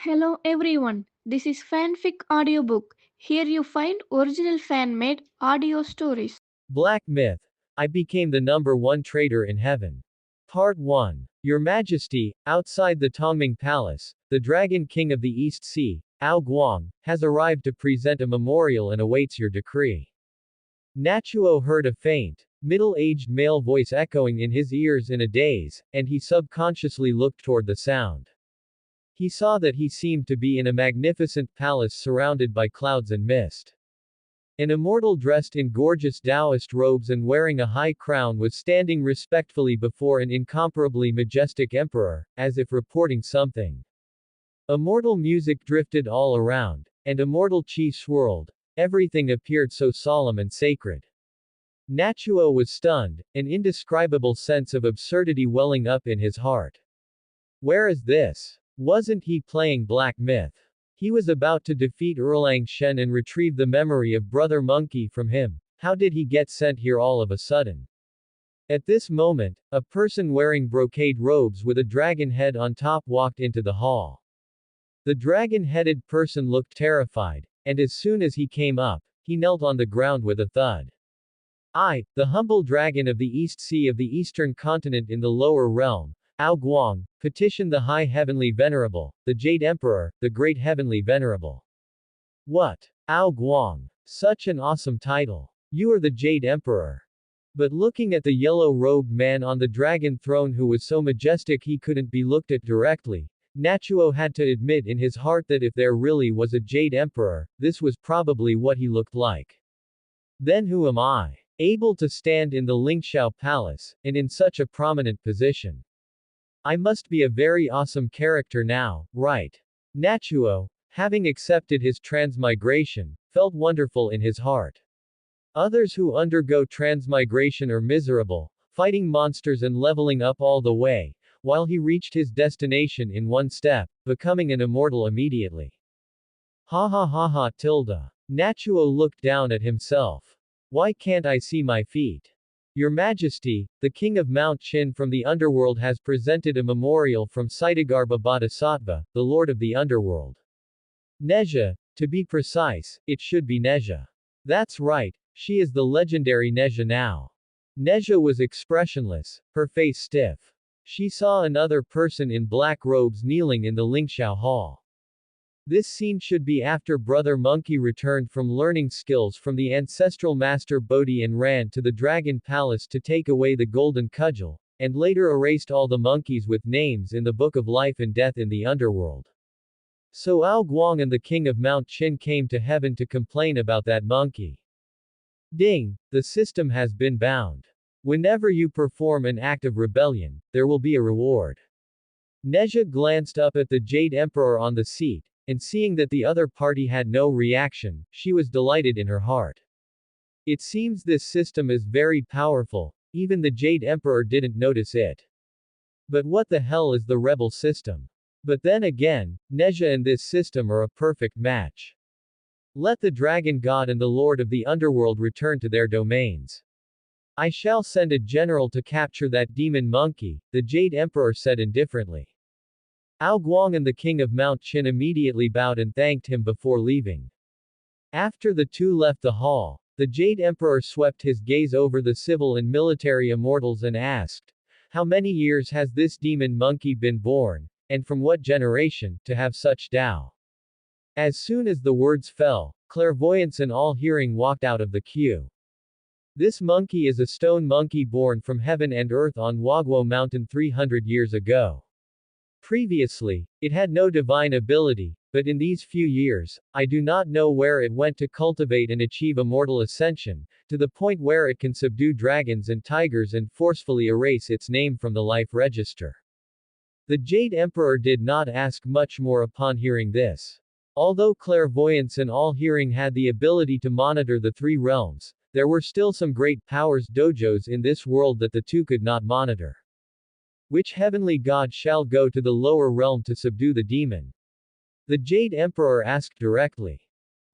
Hello everyone, this is Fanfic Audiobook. Here you find original fan made audio stories. Black Myth. I became the number one traitor in heaven. Part 1. Your Majesty, outside the Tongming Palace, the Dragon King of the East Sea, Ao Guang, has arrived to present a memorial and awaits your decree. Nachuo heard a faint, middle-aged male voice echoing in his ears in a daze, and he subconsciously looked toward the sound. He saw that he seemed to be in a magnificent palace surrounded by clouds and mist. An immortal dressed in gorgeous Taoist robes and wearing a high crown was standing respectfully before an incomparably majestic emperor, as if reporting something. Immortal music drifted all around, and immortal chi swirled. Everything appeared so solemn and sacred. Nachuo was stunned, an indescribable sense of absurdity welling up in his heart. Where is this? Wasn't he playing Black Myth? He was about to defeat Erlang Shen and retrieve the memory of Brother Monkey from him. How did he get sent here all of a sudden? At this moment, a person wearing brocade robes with a dragon head on top walked into the hall. The dragon-headed person looked terrified, and as soon as he came up, he knelt on the ground with a thud. I, the humble dragon of the East Sea of the Eastern Continent in the lower realm, Ao Guang, petition the High Heavenly Venerable, the Jade Emperor, the Great Heavenly Venerable. What? Ao Guang. Such an awesome title. You are the Jade Emperor. But looking at the yellow-robed man on the dragon throne who was so majestic he couldn't be looked at directly, Nachuo had to admit in his heart that if there really was a Jade Emperor, this was probably what he looked like. Then who am I? Able to stand in the Lingxiao Palace, and in such a prominent position. I must be a very awesome character now, right? Nachuo, having accepted his transmigration, felt wonderful in his heart. Others who undergo transmigration are miserable, fighting monsters and leveling up all the way, while he reached his destination in one step, becoming an immortal immediately. Ha ha ha ha tilde. Nachuo looked down at himself. Why can't I see my feet? Your Majesty, the King of Mount Qin from the Underworld has presented a memorial from Saitagarbha Bodhisattva, the Lord of the Underworld. Neja, to be precise, it should be Neja. That's right, she is the legendary Neja now. Neja was expressionless, her face stiff. She saw another person in black robes kneeling in the Lingxiao Hall. This scene should be after Brother Monkey returned from learning skills from the ancestral master Bodhi and ran to the Dragon Palace to take away the golden cudgel, and later erased all the monkeys with names in the Book of Life and Death in the Underworld. So Ao Guang and the King of Mount Qin came to heaven to complain about that monkey. Ding! The system has been bound. Whenever you perform an act of rebellion, there will be a reward. Neja glanced up at the Jade Emperor on the seat, and seeing that the other party had no reaction, she was delighted in her heart. It seems this system is very powerful, even the Jade Emperor didn't notice it. But what the hell is the rebel system? But then again, Neja and this system are a perfect match. Let the Dragon God and the Lord of the Underworld return to their domains. I shall send a general to capture that demon monkey, the Jade Emperor said indifferently. Ao Guang and the King of Mount Qin immediately bowed and thanked him before leaving. After the two left the hall, the Jade Emperor swept his gaze over the civil and military immortals and asked, how many years has this demon monkey been born, and from what generation, to have such Tao? As soon as the words fell, clairvoyance and all hearing walked out of the queue. This monkey is a stone monkey born from heaven and earth on Wagwo Mountain 300 years ago. Previously, it had no divine ability, but in these few years, I do not know where it went to cultivate and achieve immortal ascension, to the point where it can subdue dragons and tigers and forcefully erase its name from the life register. The Jade Emperor did not ask much more upon hearing this. Although clairvoyance and all-hearing had the ability to monitor the three realms, there were still some great powers dojos in this world that the two could not monitor. Which heavenly god shall go to the lower realm to subdue the demon? The Jade Emperor asked directly.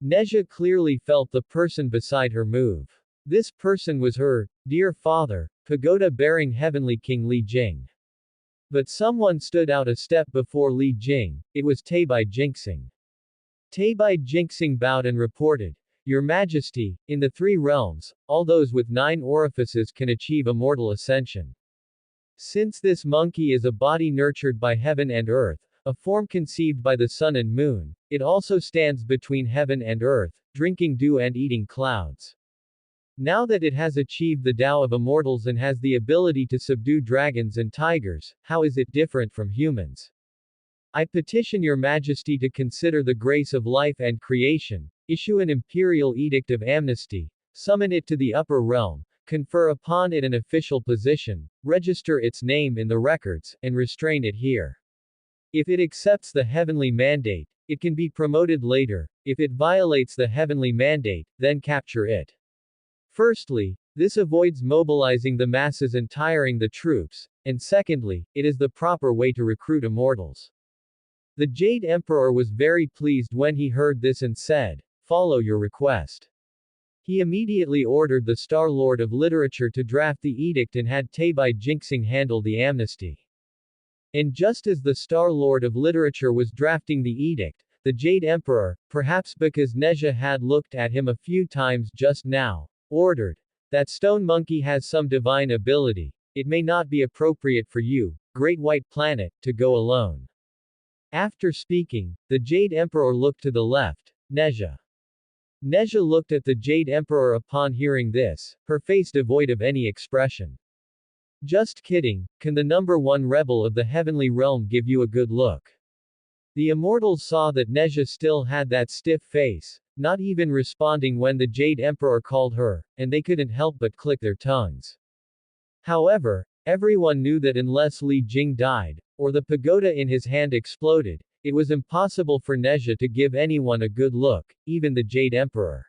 Neja clearly felt the person beside her move. This person was her dear father, pagoda-bearing heavenly King Li Jing. But someone stood out a step before Li Jing. It was Tabai Jinxing. Tabai Jinxing bowed and reported, Your Majesty, in the three realms, all those with 9 orifices can achieve immortal ascension. Since this monkey is a body nurtured by heaven and earth, a form conceived by the sun and moon, it also stands between heaven and earth, drinking dew and eating clouds. Now that it has achieved the Tao of immortals and has the ability to subdue dragons and tigers, how is it different from humans? I petition your majesty to consider the grace of life and creation, issue an imperial edict of amnesty, summon it to the upper realm, confer upon it an official position, register its name in the records, and restrain it here. If it accepts the heavenly mandate, it can be promoted later. If it violates the heavenly mandate, then capture it. Firstly, this avoids mobilizing the masses and tiring the troops, and secondly, it is the proper way to recruit immortals. The Jade Emperor was very pleased when he heard this and said, Follow your request. He immediately ordered the Star Lord of Literature to draft the edict and had Tabai Jinxing handle the amnesty. And just as the Star Lord of Literature was drafting the edict, the Jade Emperor, perhaps because Nezha had looked at him a few times just now, ordered, That stone monkey has some divine ability. It may not be appropriate for you, Great White Planet, to go alone. After speaking, the Jade Emperor looked to the left, Nezha. Nezha looked at the Jade Emperor upon hearing this, her face devoid of any expression. Just kidding, can the number 1 rebel of the heavenly realm give you a good look? The immortals saw that Nezha still had that stiff face, not even responding when the Jade Emperor called her, and they couldn't help but click their tongues. However, everyone knew that unless Li Jing died, or the pagoda in his hand exploded, it was impossible for Nezha to give anyone a good look, even the Jade Emperor.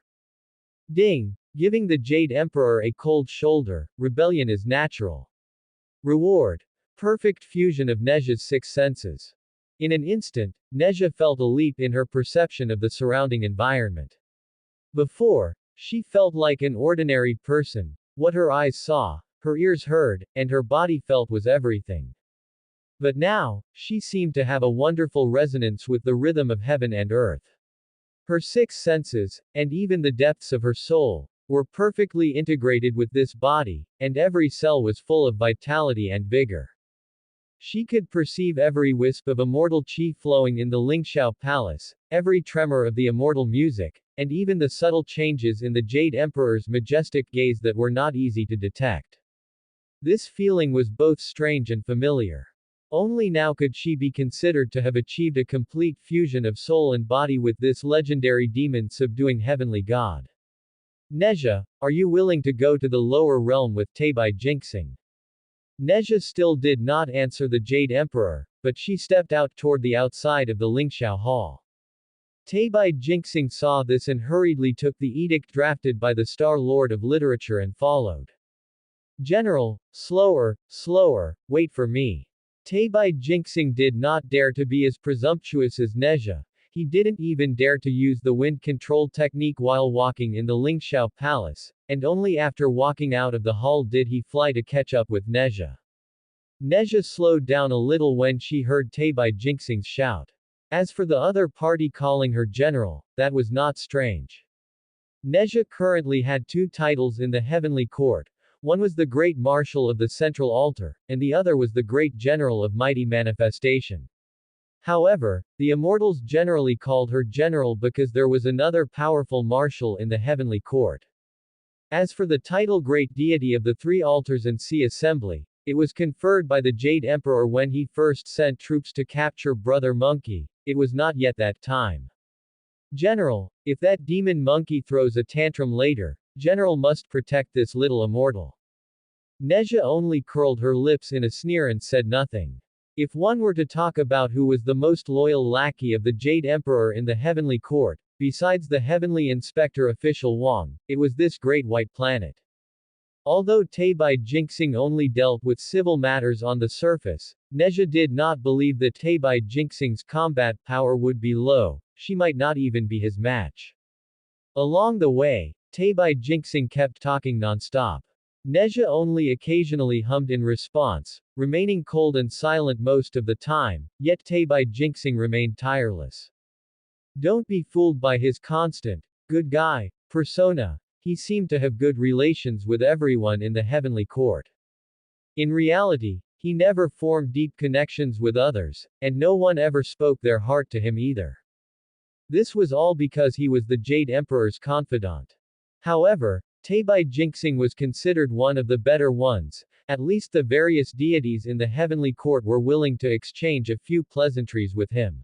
Ding! Giving the Jade Emperor a cold shoulder, rebellion is natural. Reward. Perfect fusion of Nezha's 6 senses. In an instant, Nezha felt a leap in her perception of the surrounding environment. Before, she felt like an ordinary person. What her eyes saw, her ears heard, and her body felt was everything. But now, she seemed to have a wonderful resonance with the rhythm of heaven and earth. Her 6 senses, and even the depths of her soul, were perfectly integrated with this body, and every cell was full of vitality and vigor. She could perceive every wisp of immortal qi flowing in the Lingxiao Palace, every tremor of the immortal music, and even the subtle changes in the Jade Emperor's majestic gaze that were not easy to detect. This feeling was both strange and familiar. Only now could she be considered to have achieved a complete fusion of soul and body with this legendary demon subduing heavenly god. Nezha, are you willing to go to the lower realm with Tabai Jinxing? Nezha still did not answer the Jade Emperor, but she stepped out toward the outside of the Lingxiao Hall. Tabai Jinxing saw this and hurriedly took the edict drafted by the Star Lord of Literature and followed. General, slower, wait for me. Tabai Jinxing did not dare to be as presumptuous as Nezha. He didn't even dare to use the wind control technique while walking in the Lingxiao Palace, and only after walking out of the hall did he fly to catch up with Nezha. Nezha slowed down a little when she heard Tabai Jinxing's shout. As for the other party calling her general, that was not strange. Nezha currently had 2 titles in the heavenly court. One was the Great Marshal of the Central Altar, and the other was the Great General of Mighty Manifestation. However, the immortals generally called her general because there was another powerful marshal in the heavenly court. As for the title Great Deity of the 3 Altars and Sea Assembly, it was conferred by the Jade Emperor when he first sent troops to capture Brother Monkey. It was not yet that time. General, if that demon monkey throws a tantrum later, General must protect this little immortal. Nezha only curled her lips in a sneer and said nothing. If one were to talk about who was the most loyal lackey of the Jade Emperor in the heavenly court, besides the heavenly inspector official Wang, it was this Great White Planet. Although Tabai Jinxing only dealt with civil matters on the surface, Nezha did not believe that Tabai Jinxing's combat power would be low. She might not even be his match. Along the way, Tabai Jinxing kept talking non-stop. Nezha only occasionally hummed in response, remaining cold and silent most of the time, yet Taebai Jinxing remained tireless. Don't be fooled by his constant, good guy, persona. He seemed to have good relations with everyone in the heavenly court. In reality, he never formed deep connections with others, and no one ever spoke their heart to him either. This was all because he was the Jade Emperor's confidant. However, Taebai Jinxing was considered one of the better ones. At least the various deities in the heavenly court were willing to exchange a few pleasantries with him.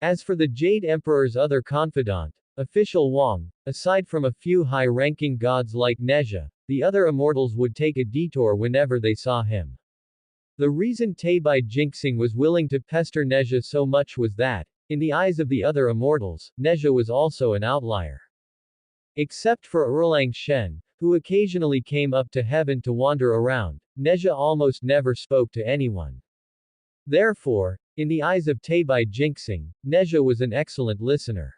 As for the Jade Emperor's other confidant, official Wang, aside from a few high-ranking gods like Nezha, the other immortals would take a detour whenever they saw him. The reason Taebai Jinxing was willing to pester Nezha so much was that, in the eyes of the other immortals, Nezha was also an outlier. Except for Erlang Shen, who occasionally came up to heaven to wander around, Nezha almost never spoke to anyone. Therefore, in the eyes of Taebai Jinxing, Nezha was an excellent listener.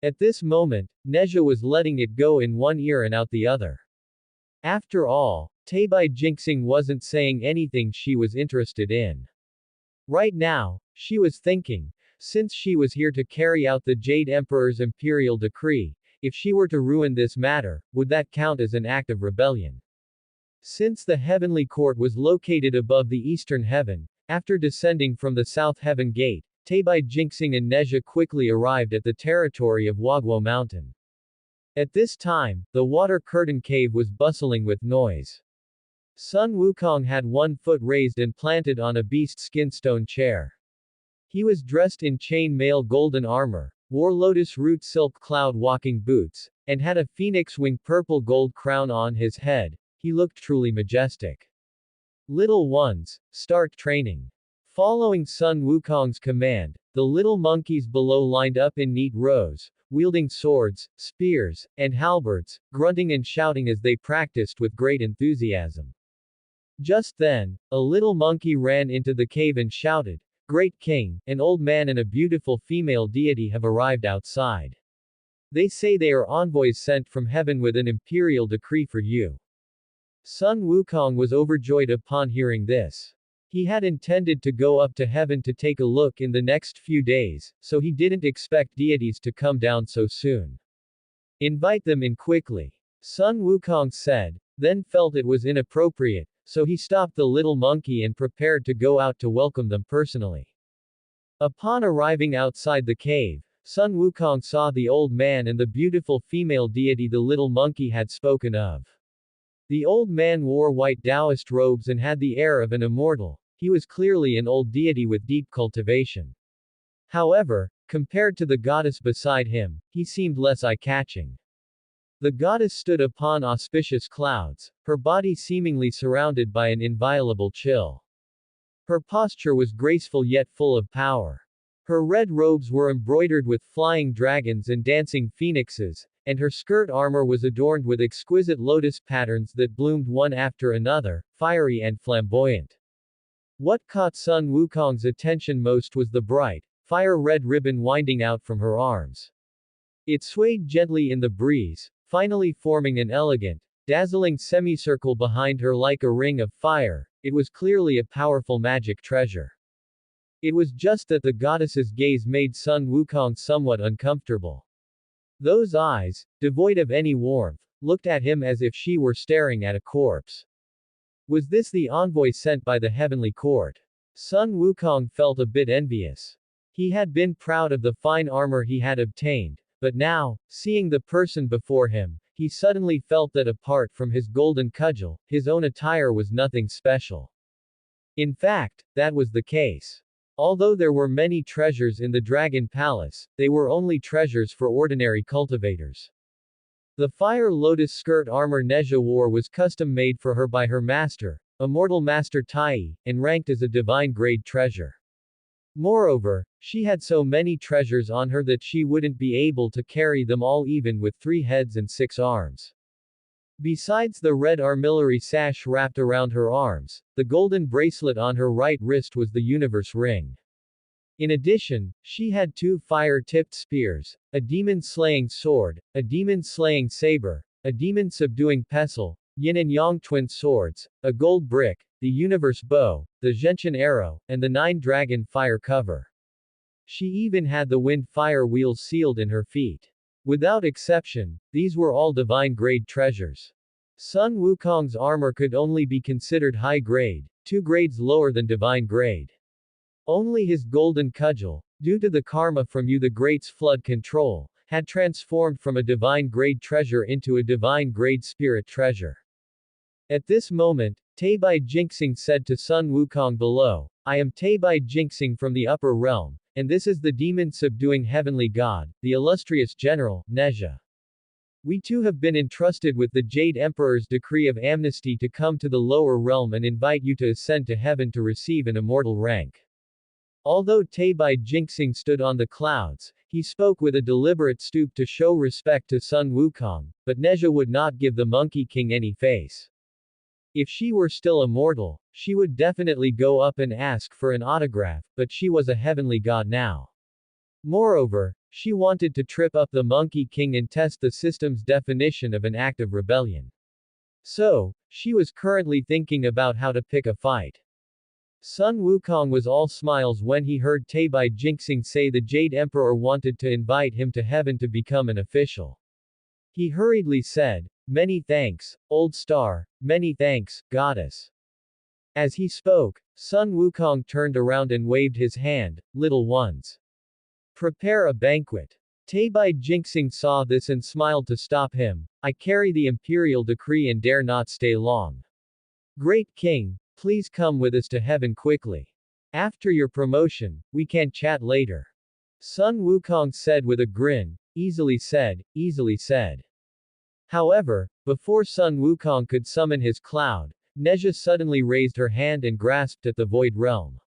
At this moment, Nezha was letting it go in one ear and out the other. After all, Taebai Jinxing wasn't saying anything she was interested in. Right now, she was thinking, since she was here to carry out the Jade Emperor's imperial decree, if she were to ruin this matter, would that count as an act of rebellion? Since the heavenly court was located above the eastern heaven, after descending from the south heaven gate, Taebai Jinxing and Nezha quickly arrived at the territory of Wagwo Mountain. At this time, the water curtain cave was bustling with noise. Sun Wukong had one foot raised and planted on a beast skin stone chair. He was dressed in chain mail golden armor, wore lotus root silk cloud walking boots, and had a phoenix wing purple gold crown on his head. He looked truly majestic. Little ones, start training. Following Sun Wukong's command, the little monkeys below lined up in neat rows, wielding swords, spears, and halberds, grunting and shouting as they practiced with great enthusiasm. Just then, a little monkey ran into the cave and shouted, "Great King, an old man and a beautiful female deity have arrived outside. They say they are envoys sent from heaven with an imperial decree for you." Sun Wukong was overjoyed upon hearing this. He had intended to go up to heaven to take a look in the next few days, so he didn't expect deities to come down so soon. Invite them in quickly. Sun Wukong said, then felt it was inappropriate, so he stopped the little monkey and prepared to go out to welcome them personally. Upon arriving outside the cave, Sun Wukong saw the old man and the beautiful female deity the little monkey had spoken of. The old man wore white Taoist robes and had the air of an immortal. He was clearly an old deity with deep cultivation. However, compared to the goddess beside him, he seemed less eye-catching. The goddess stood upon auspicious clouds, her body seemingly surrounded by an inviolable chill. Her posture was graceful yet full of power. Her red robes were embroidered with flying dragons and dancing phoenixes, and her skirt armor was adorned with exquisite lotus patterns that bloomed one after another, fiery and flamboyant. What caught Sun Wukong's attention most was the bright, fire-red ribbon winding out from her arms. It swayed gently in the breeze, finally forming an elegant, dazzling semicircle behind her like a ring of fire. It was clearly a powerful magic treasure. It was just that the goddess's gaze made Sun Wukong somewhat uncomfortable. Those eyes, devoid of any warmth, looked at him as if she were staring at a corpse. Was this the envoy sent by the heavenly court? Sun Wukong felt a bit envious. He had been proud of the fine armor he had obtained, but now, seeing the person before him, he suddenly felt that apart from his golden cudgel, his own attire was nothing special. In fact, that was the case. Although there were many treasures in the Dragon Palace, they were only treasures for ordinary cultivators. The fire lotus skirt armor Nezha wore was custom-made for her by her master, Immortal Master Tai, and ranked as a divine-grade treasure. Moreover, she had so many treasures on her that she wouldn't be able to carry them all even with 3 heads and 6 arms. Besides the red armillary sash wrapped around her arms, the golden bracelet on her right wrist was the universe ring. In addition, she had 2 fire-tipped spears, a demon-slaying sword, a demon-slaying saber, a demon-subduing pestle, yin and yang twin swords, a gold brick, the universe bow, the Gentian arrow, and the 9-dragon fire cover. She even had the wind fire wheels sealed in her feet. Without exception, these were all divine-grade treasures. Sun Wukong's armor could only be considered high-grade, 2 grades lower than divine-grade. Only his golden cudgel, due to the karma from Yu the Great's flood control, had transformed from a divine-grade treasure into a divine-grade spirit treasure. At this moment, Teibai Jinxing said to Sun Wukong below, I am Teibai Jinxing from the upper realm, and this is the demon-subduing heavenly god, the illustrious general, Nezha. We too have been entrusted with the Jade Emperor's decree of amnesty to come to the lower realm and invite you to ascend to heaven to receive an immortal rank. Although Teibai Jinxing stood on the clouds, he spoke with a deliberate stoop to show respect to Sun Wukong, but Nezha would not give the Monkey King any face. If she were still immortal, she would definitely go up and ask for an autograph, but she was a heavenly god now. Moreover, she wanted to trip up the Monkey King and test the system's definition of an act of rebellion. So, she was currently thinking about how to pick a fight. Sun Wukong was all smiles when he heard Teibai Jinxing say the Jade Emperor wanted to invite him to heaven to become an official. He hurriedly said, Many thanks, old star, many thanks, goddess. As he spoke, Sun Wukong turned around and waved his hand, little ones. Prepare a banquet. Teibai Jinxing saw this and smiled to stop him, I carry the imperial decree and dare not stay long. Great king, please come with us to heaven quickly. After your promotion, we can chat later. Sun Wukong said with a grin, easily said, easily said. However, before Sun Wukong could summon his cloud, Nezha suddenly raised her hand and grasped at the void realm.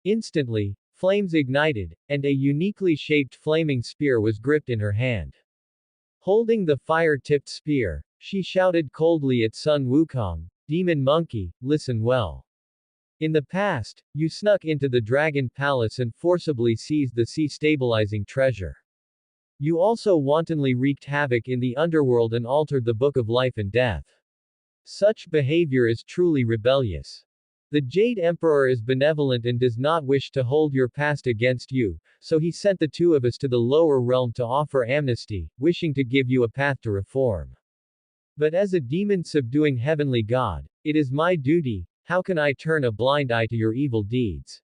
Instantly, flames ignited, and a uniquely shaped flaming spear was gripped in her hand. Holding the fire-tipped spear, she shouted coldly at Sun Wukong, Demon Monkey, listen well. In the past, you snuck into the Dragon Palace and forcibly seized the sea-stabilizing treasure. You also wantonly wreaked havoc in the underworld and altered the Book of Life and Death. Such behavior is truly rebellious. The Jade Emperor is benevolent and does not wish to hold your past against you, so he sent the two of us to the lower realm to offer amnesty, wishing to give you a path to reform. But as a demon-subduing heavenly god, it is my duty, how can I turn a blind eye to your evil deeds?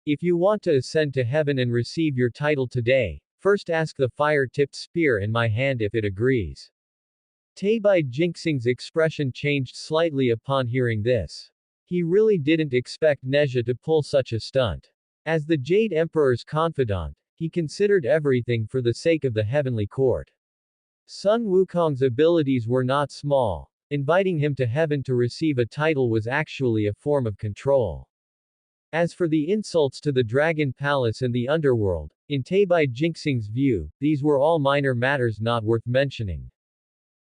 If you want to ascend to heaven and receive your title today, first ask the fire-tipped spear in my hand if it agrees. Teibai Jinxing's expression changed slightly upon hearing this. He really didn't expect Nezha to pull such a stunt. As the Jade Emperor's confidant, he considered everything for the sake of the heavenly court. Sun Wukong's abilities were not small. Inviting him to heaven to receive a title was actually a form of control. As for the insults to the Dragon Palace and the underworld, in Teibai Jinxing's view, these were all minor matters not worth mentioning.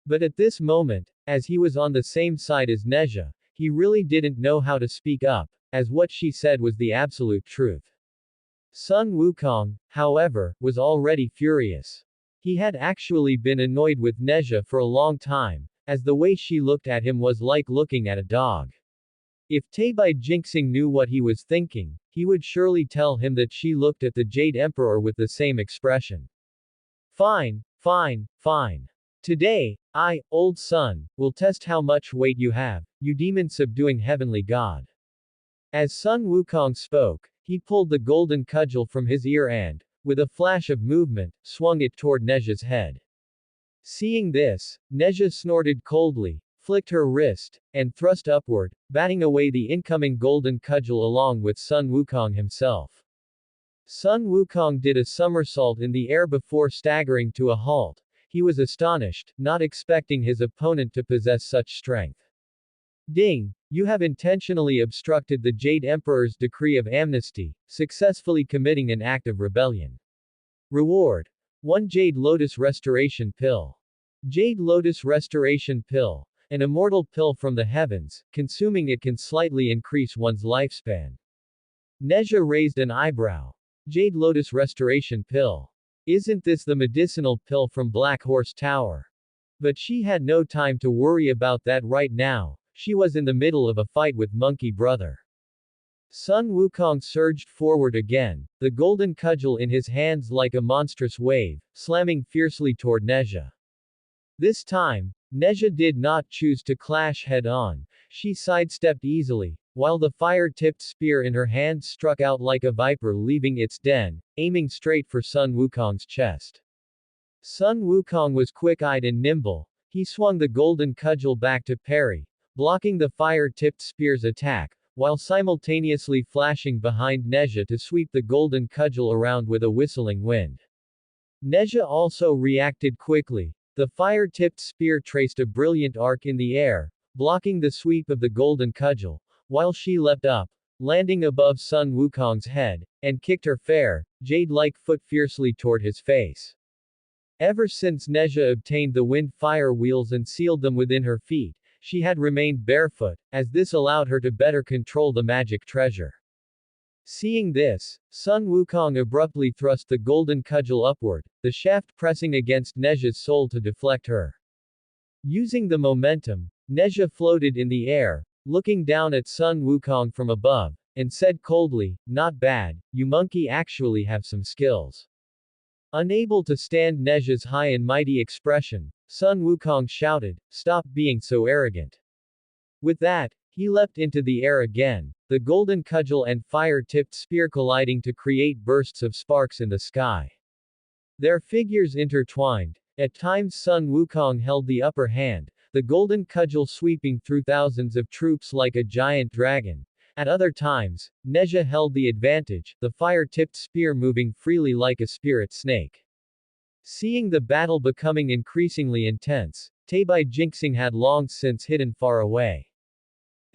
But at this moment, as he was on the same side as Nezha, he really didn't know how to speak up, as what she said was the absolute truth. Sun Wukong, however, was already furious. He had actually been annoyed with Nezha for a long time, as the way she looked at him was like looking at a dog. If Teibai Jinxing knew what he was thinking, he would surely tell him that she looked at the Jade Emperor with the same expression. Fine, fine, fine. Today, I, old son, will test how much weight you have, you demon-subduing heavenly god. As Sun Wukong spoke, he pulled the golden cudgel from his ear and, with a flash of movement, swung it toward Nezha's head. Seeing this, Nezha snorted coldly, flicked her wrist, and thrust upward, batting away the incoming golden cudgel along with Sun Wukong himself. Sun Wukong did a somersault in the air before staggering to a halt. He was astonished, not expecting his opponent to possess such strength. Ding! You have intentionally obstructed the Jade Emperor's decree of amnesty, successfully committing an act of rebellion. Reward: 1 Jade Lotus Restoration Pill. Jade Lotus Restoration Pill. An immortal pill from the heavens, consuming it can slightly increase one's lifespan. Nezha raised an eyebrow. Jade Lotus Restoration Pill. Isn't this the medicinal pill from Black Horse Tower? But she had no time to worry about that right now. she was in the middle of a fight with Monkey Brother. Sun Wukong surged forward again, the golden cudgel in his hands like a monstrous wave, slamming fiercely toward Nezha. This time, Nezha did not choose to clash head-on. She sidestepped easily, while the fire-tipped spear in her hand struck out like a viper leaving its den, aiming straight for Sun Wukong's chest. Sun Wukong was quick-eyed and nimble. He swung the golden cudgel back to parry, blocking the fire-tipped spear's attack, while simultaneously flashing behind Nezha to sweep the golden cudgel around with a whistling wind. Nezha also reacted quickly. The fire-tipped spear traced a brilliant arc in the air, blocking the sweep of the golden cudgel, while she leapt up, landing above Sun Wukong's head, and kicked her fair, jade-like foot fiercely toward his face. Ever since Nezha obtained the wind fire wheels and sealed them within her feet, she had remained barefoot, as this allowed her to better control the magic treasure. Seeing this, Sun Wukong abruptly thrust the golden cudgel upward, the shaft pressing against Nezha's soul to deflect her. Using the momentum, Nezha floated in the air, looking down at Sun Wukong from above, and said coldly, "Not bad, you monkey actually have some skills." Unable to stand Nezha's high and mighty expression, Sun Wukong shouted, "Stop being so arrogant." With that, he leapt into the air again, the golden cudgel and fire-tipped spear colliding to create bursts of sparks in the sky. Their figures intertwined. At times Sun Wukong held the upper hand, the golden cudgel sweeping through thousands of troops like a giant dragon. At other times, Nezha held the advantage, the fire-tipped spear moving freely like a spirit snake. Seeing the battle becoming increasingly intense, Tabai Jinxing had long since hidden far away.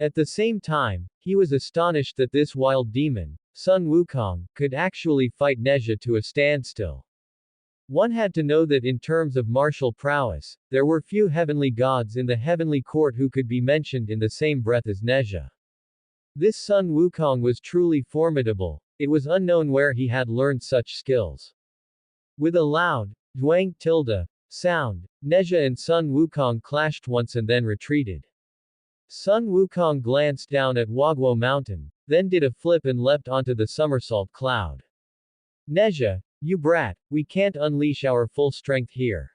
At the same time, he was astonished that this wild demon, Sun Wukong, could actually fight Nezha to a standstill. One had to know that in terms of martial prowess, there were few heavenly gods in the heavenly court who could be mentioned in the same breath as Nezha. This Sun Wukong was truly formidable. It was unknown where he had learned such skills. With a loud, dwang tilde sound, Nezha and Sun Wukong clashed once and then retreated. Sun Wukong glanced down at Wagwo Mountain, then did a flip and leapt onto the somersault cloud. "Nezha, you brat, we can't unleash our full strength here.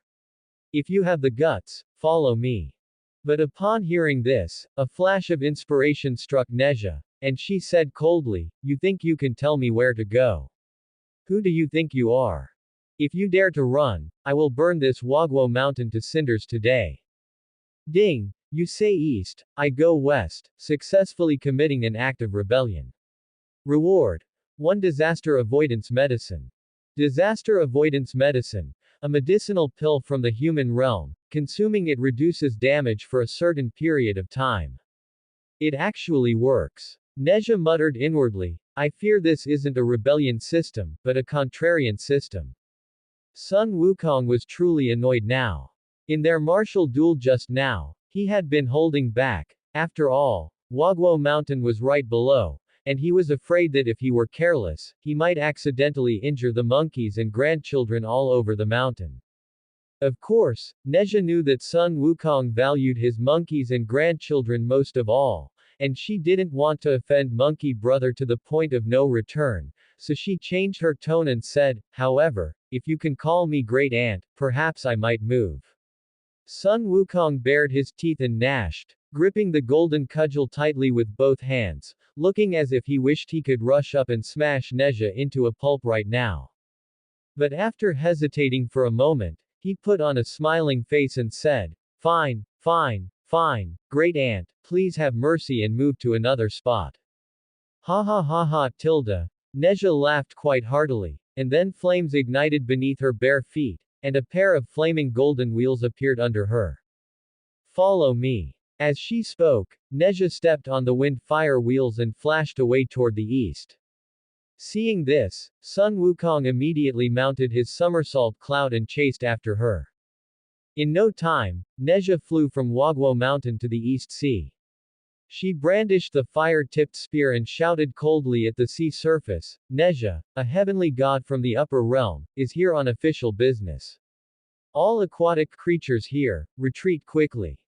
If you have the guts, follow me." But upon hearing this, a flash of inspiration struck Nezha, and she said coldly, "You think you can tell me where to go? Who do you think you are? If you dare to run, I will burn this Wagwo mountain to cinders today." Ding! You say east, I go west, successfully committing an act of rebellion. Reward: 1 disaster avoidance medicine. Disaster avoidance medicine. A medicinal pill from the human realm. Consuming it reduces damage for a certain period of time. It actually works. Nezha muttered inwardly, "I fear this isn't a rebellion system, but a contrarian system." Sun Wukong was truly annoyed now. In their martial duel just now, he had been holding back. After all, Wagwo Mountain was right below, and he was afraid that if he were careless, he might accidentally injure the monkeys and grandchildren all over the mountain. Of course, Nezha knew that Sun Wukong valued his monkeys and grandchildren most of all, and she didn't want to offend Monkey Brother to the point of no return, so she changed her tone and said, "However, if you can call me Great Aunt, perhaps I might move." Sun Wukong bared his teeth and gnashed, gripping the golden cudgel tightly with both hands, looking as if he wished he could rush up and smash Nezha into a pulp right now. But after hesitating for a moment, he put on a smiling face and said, "Fine, fine, fine, Great Aunt, please have mercy and move to another spot." Ha ha ha ha tilde. Nezha laughed quite heartily, and then flames ignited beneath her bare feet, and a pair of flaming golden wheels appeared under her. "Follow me." As she spoke, Nezha stepped on the wind fire wheels and flashed away toward the east. Seeing this, Sun Wukong immediately mounted his somersault cloud and chased after her. In no time, Nezha flew from Wagwo Mountain to the East Sea. She brandished the fire-tipped spear and shouted coldly at the sea surface, "Nezha, a heavenly god from the upper realm, is here on official business. All aquatic creatures here, retreat quickly."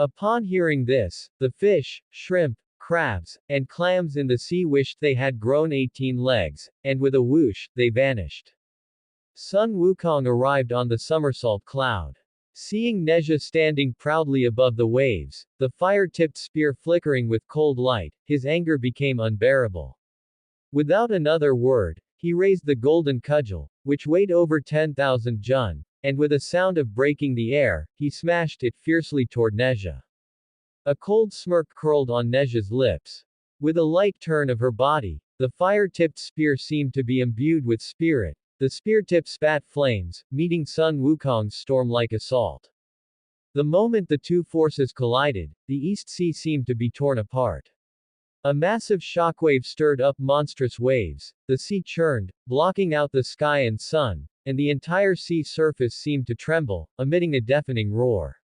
Upon hearing this, the fish, shrimp, crabs, and clams in the sea wished they had grown 18 legs, and with a whoosh, they vanished. Sun Wukong arrived on the somersault cloud. Seeing Nezha standing proudly above the waves, the fire-tipped spear flickering with cold light, his anger became unbearable. Without another word, he raised the golden cudgel, which weighed over 10,000 jun, and with a sound of breaking the air, he smashed it fiercely toward Nezha. A cold smirk curled on Nezha's lips. With a light turn of her body, the fire-tipped spear seemed to be imbued with spirit. The spear tip spat flames, meeting Sun Wukong's storm-like assault. The moment the two forces collided, the East Sea seemed to be torn apart. A massive shockwave stirred up monstrous waves, the sea churned, blocking out the sky and sun, and the entire sea surface seemed to tremble, emitting a deafening roar.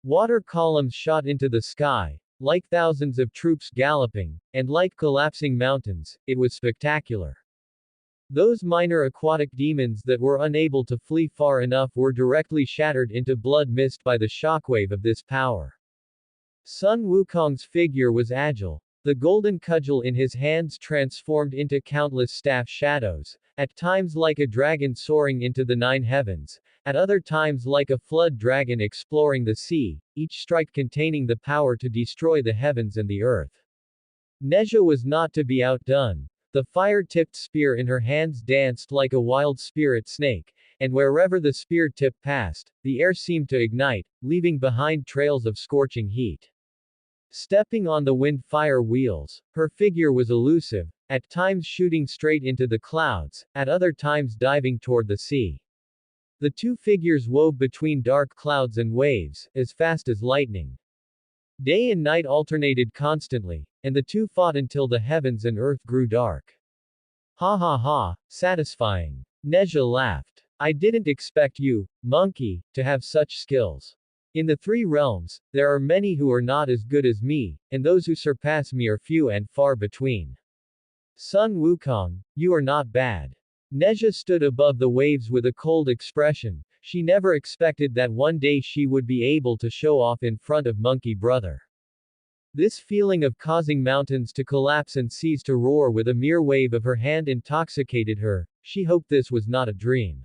Water columns shot into the sky, like thousands of troops galloping, and like collapsing mountains, it was spectacular. Those minor aquatic demons that were unable to flee far enough were directly shattered into blood mist by the shockwave of this power. Sun Wukong's figure was agile, the golden cudgel in his hands transformed into countless staff shadows, at times like a dragon soaring into the nine heavens, at other times like a flood dragon exploring the sea, each strike containing the power to destroy the heavens and the earth. Nezha was not to be outdone. The fire-tipped spear in her hands danced like a wild spirit snake, and wherever the spear tip passed, the air seemed to ignite, leaving behind trails of scorching heat. Stepping on the wind-fire wheels, her figure was elusive, at times shooting straight into the clouds, at other times diving toward the sea. The two figures wove between dark clouds and waves, as fast as lightning. Day and night alternated constantly, and the two fought until the heavens and earth grew dark. Ha ha ha, satisfying. Nezha laughed. I didn't expect you, monkey, to have such skills. In the three realms, there are many who are not as good as me, and those who surpass me are few and far between. Sun Wukong, you are not bad. Nezha stood above the waves with a cold expression. She never expected that one day she would be able to show off in front of Monkey Brother. This feeling of causing mountains to collapse and seas to roar with a mere wave of her hand intoxicated her. She hoped this was not a dream.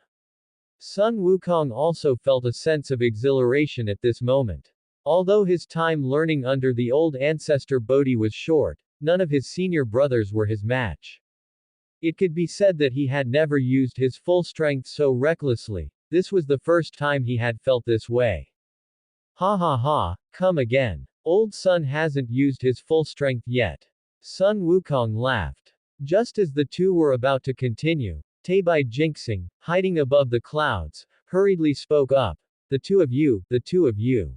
Sun Wukong also felt a sense of exhilaration at this moment. Although his time learning under the old ancestor Bodhi was short, none of his senior brothers were his match. It could be said that he had never used his full strength so recklessly. This was the first time he had felt this way. Ha ha ha, come again. Old Sun hasn't used his full strength yet. Sun Wukong laughed. Just as the two were about to continue, Taibai Jinxing, hiding above the clouds, hurriedly spoke up. The two of you.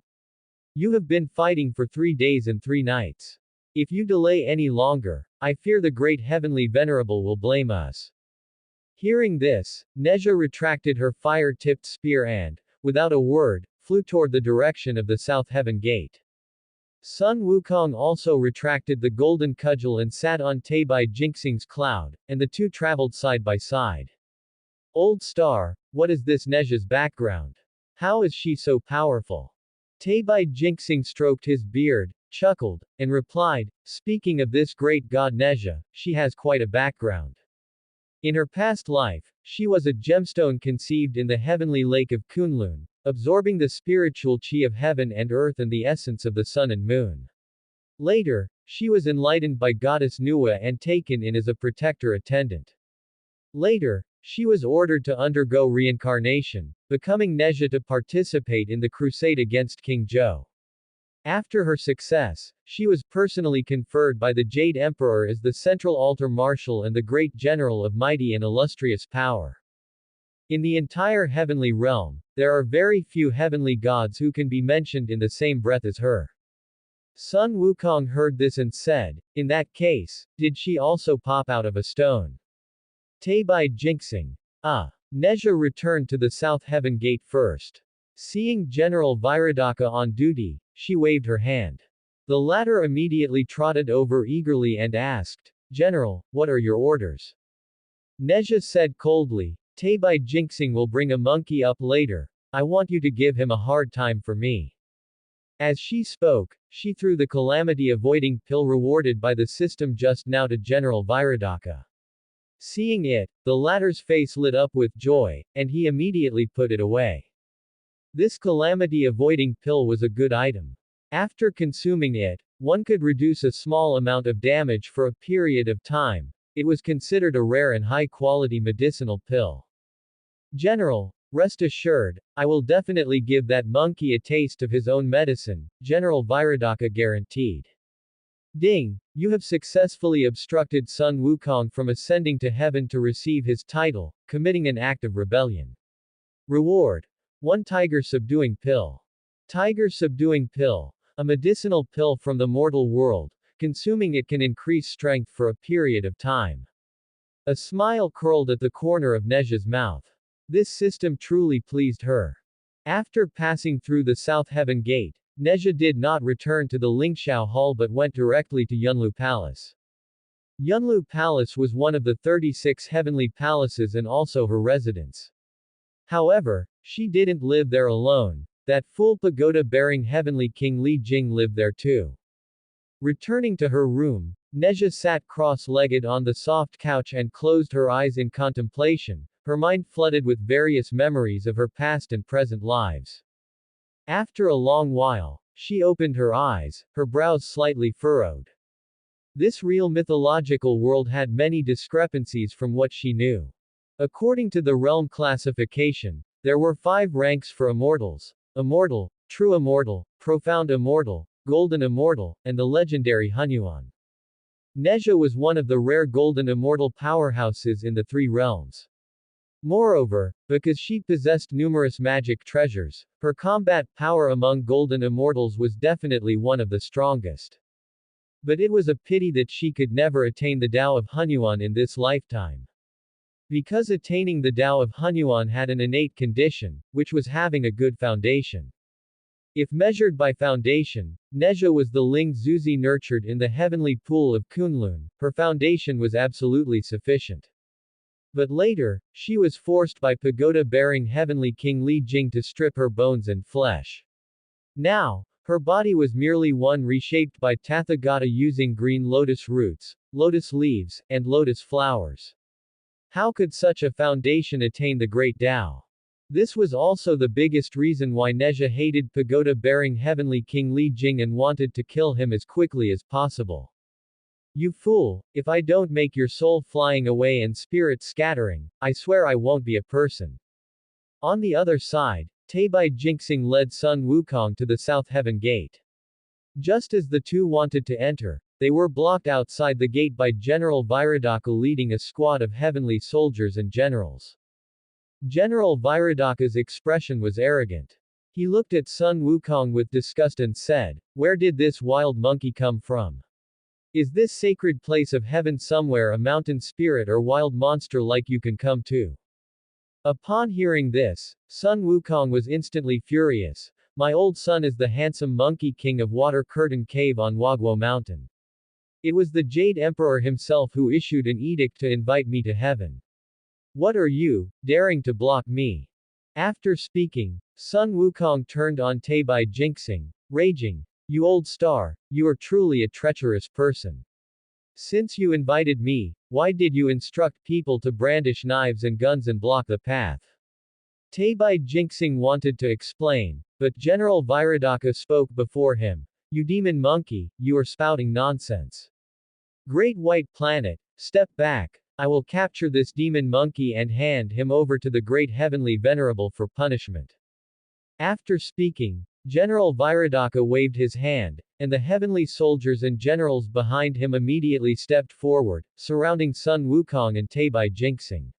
You have been fighting for 3 days and 3 nights. If you delay any longer, I fear the great heavenly venerable will blame us. Hearing this, Nezha retracted her fire-tipped spear and, without a word, flew toward the direction of the South Heaven Gate. Sun Wukong also retracted the golden cudgel and sat on Taibai Jinxing's cloud, and the two traveled side by side. Old star, what is this Nezha's background? How is she so powerful? Taibai Jinxing stroked his beard, chuckled, and replied, speaking of this great god Nezha, she has quite a background. In her past life, she was a gemstone conceived in the heavenly lake of Kunlun, absorbing the spiritual chi of heaven and earth and the essence of the sun and moon. Later, she was enlightened by goddess Nuwa and taken in as a protector attendant. Later, she was ordered to undergo reincarnation, becoming Nezha to participate in the crusade against King Zhou. After her success, she was personally conferred by the Jade Emperor as the Central Altar Marshal and the Great General of mighty and illustrious power. In the entire heavenly realm, there are very few heavenly gods who can be mentioned in the same breath as her. Sun Wukong heard this and said, in that case, did she also pop out of a stone? Taibai Jinxing. Nezha returned to the South Heaven Gate first. Seeing General Viradaka on duty, she waved her hand. The latter immediately trotted over eagerly and asked, General, what are your orders? Nezha said coldly, Taibai Jinxing will bring a monkey up later. I want you to give him a hard time for me. As she spoke, she threw the calamity-avoiding pill rewarded by the system just now to General Viradaka. Seeing it, the latter's face lit up with joy, and he immediately put it away. This calamity-avoiding pill was a good item. After consuming it, one could reduce a small amount of damage for a period of time. It was considered a rare and high-quality medicinal pill. General, rest assured, I will definitely give that monkey a taste of his own medicine, General Viradaka guaranteed. Ding, you have successfully obstructed Sun Wukong from ascending to heaven to receive his title, committing an act of rebellion. Reward. 1 Tiger Subduing Pill. Tiger Subduing Pill. A medicinal pill from the mortal world. Consuming it can increase strength for a period of time. A smile curled at the corner of Neja's mouth. This system truly pleased her. After passing through the South Heaven Gate, Neja did not return to the Lingxiao Hall but went directly to Yunlu Palace. Yunlu Palace was one of the 36 heavenly palaces and also her residence. However, she didn't live there alone. That full pagoda-bearing heavenly King Li Jing lived there too. Returning to her room, Neja sat cross-legged on the soft couch and closed her eyes in contemplation, her mind flooded with various memories of her past and present lives. After a long while, she opened her eyes, her brows slightly furrowed. This real mythological world had many discrepancies from what she knew. According to the realm classification, there were 5 ranks for immortals: immortal, true immortal, profound immortal, golden immortal, and the legendary Hunyuan. Neja was one of the rare golden immortal powerhouses in the 3 realms. Moreover, because she possessed numerous magic treasures, her combat power among golden immortals was definitely one of the strongest. But it was a pity that she could never attain the Tao of Hunyuan in this lifetime. Because attaining the Tao of Hunyuan had an innate condition, which was having a good foundation. If measured by foundation, Neja was the Ling Zuzi nurtured in the heavenly pool of Kunlun, her foundation was absolutely sufficient. But later, she was forced by pagoda-bearing heavenly King Li Jing to strip her bones and flesh. Now, her body was merely one reshaped by Tathagata using green lotus roots, lotus leaves, and lotus flowers. How could such a foundation attain the great Tao? This was also the biggest reason why Neja hated pagoda-bearing heavenly King Li Jing and wanted to kill him as quickly as possible. You fool, if I don't make your soul flying away and spirit scattering, I swear I won't be a person. On the other side, Teibai Jinxing led Sun Wukong to the South Heaven Gate. Just as the two wanted to enter, they were blocked outside the gate by General Viradaka leading a squad of heavenly soldiers and generals. General Viradaka's expression was arrogant. He looked at Sun Wukong with disgust and said, "Where did this wild monkey come from? Is this sacred place of heaven somewhere a mountain spirit or wild monster like you can come to?" Upon hearing this, Sun Wukong was instantly furious. "My old son is the handsome monkey king of Water Curtain Cave on Wagwo Mountain. It was the Jade Emperor himself who issued an edict to invite me to heaven. What are you, daring to block me?" After speaking, Sun Wukong turned on Teibai Jinxing, raging, "You old star, you are truly a treacherous person. Since you invited me, why did you instruct people to brandish knives and guns and block the path?" Teibai Jinxing wanted to explain, but General Viradaka spoke before him. "You demon monkey, you are spouting nonsense. Great White Planet, step back. I will capture this demon monkey and hand him over to the Great Heavenly Venerable for punishment." After speaking, General Viradaka waved his hand, and the heavenly soldiers and generals behind him immediately stepped forward, surrounding Sun Wukong and Teibai Jinxing.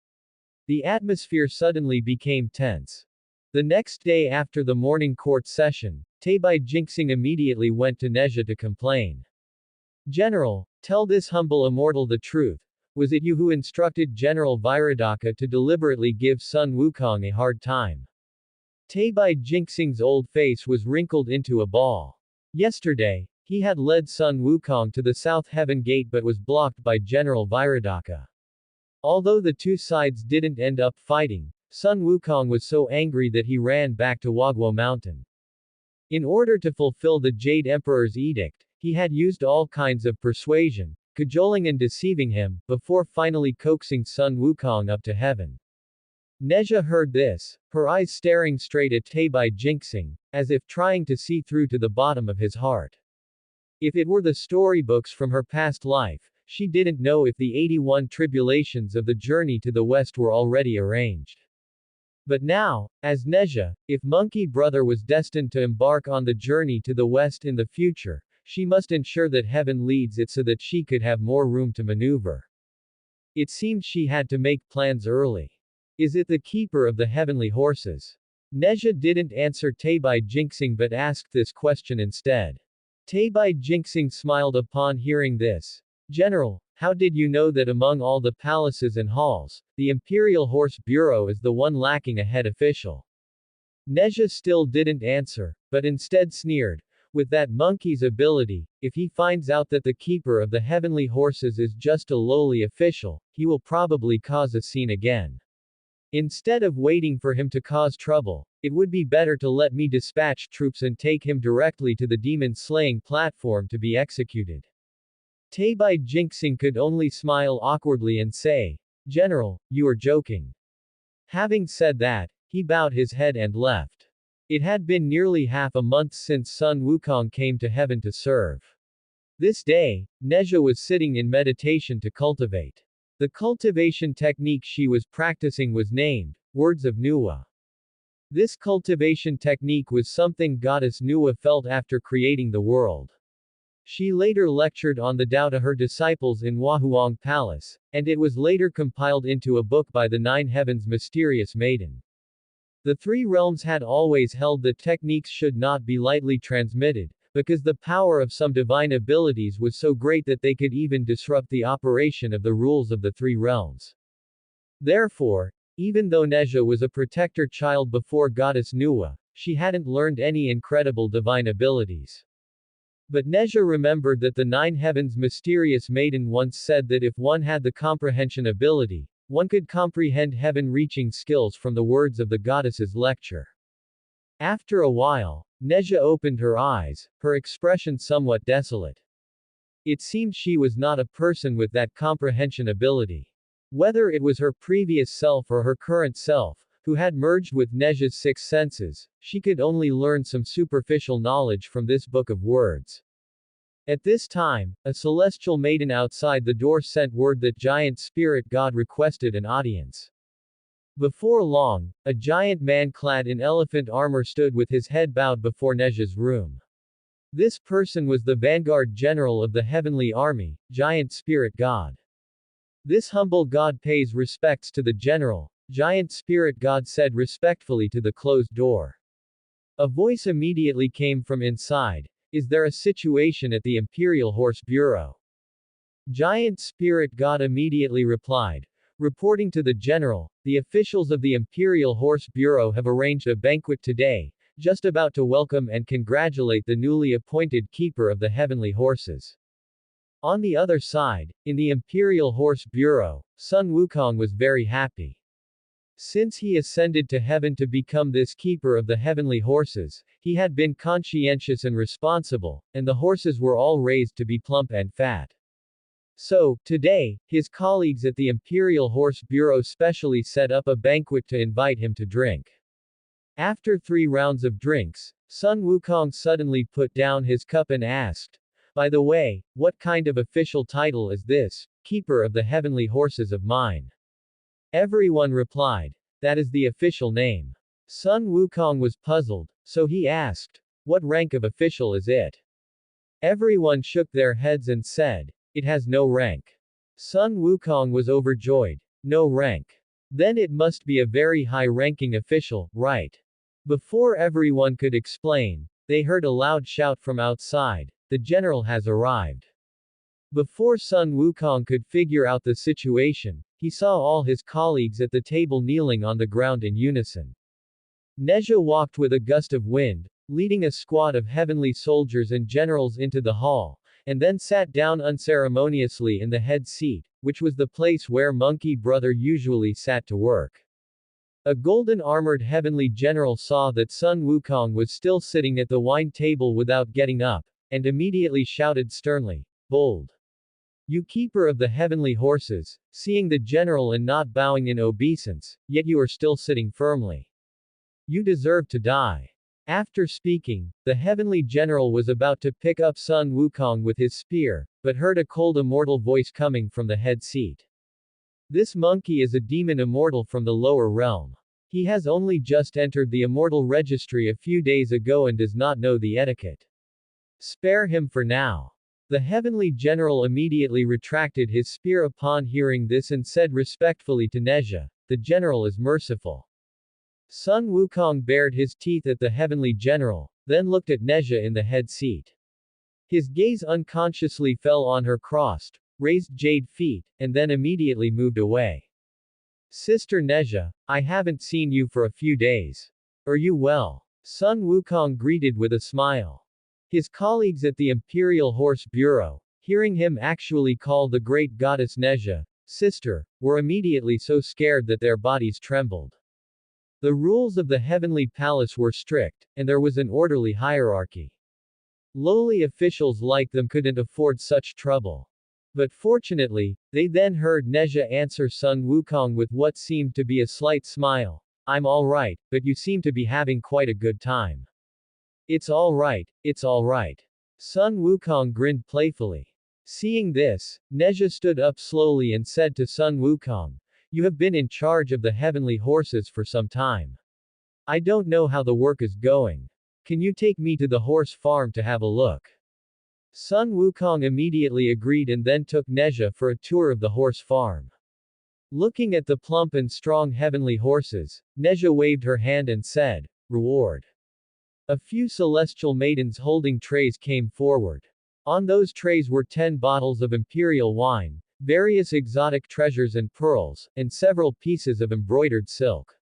The atmosphere suddenly became tense. The next day after the morning court session, Teibai Jinxing immediately went to Neja to complain. "General, tell this humble immortal the truth. Was it you who instructed General Viradaka to deliberately give Sun Wukong a hard time?" Teibai Jinxing's old face was wrinkled into a ball. Yesterday, he had led Sun Wukong to the South Heaven Gate but was blocked by General Viradaka. Although the two sides didn't end up fighting, Sun Wukong was so angry that he ran back to Wagwo Mountain. In order to fulfill the Jade Emperor's edict, he had used all kinds of persuasion, cajoling and deceiving him, before finally coaxing Sun Wukong up to heaven. Nezha heard this, her eyes staring straight at Teibai Jinxing, as if trying to see through to the bottom of his heart. If it were the storybooks from her past life, she didn't know if the 81 tribulations of the journey to the west were already arranged. But now, as Nezha, if Monkey Brother was destined to embark on the journey to the west in the future, she must ensure that heaven leads it so that she could have more room to maneuver. It seemed she had to make plans early. Is it the keeper of the heavenly horses? Nezha didn't answer Teibai Jinxing but asked this question instead. Teibai Jinxing smiled upon hearing this. General, how did you know that among all the palaces and halls, the Imperial Horse Bureau is the one lacking a head official? Nezha still didn't answer, but instead sneered. With that monkey's ability, if he finds out that the keeper of the heavenly horses is just a lowly official, he will probably cause a scene again. Instead of waiting for him to cause trouble, it would be better to let me dispatch troops and take him directly to the demon-slaying platform to be executed. Teibai Jinxing could only smile awkwardly and say, General, you are joking. Having said that, he bowed his head and left. It had been nearly half a month since Sun Wukong came to heaven to serve. This day, Nezha was sitting in meditation to cultivate. The cultivation technique she was practicing was named, Words of Nuwa. This cultivation technique was something Goddess Nuwa felt after creating the world. She later lectured on the Tao to her disciples in Wahuang Palace, and it was later compiled into a book by the Nine Heavens mysterious maiden. The three realms had always held that techniques should not be lightly transmitted, because the power of some divine abilities was so great that they could even disrupt the operation of the rules of the three realms. Therefore, even though Nezha was a protector child before Goddess Nuwa, she hadn't learned any incredible divine abilities. But Nezha remembered that the Nine Heavens mysterious maiden once said that if one had the comprehension ability, one could comprehend heaven-reaching skills from the words of the goddess's lecture. After a while, Nezha opened her eyes, her expression somewhat desolate. It seemed she was not a person with that comprehension ability. Whether it was her previous self or her current self, who had merged with Nezha's six senses, she could only learn some superficial knowledge from this book of words. At this time, a celestial maiden outside the door sent word that giant spirit god requested an audience. Before long, a giant man clad in elephant armor stood with his head bowed before Nezha's room. This person was the vanguard general of the heavenly army, giant spirit god. This humble god pays respects to the general, giant spirit god said respectfully to the closed door. A voice immediately came from inside. Is there a situation at the Imperial Horse Bureau? Giant spirit god immediately replied. Reporting to the general, the officials of the Imperial Horse Bureau have arranged a banquet today, just about to welcome and congratulate the newly appointed keeper of the heavenly horses. On the other side, in the Imperial Horse Bureau, Sun Wukong was very happy. Since he ascended to heaven to become this keeper of the heavenly horses, he had been conscientious and responsible, and the horses were all raised to be plump and fat. So, today, his colleagues at the Imperial Horse Bureau specially set up a banquet to invite him to drink. After 3 rounds of drinks, Sun Wukong suddenly put down his cup and asked, by the way, what kind of official title is this, keeper of the heavenly horses of mine? Everyone replied, that is the official name. Sun Wukong was puzzled, so he asked, what rank of official is it? Everyone shook their heads and said, it has no rank. Sun Wukong was overjoyed. No rank. Then it must be a very high-ranking official, right? Before everyone could explain, they heard a loud shout from outside, the general has arrived. Before Sun Wukong could figure out the situation, he saw all his colleagues at the table kneeling on the ground in unison. Nezha walked with a gust of wind, leading a squad of heavenly soldiers and generals into the hall, and then sat down unceremoniously in the head seat, which was the place where Monkey Brother usually sat to work. A golden-armored heavenly general saw that Sun Wukong was still sitting at the wine table without getting up, and immediately shouted sternly, "Bold! You keeper of the heavenly horses, seeing the general and not bowing in obeisance, yet you are still sitting firmly. You deserve to die." After speaking, the heavenly general was about to pick up Sun Wukong with his spear, but heard a cold immortal voice coming from the head seat. This monkey is a demon immortal from the lower realm. He has only just entered the immortal registry a few days ago and does not know the etiquette. Spare him for now. The heavenly general immediately retracted his spear upon hearing this and said respectfully to Neja, "The general is merciful." Sun Wukong bared his teeth at the heavenly general, then looked at Neja in the head seat. His gaze unconsciously fell on her crossed, raised jade feet, and then immediately moved away. "Sister Neja, I haven't seen you for a few days. Are you well?" Sun Wukong greeted with a smile. His colleagues at the Imperial Horse Bureau, hearing him actually call the great goddess Neja, sister, were immediately so scared that their bodies trembled. The rules of the heavenly palace were strict, and there was an orderly hierarchy. Lowly officials like them couldn't afford such trouble. But fortunately, they then heard Neja answer Sun Wukong with what seemed to be a slight smile. "I'm alright, but you seem to be having quite a good time." It's alright, it's alright." Sun Wukong grinned playfully. Seeing this, Neja stood up slowly and said to Sun Wukong, "You have been in charge of the heavenly horses for some time. I don't know how the work is going. Can you take me to the horse farm to have a look?" Sun Wukong immediately agreed and then took Neja for a tour of the horse farm. Looking at the plump and strong heavenly horses, Neja waved her hand and said, "Reward." A few celestial maidens holding trays came forward. On those trays were 10 bottles of imperial wine, various exotic treasures and pearls, and several pieces of embroidered silk.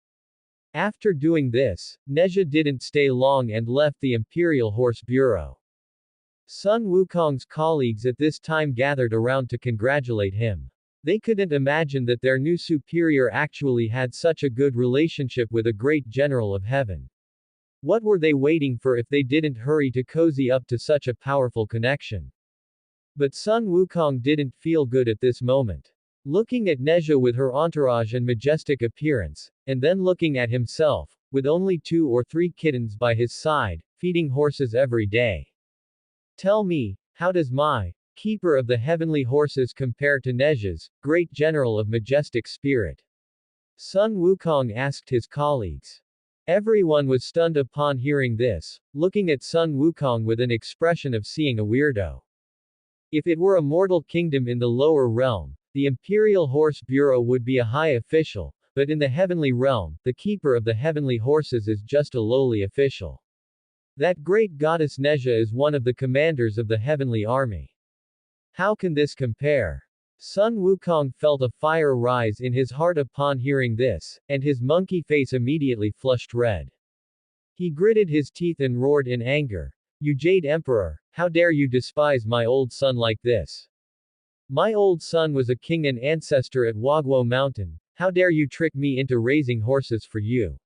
After doing this, Neja didn't stay long and left the Imperial Horse Bureau. Sun Wukong's colleagues at this time gathered around to congratulate him. They couldn't imagine that their new superior actually had such a good relationship with a great general of heaven. What were they waiting for if they didn't hurry to cozy up to such a powerful connection? But Sun Wukong didn't feel good at this moment. Looking at Neja with her entourage and majestic appearance, and then looking at himself, with only 2 or 3 kittens by his side, feeding horses every day. Tell me, how does my keeper of the heavenly horses compare to Neja's great general of majestic spirit? Sun Wukong asked his colleagues. Everyone was stunned upon hearing this, looking at Sun Wukong with an expression of seeing a weirdo. If it were a mortal kingdom in the lower realm, the Imperial Horse Bureau would be a high official, but in the heavenly realm, the keeper of the heavenly horses is just a lowly official. That great goddess Neja is one of the commanders of the heavenly army. How can this compare? Sun Wukong felt a fire rise in his heart upon hearing this, and his monkey face immediately flushed red. He gritted his teeth and roared in anger, "You Jade Emperor, how dare you despise my old son like this? My old son was a king and ancestor at Wagwo Mountain, how dare you trick me into raising horses for you?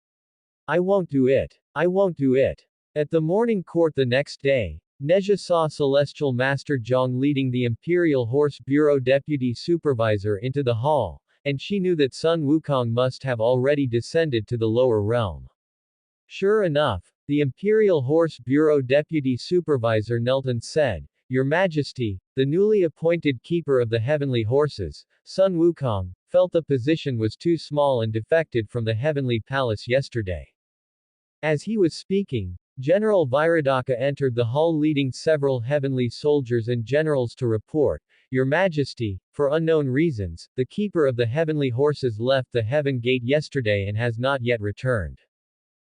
I won't do it. I won't do it." At the morning court the next day, Neja saw Celestial Master Zhang leading the Imperial Horse Bureau Deputy Supervisor into the hall, and she knew that Sun Wukong must have already descended to the lower realm. Sure enough, the Imperial Horse Bureau Deputy Supervisor knelt and said, "Your Majesty, the newly appointed keeper of the heavenly horses, Sun Wukong, felt the position was too small and defected from the heavenly palace yesterday." As he was speaking, General Viradaka entered the hall leading several heavenly soldiers and generals to report, "Your Majesty, for unknown reasons, the keeper of the heavenly horses left the heaven gate yesterday and has not yet returned."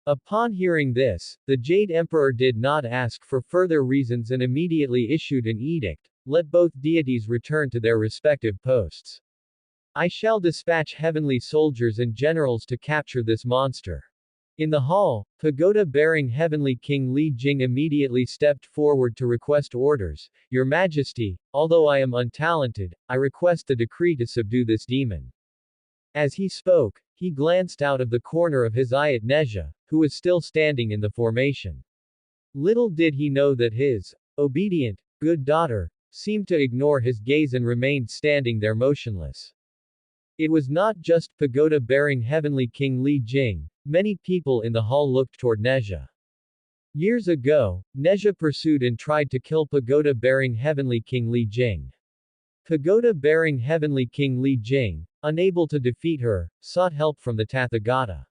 Upon hearing this, the Jade Emperor did not ask for further reasons and immediately issued an edict, "Let both deities return to their respective posts. I shall dispatch heavenly soldiers and generals to capture this monster." In the hall, pagoda-bearing Heavenly King Li Jing immediately stepped forward to request orders. "Your Majesty, although I am untalented, I request the decree to subdue this demon." As he spoke, he glanced out of the corner of his eye at Neja, who was still standing in the formation. Little did he know that his obedient, good daughter seemed to ignore his gaze and remained standing there motionless. It was not just pagoda-bearing heavenly King Li Jing. Many people in the hall looked toward Neja. Years ago, Neja pursued and tried to kill pagoda-bearing heavenly King Li Jing. Pagoda-bearing heavenly King Li Jing, unable to defeat her, sought help from the Tathagata.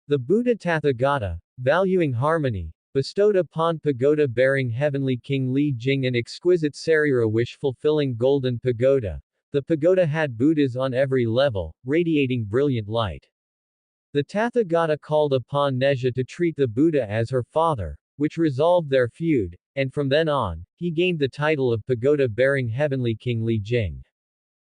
The Buddha Tathagata, valuing harmony, bestowed upon pagoda-bearing heavenly King Li Jing an exquisite Sarira wish-fulfilling golden pagoda. The pagoda had Buddhas on every level, radiating brilliant light. The Tathagata called upon Neja to treat the Buddha as her father, which resolved their feud, and from then on, he gained the title of pagoda-bearing heavenly King Li Jing.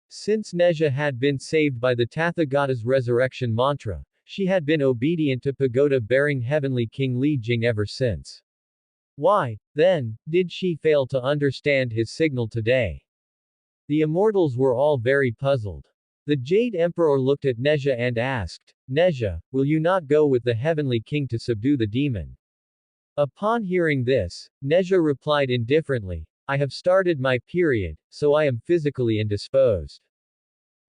Since Neja had been saved by the Tathagata's resurrection mantra, she had been obedient to pagoda-bearing heavenly King Li Jing ever since. Why, then, did she fail to understand his signal today? The immortals were all very puzzled. The Jade Emperor looked at Neja and asked, Neja, will you not go with the heavenly king to subdue the demon? Upon hearing this, Neja replied indifferently, I have started my period, so I am physically indisposed.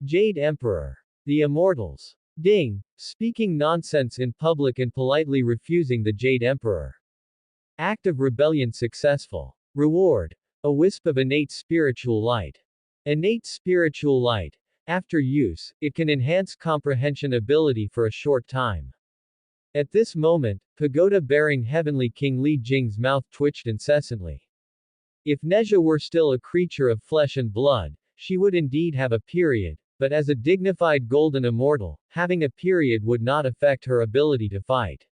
Jade Emperor. The immortals. Ding, speaking nonsense in public and politely refusing the Jade Emperor. Act of rebellion successful. Reward. A wisp of innate spiritual light. Innate spiritual light. After use, it can enhance comprehension ability for a short time. At this moment, pagoda-bearing heavenly King Li Jing's mouth twitched incessantly. If Neja were still a creature of flesh and blood, she would indeed have a period, but as a dignified golden immortal, having a period would not affect her ability to fight.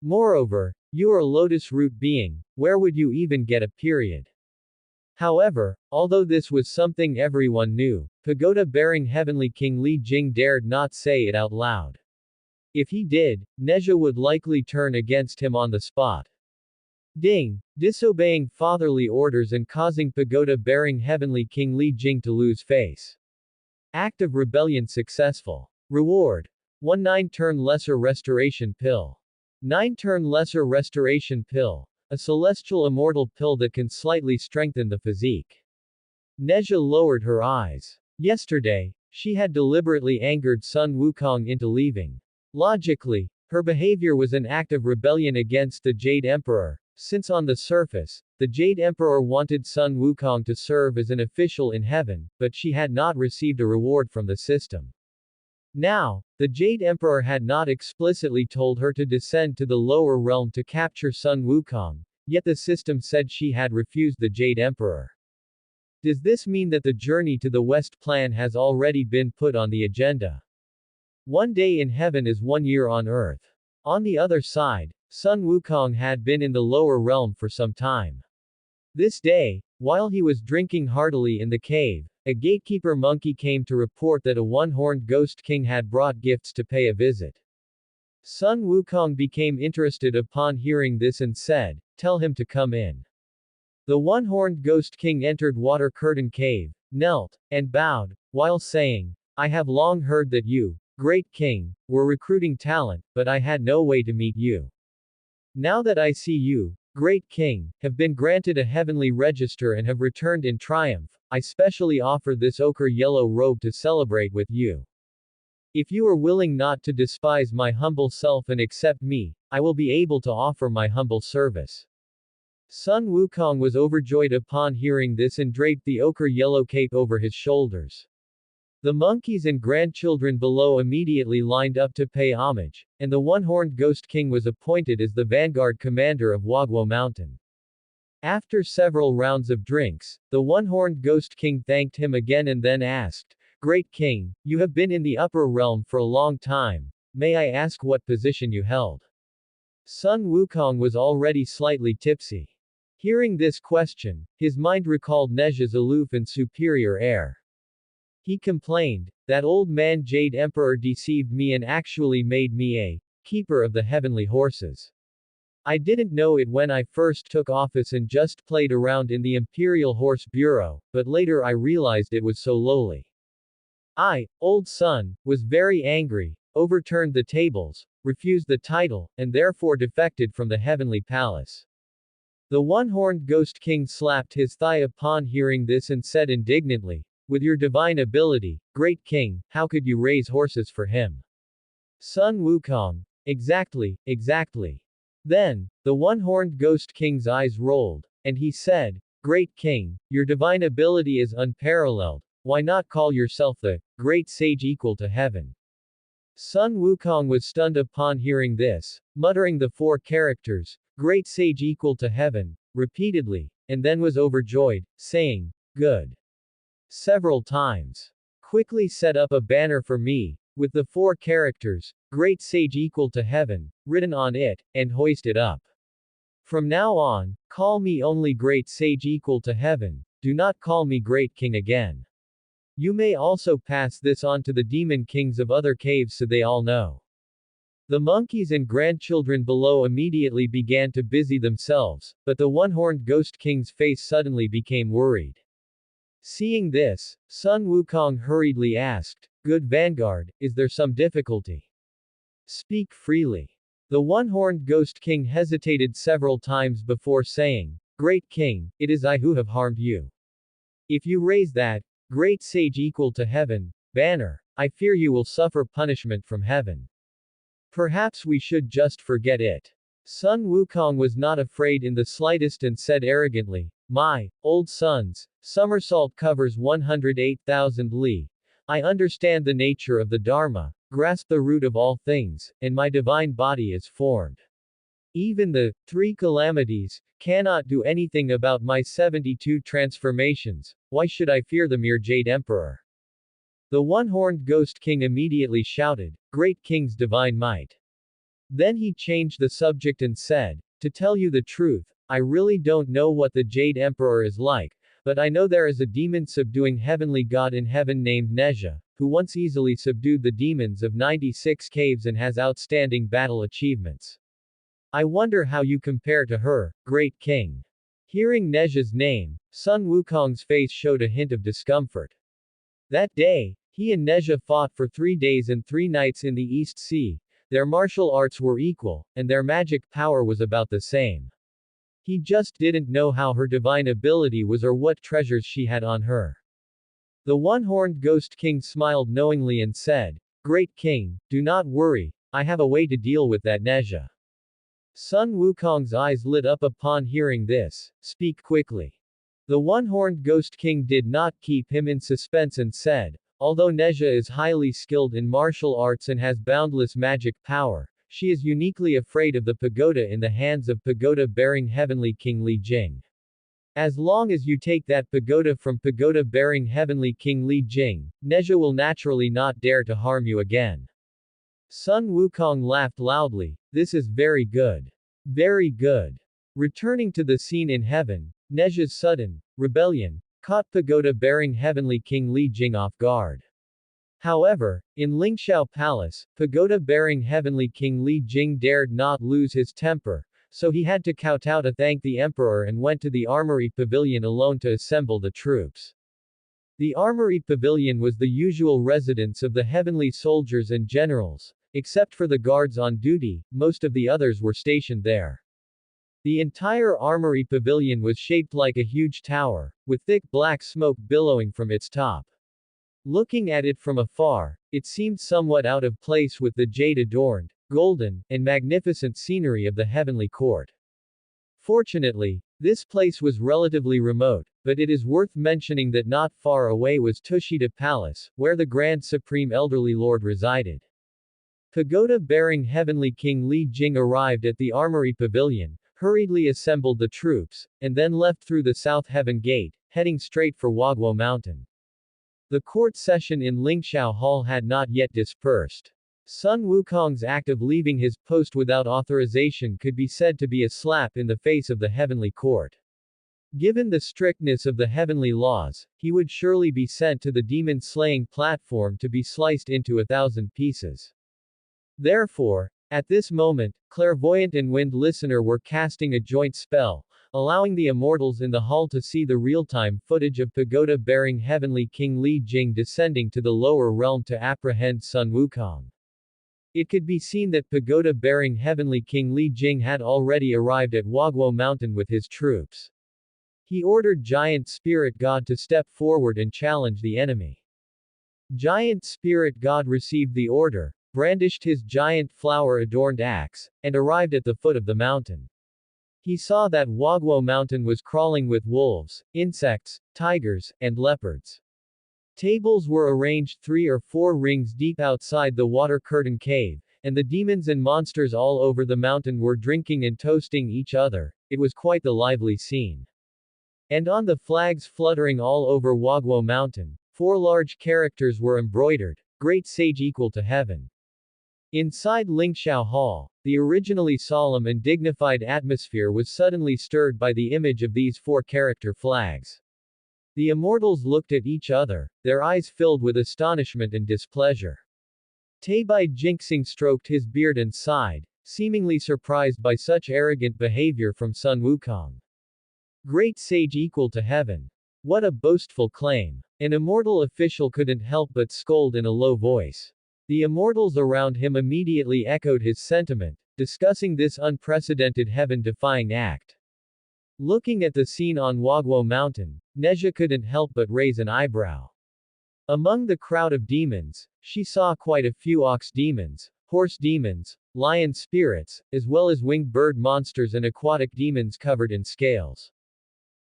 Moreover, you are a lotus root being, where would you even get a period? However, although this was something everyone knew, pagoda-bearing heavenly King Li Jing dared not say it out loud. If he did, Neja would likely turn against him on the spot. Ding, disobeying fatherly orders and causing pagoda-bearing heavenly King Li Jing to lose face. Act of rebellion successful. Reward. 1 9-turn lesser restoration pill. 9-turn lesser restoration pill. A celestial immortal pill that can slightly strengthen the physique. Neja lowered her eyes. Yesterday, she had deliberately angered Sun Wukong into leaving. Logically, her behavior was an act of rebellion against the Jade Emperor, since on the surface, the Jade Emperor wanted Sun Wukong to serve as an official in heaven, but she had not received a reward from the system. Now, the Jade Emperor had not explicitly told her to descend to the lower realm to capture Sun Wukong, yet the system said she had refused the Jade Emperor. Does this mean that the journey to the West plan has already been put on the agenda? 1 day in heaven is 1 year on earth. On the other side, Sun Wukong had been in the lower realm for some time. This day, while he was drinking heartily in the cave, a gatekeeper monkey came to report that a one-horned ghost king had brought gifts to pay a visit. Sun Wukong became interested upon hearing this and said, tell him to come in. The one-horned ghost king entered Water Curtain Cave, knelt, and bowed, while saying, I have long heard that you, great king, were recruiting talent, but I had no way to meet you. Now that I see you, great king, have been granted a heavenly register and have returned in triumph, I specially offer this ochre yellow robe to celebrate with you. If you are willing not to despise my humble self and accept me, I will be able to offer my humble service. Sun Wukong was overjoyed upon hearing this and draped the ochre yellow cape over his shoulders. The monkeys and grandchildren below immediately lined up to pay homage, and the one-horned ghost king was appointed as the vanguard commander of Wagwo Mountain. After several rounds of drinks, the one-horned ghost king thanked him again and then asked, Great king, you have been in the upper realm for a long time, may I ask what position you held? Sun Wukong was already slightly tipsy. Hearing this question, his mind recalled Neja's aloof and superior air. He complained, that old man Jade Emperor deceived me and actually made me a keeper of the heavenly horses. I didn't know it when I first took office and just played around in the Imperial Horse Bureau, but later I realized it was so lowly. I, old Sun, was very angry, overturned the tables, refused the title, and therefore defected from the heavenly palace. The one-horned ghost king slapped his thigh upon hearing this and said indignantly, with your divine ability, great king, how could you raise horses for him? Sun Wukong. Exactly, exactly. Then, the one-horned ghost king's eyes rolled, and he said, great king, your divine ability is unparalleled, why not call yourself the great sage equal to heaven? Sun Wukong was stunned upon hearing this, muttering the four characters, great sage equal to heaven, repeatedly, and then was overjoyed, saying, good. Several times. Quickly set up a banner for me, with the four characters, great sage equal to heaven, written on it, and hoist it up. From now on, call me only great sage equal to heaven, do not call me great king again. You may also pass this on to the demon kings of other caves so they all know. The monkeys and grandchildren below immediately began to busy themselves, but the one-horned ghost king's face suddenly became worried. Seeing this, Sun Wukong hurriedly asked, good Vanguard, is there some difficulty? Speak freely. The one-horned ghost king hesitated several times before saying, great king, it is I who have harmed you. If you raise that, great sage equal to heaven, banner, I fear you will suffer punishment from heaven. Perhaps we should just forget it. Sun Wukong was not afraid in the slightest and said arrogantly, my, old sons, somersault covers 108,000 li. I understand the nature of the Dharma, grasp the root of all things, and my divine body is formed. Even the three calamities cannot do anything about my 72 transformations, why should I fear the mere Jade Emperor? The one-horned ghost king immediately shouted, great king's divine might. Then he changed the subject and said, to tell you the truth, I really don't know what the Jade Emperor is like, but I know there is a demon subduing heavenly god in heaven named Nezha, who once easily subdued the demons of 96 caves and has outstanding battle achievements. I wonder how you compare to her, great king. Hearing Nezha's name, Sun Wukong's face showed a hint of discomfort. That day, he and Nezha fought for 3 days and 3 nights in the East Sea. Their martial arts were equal, and their magic power was about the same. He just didn't know how her divine ability was or what treasures she had on her. The one-horned ghost king smiled knowingly and said, great king, do not worry, I have a way to deal with that Nezha. Sun Wukong's eyes lit up upon hearing this, speak quickly. The one-horned ghost king did not keep him in suspense and said, although Nezha is highly skilled in martial arts and has boundless magic power, she is uniquely afraid of the pagoda in the hands of pagoda-bearing heavenly King Li Jing. As long as you take that pagoda from pagoda-bearing heavenly King Li Jing, Nezha will naturally not dare to harm you again. Sun Wukong laughed loudly, this is very good. Very good. Returning to the scene in heaven, Nezha's sudden rebellion caught pagoda-bearing heavenly King Li Jing off guard. However, in Lingxiao Palace, pagoda-bearing heavenly King Li Jing dared not lose his temper, so he had to kowtow to thank the emperor and went to the armory pavilion alone to assemble the troops. The armory pavilion was the usual residence of the heavenly soldiers and generals. Except for the guards on duty, most of the others were stationed there. The entire armory pavilion was shaped like a huge tower, with thick black smoke billowing from its top. Looking at it from afar, it seemed somewhat out of place with the jade-adorned, golden, and magnificent scenery of the heavenly court. Fortunately, this place was relatively remote, but it is worth mentioning that not far away was Tushita Palace, where the Grand Supreme Elderly Lord resided. Pagoda-bearing heavenly King Li Jing arrived at the armory pavilion, hurriedly assembled the troops, and then left through the South Heaven Gate, heading straight for Wagwo Mountain. The court session in Lingxiao Hall had not yet dispersed. Sun Wukong's act of leaving his post without authorization could be said to be a slap in the face of the heavenly court. Given the strictness of the heavenly laws, he would surely be sent to the demon-slaying platform to be sliced into 1,000 pieces. Therefore, at this moment, clairvoyant and wind listener were casting a joint spell, allowing the immortals in the hall to see the real-time footage of pagoda-bearing heavenly King Li Jing descending to the lower realm to apprehend Sun Wukong. It could be seen that pagoda-bearing heavenly King Li Jing had already arrived at Wagwo Mountain with his troops. He ordered Giant Spirit God to step forward and challenge the enemy. Giant Spirit God received the order, brandished his giant flower-adorned axe, and arrived at the foot of the mountain. He saw that Wagwo Mountain was crawling with wolves, insects, tigers, and leopards. Tables were arranged 3 or 4 rings deep outside the water curtain cave, and the demons and monsters all over the mountain were drinking and toasting each other. It was quite the lively scene. And on the flags fluttering all over Wagwo Mountain, 4 large characters were embroidered, Great Sage equal to heaven. Inside Lingxiao Hall, the originally solemn and dignified atmosphere was suddenly stirred by the image of these 4 character flags. The immortals looked at each other, their eyes filled with astonishment and displeasure. Taibai Jinxing stroked his beard and sighed, seemingly surprised by such arrogant behavior from Sun Wukong. Great Sage equal to heaven. What a boastful claim. An immortal official couldn't help but scold in a low voice. The immortals around him immediately echoed his sentiment, discussing this unprecedented heaven-defying act. Looking at the scene on Wagwo Mountain, Nezha couldn't help but raise an eyebrow. Among the crowd of demons, she saw quite a few ox demons, horse demons, lion spirits, as well as winged bird monsters and aquatic demons covered in scales.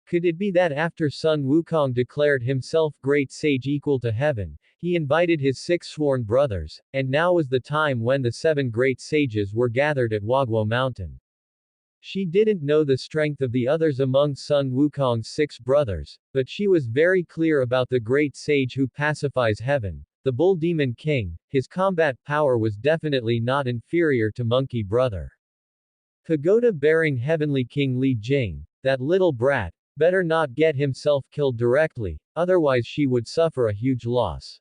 Could it be that after Sun Wukong declared himself Great Sage equal to heaven, he invited his 6 sworn brothers, and now was the time when the 7 great sages were gathered at Wagwo Mountain? She didn't know the strength of the others among Sun Wukong's 6 brothers, but she was very clear about the Great Sage who pacifies heaven, the Bull Demon King. His combat power was definitely not inferior to Monkey Brother. Pagoda-bearing heavenly King Li Jing, that little brat, better not get himself killed directly, otherwise she would suffer a huge loss.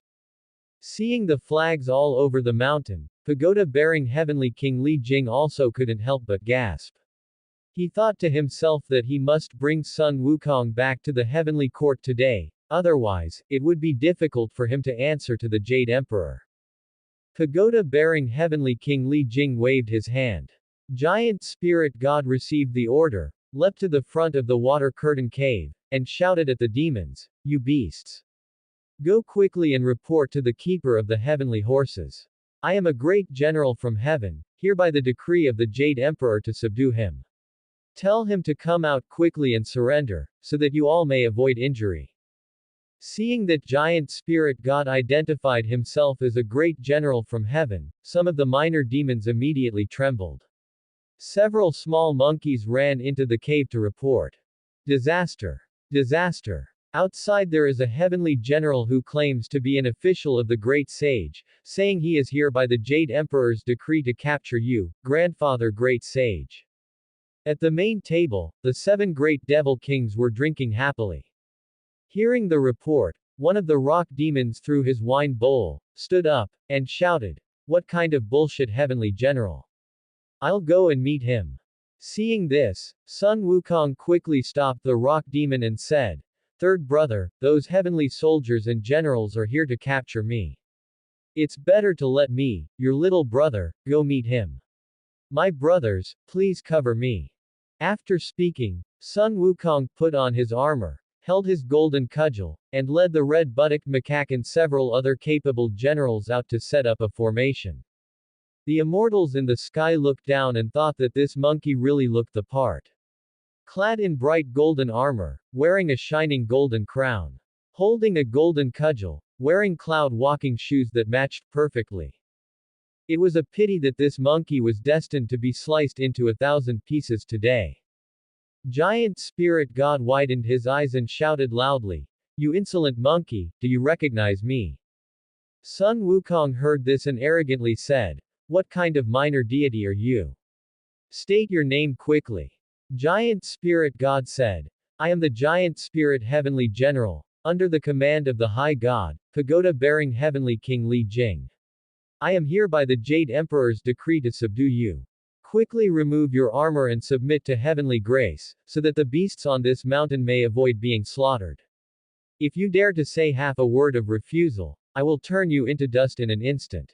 Seeing the flags all over the mountain, pagoda-bearing heavenly King Li Jing also couldn't help but gasp. He thought to himself that he must bring Sun Wukong back to the heavenly court today, otherwise, it would be difficult for him to answer to the Jade Emperor. Pagoda-bearing heavenly King Li Jing waved his hand. Giant Spirit God received the order, leapt to the front of the water curtain cave, and shouted at the demons, "You beasts! Go quickly and report to the keeper of the heavenly horses. I am a great general from heaven, here by the decree of the Jade Emperor to subdue him. Tell him to come out quickly and surrender, so that you all may avoid injury." Seeing that Giant Spirit God identified himself as a great general from heaven, some of the minor demons immediately trembled. Several small monkeys ran into the cave to report. Disaster! Disaster! Outside there is a heavenly general who claims to be an official of the Great Sage, saying he is here by the Jade Emperor's decree to capture you, Grandfather Great Sage. At the main table, the 7 great devil kings were drinking happily. Hearing the report, one of the rock demons threw his wine bowl, stood up, and shouted, "What kind of bullshit heavenly general? I'll go and meet him." Seeing this, Sun Wukong quickly stopped the rock demon and said, "Third brother, those heavenly soldiers and generals are here to capture me. It's better to let me, your little brother, go meet him. My brothers, please cover me." After speaking, Sun Wukong put on his armor, held his golden cudgel, and led the red buttock macaque and several other capable generals out to set up a formation. The immortals in the sky looked down and thought that this monkey really looked the part. Clad in bright golden armor, wearing a shining golden crown, holding a golden cudgel, wearing cloud walking shoes that matched perfectly. It was a pity that this monkey was destined to be sliced into 1,000 pieces today. Giant Spirit God widened his eyes and shouted loudly, "You insolent monkey, do you recognize me?" Sun Wukong heard this and arrogantly said, "What kind of minor deity are you? State your name quickly." Giant Spirit God said, "I am the Giant Spirit Heavenly General, under the command of the High God, pagoda-bearing Heavenly King Li Jing. I am here by the Jade Emperor's decree to subdue you. Quickly remove your armor and submit to heavenly grace, so that the beasts on this mountain may avoid being slaughtered. If you dare to say half a word of refusal, I will turn you into dust in an instant.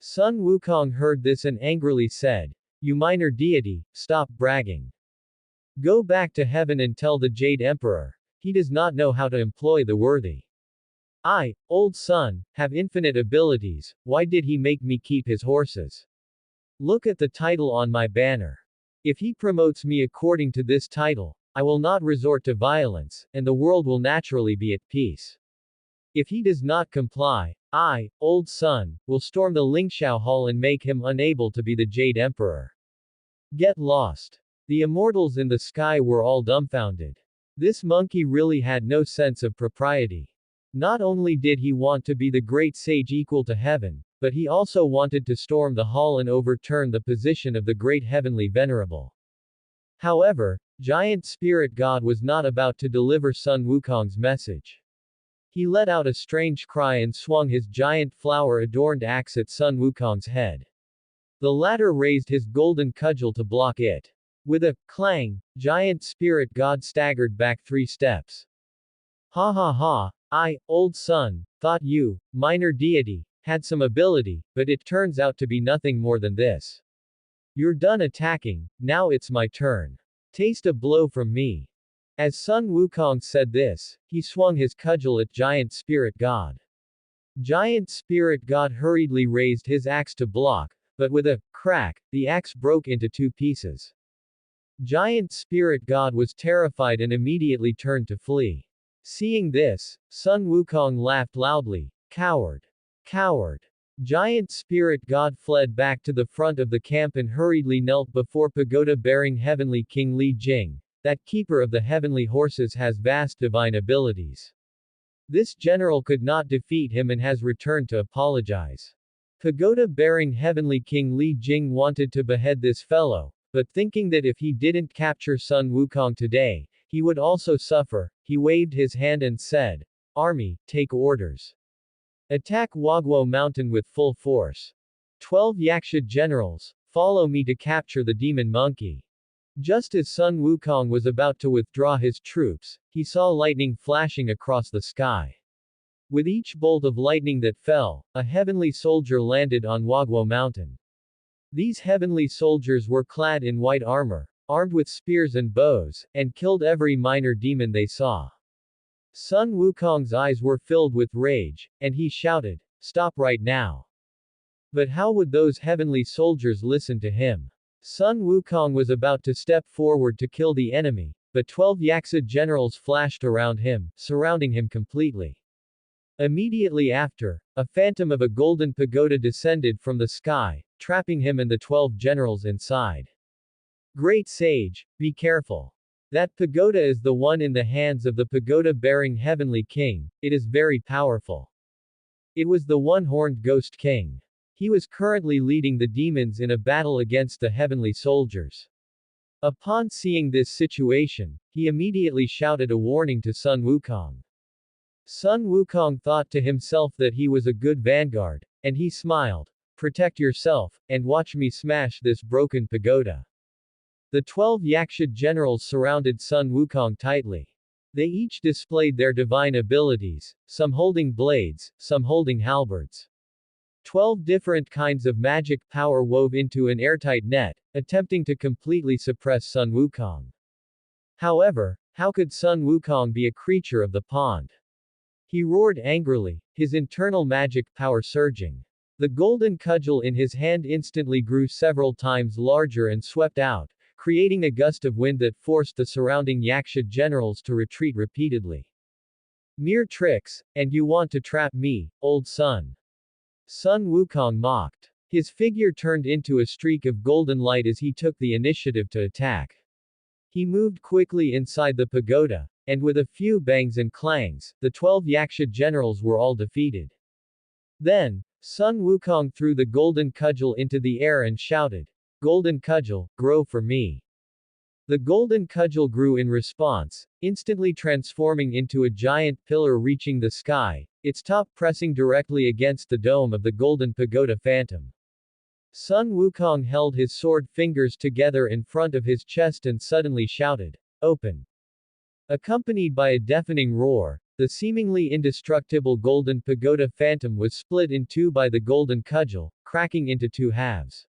Sun Wukong heard this and angrily said, "You minor deity, stop bragging. Go back to heaven and tell the Jade Emperor, he does not know how to employ the worthy. I, old Sun, have infinite abilities, why did he make me keep his horses? Look at the title on my banner. If he promotes me according to this title, I will not resort to violence, and the world will naturally be at peace. If he does not comply, I, old Sun, will storm the Lingxiao Hall and make him unable to be the Jade Emperor." Get lost. The immortals in the sky were all dumbfounded. This monkey really had no sense of propriety. Not only did he want to be the great sage equal to heaven, but he also wanted to storm the hall and overturn the position of the great heavenly venerable. However, giant spirit god was not about to deliver Sun Wukong's message. He let out a strange cry and swung his giant flower-adorned axe at Sun Wukong's head. The latter raised his golden cudgel to block it. With a clang, giant spirit god staggered back 3 steps. Ha ha ha, I, old Sun, thought you, minor deity, had some ability, but it turns out to be nothing more than this. You're done attacking, now it's my turn. Taste a blow from me. As Sun Wukong said this, he swung his cudgel at Giant Spirit God. Giant Spirit God hurriedly raised his axe to block, but with a crack, the axe broke into 2 pieces. Giant Spirit God was terrified and immediately turned to flee. Seeing this, Sun Wukong laughed loudly. Coward! Coward! Giant Spirit God fled back to the front of the camp and hurriedly knelt before pagoda-bearing Heavenly King Li Jing. That keeper of the heavenly horses has vast divine abilities. This general could not defeat him and has returned to apologize. Pagoda-bearing Heavenly King Li Jing wanted to behead this fellow, but thinking that if he didn't capture Sun Wukong today, he would also suffer, he waved his hand and said, "Army, take orders. Attack Wagwo Mountain with full force. 12 Yaksha generals, follow me to capture the demon monkey." Just as Sun Wukong was about to withdraw his troops, he saw lightning flashing across the sky. With each bolt of lightning that fell, a heavenly soldier landed on Wagwo Mountain. These heavenly soldiers were clad in white armor, armed with spears and bows, and killed every minor demon they saw. Sun Wukong's eyes were filled with rage, and he shouted, "Stop right now." But how would those heavenly soldiers listen to him? Sun Wukong was about to step forward to kill the enemy, but 12 Yaksha generals flashed around him, surrounding him completely. Immediately after, a phantom of a golden pagoda descended from the sky, trapping him and the 12 generals inside. Great sage, be careful. That pagoda is the one in the hands of the pagoda-bearing Heavenly King, it is very powerful. It was the one-horned Ghost King. He was currently leading the demons in a battle against the heavenly soldiers. Upon seeing this situation, he immediately shouted a warning to Sun Wukong. Sun Wukong thought to himself that he was a good vanguard, and he smiled. "Protect yourself, and watch me smash this broken pagoda." The 12 Yaksha generals surrounded Sun Wukong tightly. They each displayed their divine abilities, some holding blades, some holding halberds. 12 different kinds of magic power wove into an airtight net, attempting to completely suppress Sun Wukong. However, how could Sun Wukong be a creature of the pond? He roared angrily, his internal magic power surging. The golden cudgel in his hand instantly grew several times larger and swept out, creating a gust of wind that forced the surrounding Yaksha generals to retreat repeatedly. "Mere tricks, and you want to trap me, old Sun?" Sun Wukong mocked. His figure turned into a streak of golden light as he took the initiative to attack. He moved quickly inside the pagoda, and with a few bangs and clangs, the 12 Yaksha generals were all defeated. Then, Sun Wukong threw the golden cudgel into the air and shouted, "Golden cudgel, grow for me." The golden cudgel grew in response, instantly transforming into a giant pillar reaching the sky, its top pressing directly against the dome of the golden pagoda phantom. Sun Wukong held his sword fingers together in front of his chest and suddenly shouted, "Open!" Accompanied by a deafening roar, the seemingly indestructible golden pagoda phantom was split in two by the golden cudgel, cracking into two halves.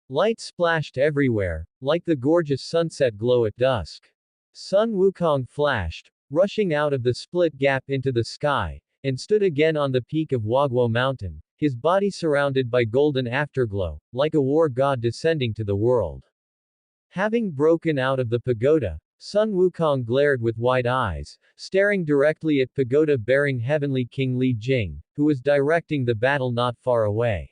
Light splashed everywhere, like the gorgeous sunset glow at dusk. Sun Wukong flashed, rushing out of the split gap into the sky, and stood again on the peak of Wagwo Mountain, his body surrounded by golden afterglow, like a war god descending to the world. Having broken out of the pagoda, Sun Wukong glared with wide eyes, staring directly at pagoda-bearing Heavenly King Li Jing, who was directing the battle not far away.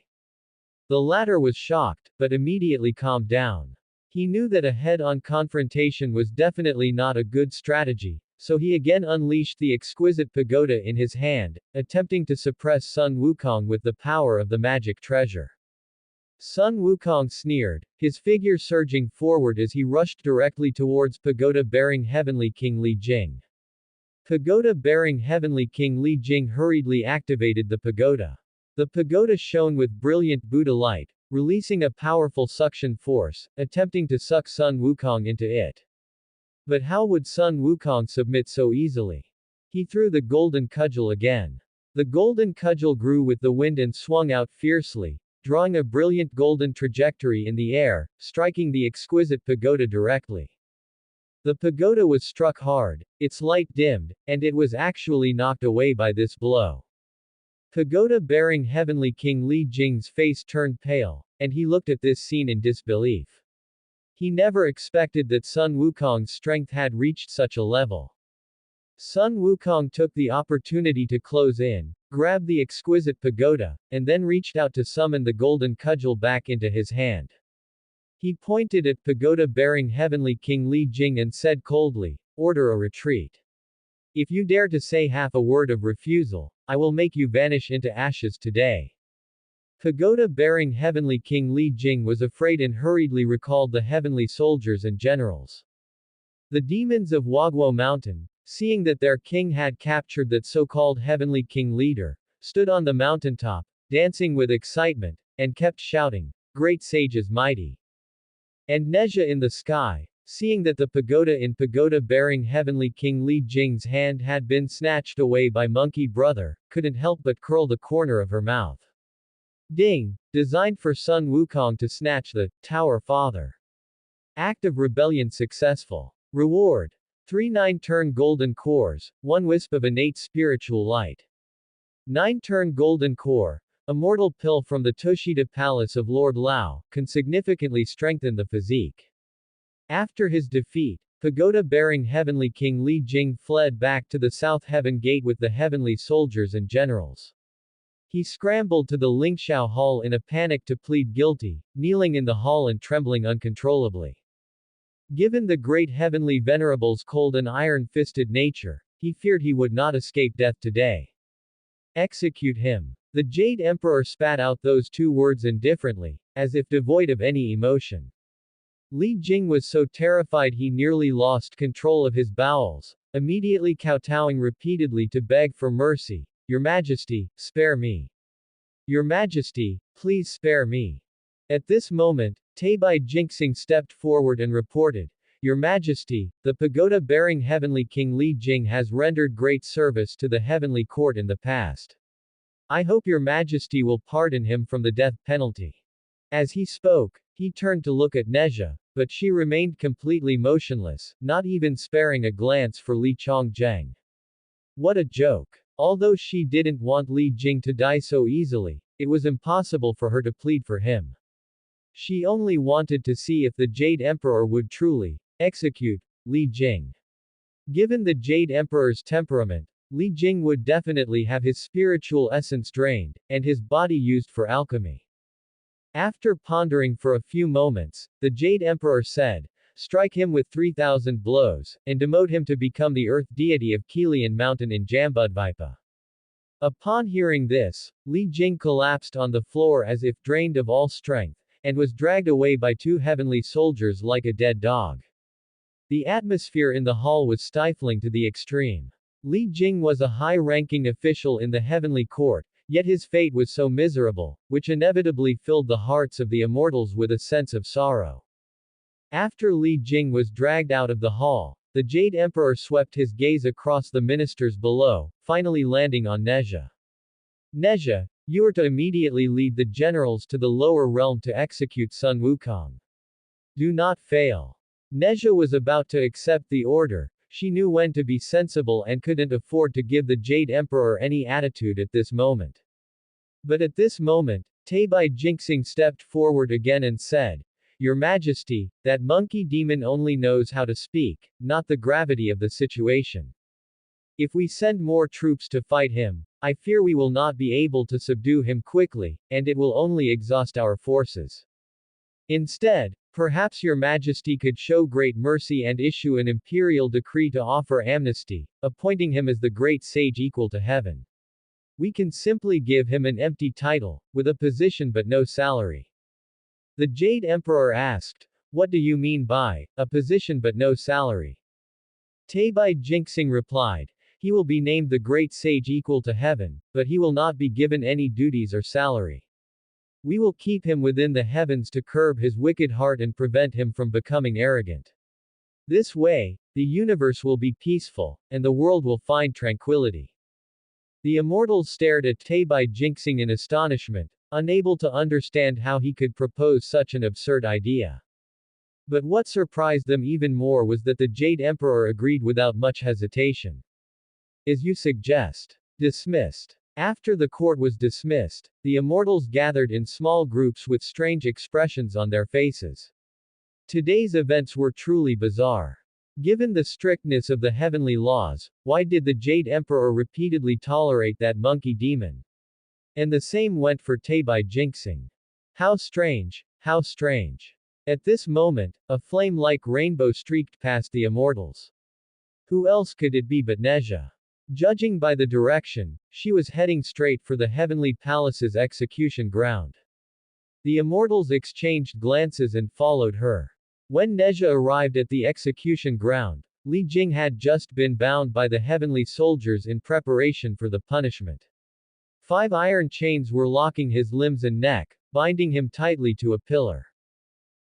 The latter was shocked, but immediately calmed down. He knew that a head-on confrontation was definitely not a good strategy, so he again unleashed the exquisite pagoda in his hand, attempting to suppress Sun Wukong with the power of the magic treasure. Sun Wukong sneered, his figure surging forward as he rushed directly towards pagoda-bearing Heavenly King Li Jing. Pagoda-bearing Heavenly King Li Jing hurriedly activated the pagoda. The pagoda shone with brilliant Buddha light, releasing a powerful suction force, attempting to suck Sun Wukong into it. But how would Sun Wukong submit so easily? He threw the golden cudgel again. The golden cudgel grew with the wind and swung out fiercely, drawing a brilliant golden trajectory in the air, striking the exquisite pagoda directly. The pagoda was struck hard, its light dimmed, and it was actually knocked away by this blow. Pagoda-bearing Heavenly King Li Jing's face turned pale, and he looked at this scene in disbelief. He never expected that Sun Wukong's strength had reached such a level. Sun Wukong took the opportunity to close in, grabbed the exquisite pagoda, and then reached out to summon the golden cudgel back into his hand. He pointed at pagoda-bearing Heavenly King Li Jing and said coldly, "Order a retreat. If you dare to say half a word of refusal, I will make you vanish into ashes today." Pagoda-bearing Heavenly King Li Jing was afraid and hurriedly recalled the heavenly soldiers and generals. The demons of Wagwo Mountain, seeing that their king had captured that so-called Heavenly King leader, stood on the mountaintop, dancing with excitement, and kept shouting, "Great sage is mighty." And Nezha in the sky, seeing that the pagoda-bearing Heavenly King Li Jing's hand had been snatched away by Monkey Brother, couldn't help but curl the corner of her mouth. Ding! Designed for Sun Wukong to snatch the Tower Father. Act of rebellion successful. Reward. 3 9-turn golden cores, 1 wisp of innate spiritual light. 9-turn golden core, immortal pill from the Tushita Palace of Lord Lao, can significantly strengthen the physique. After his defeat, pagoda-bearing Heavenly King Li Jing fled back to the South Heaven Gate with the heavenly soldiers and generals. He scrambled to the Lingxiao Hall in a panic to plead guilty, kneeling in the hall and trembling uncontrollably. Given the great heavenly venerable's cold and iron-fisted nature, he feared he would not escape death today. Execute him. The Jade Emperor spat out those 2 words indifferently, as if devoid of any emotion. Li Jing was so terrified he nearly lost control of his bowels, immediately kowtowing repeatedly to beg for mercy. "Your Majesty, spare me. Your Majesty, please spare me." At this moment, Taibai Jinxing stepped forward and reported, "Your Majesty, the pagoda-bearing Heavenly King Li Jing has rendered great service to the Heavenly Court in the past. I hope Your Majesty will pardon him from the death penalty." As he spoke, he turned to look at Nezha, but she remained completely motionless, not even sparing a glance for Li Chongzheng. What a joke. Although she didn't want Li Jing to die so easily, it was impossible for her to plead for him. She only wanted to see if the Jade Emperor would truly execute Li Jing. Given the Jade Emperor's temperament, Li Jing would definitely have his spiritual essence drained, and his body used for alchemy. After pondering for a few moments, the Jade Emperor said, "Strike him with 3,000 blows, and demote him to become the earth deity of Kilian Mountain in Jambudvipa." Upon hearing this, Li Jing collapsed on the floor as if drained of all strength, and was dragged away by 2 heavenly soldiers like a dead dog. The atmosphere in the hall was stifling to the extreme. Li Jing was a high-ranking official in the heavenly court, Yet his fate was so miserable, which inevitably filled the hearts of the immortals with a sense of sorrow. After Li Jing was dragged out of the hall, the Jade Emperor swept his gaze across the ministers below, finally landing on Nezha. Nezha, you are to immediately lead the generals to the lower realm to execute Sun Wukong. Do not fail. Nezha was about to accept the order. She knew when to be sensible and couldn't afford to give the Jade Emperor any attitude at this moment. But at this moment, Taibai Jinxing stepped forward again and said, Your Majesty, that monkey demon only knows how to speak, not the gravity of the situation. If we send more troops to fight him, I fear we will not be able to subdue him quickly, and it will only exhaust our forces. Instead, perhaps your majesty could show great mercy and issue an imperial decree to offer amnesty, appointing him as the great sage equal to heaven. We can simply give him an empty title, with a position but no salary. The Jade Emperor asked, What do you mean by, a position but no salary? Taibai Jinxing replied, He will be named the great sage equal to heaven, but he will not be given any duties or salary. We will keep him within the heavens to curb his wicked heart and prevent him from becoming arrogant. This way, the universe will be peaceful, and the world will find tranquility. The immortals stared at Taibai Jinxing in astonishment, unable to understand how he could propose such an absurd idea. But what surprised them even more was that the Jade Emperor agreed without much hesitation. As you suggest. Dismissed. After the court was dismissed, the immortals gathered in small groups with strange expressions on their faces. Today's events were truly bizarre. Given the strictness of the heavenly laws, why did the Jade Emperor repeatedly tolerate that monkey demon? And the same went for Taibai Jinxing. How strange, how strange. At this moment, a flame-like rainbow streaked past the immortals. Who else could it be but Nezha? Judging by the direction, she was heading straight for the heavenly palace's execution ground. The immortals exchanged glances and followed her. When Nezha arrived at the execution ground, Li Jing had just been bound by the heavenly soldiers in preparation for the punishment. 5 iron chains were locking his limbs and neck, binding him tightly to a pillar.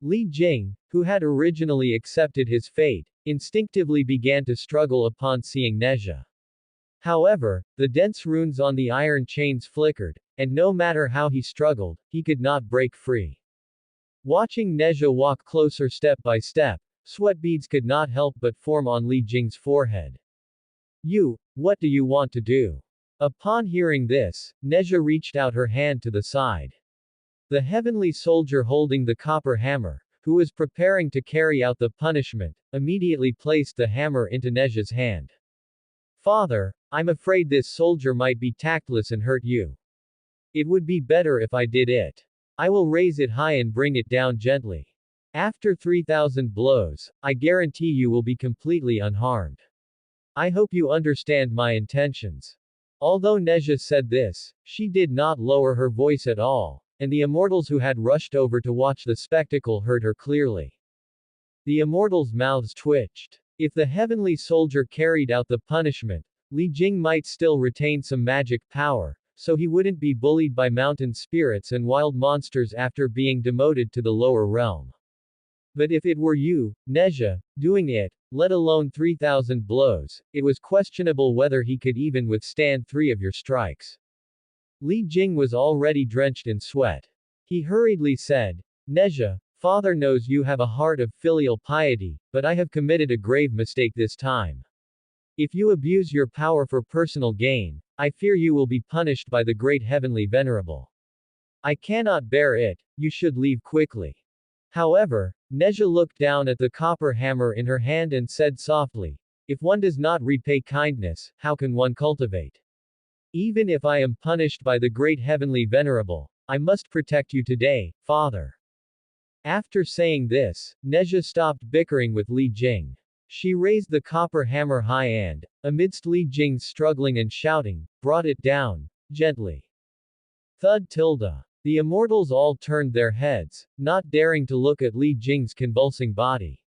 Li Jing, who had originally accepted his fate, instinctively began to struggle upon seeing Nezha. However, the dense runes on the iron chains flickered, and no matter how he struggled, he could not break free. Watching Nezha walk closer step by step, sweat beads could not help but form on Li Jing's forehead. What do you want to do? Upon hearing this, Nezha reached out her hand to the side. The heavenly soldier holding the copper hammer, who was preparing to carry out the punishment, immediately placed the hammer into Nezha's hand. Father, I'm afraid this soldier might be tactless and hurt you. It would be better if I did it. I will raise it high and bring it down gently. After 3,000 blows, I guarantee you will be completely unharmed. I hope you understand my intentions. Although Nezha said this, she did not lower her voice at all, and the immortals who had rushed over to watch the spectacle heard her clearly. The immortals' mouths twitched. If the heavenly soldier carried out the punishment, Li Jing might still retain some magic power, so he wouldn't be bullied by mountain spirits and wild monsters after being demoted to the lower realm. But if it were you, Nezha, doing it, let alone 3,000 blows, it was questionable whether he could even withstand 3 of your strikes. Li Jing was already drenched in sweat. He hurriedly said, Nezha, Father knows you have a heart of filial piety, but I have committed a grave mistake this time. If you abuse your power for personal gain, I fear you will be punished by the great heavenly venerable. I cannot bear it, you should leave quickly. However, Nezha looked down at the copper hammer in her hand and said softly, If one does not repay kindness, how can one cultivate? Even if I am punished by the great heavenly venerable, I must protect you today, Father. After saying this, Nezha stopped bickering with Li Jing. She raised the copper hammer high and, amidst Li Jing's struggling and shouting, brought it down, gently. Thud tilde. The immortals all turned their heads, not daring to look at Li Jing's convulsing body.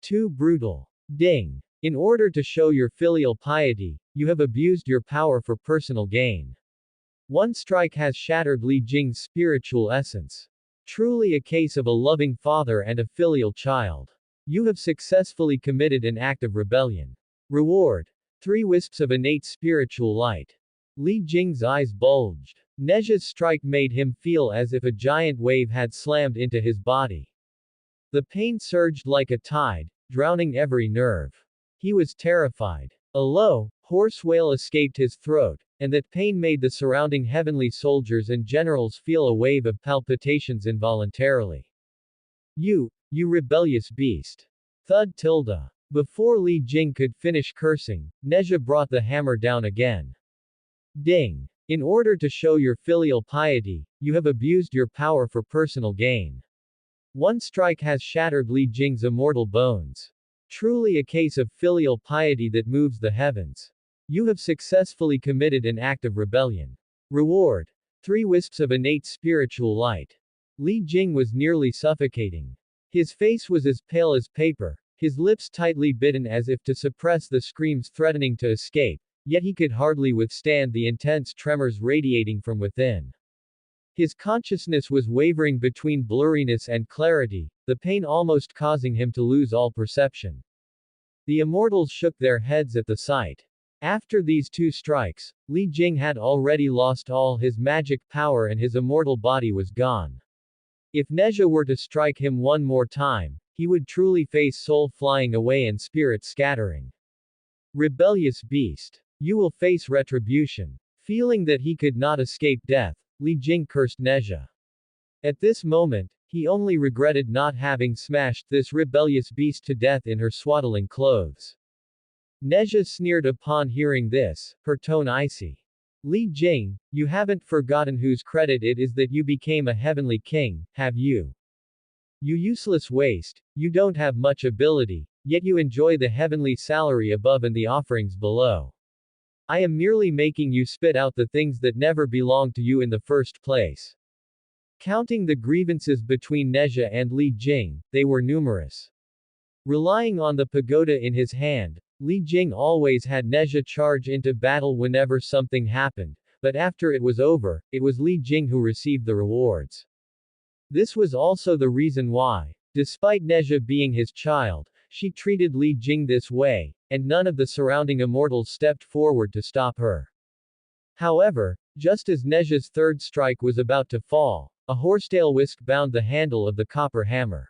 Too brutal. Ding. In order to show your filial piety, you have abused your power for personal gain. One strike has shattered Li Jing's spiritual essence. Truly a case of a loving father and a filial child. You have successfully committed an act of rebellion. Reward. 3 wisps of innate spiritual light. Li Jing's eyes bulged. Neja's strike made him feel as if a giant wave had slammed into his body. The pain surged like a tide, drowning every nerve. He was terrified. A low, hoarse wail escaped his throat, and that pain made the surrounding heavenly soldiers and generals feel a wave of palpitations involuntarily. You rebellious beast. Thud tilde. Before Li Jing could finish cursing, Neja brought the hammer down again. Ding. In order to show your filial piety, you have abused your power for personal gain. One strike has shattered Li Jing's immortal bones. Truly a case of filial piety that moves the heavens. You have successfully committed an act of rebellion. Reward. 3 wisps of innate spiritual light. Li Jing was nearly suffocating. His face was as pale as paper, his lips tightly bitten as if to suppress the screams threatening to escape, yet he could hardly withstand the intense tremors radiating from within. His consciousness was wavering between blurriness and clarity, the pain almost causing him to lose all perception. The immortals shook their heads at the sight. After these 2 strikes, Li Jing had already lost all his magic power and his immortal body was gone. If Neja were to strike him one more time, he would truly face soul flying away and spirit scattering. Rebellious beast. You will face retribution. Feeling that he could not escape death, Li Jing cursed Neja. At this moment, he only regretted not having smashed this rebellious beast to death in her swaddling clothes. Neja sneered upon hearing this, her tone icy. Li Jing, you haven't forgotten whose credit it is that you became a heavenly king, have you? You useless waste, you don't have much ability, yet you enjoy the heavenly salary above and the offerings below. I am merely making you spit out the things that never belonged to you in the first place. Counting the grievances between Neja and Li Jing, they were numerous. Relying on the pagoda in his hand, Li Jing always had Neja charge into battle whenever something happened, but after it was over, it was Li Jing who received the rewards. This was also the reason why, despite Neja being his child, she treated Li Jing this way, and none of the surrounding immortals stepped forward to stop her. However, just as Neja's 3rd strike was about to fall, a horsetail whisk bound the handle of the copper hammer.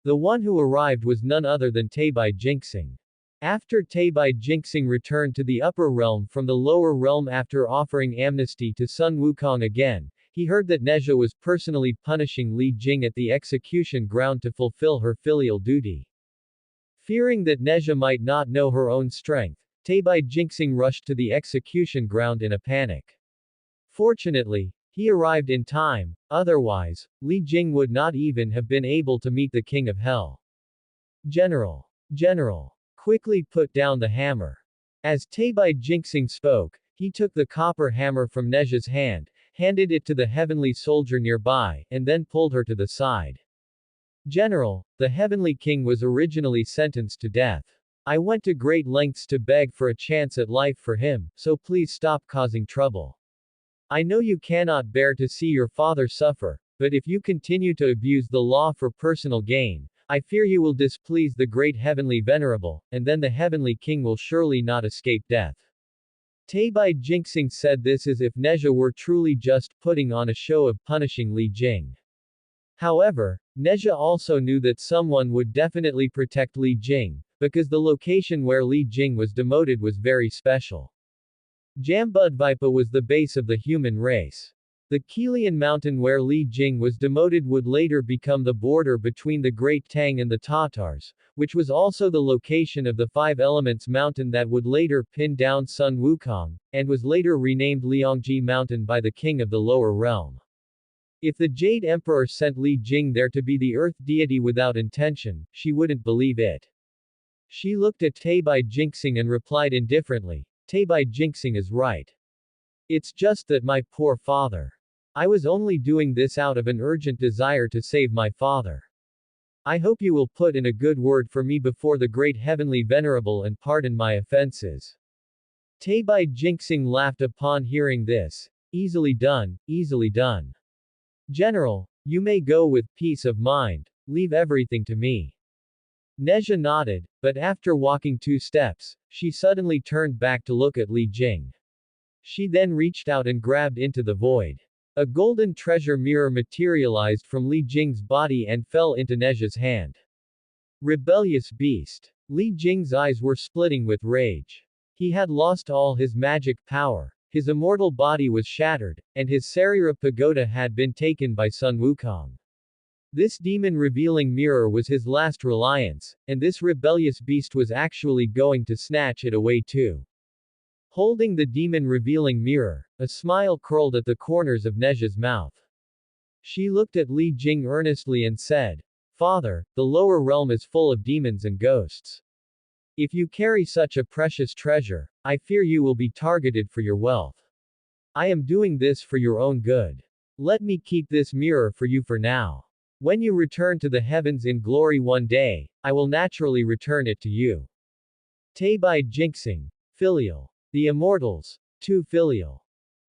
The one who arrived was none other than Taibai Jinxing. After Taibai Jinxing returned to the upper realm from the lower realm after offering amnesty to Sun Wukong again, he heard that Neja was personally punishing Li Jing at the execution ground to fulfill her filial duty. Fearing that Neja might not know her own strength, Taibai Jinxing rushed to the execution ground in a panic. Fortunately, he arrived in time, otherwise, Li Jing would not even have been able to meet the King of Hell. General. Quickly put down the hammer. As Taibai Jinxing spoke, he took the copper hammer from Neja's hand, handed it to the heavenly soldier nearby, and then pulled her to the side. General, the heavenly king was originally sentenced to death. I went to great lengths to beg for a chance at life for him, so please stop causing trouble. I know you cannot bear to see your father suffer, but if you continue to abuse the law for personal gain, I fear you will displease the great heavenly venerable, and then the heavenly king will surely not escape death. Taibai Jinxing said this as if Neja were truly just putting on a show of punishing Li Jing. However, Neja also knew that someone would definitely protect Li Jing, because the location where Li Jing was demoted was very special. Jambudvipa was the base of the human race. The Kilian mountain where Li Jing was demoted would later become the border between the Great Tang and the Tatars, which was also the location of the 5 Elements mountain that would later pin down Sun Wukong, and was later renamed Liangji Mountain by the king of the lower realm. If the Jade Emperor sent Li Jing there to be the earth deity without intention, she wouldn't believe it. She looked at Taibai Jinxing and replied indifferently, Taibai Jinxing is right. It's just that my poor father. I was only doing this out of an urgent desire to save my father. I hope you will put in a good word for me before the great heavenly venerable and pardon my offenses. Taibai Jinxing laughed upon hearing this. Easily done, easily done. General, you may go with peace of mind, leave everything to me. Neja nodded, but after walking 2 steps, she suddenly turned back to look at Li Jing. She then reached out and grabbed into the void. A golden treasure mirror materialized from Li Jing's body and fell into Neja's hand. Rebellious beast. Li Jing's eyes were splitting with rage. He had lost all his magic power, his immortal body was shattered, and his Sarira pagoda had been taken by Sun Wukong. This demon-revealing mirror was his last reliance, and this rebellious beast was actually going to snatch it away too. Holding the demon-revealing mirror, a smile curled at the corners of Neja's mouth. She looked at Li Jing earnestly and said, "Father, the lower realm is full of demons and ghosts. If you carry such a precious treasure, I fear you will be targeted for your wealth. I am doing this for your own good. Let me keep this mirror for you for now. When you return to the heavens in glory one day, I will naturally return it to you." Tabai Jinxing. Filial. The Immortals. 2 Filial.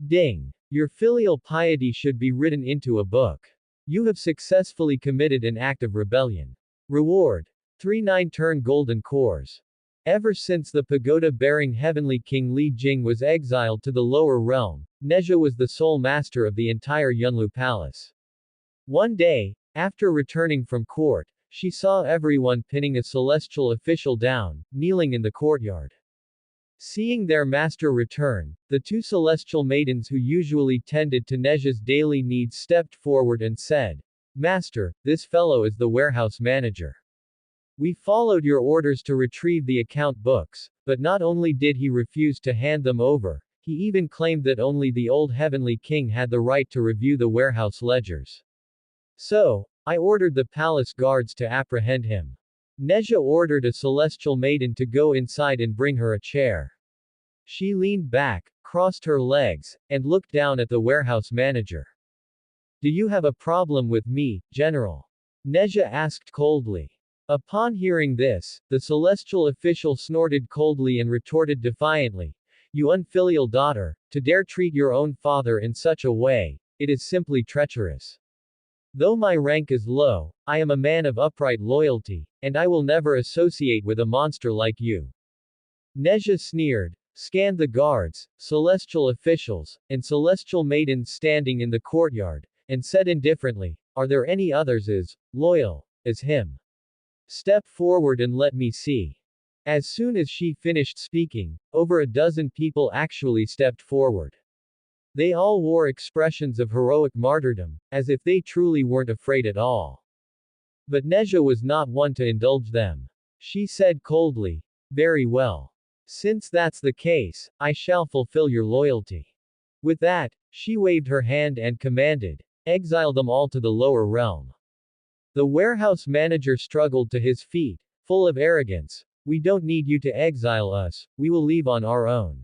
Ding. Your filial piety should be written into a book. You have successfully committed an act of rebellion. Reward. 3 9-turn golden cores. Ever since the pagoda-bearing heavenly king Li Jing was exiled to the lower realm, Neja was the sole master of the entire Yunlu palace. One day, after returning from court, she saw everyone pinning a celestial official down, kneeling in the courtyard. Seeing their master return, the 2 celestial maidens who usually tended to Neja's daily needs stepped forward and said, "Master, this fellow is the warehouse manager. We followed your orders to retrieve the account books, but not only did he refuse to hand them over, he even claimed that only the old heavenly king had the right to review the warehouse ledgers. So, I ordered the palace guards to apprehend him." Neja ordered a celestial maiden to go inside and bring her a chair. She leaned back, crossed her legs, and looked down at the warehouse manager. "Do you have a problem with me, General?" Neja asked coldly. Upon hearing this, the celestial official snorted coldly and retorted defiantly, "You unfilial daughter, to dare treat your own father in such a way, it is simply treacherous. Though my rank is low, I am a man of upright loyalty, and I will never associate with a monster like you." Neja sneered, scanned the guards, celestial officials, and celestial maidens standing in the courtyard, and said indifferently, "Are there any others as loyal as him? Step forward and let me see." As soon as she finished speaking, over a dozen people actually stepped forward. They all wore expressions of heroic martyrdom, as if they truly weren't afraid at all. But Neja was not one to indulge them. She said coldly, "Very well. Since that's the case, I shall fulfill your loyalty." With that, she waved her hand and commanded, "Exile them all to the lower realm." The warehouse manager struggled to his feet, full of arrogance. "We don't need you to exile us, we will leave on our own.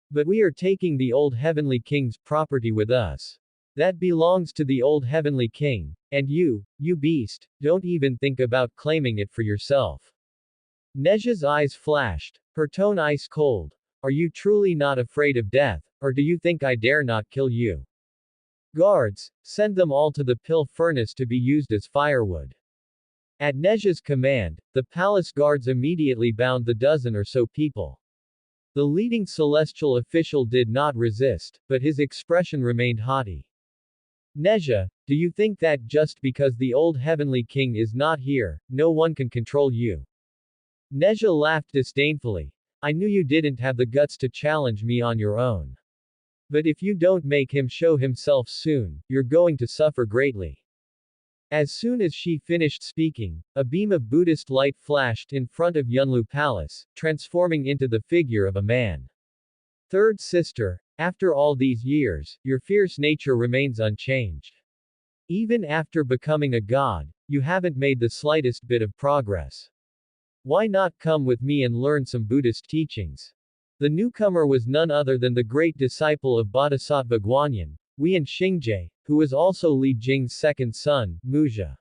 But we are taking the old heavenly king's property with us. That belongs to the old heavenly king, and you beast, don't even think about claiming it for yourself." Neja's eyes flashed, her tone ice cold. "Are you truly not afraid of death, or do you think I dare not kill you? Guards, send them all to the pill furnace to be used as firewood." At Neja's command, the palace guards immediately bound the dozen or so people. The leading celestial official did not resist, but his expression remained haughty. "Neja, do you think that just because the old heavenly king is not here, no one can control you?" Neja laughed disdainfully. "I knew you didn't have the guts to challenge me on your own. But if you don't make him show himself soon, you're going to suffer greatly." As soon as she finished speaking, a beam of Buddhist light flashed in front of Yunlu Palace, transforming into the figure of a man. "Third sister, after all these years, your fierce nature remains unchanged. Even after becoming a god, you haven't made the slightest bit of progress. Why not come with me and learn some Buddhist teachings?" The newcomer was none other than the great disciple of Bodhisattva Guanyin, Huiyan Xingje, who was also Li Jing's second son, Muzha.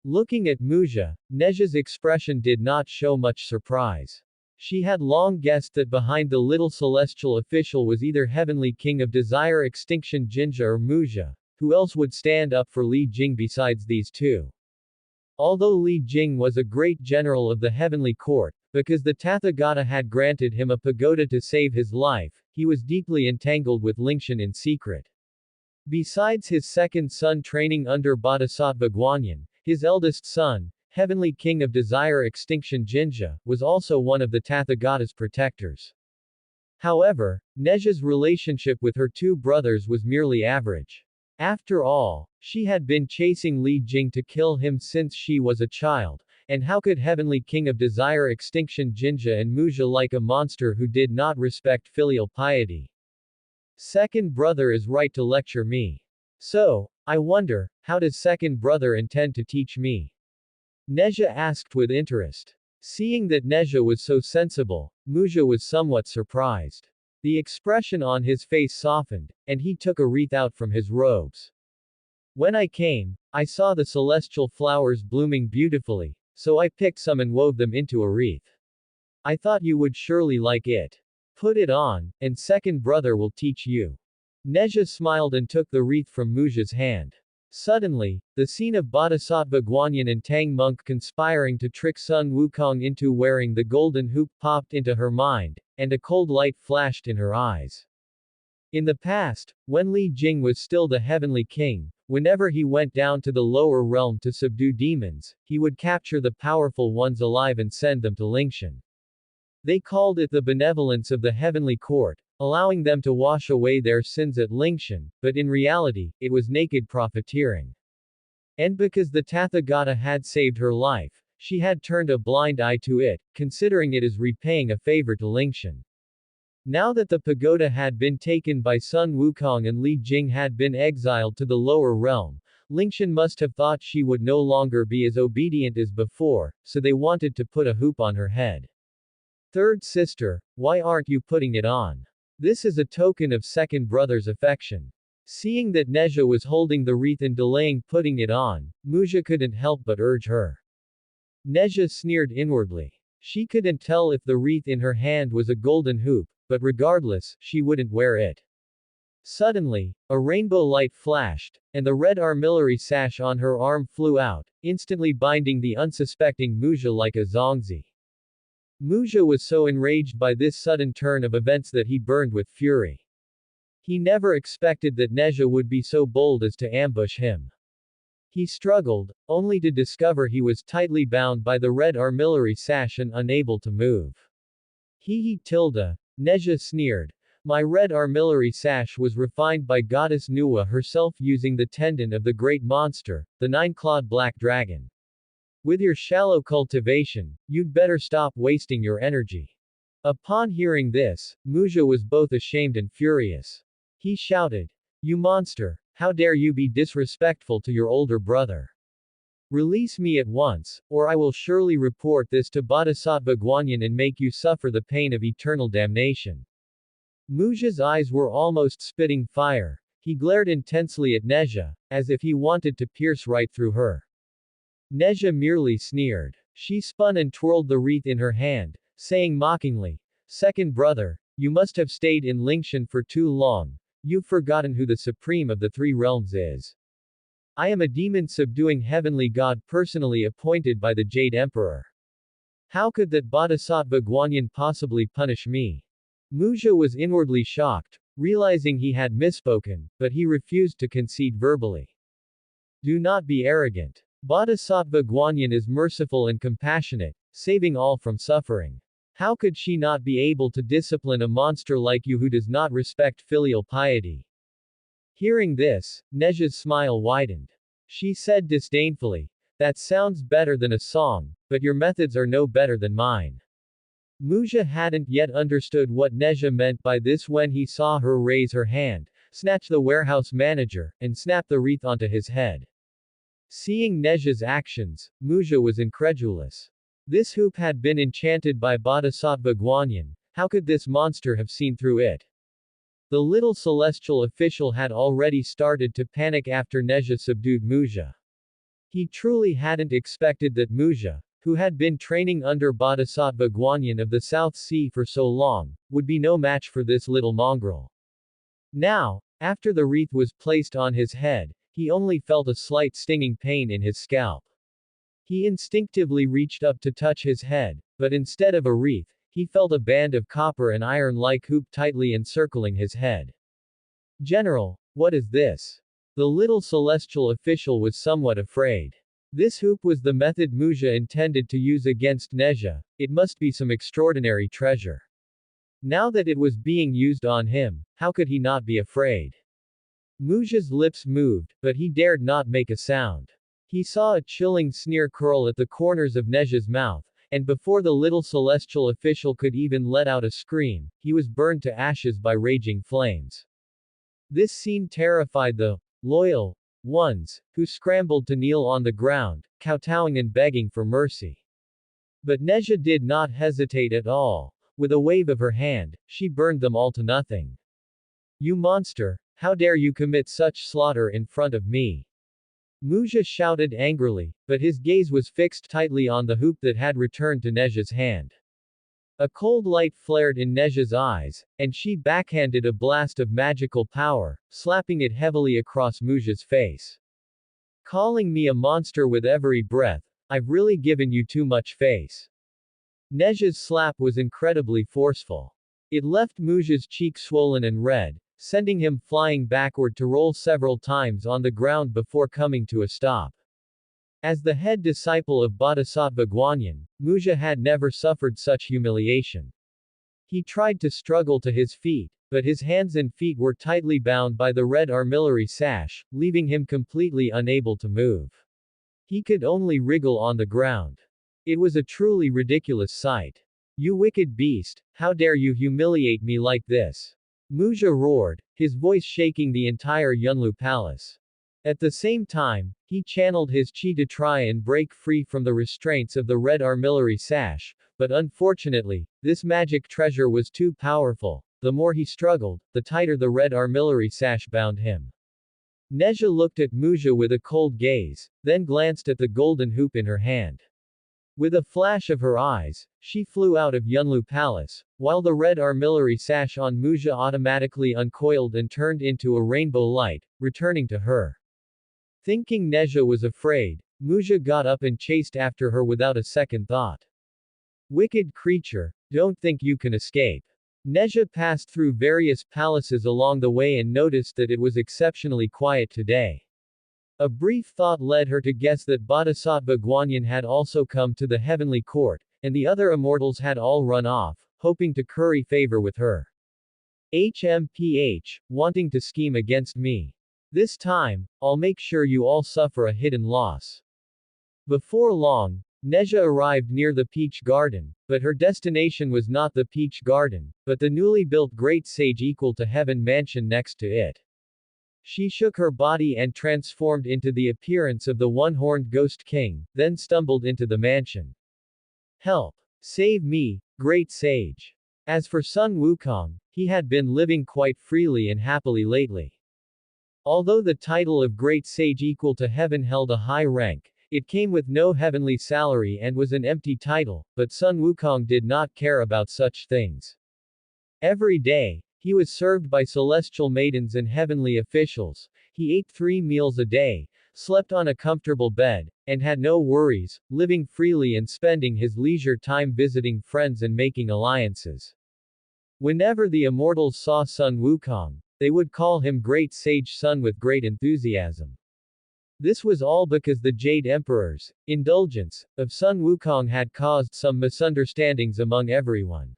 Looking at Muzha, Neja's expression did not show much surprise. She had long guessed that behind the little celestial official was either Heavenly King of Desire Extinction Jinja or Muja. Who else would stand up for Li Jing besides these two? Although Li Jing was a great general of the heavenly court, because the Tathagata had granted him a pagoda to save his life, he was deeply entangled with Lingshan in secret. Besides his second son training under Bodhisattva Guanyin, his eldest son, Heavenly King of Desire Extinction Jinja, was also one of the Tathagata's protectors. However, Neja's relationship with her two brothers was merely average. After all, she had been chasing Li Jing to kill him since she was a child, and how could Heavenly King of Desire Extinction Jinja and Muja like a monster who did not respect filial piety? Second brother is right to lecture me. So, I wonder, how does second brother intend to teach me? Neja asked with interest. Seeing that Neja was so sensible, Muja was somewhat surprised. The expression on his face softened, and he took a wreath out from his robes. When I came, I saw the celestial flowers blooming beautifully, so I picked some and wove them into a wreath. I thought you would surely like it. Put it on, and second brother will teach you. Neja smiled and took the wreath from Muja's hand. Suddenly, the scene of Bodhisattva Guanyin and Tang monk conspiring to trick Sun Wukong into wearing the golden hoop popped into her mind, and a cold light flashed in her eyes. In the past, when Li Jing was still the heavenly king, whenever he went down to the lower realm to subdue demons, he would capture the powerful ones alive and send them to Lingshan. They called it the benevolence of the heavenly court, allowing them to wash away their sins at Lingshan, but in reality, it was naked profiteering. And because the Tathagata had saved her life, she had turned a blind eye to it, considering it as repaying a favor to Lingshan. Now that the pagoda had been taken by Sun Wukong and Li Jing had been exiled to the lower realm, Lingshan must have thought she would no longer be as obedient as before, so they wanted to put a hoop on her head. Third sister, why aren't you putting it on? This is a token of second brother's affection. Seeing that Neja was holding the wreath and delaying putting it on, Muja couldn't help but urge her. Neja sneered inwardly. She couldn't tell if the wreath in her hand was a golden hoop, but regardless, she wouldn't wear it. Suddenly, a rainbow light flashed, and the red armillary sash on her arm flew out, instantly binding the unsuspecting Muja like a zongzi. Muja was so enraged by this sudden turn of events that he burned with fury. He never expected that Neja would be so bold as to ambush him. He struggled, only to discover he was tightly bound by the red armillary sash and unable to move. Hee tilde, Neja sneered. My red armillary sash was refined by goddess Nuwa herself using the tendon of the great monster, the nine-clawed black dragon. With your shallow cultivation, you'd better stop wasting your energy. Upon hearing this, Muja was both ashamed and furious. He shouted, You monster, how dare you be disrespectful to your older brother? Release me at once, or I will surely report this to Bodhisattva Guanyin and make you suffer the pain of eternal damnation. Muja's eyes were almost spitting fire. He glared intensely at Neja, as if he wanted to pierce right through her. Neja merely sneered. She spun and twirled the wreath in her hand, saying mockingly, Second brother, you must have stayed in Lingshan for too long. You've forgotten who the supreme of the three realms is. I am a demon subduing heavenly god personally appointed by the Jade Emperor. How could that Bodhisattva Guanyin possibly punish me? Muja was inwardly shocked, realizing he had misspoken, but he refused to concede verbally. Do not be arrogant. Bodhisattva Guanyin is merciful and compassionate, saving all from suffering. How could she not be able to discipline a monster like you who does not respect filial piety? Hearing this, Neja's smile widened. She said disdainfully, That sounds better than a song, but your methods are no better than mine. Muja hadn't yet understood what Neja meant by this when he saw her raise her hand, snatch the warehouse manager, and snap the wreath onto his head. Seeing Neja's actions, Muja was incredulous. This hoop had been enchanted by Bodhisattva Guanyin, how could this monster have seen through it? The little celestial official had already started to panic after Neja subdued Muja. He truly hadn't expected that Muja, who had been training under Bodhisattva Guanyin of the South Sea for so long, would be no match for this little mongrel. Now, after the wreath was placed on his head, he only felt a slight stinging pain in his scalp. He instinctively reached up to touch his head, but instead of a wreath, he felt a band of copper and iron-like hoop tightly encircling his head. General, what is this? The little celestial official was somewhat afraid. This hoop was the method Muja intended to use against Nezha. It must be some extraordinary treasure. Now that it was being used on him, how could he not be afraid? Muja's lips moved, but he dared not make a sound. He saw a chilling sneer curl at the corners of Nezha's mouth, and before the little celestial official could even let out a scream, he was burned to ashes by raging flames. This scene terrified the loyal ones, who scrambled to kneel on the ground, kowtowing and begging for mercy. But Nezha did not hesitate at all. With a wave of her hand, she burned them all to nothing. You monster, how dare you commit such slaughter in front of me? Muja shouted angrily, but his gaze was fixed tightly on the hoop that had returned to Nezha's hand. A cold light flared in Nezha's eyes, and she backhanded a blast of magical power, slapping it heavily across Muja's face. Calling me a monster with every breath, I've really given you too much face. Nezha's slap was incredibly forceful. It left Muja's cheek swollen and red, sending him flying backward to roll several times on the ground before coming to a stop. As the head disciple of Bodhisattva Guanyin, Muja had never suffered such humiliation. He tried to struggle to his feet, but his hands and feet were tightly bound by the red armillary sash, leaving him completely unable to move. He could only wriggle on the ground. It was a truly ridiculous sight. You wicked beast, how dare you humiliate me like this? Muja roared, his voice shaking the entire Yunlu palace. At the same time, he channeled his chi to try and break free from the restraints of the red armillary sash, but unfortunately, this magic treasure was too powerful. The more he struggled, the tighter the red armillary sash bound him. Nezha looked at Muja with a cold gaze, then glanced at the golden hoop in her hand. With a flash of her eyes, she flew out of Yunlu Palace, while the red armillary sash on Muja automatically uncoiled and turned into a rainbow light, returning to her. Thinking Nezha was afraid, Muja got up and chased after her without a second thought. Wicked creature, don't think you can escape. Nezha passed through various palaces along the way and noticed that it was exceptionally quiet today. A brief thought led her to guess that Bodhisattva Guanyin had also come to the heavenly court, and the other immortals had all run off, hoping to curry favor with her. HMPH, wanting to scheme against me. This time, I'll make sure you all suffer a hidden loss. Before long, Nezha arrived near the Peach Garden, but her destination was not the Peach Garden, but the newly built Great Sage Equal to Heaven mansion next to it. She shook her body and transformed into the appearance of the one-horned ghost king, then stumbled into the mansion. Help! Save me, great sage! As for Sun Wukong, he had been living quite freely and happily lately. Although the title of Great Sage Equal to Heaven held a high rank, it came with no heavenly salary and was an empty title, but Sun Wukong did not care about such things. Every day, he was served by celestial maidens and heavenly officials. He ate 3 meals a day, slept on a comfortable bed, and had no worries, living freely and spending his leisure time visiting friends and making alliances. Whenever the immortals saw Sun Wukong, they would call him Great Sage Sun with great enthusiasm. This was all because the Jade Emperor's indulgence of Sun Wukong had caused some misunderstandings among everyone.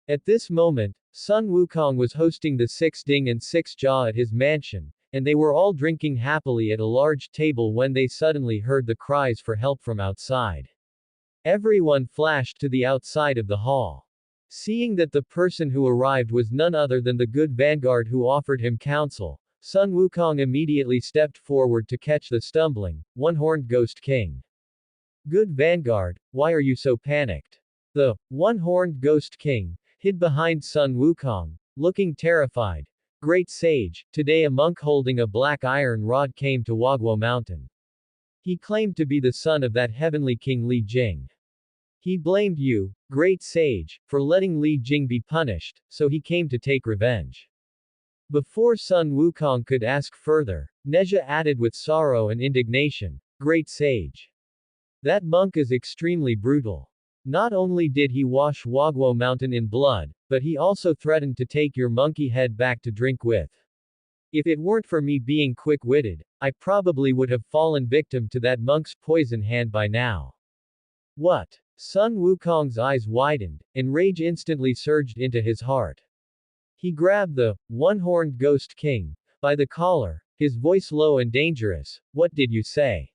At this moment, Sun Wukong was hosting the 6 Ding and 6 Jia at his mansion, and they were all drinking happily at a large table when they suddenly heard the cries for help from outside. Everyone flashed to the outside of the hall. Seeing that the person who arrived was none other than the good vanguard who offered him counsel, Sun Wukong immediately stepped forward to catch the stumbling, one-horned ghost king. Good vanguard, why are you so panicked? The one-horned ghost king hid behind Sun Wukong, looking terrified. Great sage, today a monk holding a black iron rod came to Wagwo Mountain. He claimed to be the son of that heavenly king Li Jing. He blamed you, great sage, for letting Li Jing be punished, so he came to take revenge. Before Sun Wukong could ask further, Nezha added with sorrow and indignation, great sage. That monk is extremely brutal. Not only did he wash Wagwo Mountain in blood, but he also threatened to take your monkey head back to drink with. If it weren't for me being quick-witted, I probably would have fallen victim to that monk's poison hand by now. What? Sun Wukong's eyes widened, and rage instantly surged into his heart. He grabbed the one-horned ghost king by the collar, his voice low and dangerous. What did you say?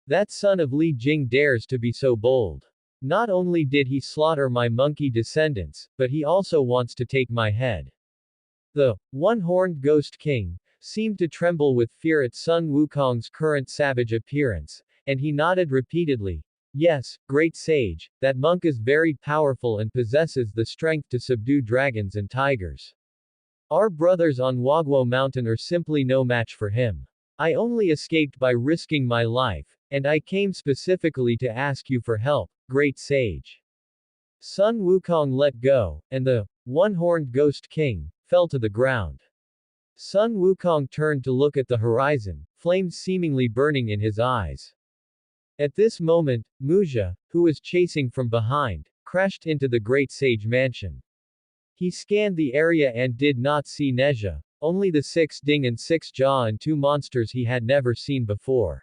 That son of Li Jing dares to be so bold. Not only did he slaughter my monkey descendants, but he also wants to take my head. The one-horned ghost king seemed to tremble with fear at Sun Wukong's current savage appearance, and he nodded repeatedly. Yes, great sage, that monk is very powerful and possesses the strength to subdue dragons and tigers. Our brothers on Wagwo Mountain are simply no match for him. I only escaped by risking my life, and I came specifically to ask you for help, great sage. Sun Wukong let go, and the one-horned ghost king fell to the ground. Sun Wukong turned to look at the horizon, flames seemingly burning in his eyes. At this moment, Muzha, who was chasing from behind, crashed into the great sage mansion. He scanned the area and did not see Nezha, only the 6 Ding and 6 Jaw and 2 monsters he had never seen before.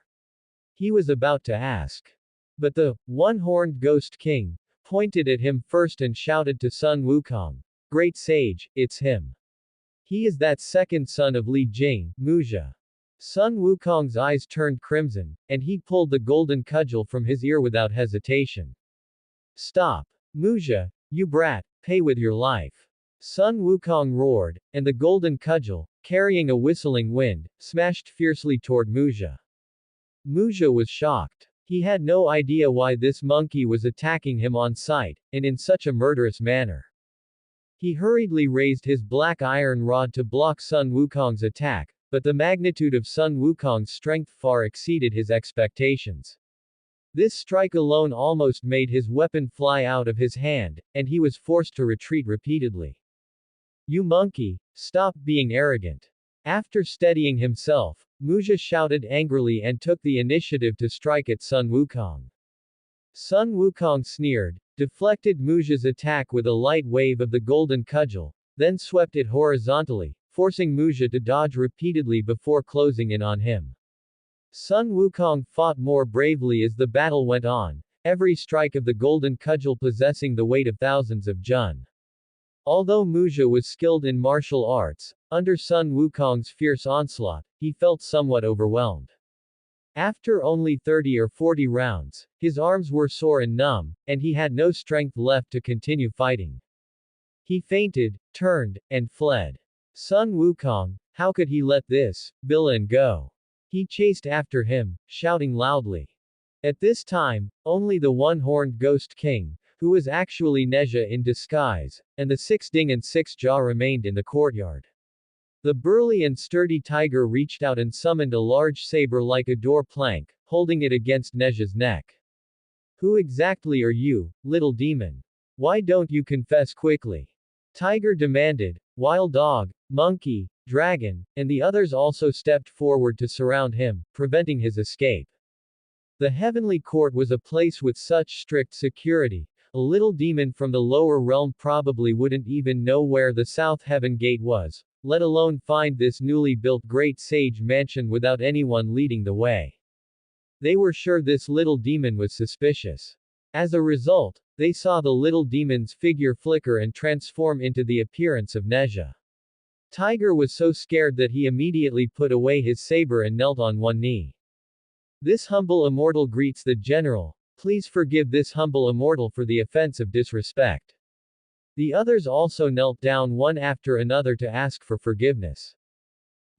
He was about to ask. But the one-horned ghost king pointed at him first and shouted to Sun Wukong, great sage, it's him. He is that second son of Li Jing, Muzha. Sun Wukong's eyes turned crimson, and he pulled the golden cudgel from his ear without hesitation. Stop. Muzha, you brat, pay with your life. Sun Wukong roared, and the golden cudgel, carrying a whistling wind, smashed fiercely toward Muzha. Muzha was shocked. He had no idea why this monkey was attacking him on sight, and in such a murderous manner. He hurriedly raised his black iron rod to block Sun Wukong's attack, but the magnitude of Sun Wukong's strength far exceeded his expectations. This strike alone almost made his weapon fly out of his hand, and he was forced to retreat repeatedly. You monkey, stop being arrogant. After steadying himself, Muzha shouted angrily and took the initiative to strike at Sun Wukong. Sun Wukong sneered, deflected Muzha's attack with a light wave of the golden cudgel, then swept it horizontally, forcing Muzha to dodge repeatedly before closing in on him. Sun Wukong fought more bravely as the battle went on, every strike of the golden cudgel possessing the weight of thousands of jun. Although Muzha was skilled in martial arts, under Sun Wukong's fierce onslaught, he felt somewhat overwhelmed. After only 30 or 40 rounds, his arms were sore and numb, and he had no strength left to continue fighting. He fainted, turned, and fled. Sun Wukong, how could he let this villain go? He chased after him, shouting loudly. At this time, only the one-horned ghost king, who was actually Nezha in disguise, and the 6 Ding and 6 Jaw remained in the courtyard. The burly and sturdy tiger reached out and summoned a large saber like a door plank, holding it against Nezha's neck. Who exactly are you, little demon? Why don't you confess quickly? Tiger demanded, while dog, monkey, dragon, and the others also stepped forward to surround him, preventing his escape. The heavenly court was a place with such strict security. A little demon from the lower realm probably wouldn't even know where the South Heaven Gate was, let alone find this newly built great sage mansion without anyone leading the way. They were sure this little demon was suspicious. As a result, they saw the little demon's figure flicker and transform into the appearance of Nezha. Tiger was so scared that he immediately put away his saber and knelt on one knee. This humble immortal greets the general. Please forgive this humble immortal for the offense of disrespect. The others also knelt down one after another to ask for forgiveness.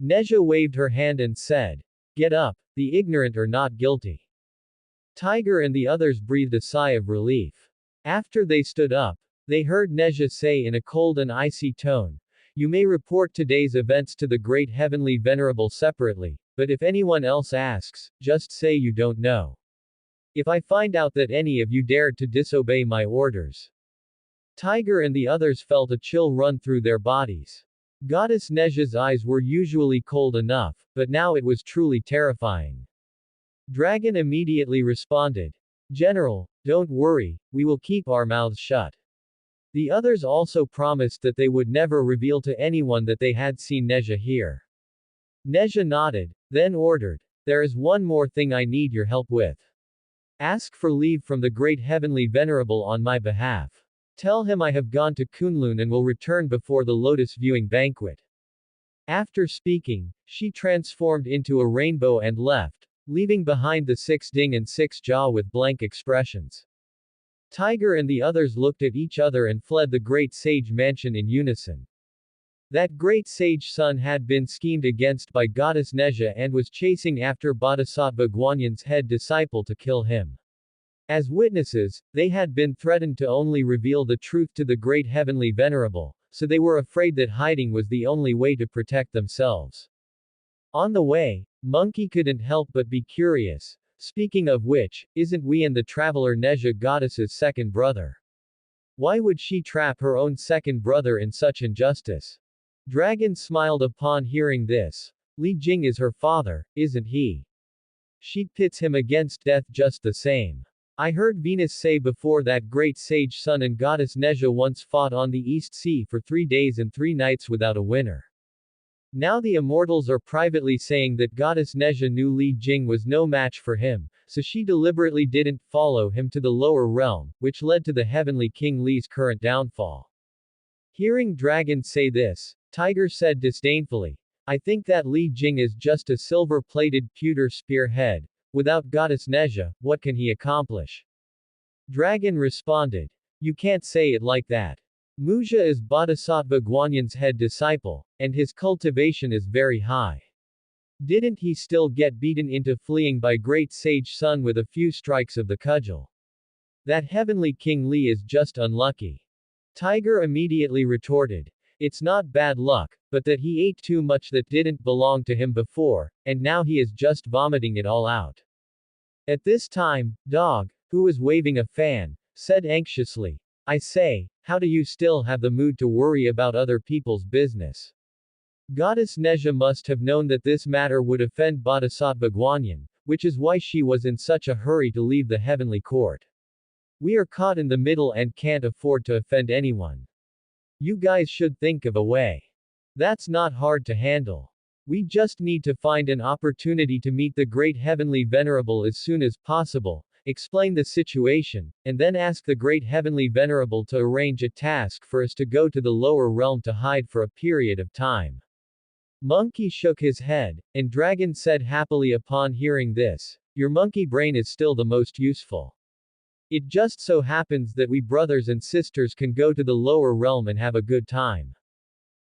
Nezha waved her hand and said, get up, the ignorant are not guilty. Tiger and the others breathed a sigh of relief. After they stood up, they heard Nezha say in a cold and icy tone, you may report today's events to the great heavenly venerable separately, but if anyone else asks, just say you don't know. If I find out that any of you dared to disobey my orders. Tiger and the others felt a chill run through their bodies. Goddess Neja's eyes were usually cold enough, but now it was truly terrifying. Dragon immediately responded. General, don't worry, we will keep our mouths shut. The others also promised that they would never reveal to anyone that they had seen Neja here. Neja nodded, then ordered, there is one more thing I need your help with. Ask for leave from the great heavenly venerable on my behalf. Tell him I have gone to Kunlun and will return before the lotus viewing banquet. After speaking, she transformed into a rainbow and left, leaving behind the 6 Ding and 6 Jaw with blank expressions. Tiger and the others looked at each other and fled the great sage mansion in unison. That great sage son had been schemed against by goddess Neja and was chasing after Bodhisattva Guanyan's head disciple to kill him. As witnesses, they had been threatened to only reveal the truth to the great heavenly venerable, so they were afraid that hiding was the only way to protect themselves. On the way, Monkey couldn't help but be curious. Speaking of which, isn't we and the traveler Neja goddess's second brother? Why would she trap her own second brother in such injustice? Dragon smiled upon hearing this. Li Jing is her father, isn't he? She pits him against death just the same. I heard Venus say before that great sage son and goddess Neja once fought on the East Sea for 3 days and 3 nights without a winner. Now the immortals are privately saying that goddess Neja knew Li Jing was no match for him, so she deliberately didn't follow him to the lower realm, which led to the heavenly King Li's current downfall. Hearing Dragon say this, Tiger said disdainfully, I think that Li Jing is just a silver-plated pewter spearhead. Without goddess Neja, what can he accomplish? Dragon responded. You can't say it like that. Muja is Bodhisattva Guanyan's head disciple, and his cultivation is very high. Didn't he still get beaten into fleeing by great sage Sun with a few strikes of the cudgel? That heavenly King Li is just unlucky. Tiger immediately retorted. It's not bad luck, but that he ate too much that didn't belong to him before, and now he is just vomiting it all out. At this time, Dog, who was waving a fan, said anxiously, I say, how do you still have the mood to worry about other people's business? Goddess Neja must have known that this matter would offend Bodhisattva Guanyan, which is why she was in such a hurry to leave the heavenly court. We are caught in the middle and can't afford to offend anyone. You guys should think of a way. That's not hard to handle. We just need to find an opportunity to meet the great heavenly venerable as soon as possible, explain the situation, and then ask the great heavenly venerable to arrange a task for us to go to the lower realm to hide for a period of time. Monkey shook his head, and Dragon said happily upon hearing this, your monkey brain is still the most useful. It just so happens that we brothers and sisters can go to the lower realm and have a good time.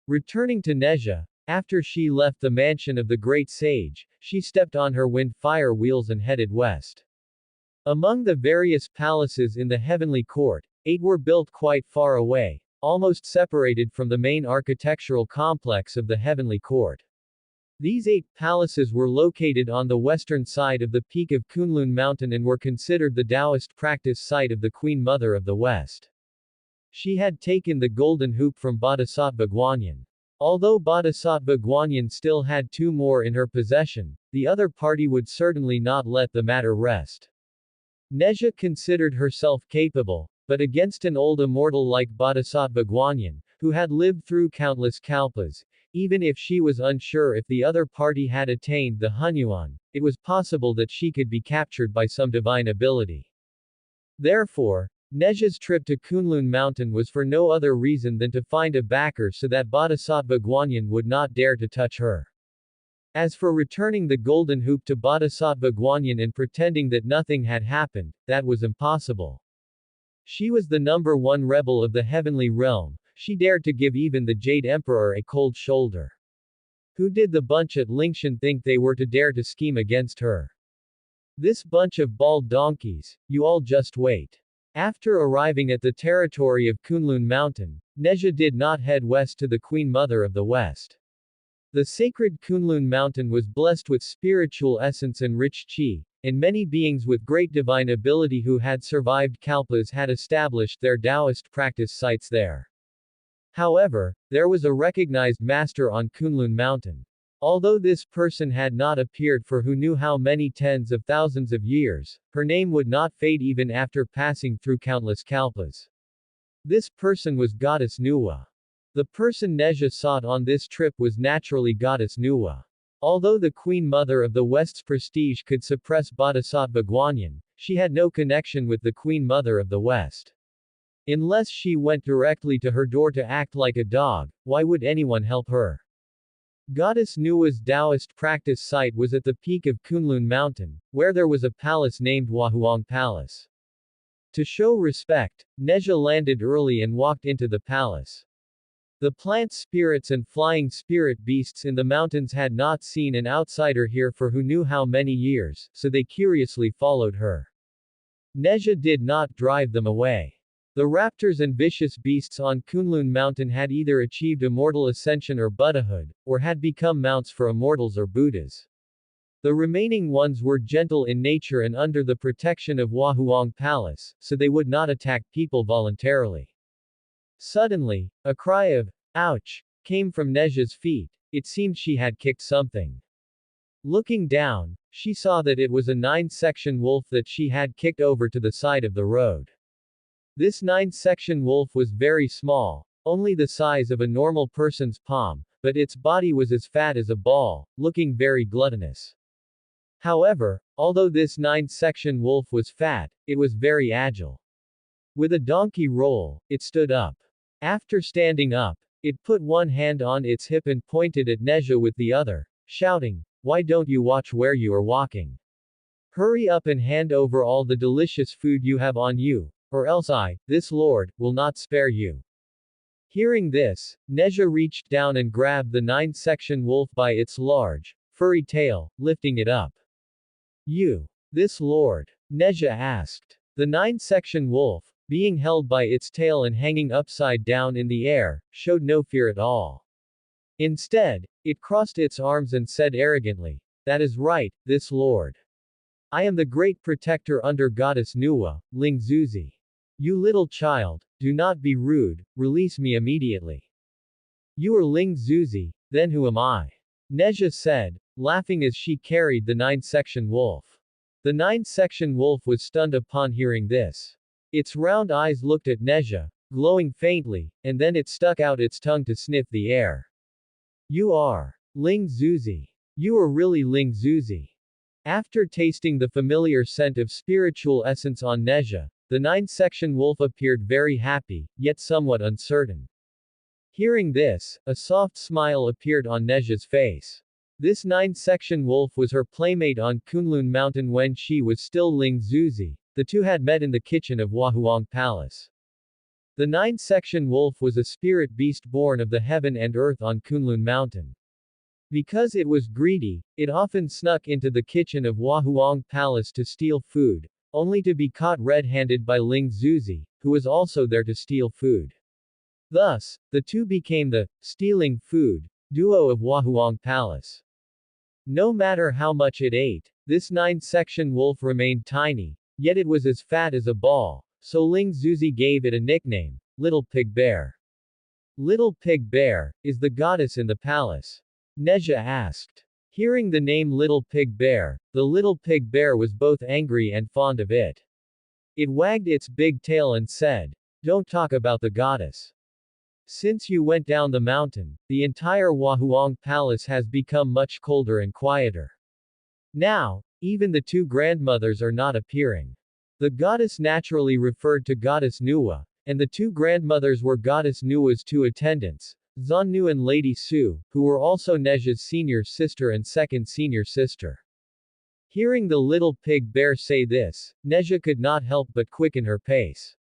Returning to Neja, after she left the mansion of the great sage, she stepped on her wind fire wheels and headed west. Among the various palaces in the heavenly court, 8 were built quite far away, almost separated from the main architectural complex of the heavenly court. These 8 palaces were located on the western side of the peak of Kunlun Mountain and were considered the Taoist practice site of the Queen Mother of the West. She had taken the golden hoop from Bodhisattva Guanyan. Although Bodhisattva Guanyan still had 2 more in her possession, the other party would certainly not let the matter rest. Neja considered herself capable, but against an old immortal like Bodhisattva Guanyan, who had lived through countless kalpas, even if she was unsure if the other party had attained the Hunyuan, it was possible that she could be captured by some divine ability. Therefore, Neja's trip to Kunlun Mountain was for no other reason than to find a backer so that Bodhisattva Guanyan would not dare to touch her. As for returning the golden hoop to Bodhisattva Guanyan and pretending that nothing had happened, that was impossible. She was the number 1 rebel of the heavenly realm, she dared to give even the Jade Emperor a cold shoulder. Who did the bunch at Lingshan think they were to dare to scheme against her? This bunch of bald donkeys, you all just wait. After arriving at the territory of Kunlun Mountain, Neja did not head west to the Queen Mother of the West. The sacred Kunlun mountain was blessed with spiritual essence and rich qi, and many beings with great divine ability who had survived kalpas had established their Taoist practice sites there. However, there was a recognized master on Kunlun mountain. Although this person had not appeared for who knew how many tens of thousands of years, her name would not fade even after passing through countless kalpas. This person was Goddess Nuwa. The person Neja sought on this trip was naturally Goddess Nuwa. Although the Queen Mother of the West's prestige could suppress Bodhisattva Guanyin, she had no connection with the Queen Mother of the West. Unless she went directly to her door to act like a dog, why would anyone help her? Goddess Nuwa's Taoist practice site was at the peak of Kunlun Mountain, where there was a palace named Wahuang Palace. To show respect, Neja landed early and walked into the palace. The plant spirits and flying spirit beasts in the mountains had not seen an outsider here for who knew how many years, so they curiously followed her. Neja did not drive them away. The raptors and vicious beasts on Kunlun Mountain had either achieved immortal ascension or Buddhahood, or had become mounts for immortals or Buddhas. The remaining ones were gentle in nature and under the protection of Wahuang Palace, so they would not attack people voluntarily. Suddenly, a cry of, "Ouch!" came from Neja's feet. It seemed she had kicked something. Looking down, she saw that it was a 9-section wolf that she had kicked over to the side of the road. This 9-section wolf was very small, only the size of a normal person's palm, but its body was as fat as a ball, looking very gluttonous. However, although this 9-section wolf was fat, it was very agile. With a donkey roll, it stood up. After standing up, it put one hand on its hip and pointed at Neja with the other, shouting, "Why don't you watch where you are walking? Hurry up and hand over all the delicious food you have on you, or else I, this lord, will not spare you." Hearing this, Neja reached down and grabbed the 9-section wolf by its large, furry tail, lifting it up. "You, this lord?" Neja asked. The 9-section wolf, being held by its tail and hanging upside down in the air, showed no fear at all. Instead, it crossed its arms and said arrogantly, "That is right, this lord. I am the great protector under Goddess Nuwa, Ling Zuzi. You little child, do not be rude, release me immediately." "You are Ling Zuzi, then who am I?" Neja said, laughing as she carried the 9-section wolf. The 9-section wolf was stunned upon hearing this. Its round eyes looked at Neja, glowing faintly, and then it stuck out its tongue to sniff the air. "You are Ling Zuzi. You are really Ling Zuzi." After tasting the familiar scent of spiritual essence on Neja, the 9-section wolf appeared very happy, yet somewhat uncertain. Hearing this, a soft smile appeared on Neja's face. This 9-section wolf was her playmate on Kunlun Mountain when she was still Ling Zuzi. The two had met in the kitchen of Wahuang Palace. The 9-section wolf was a spirit beast born of the heaven and earth on Kunlun Mountain. Because it was greedy, it often snuck into the kitchen of Wahuang Palace to steal food, only to be caught red-handed by Ling Zuzi, who was also there to steal food. Thus, the two became the stealing food duo of Wahuang Palace. No matter how much it ate, this 9-section wolf remained tiny, yet it was as fat as a ball, so Ling Zuzi gave it a nickname, Little Pig Bear. "Little Pig Bear, is the goddess in the palace?" Neja asked. Hearing the name Little Pig Bear, the little pig bear was both angry and fond of it. It wagged its big tail and said, "Don't talk about the goddess. Since you went down the mountain, the entire Wahuang Palace has become much colder and quieter. Now, even the two grandmothers are not appearing." The goddess naturally referred to Goddess Nuwa, and the two grandmothers were Goddess Nuwa's two attendants, Zanu and Lady Su, who were also Neja's senior sister and second senior sister. Hearing the little pig bear say this, Neja could not help but quicken her pace.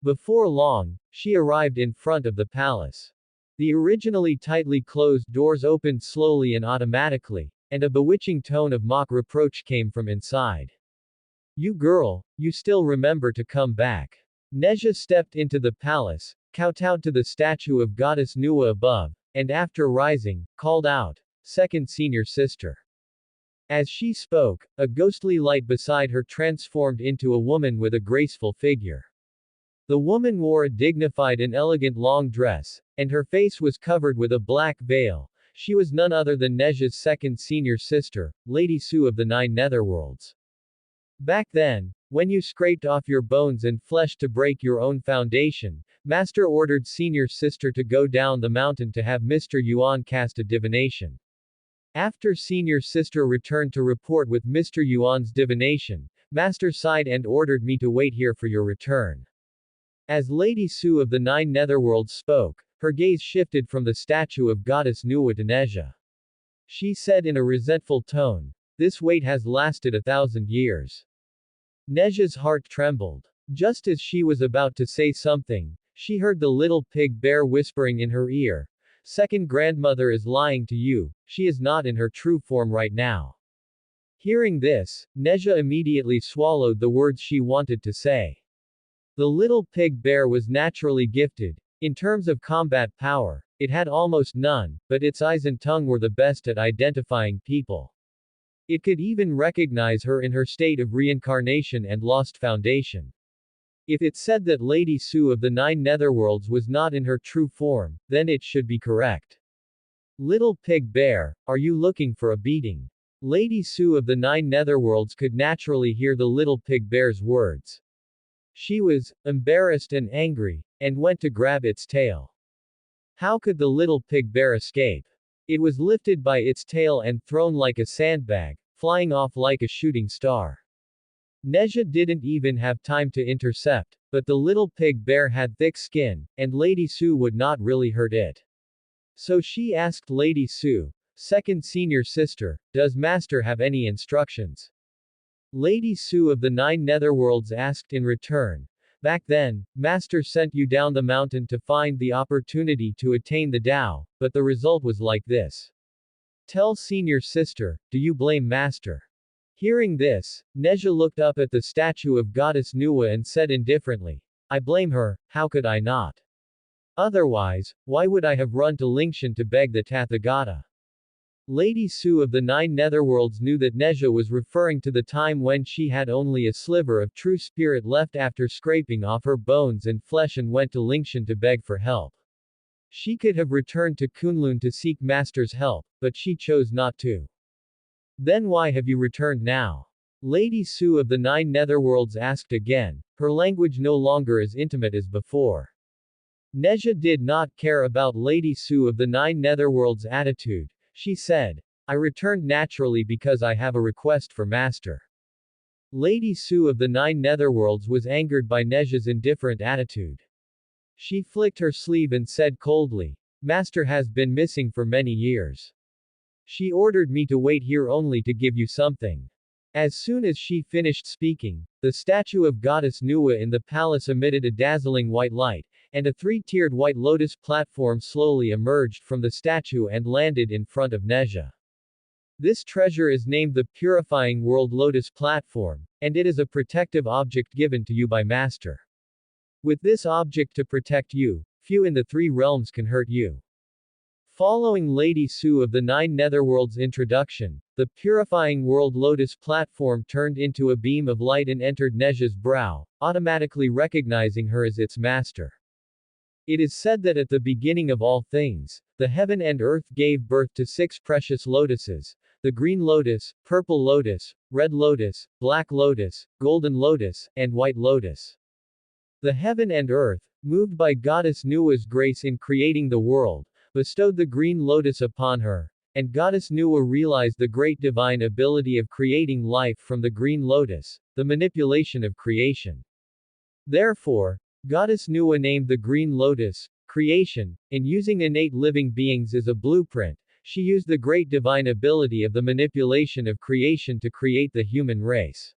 Before long, she arrived in front of the palace. The originally tightly closed doors opened slowly and automatically, and a bewitching tone of mock reproach came from inside. "You girl, you still remember to come back." Neja stepped into the palace, kowtowed to the statue of Goddess Nuwa above, and after rising, called out, "Second senior sister." As she spoke, a ghostly light beside her transformed into a woman with a graceful figure. The woman wore a dignified and elegant long dress, and her face was covered with a black veil. She was none other than Neja's second senior sister, Lady Sue of the Nine Netherworlds. Back then, when you scraped off your bones and flesh to break your own foundation, Master ordered senior sister to go down the mountain to have Mr. Yuan cast a divination. After senior sister returned to report with Mr. Yuan's divination, Master sighed and ordered me to wait here for your return. As Lady Sue of the Nine Netherworlds spoke, her gaze shifted from the statue of Goddess Nuwa to Neja. She said in a resentful tone, "This wait has lasted 1,000 years." Neja's heart trembled. Just as she was about to say something, she heard the little pig bear whispering in her ear, "Second grandmother is lying to you, she is not in her true form right now." Hearing this, Neja immediately swallowed the words she wanted to say. The little pig bear was naturally gifted. In terms of combat power, it had almost none, but its eyes and tongue were the best at identifying people. It could even recognize her in her state of reincarnation and lost foundation. If it said that Lady Sue of the Nine Netherworlds was not in her true form, then it should be correct. "Little pig bear, are you looking for a beating?" Lady Sue of the Nine Netherworlds could naturally hear the little pig bear's words. She was embarrassed and angry, and went to grab its tail. How could the little pig bear escape? It was lifted by its tail and thrown like a sandbag, flying off like a shooting star. Neja didn't even have time to intercept, but the little pig bear had thick skin, and Lady Sue would not really hurt it. So she asked Lady Sue, "Second senior sister, does Master have any instructions?" Lady Sue of the Nine Netherworlds asked in return, "Back then, Master sent you down the mountain to find the opportunity to attain the Tao, but the result was like this. Tell senior sister, do you blame Master?" Hearing this, Neja looked up at the statue of Goddess Nuwa and said indifferently, "I blame her, how could I not? Otherwise, why would I have run to Lingshan to beg the Tathagata?" Lady Sue of the Nine Netherworlds knew that Neja was referring to the time when she had only a sliver of true spirit left after scraping off her bones and flesh and went to Lingshan to beg for help. She could have returned to Kunlun to seek Master's help, but she chose not to. "Then why have you returned now?" Lady Sue of the Nine Netherworlds asked again, her language no longer as intimate as before. Neja did not care about Lady Sue of the Nine Netherworlds' attitude. She said, "I returned naturally because I have a request for Master." Lady Sue of the Nine Netherworlds was angered by Neja's indifferent attitude. She flicked her sleeve and said coldly, "Master has been missing for many years. She ordered me to wait here only to give you something." As soon as she finished speaking, the statue of Goddess Nuwa in the palace emitted a dazzling white light, and a three-tiered white lotus platform slowly emerged from the statue and landed in front of Neja. This treasure is named the Purifying World Lotus Platform, and it is a protective object given to you by Master. With this object to protect you, few in the three realms can hurt you. Following Lady Sue of the Nine Netherworlds' introduction, the Purifying World Lotus Platform turned into a beam of light and entered Neja's brow, automatically recognizing her as its master. It is said that at the beginning of all things, the heaven and earth gave birth to 6 precious lotuses: the green lotus, purple lotus, red lotus, black lotus, golden lotus, and white lotus. The heaven and earth, moved by Goddess Nuwa's grace in creating the world, bestowed the green lotus upon her, and Goddess Nuwa realized the great divine ability of creating life from the green lotus, the manipulation of creation. Therefore, Goddess Nuwa named the green lotus, creation. In using innate living beings as a blueprint, she used the great divine ability of the manipulation of creation to create the human race.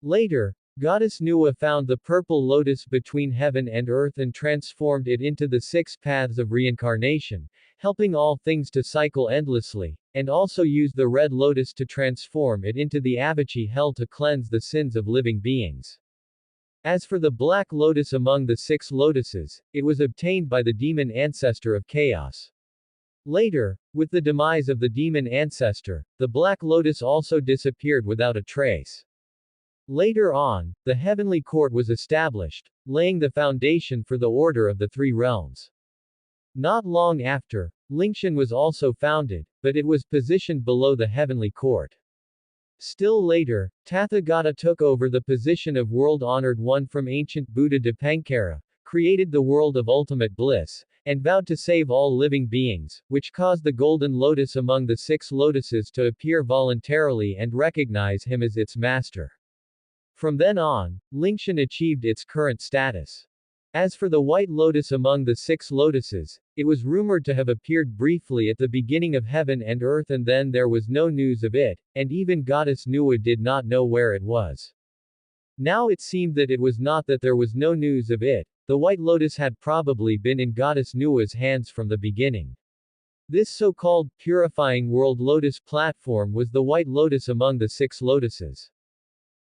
Later, Goddess Nuwa found the purple lotus between heaven and earth and transformed it into the 6 paths of reincarnation, helping all things to cycle endlessly, and also used the red lotus to transform it into the Avachi hell to cleanse the sins of living beings. As for the black lotus among the 6 lotuses, it was obtained by the demon ancestor of chaos. Later, with the demise of the demon ancestor, the Black Lotus also disappeared without a trace. Later on, the heavenly court was established, laying the foundation for the order of the three realms. Not long after, Lingshan was also founded, but it was positioned below the heavenly court. Still later, Tathagata took over the position of world-honored one from ancient Buddha Dipankara, created the world of ultimate bliss, and vowed to save all living beings, which caused the golden lotus among the 6 lotuses to appear voluntarily and recognize him as its master. From then on, Lingshan achieved its current status. As for the white lotus among the 6 lotuses, it was rumored to have appeared briefly at the beginning of heaven and earth, and then there was no news of it, and even goddess Nuwa did not know where it was. Now it seemed that it was not that there was no news of it, the white lotus had probably been in goddess Nuwa's hands from the beginning. This so-called purifying world lotus platform was the white lotus among the 6 lotuses.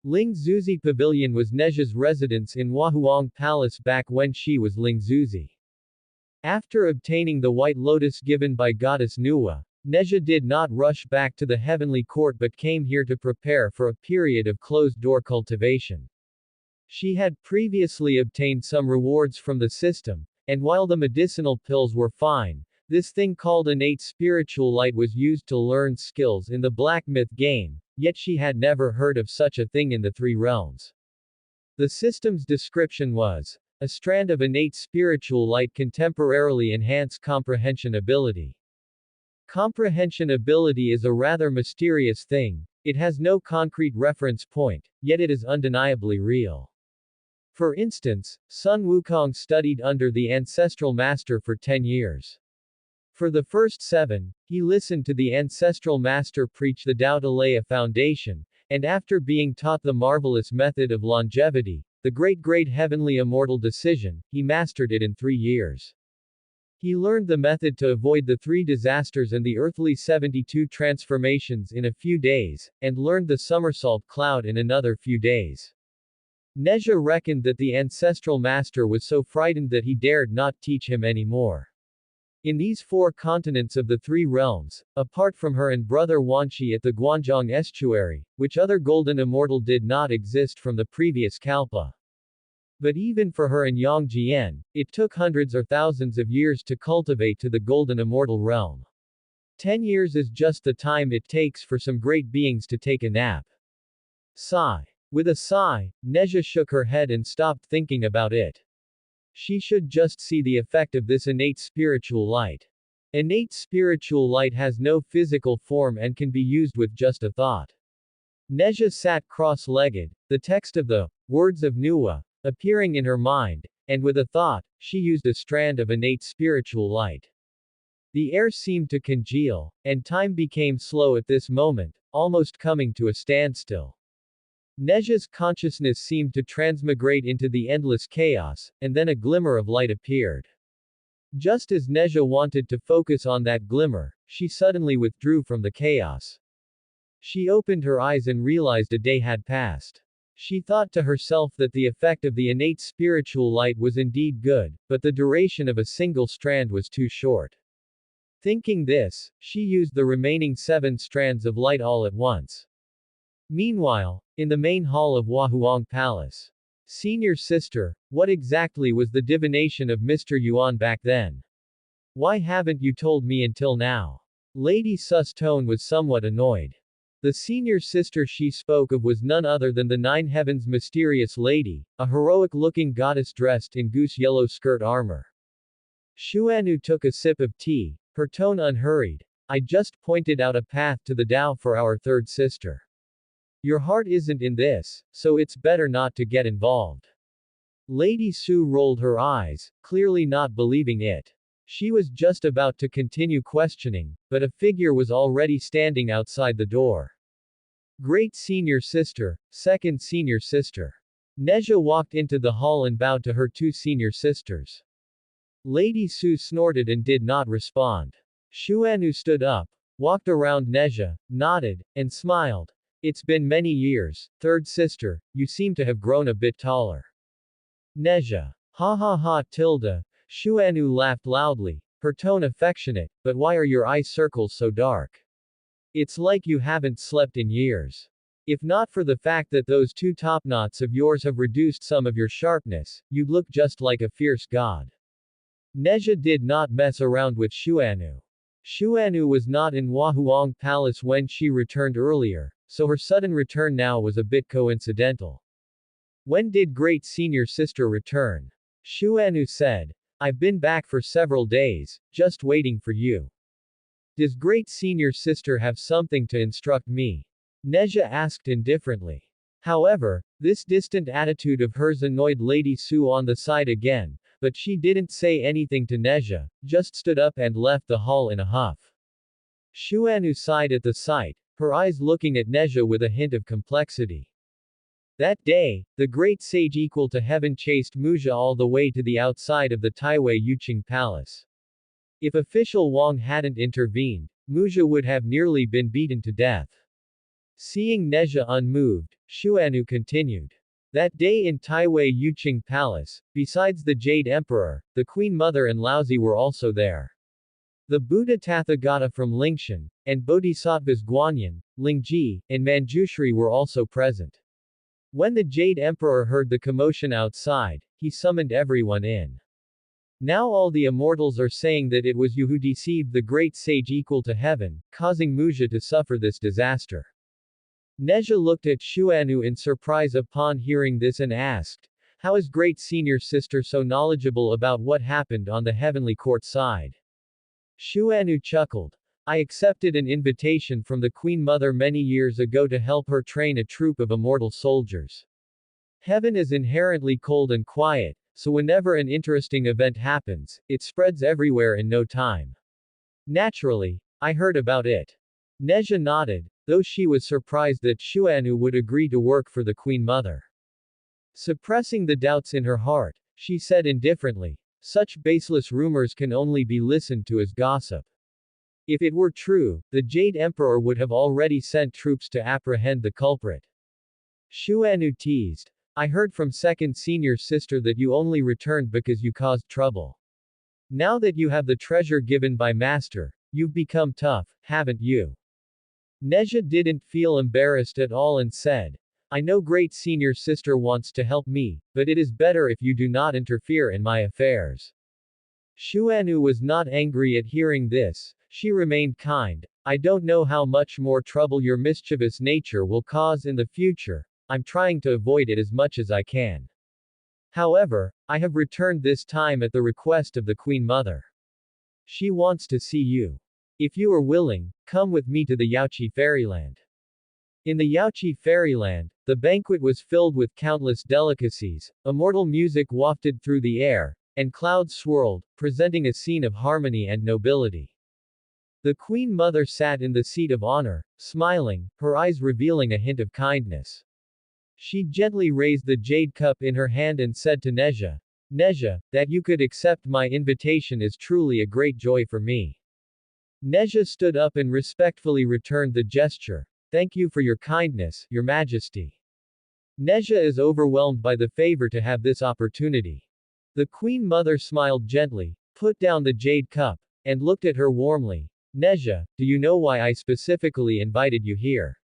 Ling Zuzi Pavilion was Neja's residence in Wahuang Palace back when she was Ling Zuzi. After obtaining the white lotus given by goddess Nuwa, Neja did not rush back to the heavenly court but came here to prepare for a period of closed-door cultivation. She had previously obtained some rewards from the system, and while the medicinal pills were fine, this thing called innate spiritual light was used to learn skills in the Black Myth game, yet she had never heard of such a thing in the 3 realms. The system's description was, a strand of innate spiritual light can temporarily enhance comprehension ability. Comprehension ability is a rather mysterious thing, it has no concrete reference point, yet it is undeniably real. For instance, Sun Wukong studied under the ancestral master for 10 years. For the first 7, he listened to the ancestral master preach the Tao to lay a foundation, and after being taught the marvelous method of longevity, the great heavenly immortal decision, he mastered it in 3 years. He learned the method to avoid the 3 disasters and the earthly 72 transformations in a few days, and learned the somersault cloud in another few days. Neja reckoned that the ancestral master was so frightened that he dared not teach him anymore. In these 4 continents of the 3 realms, apart from her and brother Wanshi at the Guanzhong estuary, which other golden immortal did not exist from the previous Kalpa. But even for her and Yang Jian, it took hundreds or thousands of years to cultivate to the golden immortal realm. 10 years is just the time it takes for some great beings to take a nap. Sigh. With a sigh, Neja shook her head and stopped thinking about it. She should just see the effect of this innate spiritual light. Innate spiritual light has no physical form and can be used with just a thought. Neja sat cross-legged, the text of the words of Nuwa appearing in her mind, and with a thought, she used a strand of innate spiritual light. The air seemed to congeal, and time became slow at this moment, almost coming to a standstill. Neja's consciousness seemed to transmigrate into the endless chaos, and then a glimmer of light appeared. Just as Neja wanted to focus on that glimmer, she suddenly withdrew from the chaos. She opened her eyes and realized a day had passed. She thought to herself that the effect of the innate spiritual light was indeed good, but the duration of a single strand was too short. Thinking this, she used the remaining 7 strands of light all at once. Meanwhile, in the main hall of Wahuang Palace. Senior sister, what exactly was the divination of Mr. Yuan back then? Why haven't you told me until now? Lady Su's tone was somewhat annoyed. The senior sister she spoke of was none other than the 9 Heavens mysterious lady, a heroic-looking goddess dressed in goose-yellow skirt armor. Xuanu took a sip of tea, her tone unhurried. I just pointed out a path to the Tao for our 3rd sister. Your heart isn't in this, so it's better not to get involved. Lady Su rolled her eyes, clearly not believing it. She was just about to continue questioning, but a figure was already standing outside the door. Great senior sister, 2nd senior sister. Neja walked into the hall and bowed to her 2 senior sisters. Lady Su snorted and did not respond. Xuanu stood up, walked around Neja, nodded, and smiled. It's been many years, 3rd sister, you seem to have grown a bit taller. Neja. Ha ha ha tilde. Xuanu laughed loudly. her tone affectionate, but why are your eye circles so dark? It's like you haven't slept in years. If not for the fact that those two top knots of yours have reduced some of your sharpness, you'd look just like a fierce god. Neja did not mess around with Shuanu. Shuanu was not in Wahuang Palace when she returned earlier, so her sudden return now was a bit coincidental. When did great senior sister return? Shuanu said. I've been back for several days, just waiting for you. Does great senior sister have something to instruct me? Neja asked indifferently. However, this distant attitude of hers annoyed Lady Su on the side again, but she didn't say anything to Neja, just stood up and left the hall in a huff. Shuanu sighed at the sight, her eyes looking at Neja with a hint of complexity. That day, the great sage equal to heaven chased Muja all the way to the outside of the Taiwei Yuqing Palace. If official Wang hadn't intervened, Muja would have nearly been beaten to death. Seeing Neja unmoved, Shuanu continued. That day in Taiwei Yuqing Palace, besides the Jade Emperor, the Queen Mother and Laozi were also there. The Buddha Tathagata from Lingshan, and Bodhisattvas Guanyin, Lingji, and Manjushri were also present. When the Jade Emperor heard the commotion outside, he summoned everyone in. Now all the immortals are saying that it was you who deceived the great sage equal to heaven, causing Muja to suffer this disaster. Neja looked at Shuanu in surprise upon hearing this and asked, how is great senior sister so knowledgeable about what happened on the heavenly court side? Shuanu chuckled. I accepted an invitation from the Queen Mother many years ago to help her train a troop of immortal soldiers. Heaven is inherently cold and quiet, so whenever an interesting event happens, it spreads everywhere in no time. Naturally, I heard about it. Neja nodded, though she was surprised that Shuanu would agree to work for the Queen Mother. Suppressing the doubts in her heart, she said indifferently, such baseless rumors can only be listened to as gossip. If it were true, the Jade Emperor would have already sent troops to apprehend the culprit. Shuanu teased. I heard from second senior sister that you only returned because you caused trouble. Now that you have the treasure given by master, you've become tough, haven't you? Neja didn't feel embarrassed at all and said, I know great senior sister wants to help me, but it is better if you do not interfere in my affairs. Shuanu was not angry at hearing this, she remained kind. I don't know how much more trouble your mischievous nature will cause in the future, I'm trying to avoid it as much as I can. However, I have returned this time at the request of the Queen Mother. She wants to see you. If you are willing, come with me to the Yaoqi Fairyland. In the Yaoqi Fairyland, the banquet was filled with countless delicacies, immortal music wafted through the air, and clouds swirled, presenting a scene of harmony and nobility. The Queen Mother sat in the seat of honor, smiling, her eyes revealing a hint of kindness. She gently raised the jade cup in her hand and said to Neja, Neja, that you could accept my invitation is truly a great joy for me. Neja stood up and respectfully returned the gesture. Thank you for your kindness, Your Majesty. Neja is overwhelmed by the favor to have this opportunity. The Queen Mother smiled gently, put down the jade cup, and looked at her warmly. Neja, do you know why I specifically invited you here?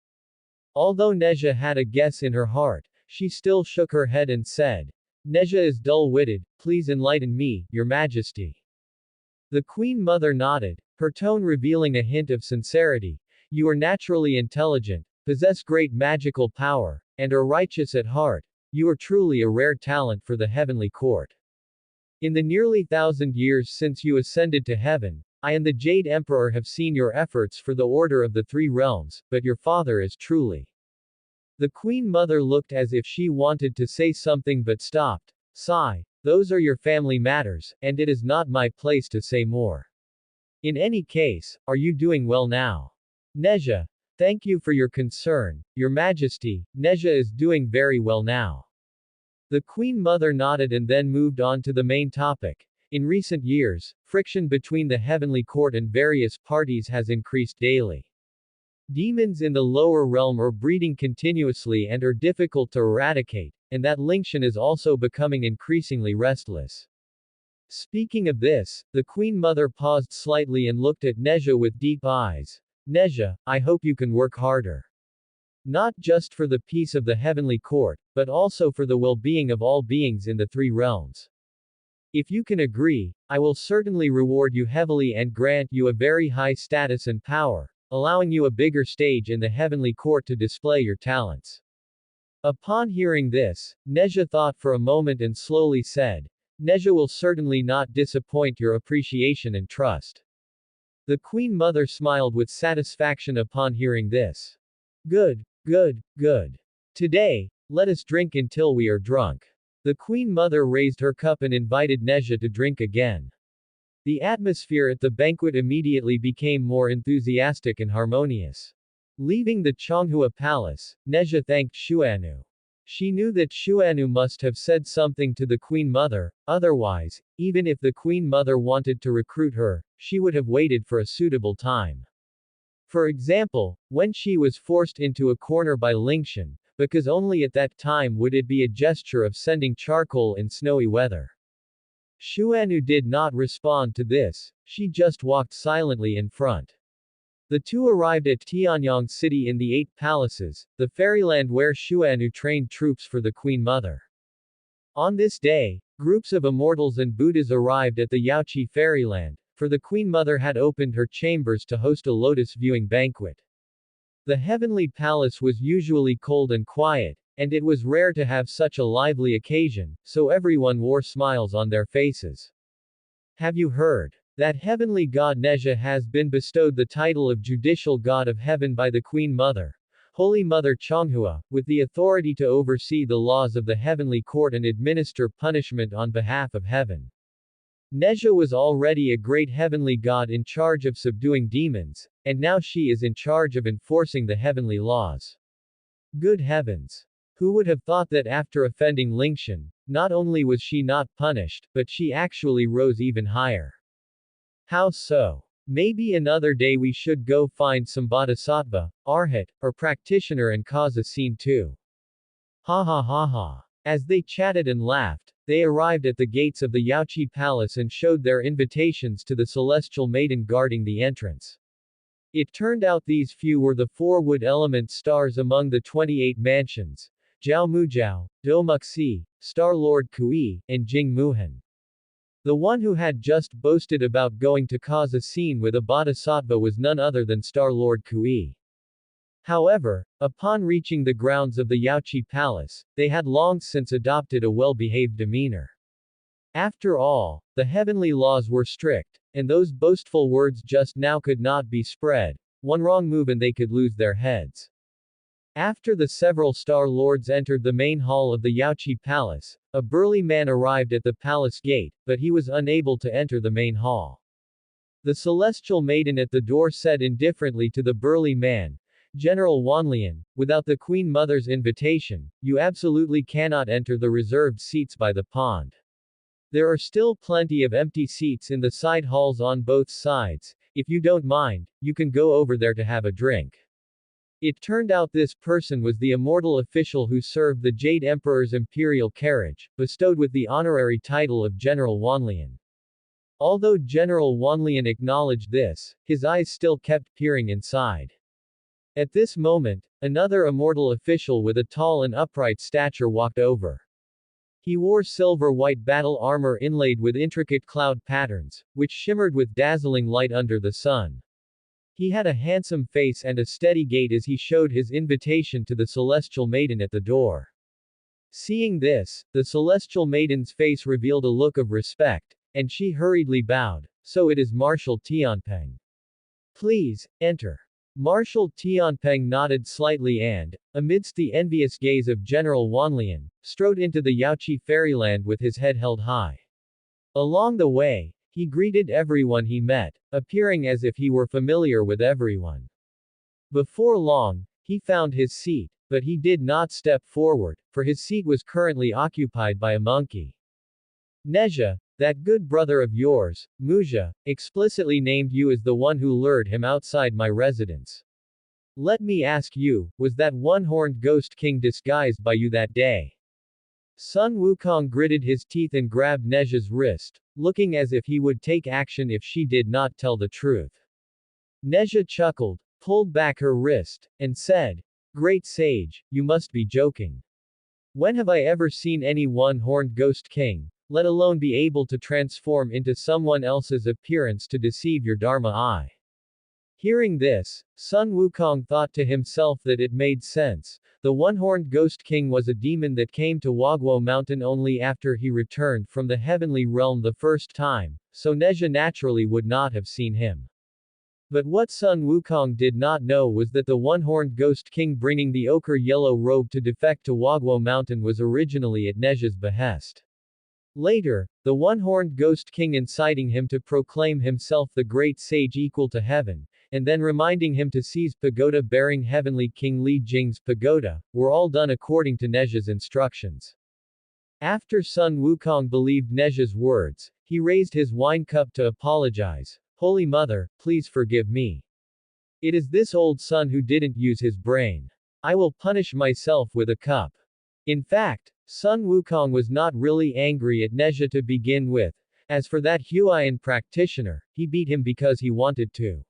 Although Neja had a guess in her heart, she still shook her head and said, Neja is dull-witted, please enlighten me, Your Majesty. The Queen Mother nodded, her tone revealing a hint of sincerity. You are naturally intelligent, possess great magical power, and are righteous at heart. You are truly a rare talent for the heavenly court. In the nearly 1,000 years since you ascended to heaven, I and the Jade Emperor have seen your efforts for the order of the three realms, but your father is truly. The Queen Mother looked as if she wanted to say something but stopped. Sigh, those are your family matters, and it is not my place to say more. In any case, are you doing well now? Neja, thank you for your concern, Your Majesty, Neja is doing very well now. The Queen Mother nodded and then moved on to the main topic. In recent years, friction between the heavenly court and various parties has increased daily. Demons in the lower realm are breeding continuously and are difficult to eradicate, and that Lingshan is also becoming increasingly restless. Speaking of this, the Queen Mother paused slightly and looked at Neja with deep eyes. Neja, I hope you can work harder. Not just for the peace of the heavenly court, but also for the well-being of all beings in the three realms. If you can agree, I will certainly reward you heavily and grant you a very high status and power, allowing you a bigger stage in the heavenly court to display your talents. Upon hearing this, Neja thought for a moment and slowly said, Neja will certainly not disappoint your appreciation and trust. The Queen Mother smiled with satisfaction upon hearing this. Good, good, good. Today, let us drink until we are drunk. The Queen Mother raised her cup and invited Neja to drink again. The atmosphere at the banquet immediately became more enthusiastic and harmonious. Leaving the Changhua palace, Neja thanked Shuanu. She knew that Shuanu must have said something to the Queen Mother, otherwise, even if the Queen Mother wanted to recruit her, she would have waited for a suitable time. For example, when she was forced into a corner by Lingshan, because only at that time would it be a gesture of sending charcoal in snowy weather. Shuanu did not respond to this, she just walked silently in front. The two arrived at Tianyang City in the Eight Palaces, the fairyland where Shuanu trained troops for the Queen Mother. On this day, groups of immortals and Buddhas arrived at the Yaoqi fairyland, for the Queen Mother had opened her chambers to host a lotus viewing banquet. The heavenly palace was usually cold and quiet, and it was rare to have such a lively occasion, so everyone wore smiles on their faces. Have you heard that heavenly god Neja has been bestowed the title of judicial god of heaven by the Queen Mother, Holy Mother Changhua, with the authority to oversee the laws of the heavenly court and administer punishment on behalf of heaven. Neja was already a great heavenly god in charge of subduing demons, and now she is in charge of enforcing the heavenly laws. Good heavens! Who would have thought that after offending Lingshan, not only was she not punished, but she actually rose even higher? How so? Maybe another day we should go find some bodhisattva, arhat, or practitioner and cause a scene too. Ha ha ha ha. As they chatted and laughed, they arrived at the gates of the Yaoqi palace and showed their invitations to the celestial maiden guarding the entrance. It turned out these few were the four wood element stars among the 28 mansions: Zhao Mujiao, Do Muxi, Star-Lord Kui, and Jing Muhan. The one who had just boasted about going to cause a scene with a bodhisattva was none other than Star-Lord Kui. However, upon reaching the grounds of the Yaoqi palace, they had long since adopted a well-behaved demeanor. After all, the heavenly laws were strict, and those boastful words just now could not be spread. One wrong move and they could lose their heads. After the several Star Lords entered the main hall of the Yaoqi palace, a burly man arrived at the palace gate, but he was unable to enter the main hall. The celestial maiden at the door said indifferently to the burly man, General Wanlian, without the Queen Mother's invitation, you absolutely cannot enter the reserved seats by the pond. There are still plenty of empty seats in the side halls on both sides. If you don't mind, you can go over there to have a drink. It turned out this person was the immortal official who served the Jade Emperor's imperial carriage, bestowed with the honorary title of General Wanlian. Although General Wanlian acknowledged this, his eyes still kept peering inside. At this moment, another immortal official with a tall and upright stature walked over. He wore silver-white battle armor inlaid with intricate cloud patterns, which shimmered with dazzling light under the sun. He had a handsome face and a steady gait as he showed his invitation to the celestial maiden at the door. Seeing this, the celestial maiden's face revealed a look of respect, and she hurriedly bowed. So it is Marshal Tianpeng. Please, enter. Marshal Tianpeng nodded slightly and, amidst the envious gaze of General Wanlian, strode into the Yaoqi fairyland with his head held high. Along the way, he greeted everyone he met, appearing as if he were familiar with everyone. Before long, he found his seat, but he did not step forward, for his seat was currently occupied by a monkey. Neja, that good brother of yours, Muja, explicitly named you as the one who lured him outside my residence. Let me ask you, was that one-horned ghost king disguised by you that day? Sun Wukong gritted his teeth and grabbed Neja's wrist, looking as if he would take action if she did not tell the truth. Neja chuckled, pulled back her wrist, and said, "Great sage, you must be joking. When have I ever seen any one-horned ghost king, let alone be able to transform into someone else's appearance to deceive your Dharma eye?" Hearing this, Sun Wukong thought to himself that it made sense. The one-horned ghost king was a demon that came to Wagwo Mountain only after he returned from the heavenly realm the first time, so Neja naturally would not have seen him. But what Sun Wukong did not know was that the one-horned ghost king bringing the ochre yellow robe to defect to Wagwo Mountain was originally at Neja's behest. Later, the one-horned ghost king inciting him to proclaim himself the great sage equal to heaven, and then reminding him to seize pagoda bearing heavenly King Li Jing's pagoda, were all done according to Neja's instructions. After Sun Wukong believed Neja's words, he raised his wine cup to apologize. "Holy Mother, please forgive me. It is this old son who didn't use his brain. I will punish myself with a cup." In fact, Sun Wukong was not really angry at Neja to begin with. As for that Huayan practitioner, he beat him because he wanted to.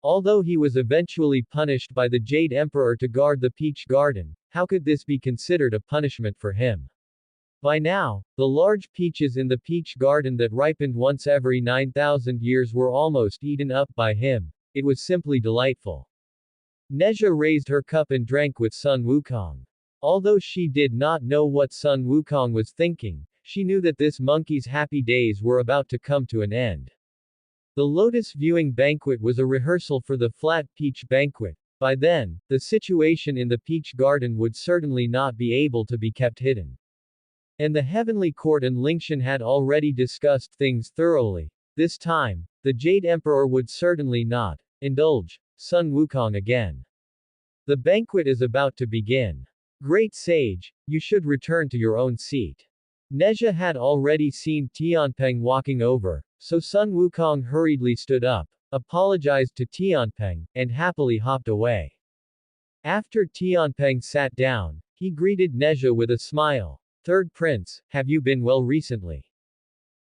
Although he was eventually punished by the Jade Emperor to guard the Peach Garden, how could this be considered a punishment for him? By now, the large peaches in the peach garden that ripened once every 9,000 years were almost eaten up by him. It was simply delightful. Neja raised her cup and drank with Sun Wukong. Although she did not know what Sun Wukong was thinking, she knew that this monkey's happy days were about to come to an end. The Lotus Viewing Banquet was a rehearsal for the Flat Peach Banquet. By then, the situation in the peach garden would certainly not be able to be kept hidden. And the Heavenly Court and Lingshan had already discussed things thoroughly. This time, the Jade Emperor would certainly not indulge Sun Wukong again. The banquet is about to begin. Great sage, you should return to your own seat. Neja had already seen Tianpeng walking over, so Sun Wukong hurriedly stood up, apologized to Tianpeng, and happily hopped away. After Tianpeng sat down, he greeted Neja with a smile. "Third Prince, have you been well recently?"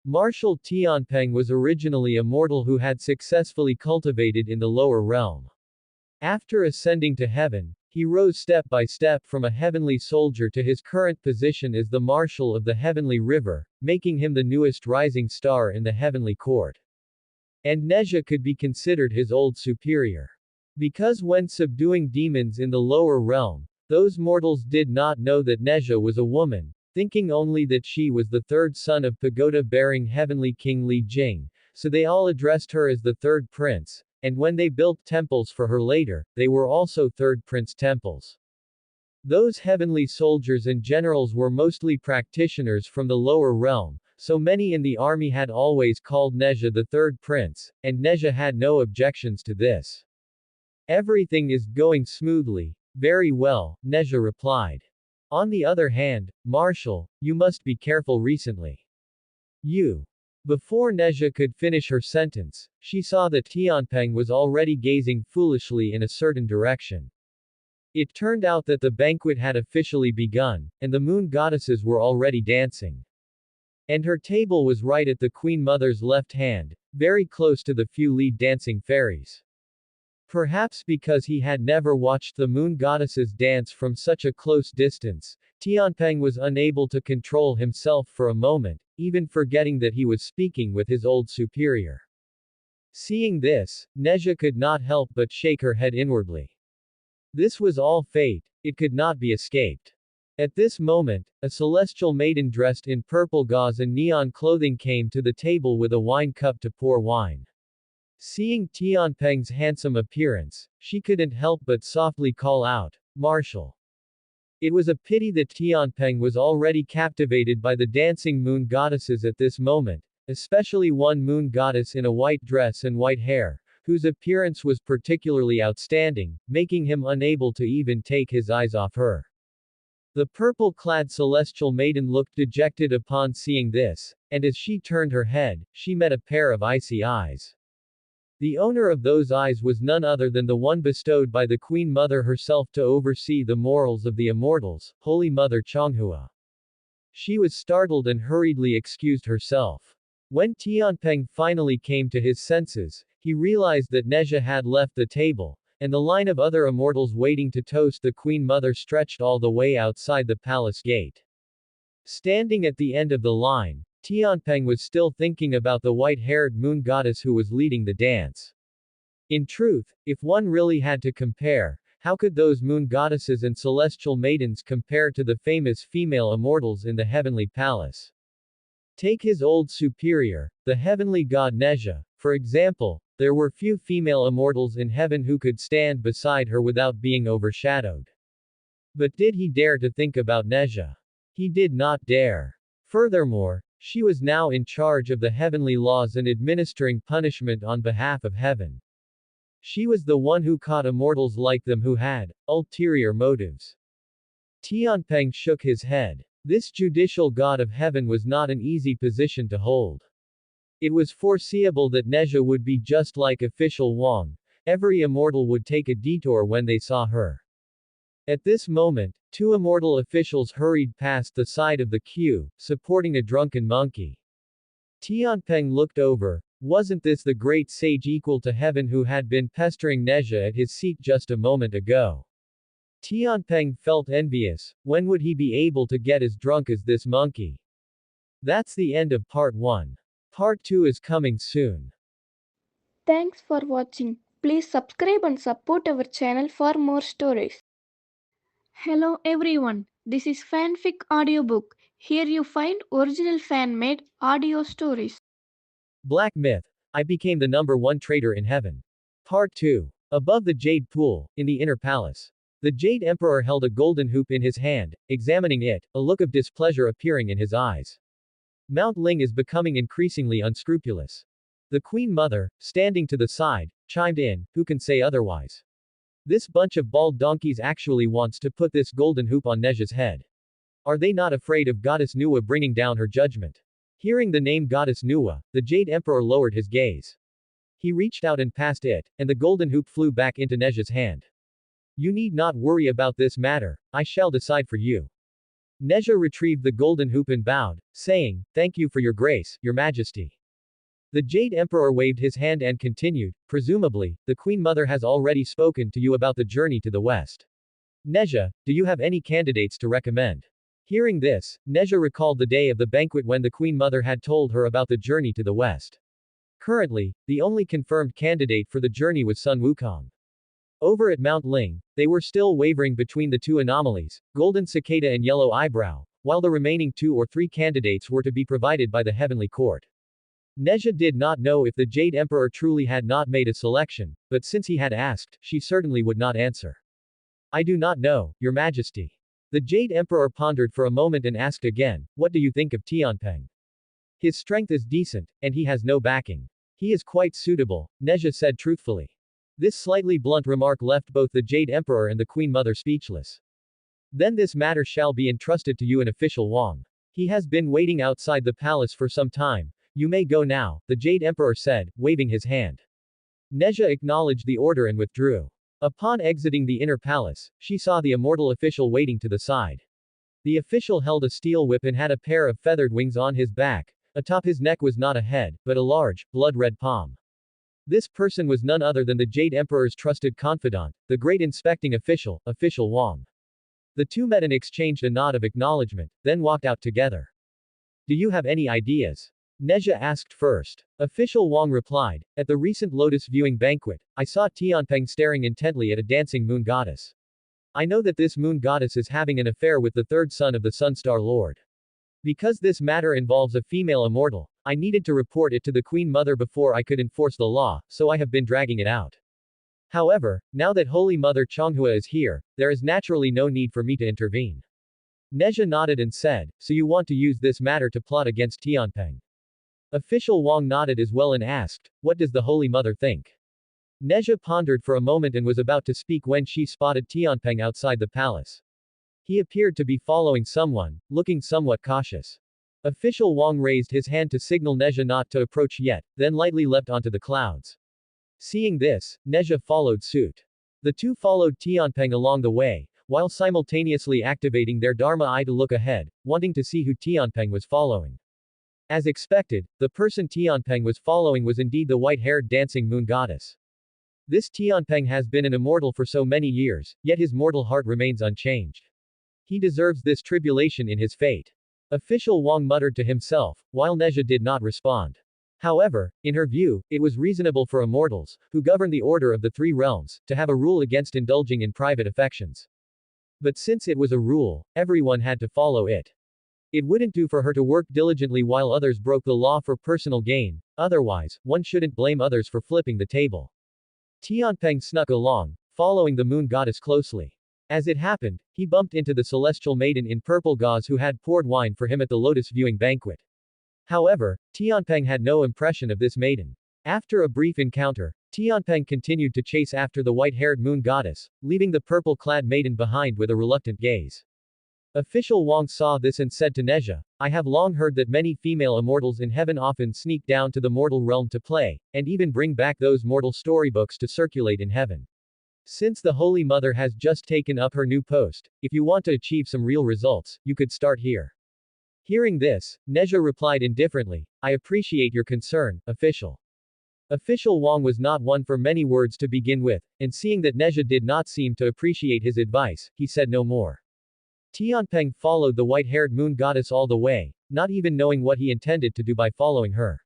Marshal Tianpeng was originally a mortal who had successfully cultivated in the lower realm. After ascending to heaven, he rose step by step from a heavenly soldier to his current position as the Marshal of the Heavenly River, making him the newest rising star in the Heavenly Court. And Neja could be considered his old superior. Because when subduing demons in the lower realm, those mortals did not know that Neja was a woman, thinking only that she was the third son of pagoda-bearing heavenly King Li Jing, so they all addressed her as the third prince, and when they built temples for her later, they were also third prince temples. Those heavenly soldiers and generals were mostly practitioners from the lower realm, so many in the army had always called Neja the third prince, and Neja had no objections to this. "Everything is going smoothly." "Very well," Neja replied. "On the other hand, Marshal, you must be careful recently. You." Before Neja could finish her sentence, she saw that Tianpeng was already gazing foolishly in a certain direction. It turned out that the banquet had officially begun, and the moon goddesses were already dancing. And her table was right at the Queen Mother's left hand, very close to the few lead dancing fairies. Perhaps because he had never watched the moon goddesses dance from such a close distance, Tianpeng was unable to control himself for a moment, even forgetting that he was speaking with his old superior. Seeing this, Neja could not help but shake her head inwardly. This was all fate, it could not be escaped. At this moment, a celestial maiden dressed in purple gauze and neon clothing came to the table with a wine cup to pour wine. Seeing Tianpeng's handsome appearance, she couldn't help but softly call out, "Marshal." It was a pity that Tianpeng was already captivated by the dancing moon goddesses at this moment, especially one moon goddess in a white dress and white hair, whose appearance was particularly outstanding, making him unable to even take his eyes off her. The purple-clad celestial maiden looked dejected upon seeing this, and as she turned her head, she met a pair of icy eyes. The owner of those eyes was none other than the one bestowed by the Queen Mother herself to oversee the morals of the immortals, Holy Mother Changhua. She was startled and hurriedly excused herself. When Tianpeng finally came to his senses, he realized that Neja had left the table, and the line of other immortals waiting to toast the Queen Mother stretched all the way outside the palace gate. Standing at the end of the line, Tianpeng was still thinking about the white-haired moon goddess who was leading the dance. In truth, if one really had to compare, how could those moon goddesses and celestial maidens compare to the famous female immortals in the heavenly palace? Take his old superior, the heavenly god Neja, for example. There were few female immortals in heaven who could stand beside her without being overshadowed. But did he dare to think about Neja? He did not dare. Furthermore, she was now in charge of the heavenly laws and administering punishment on behalf of heaven. She was the one who caught immortals like them who had ulterior motives. Tianpeng shook his head. This judicial god of heaven was not an easy position to hold. It was foreseeable that Neja would be just like official Wang. Every immortal would take a detour when they saw her. At this moment, two immortal officials hurried past the side of the queue, supporting a drunken monkey. Tianpeng looked over. Wasn't this the great sage equal to heaven who had been pestering Neja at his seat just a moment ago? Tianpeng felt envious. When would he be able to get as drunk as this monkey? That's the end of part 1. Part 2 is coming soon. Thanks for watching. Please subscribe and support our channel for more stories. Hello everyone, this is Fanfic Audiobook. Here you find original fan-made audio stories. Black Myth. I became the #1 traitor in heaven. Part 2. Above the Jade Pool, in the inner palace. The Jade Emperor held a golden hoop in his hand, examining it, a look of displeasure appearing in his eyes. Mount Ling is becoming increasingly unscrupulous. The Queen Mother, standing to the side, chimed in, who can say otherwise? This bunch of bald donkeys actually wants to put this golden hoop on Neja's head. Are they not afraid of Goddess Nuwa bringing down her judgment? Hearing the name Goddess Nuwa, the Jade Emperor lowered his gaze. He reached out and passed it, and the golden hoop flew back into Neja's hand. You need not worry about this matter, I shall decide for you. Neja retrieved the golden hoop and bowed, saying, Thank you for your grace, your majesty. The Jade Emperor waved his hand and continued, Presumably, the Queen Mother has already spoken to you about the journey to the west. Neja, do you have any candidates to recommend? Hearing this, Neja recalled the day of the banquet when the Queen Mother had told her about the journey to the west. Currently, the only confirmed candidate for the journey was Sun Wukong. Over at Mount Ling, they were still wavering between the two anomalies, Golden Cicada and Yellow Eyebrow, while the remaining 2 or 3 candidates were to be provided by the Heavenly Court. Neja did not know if the Jade Emperor truly had not made a selection, but since he had asked, she certainly would not answer. I do not know, Your Majesty. The Jade Emperor pondered for a moment and asked again, What do you think of Tianpeng? His strength is decent, and he has no backing. He is quite suitable, Neja said truthfully. This slightly blunt remark left both the Jade Emperor and the Queen Mother speechless. Then this matter shall be entrusted to you in official Wang. He has been waiting outside the palace for some time. You may go now, the Jade Emperor said, waving his hand. Neja acknowledged the order and withdrew. Upon exiting the inner palace, she saw the immortal official waiting to the side. The official held a steel whip and had a pair of feathered wings on his back. Atop his neck was not a head, but a large, blood-red palm. This person was none other than the Jade Emperor's trusted confidant, the great inspecting official, Official Wang. The two met and exchanged a nod of acknowledgement, then walked out together. Do you have any ideas? Neja asked first. Official Wang replied, At the recent lotus viewing banquet, I saw Tianpeng staring intently at a dancing moon goddess. I know that this moon goddess is having an affair with the third son of the Sun Star Lord. Because this matter involves a female immortal, I needed to report it to the Queen Mother before I could enforce the law, so I have been dragging it out. However, now that Holy Mother Changhua is here, there is naturally no need for me to intervene. Neja nodded and said, So you want to use this matter to plot against Tianpeng? Official Wang nodded as well and asked, What does the Holy Mother think? Neja pondered for a moment and was about to speak when she spotted Tianpeng outside the palace. He appeared to be following someone, looking somewhat cautious. Official Wang raised his hand to signal Neja not to approach yet, then lightly leapt onto the clouds. Seeing this, Neja followed suit. The two followed Tianpeng along the way, while simultaneously activating their Dharma eye to look ahead, wanting to see who Tianpeng was following. As expected, the person Tianpeng was following was indeed the white-haired dancing moon goddess. This Tianpeng has been an immortal for so many years, yet his mortal heart remains unchanged. He deserves this tribulation in his fate. Official Wang muttered to himself, while Neja did not respond. However, in her view, it was reasonable for immortals, who govern the order of the three realms, to have a rule against indulging in private affections. But since it was a rule, everyone had to follow it. It wouldn't do for her to work diligently while others broke the law for personal gain, otherwise, one shouldn't blame others for flipping the table. Tianpeng snuck along, following the moon goddess closely. As it happened, he bumped into the celestial maiden in purple gauze who had poured wine for him at the lotus viewing banquet. However, Tianpeng had no impression of this maiden. After a brief encounter, Tianpeng continued to chase after the white-haired moon goddess, leaving the purple-clad maiden behind with a reluctant gaze. Official Wang saw this and said to Neja, I have long heard that many female immortals in heaven often sneak down to the mortal realm to play, and even bring back those mortal storybooks to circulate in heaven. Since the Holy Mother has just taken up her new post, if you want to achieve some real results, you could start here. Hearing this, Neja replied indifferently, I appreciate your concern, official. Official Wang was not one for many words to begin with, and seeing that Neja did not seem to appreciate his advice, he said no more. Tianpeng followed the white-haired moon goddess all the way, not even knowing what he intended to do by following her.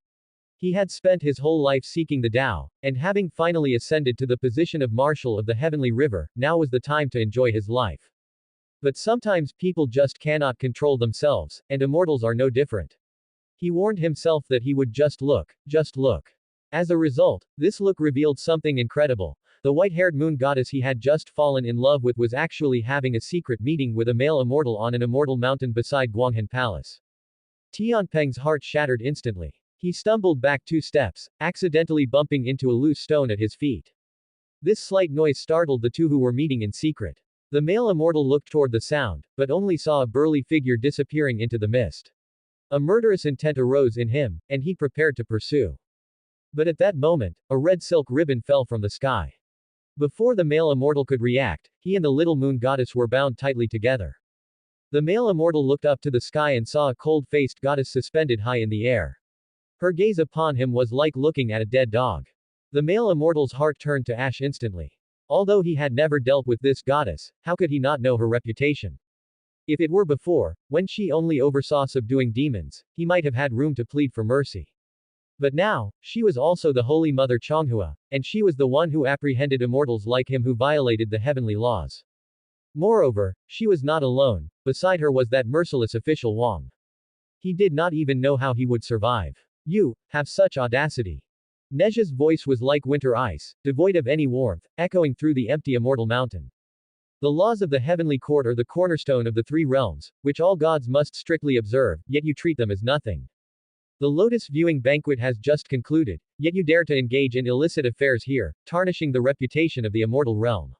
He had spent his whole life seeking the Tao, and having finally ascended to the position of Marshal of the Heavenly River, now was the time to enjoy his life. But sometimes people just cannot control themselves, and immortals are no different. He warned himself that he would just look. As a result, this look revealed something incredible. The white-haired moon goddess he had just fallen in love with was actually having a secret meeting with a male immortal on an immortal mountain beside Guanghan Palace. Tianpeng's heart shattered instantly. He stumbled back 2 steps, accidentally bumping into a loose stone at his feet. This slight noise startled the two who were meeting in secret. The male immortal looked toward the sound, but only saw a burly figure disappearing into the mist. A murderous intent arose in him, and he prepared to pursue. But at that moment, a red silk ribbon fell from the sky. Before the male immortal could react, he and the little moon goddess were bound tightly together. The male immortal looked up to the sky and saw a cold-faced goddess suspended high in the air. Her gaze upon him was like looking at a dead dog. The male immortal's heart turned to ash instantly. Although he had never dealt with this goddess, how could he not know her reputation? If it were before, when she only oversaw subduing demons, he might have had room to plead for mercy. But now, she was also the Holy Mother Chonghua, and she was the one who apprehended immortals like him who violated the heavenly laws. Moreover, she was not alone, beside her was that merciless official Wang. He did not even know how he would survive. You have such audacity. Neja's voice was like winter ice, devoid of any warmth, echoing through the empty immortal mountain. The laws of the heavenly court are the cornerstone of the three realms, which all gods must strictly observe, yet you treat them as nothing. The lotus viewing banquet has just concluded, yet you dare to engage in illicit affairs here, tarnishing the reputation of the immortal realm.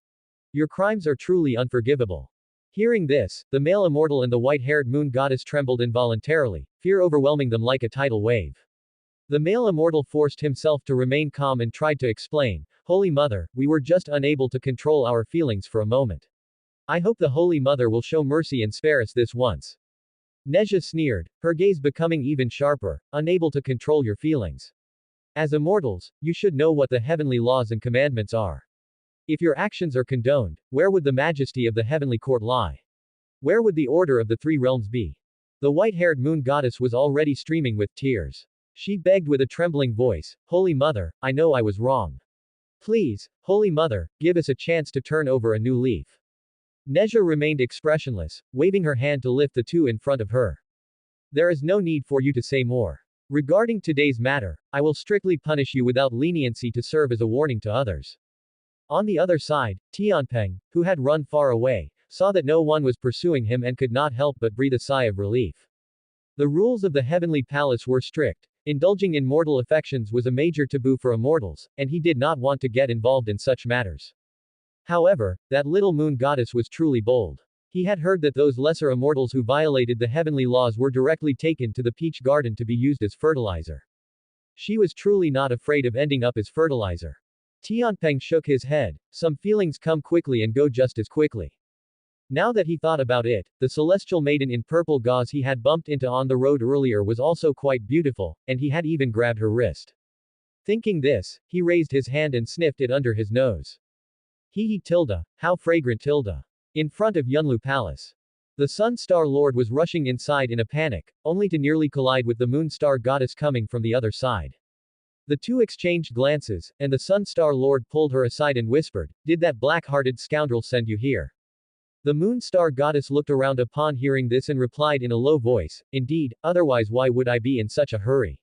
Your crimes are truly unforgivable. Hearing this, the male immortal and the white-haired moon goddess trembled involuntarily, fear overwhelming them like a tidal wave. The male immortal forced himself to remain calm and tried to explain, Holy Mother, we were just unable to control our feelings for a moment. I hope the Holy Mother will show mercy and spare us this once. Neja sneered, her gaze becoming even sharper, unable to control your feelings. As immortals, you should know what the heavenly laws and commandments are. If your actions are condoned, where would the majesty of the heavenly court lie? Where would the order of the three realms be? The white-haired moon goddess was already streaming with tears. She begged with a trembling voice, Holy Mother, I know I was wrong. Please, Holy Mother, give us a chance to turn over a new leaf. Neja remained expressionless, waving her hand to lift the two in front of her. There is no need for you to say more. Regarding today's matter, I will strictly punish you without leniency to serve as a warning to others. On the other side, Tianpeng, who had run far away, saw that no one was pursuing him and could not help but breathe a sigh of relief. The rules of the heavenly palace were strict. Indulging in mortal affections was a major taboo for immortals, and he did not want to get involved in such matters. However, that little moon goddess was truly bold. He had heard that those lesser immortals who violated the heavenly laws were directly taken to the peach garden to be used as fertilizer. She was truly not afraid of ending up as fertilizer. Tianpeng shook his head. Some feelings come quickly and go just as quickly. Now that he thought about it, the celestial maiden in purple gauze he had bumped into on the road earlier was also quite beautiful, and he had even grabbed her wrist. Thinking this, he raised his hand and sniffed it under his nose. Hee tilde, how fragrant tilde. In front of Yunlu Palace. The Sun Star Lord was rushing inside in a panic, only to nearly collide with the Moon Star Goddess coming from the other side. The two exchanged glances, and the Sun Star Lord pulled her aside and whispered, "Did that black-hearted scoundrel send you here?" The Moon Star Goddess looked around upon hearing this and replied in a low voice, "Indeed, otherwise why would I be in such a hurry?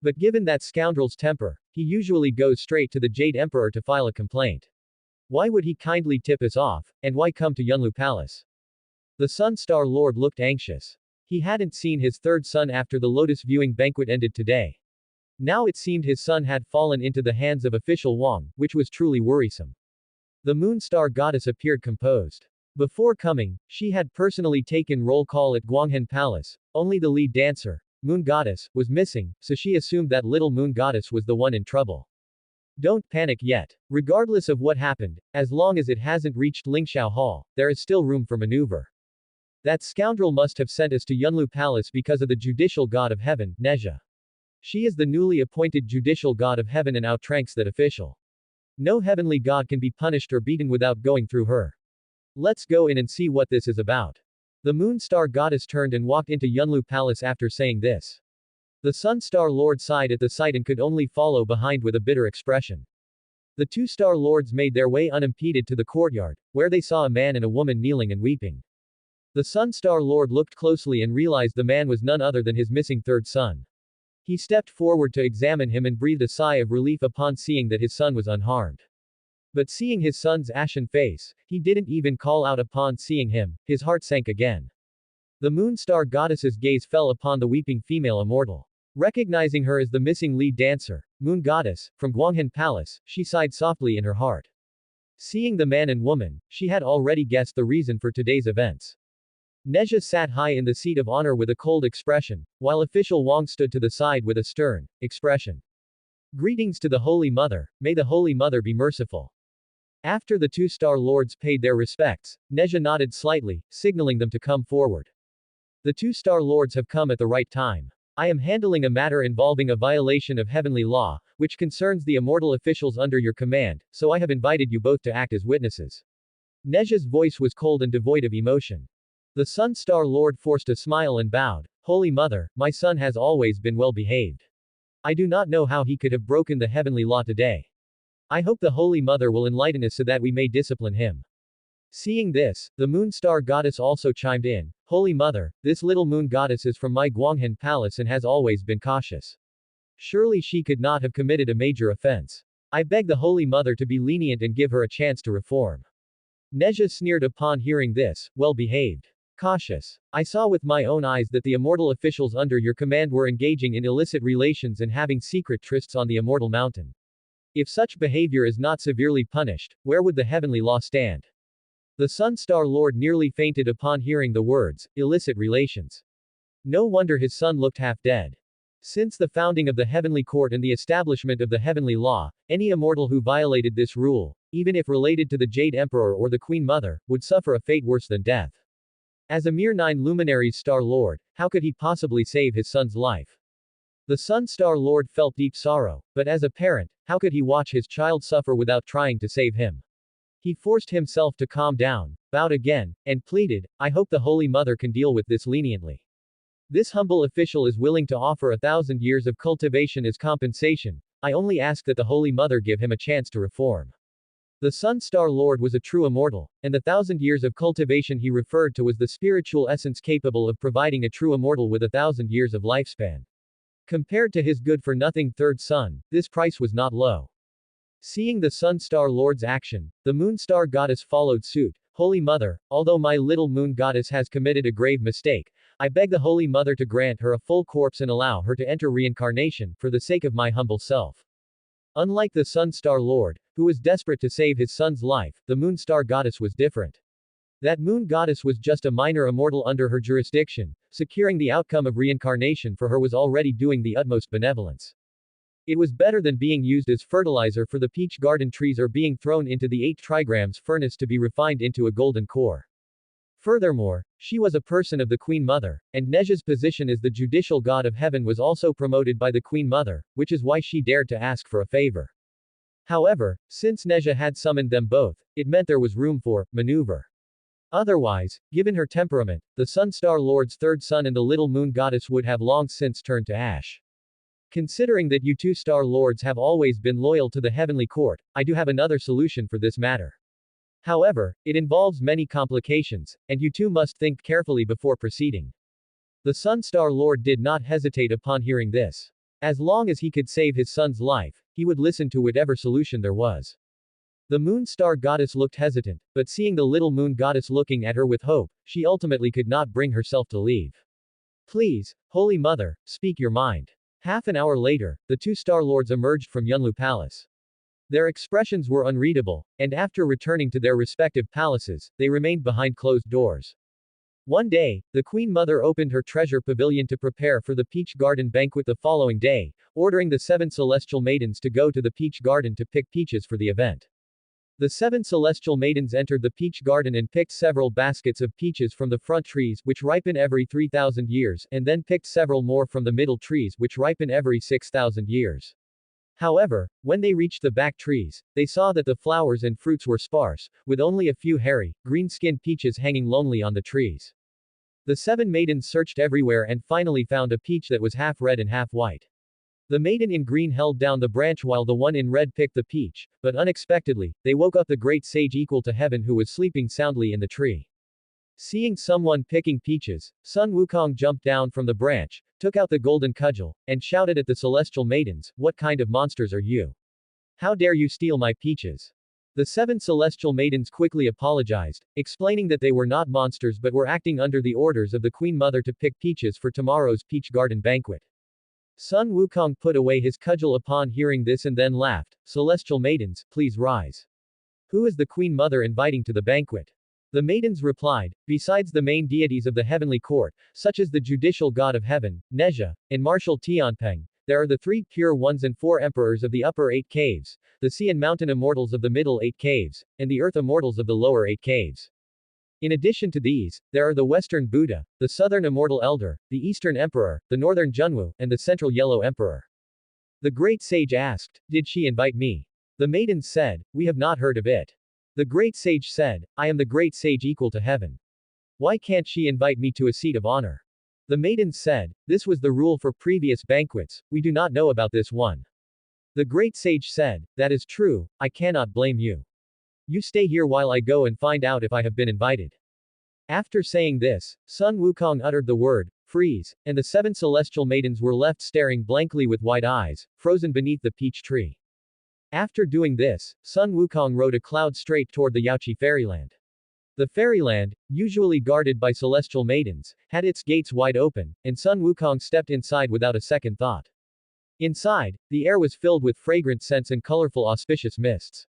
But given that scoundrel's temper, he usually goes straight to the Jade Emperor to file a complaint. Why would he kindly tip us off, and why come to Yunlu Palace?" The Sun Star Lord looked anxious. He hadn't seen his third son after the Lotus viewing banquet ended today. Now it seemed his son had fallen into the hands of official Wang, which was truly worrisome. The Moon Star Goddess appeared composed. Before coming, she had personally taken roll call at Guanghan Palace. Only the lead dancer, Moon Goddess, was missing, so she assumed that little Moon Goddess was the one in trouble. Don't panic yet. Regardless of what happened, as long as it hasn't reached Lingxiao Hall, there is still room for maneuver. That scoundrel must have sent us to Yunlu Palace because of the judicial god of heaven, Nezha. She is the newly appointed judicial god of heaven and outranks that official. No heavenly god can be punished or beaten without going through her. Let's go in and see what this is about. The Moon Star Goddess turned and walked into Yunlu Palace after saying this. The Sun Star Lord sighed at the sight and could only follow behind with a bitter expression. The two Star Lords made their way unimpeded to the courtyard, where they saw a man and a woman kneeling and weeping. The Sun Star Lord looked closely and realized the man was none other than his missing third son. He stepped forward to examine him and breathed a sigh of relief upon seeing that his son was unharmed. But seeing his son's ashen face, he didn't even call out upon seeing him, his heart sank again. The Moon Star Goddess's gaze fell upon the weeping female immortal. Recognizing her as the missing lead dancer, Moon Goddess, from Guanghan Palace, she sighed softly in her heart. Seeing the man and woman, she had already guessed the reason for today's events. Nezha sat high in the seat of honor with a cold expression, while official Wang stood to the side with a stern expression. Greetings to the Holy Mother, may the Holy Mother be merciful. After the two Star Lords paid their respects, Nezha nodded slightly, signaling them to come forward. The two Star Lords have come at the right time. I am handling a matter involving a violation of heavenly law, which concerns the immortal officials under your command, so I have invited you both to act as witnesses. Nezha's voice was cold and devoid of emotion. The Sun Star Lord forced a smile and bowed. Holy Mother, my son has always been well behaved. I do not know how he could have broken the heavenly law today. I hope the Holy Mother will enlighten us so that we may discipline him. Seeing this, the Moon Star Goddess also chimed in. Holy Mother, this little Moon Goddess is from my Guanghan Palace and has always been cautious. Surely she could not have committed a major offense. I beg the Holy Mother to be lenient and give her a chance to reform. Nezha sneered upon hearing this, well behaved. Cautious. I saw with my own eyes that the immortal officials under your command were engaging in illicit relations and having secret trysts on the immortal mountain. If such behavior is not severely punished, where would the heavenly law stand? The Sun Star Lord nearly fainted upon hearing the words, illicit relations. No wonder his son looked half dead. Since the founding of the heavenly court and the establishment of the heavenly law, any immortal who violated this rule, even if related to the Jade Emperor or the Queen Mother, would suffer a fate worse than death. As a mere 9 luminaries Star Lord, how could he possibly save his son's life? The Sun Star Lord felt deep sorrow, but as a parent, how could he watch his child suffer without trying to save him? He forced himself to calm down, bowed again, and pleaded, I hope the Holy Mother can deal with this leniently. This humble official is willing to offer 1,000 years of cultivation as compensation. I only ask that the Holy Mother give him a chance to reform. The Sun Star Lord was a true immortal, and the 1,000 years of cultivation he referred to was the spiritual essence capable of providing a true immortal with 1,000 years of lifespan. Compared to his good-for-nothing third son, this price was not low. Seeing the Sun Star Lord's action, the Moon Star Goddess followed suit. Holy Mother, although my little Moon Goddess has committed a grave mistake, I beg the Holy Mother to grant her a full corpse and allow her to enter reincarnation, for the sake of my humble self. Unlike the Sun Star Lord, who was desperate to save his son's life, the Moon Star Goddess was different. That Moon Goddess was just a minor immortal under her jurisdiction. Securing the outcome of reincarnation for her was already doing the utmost benevolence. It was better than being used as fertilizer for the peach garden trees or being thrown into the 8 trigrams furnace to be refined into a golden core. Furthermore, she was a person of the Queen Mother, and Neja's position as the judicial god of heaven was also promoted by the Queen Mother, which is why she dared to ask for a favor. However, since Neja had summoned them both, it meant there was room for maneuver. Otherwise, given her temperament, the Sun Star Lord's third son and the Little Moon Goddess would have long since turned to ash. Considering that you two Star Lords have always been loyal to the heavenly court, I do have another solution for this matter. However, it involves many complications, and you two must think carefully before proceeding. The Sun Star Lord did not hesitate upon hearing this. As long as he could save his son's life, he would listen to whatever solution there was. The Moon Star Goddess looked hesitant, but seeing the Little Moon Goddess looking at her with hope, she ultimately could not bring herself to leave. Please, Holy Mother, speak your mind. Half an hour later, the two Star Lords emerged from Yunlu Palace. Their expressions were unreadable, and after returning to their respective palaces, they remained behind closed doors. One day, the Queen Mother opened her treasure pavilion to prepare for the Peach Garden banquet the following day, ordering the 7 celestial maidens to go to the Peach Garden to pick peaches for the event. The 7 celestial maidens entered the peach garden and picked several baskets of peaches from the front trees, which ripen every 3,000 years, and then picked several more from the middle trees, which ripen every 6,000 years. However, when they reached the back trees, they saw that the flowers and fruits were sparse, with only a few hairy, green-skinned peaches hanging lonely on the trees. The 7 maidens searched everywhere and finally found a peach that was half red and half white. The maiden in green held down the branch while the one in red picked the peach, but unexpectedly, they woke up the great sage equal to heaven who was sleeping soundly in the tree. Seeing someone picking peaches, Sun Wukong jumped down from the branch, took out the golden cudgel, and shouted at the celestial maidens, "What kind of monsters are you? How dare you steal my peaches?" The 7 celestial maidens quickly apologized, explaining that they were not monsters but were acting under the orders of the Queen Mother to pick peaches for tomorrow's peach garden banquet. Sun Wukong put away his cudgel upon hearing this and then laughed, "Celestial maidens, please rise. Who is the Queen Mother inviting to the banquet?" The maidens replied, "Besides the main deities of the heavenly court, such as the judicial god of heaven, Neja, and martial Tianpeng, there are the 3 pure ones and 4 emperors of the upper 8 caves, the sea and mountain immortals of the middle 8 caves, and the earth immortals of the lower 8 caves. In addition to these, there are the Western Buddha, the Southern Immortal Elder, the Eastern Emperor, the Northern Junwu, and the Central Yellow Emperor." The great sage asked, "Did she invite me?" The maidens said, "We have not heard of it." The great sage said, "I am the great sage equal to heaven. Why can't she invite me to a seat of honor?" The maidens said, "This was the rule for previous banquets, we do not know about this one." The great sage said, "That is true, I cannot blame you. You stay here while I go and find out if I have been invited." After saying this, Sun Wukong uttered the word, "Freeze," and the 7 celestial maidens were left staring blankly with wide eyes, frozen beneath the peach tree. After doing this, Sun Wukong rode a cloud straight toward the Yaoqi fairyland. The fairyland, usually guarded by celestial maidens, had its gates wide open, and Sun Wukong stepped inside without a second thought. Inside, the air was filled with fragrant scents and colorful auspicious mists.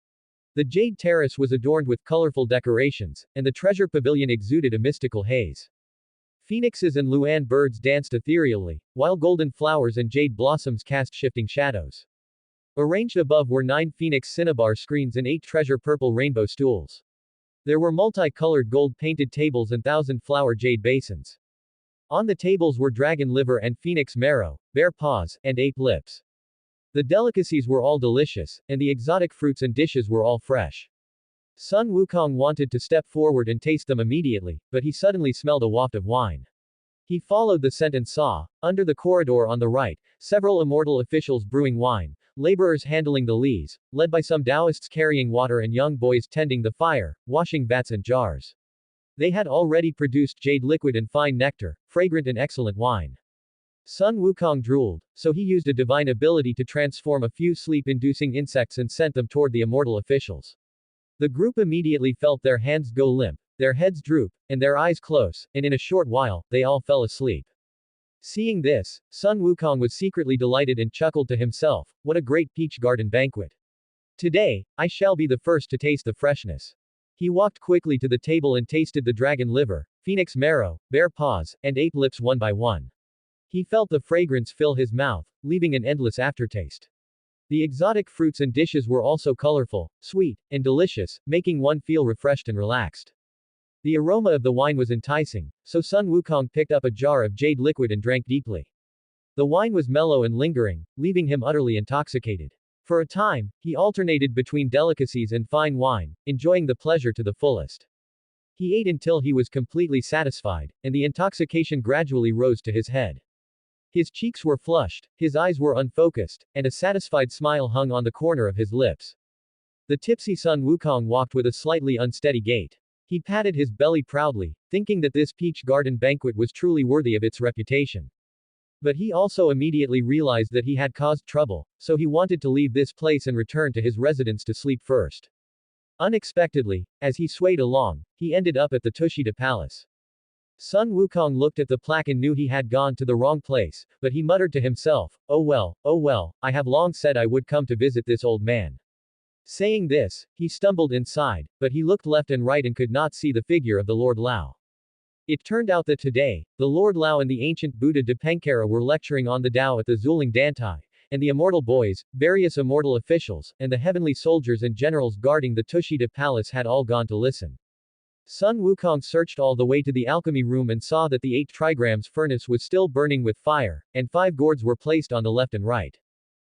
The jade terrace was adorned with colorful decorations, and the treasure pavilion exuded a mystical haze. Phoenixes and luan birds danced ethereally, while golden flowers and jade blossoms cast shifting shadows. Arranged above were 9 phoenix cinnabar screens and 8 treasure purple rainbow stools. There were multicolored gold-painted tables and 1,000-flower jade basins. On the tables were dragon liver and phoenix marrow, bear paws, and ape lips. The delicacies were all delicious, and the exotic fruits and dishes were all fresh. Sun Wukong wanted to step forward and taste them immediately, but he suddenly smelled a waft of wine. He followed the scent and saw, under the corridor on the right, several immortal officials brewing wine, laborers handling the lees, led by some Taoists carrying water and young boys tending the fire, washing vats and jars. They had already produced jade liquid and fine nectar, fragrant and excellent wine. Sun Wukong drooled, so he used a divine ability to transform a few sleep-inducing insects and sent them toward the immortal officials. The group immediately felt their hands go limp, their heads droop, and their eyes close, and in a short while, they all fell asleep. Seeing this, Sun Wukong was secretly delighted and chuckled to himself, "What a great peach garden banquet. Today, I shall be the first to taste the freshness." He walked quickly to the table and tasted the dragon liver, phoenix marrow, bear paws, and ape lips one by one. He felt the fragrance fill his mouth, leaving an endless aftertaste. The exotic fruits and dishes were also colorful, sweet, and delicious, making one feel refreshed and relaxed. The aroma of the wine was enticing, so Sun Wukong picked up a jar of jade liquid and drank deeply. The wine was mellow and lingering, leaving him utterly intoxicated. For a time, he alternated between delicacies and fine wine, enjoying the pleasure to the fullest. He ate until he was completely satisfied, and the intoxication gradually rose to his head. His cheeks were flushed, his eyes were unfocused, and a satisfied smile hung on the corner of his lips. The tipsy Sun Wukong walked with a slightly unsteady gait. He patted his belly proudly, thinking that this peach garden banquet was truly worthy of its reputation. But he also immediately realized that he had caused trouble, so he wanted to leave this place and return to his residence to sleep first. Unexpectedly, as he swayed along, he ended up at the Tushita Palace. Sun Wukong looked at the plaque and knew he had gone to the wrong place, but he muttered to himself, oh well, I have long said I would come to visit this old man. Saying this, he stumbled inside, but he looked left and right and could not see the figure of the Lord Lao. It turned out that today, the Lord Lao and the ancient Buddha Dipankara were lecturing on the Tao at the Zuling Dantai, and the immortal boys, various immortal officials, and the heavenly soldiers and generals guarding the Tushita Palace had all gone to listen. Sun Wukong searched all the way to the alchemy room and saw that the 8 trigrams furnace was still burning with fire, and 5 gourds were placed on the left and right.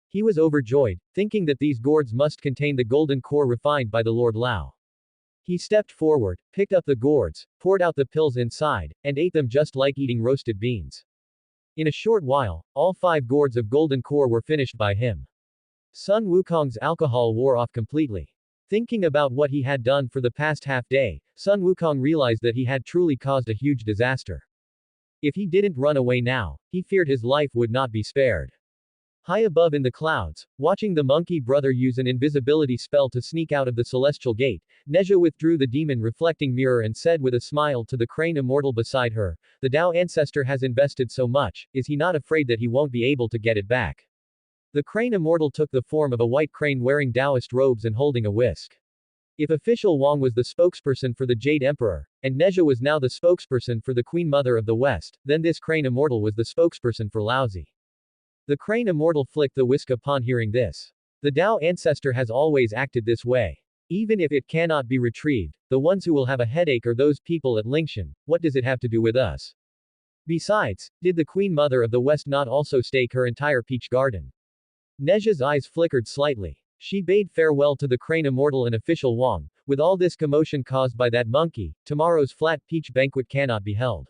He was overjoyed, thinking that these gourds must contain the golden core refined by the Lord Lao. He stepped forward, picked up the gourds, poured out the pills inside, and ate them just like eating roasted beans. In a short while, all 5 gourds of golden core were finished by him. Sun Wukong's alcohol wore off completely. Thinking about what he had done for the past half day, Sun Wukong realized that he had truly caused a huge disaster. If he didn't run away now, he feared his life would not be spared. High above in the clouds, watching the monkey brother use an invisibility spell to sneak out of the celestial gate, Neja withdrew the demon-reflecting mirror and said with a smile to the crane immortal beside her, the Tao ancestor has invested so much, is he not afraid that he won't be able to get it back? The crane immortal took the form of a white crane wearing Taoist robes and holding a whisk. If official Wang was the spokesperson for the Jade Emperor, and Neja was now the spokesperson for the Queen Mother of the West, then this crane immortal was the spokesperson for Laozi. The crane immortal flicked the whisk upon hearing this. The Tao ancestor has always acted this way. Even if it cannot be retrieved, the ones who will have a headache are those people at Lingshan. What does it have to do with us? Besides, did the Queen Mother of the West not also stake her entire peach garden? Neja's eyes flickered slightly. She bade farewell to the crane immortal and official Wang. With all this commotion caused by that monkey, tomorrow's flat peach banquet cannot be held.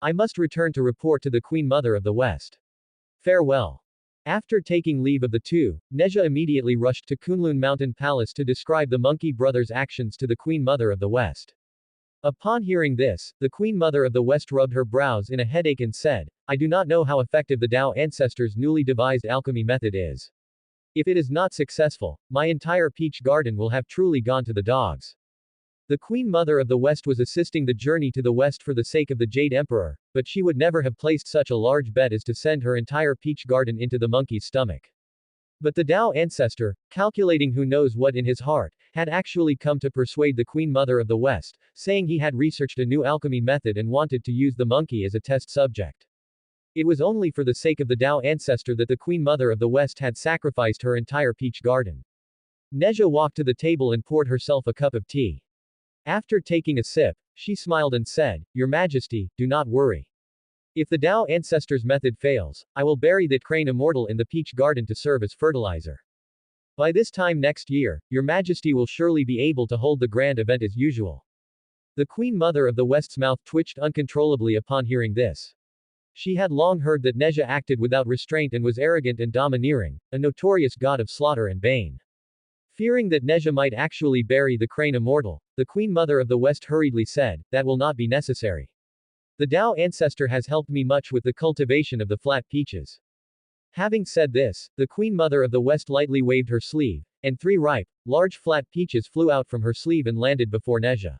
I must return to report to the Queen Mother of the West. Farewell. After taking leave of the two, Neja immediately rushed to Kunlun Mountain Palace to describe the monkey brothers' actions to the Queen Mother of the West. Upon hearing this, the Queen Mother of the West rubbed her brows in a headache and said, I do not know how effective the Tao ancestors' newly devised alchemy method is. If it is not successful, my entire peach garden will have truly gone to the dogs. The Queen Mother of the West was assisting the journey to the West for the sake of the Jade Emperor, but she would never have placed such a large bet as to send her entire peach garden into the monkey's stomach. But the Tao ancestor, calculating who knows what in his heart, had actually come to persuade the Queen Mother of the West, saying he had researched a new alchemy method and wanted to use the monkey as a test subject. It was only for the sake of the Tao ancestor that the Queen Mother of the West had sacrificed her entire peach garden. Neja walked to the table and poured herself a cup of tea. After taking a sip, she smiled and said, Your Majesty, do not worry. If the Tao ancestor's method fails, I will bury that crane immortal in the peach garden to serve as fertilizer. By this time next year, Your Majesty will surely be able to hold the grand event as usual. The Queen Mother of the West's mouth twitched uncontrollably upon hearing this. She had long heard that Neja acted without restraint and was arrogant and domineering, a notorious god of slaughter and bane. Fearing that Neja might actually bury the crane immortal, the Queen Mother of the West hurriedly said, That will not be necessary. The Tao ancestor has helped me much with the cultivation of the flat peaches. Having said this, the Queen Mother of the West lightly waved her sleeve, and 3 ripe, large flat peaches flew out from her sleeve and landed before Neja.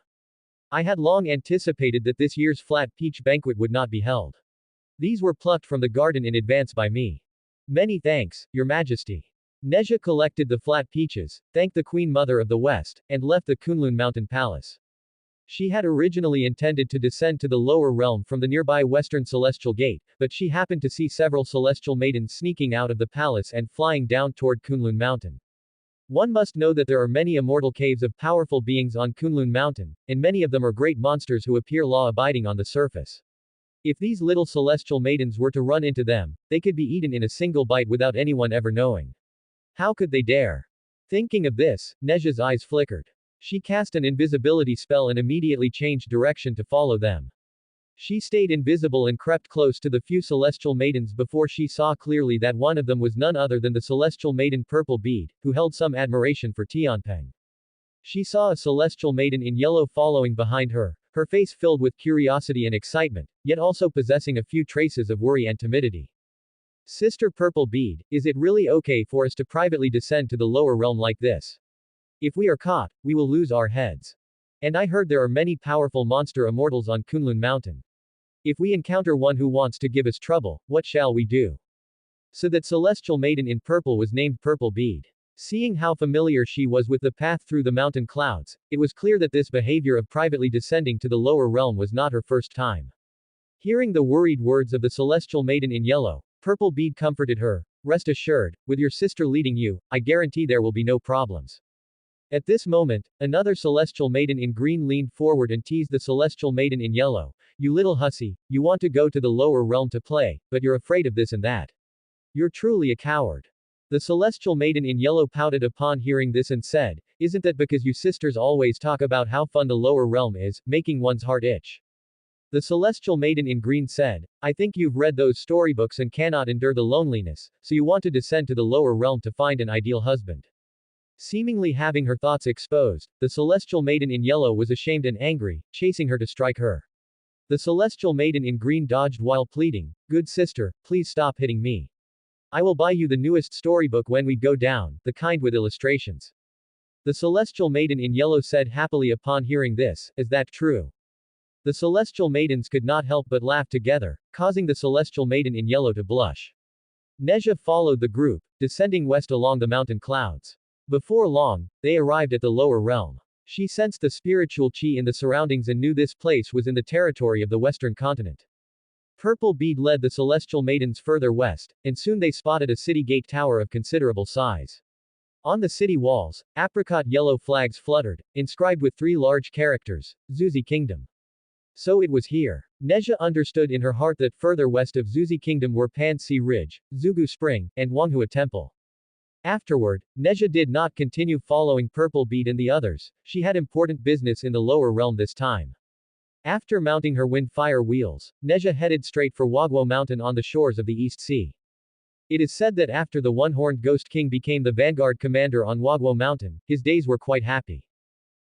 I had long anticipated that this year's flat peach banquet would not be held. These were plucked from the garden in advance by me. Many thanks, Your Majesty. Neja collected the flat peaches, thanked the Queen Mother of the West, and left the Kunlun Mountain Palace. She had originally intended to descend to the lower realm from the nearby western celestial gate, but she happened to see several celestial maidens sneaking out of the palace and flying down toward Kunlun Mountain. One must know that there are many immortal caves of powerful beings on Kunlun Mountain, and many of them are great monsters who appear law-abiding on the surface. If these little celestial maidens were to run into them, they could be eaten in a single bite without anyone ever knowing. How could they dare? Thinking of this, Neja's eyes flickered. She cast an invisibility spell and immediately changed direction to follow them. She stayed invisible and crept close to the few celestial maidens before she saw clearly that one of them was none other than the celestial maiden Purple Bead, who held some admiration for Tianpeng. She saw a celestial maiden in yellow following behind her, her face filled with curiosity and excitement, yet also possessing a few traces of worry and timidity. Sister Purple Bead, is it really okay for us to privately descend to the lower realm like this? If we are caught, we will lose our heads. And I heard there are many powerful monster immortals on Kunlun Mountain. If we encounter one who wants to give us trouble, what shall we do? So that celestial maiden in purple was named Purple Bead. Seeing how familiar she was with the path through the mountain clouds, it was clear that this behavior of privately descending to the lower realm was not her first time. Hearing the worried words of the celestial maiden in yellow, Purple Bead comforted her. Rest assured, with your sister leading you, I guarantee there will be no problems. At this moment, another celestial maiden in green leaned forward and teased the celestial maiden in yellow. You little hussy, you want to go to the lower realm to play, but you're afraid of this and that. You're truly a coward. The celestial maiden in yellow pouted upon hearing this and said, Isn't that because you sisters always talk about how fun the lower realm is, making one's heart itch? The celestial maiden in green said, I think you've read those storybooks and cannot endure the loneliness, so you want to descend to the lower realm to find an ideal husband. Seemingly having her thoughts exposed, the celestial maiden in yellow was ashamed and angry, chasing her to strike her. The celestial maiden in green dodged while pleading, Good sister, please stop hitting me. I will buy you the newest storybook when we go down, the kind with illustrations. The celestial maiden in yellow said happily upon hearing this, Is that true? The celestial maidens could not help but laugh together, causing the celestial maiden in yellow to blush. Neja followed the group, descending west along the mountain clouds. Before long, they arrived at the lower realm. She sensed the spiritual chi in the surroundings and knew this place was in the territory of the western continent. Purple Bead led the celestial maidens further west, and soon they spotted a city gate tower of considerable size. On the city walls, apricot yellow flags fluttered, inscribed with 3 large characters, Zuzi Kingdom. So it was here. Neja understood in her heart that further west of Zuzi Kingdom were Pan-Si Ridge, Zugu Spring, and Wanghua Temple. Afterward, Neja did not continue following Purple Bead and the others, she had important business in the lower realm this time. After mounting her wind-fire wheels, Neja headed straight for Wagwo Mountain on the shores of the East Sea. It is said that after the one-horned Ghost King became the vanguard commander on Wagwo Mountain, his days were quite happy.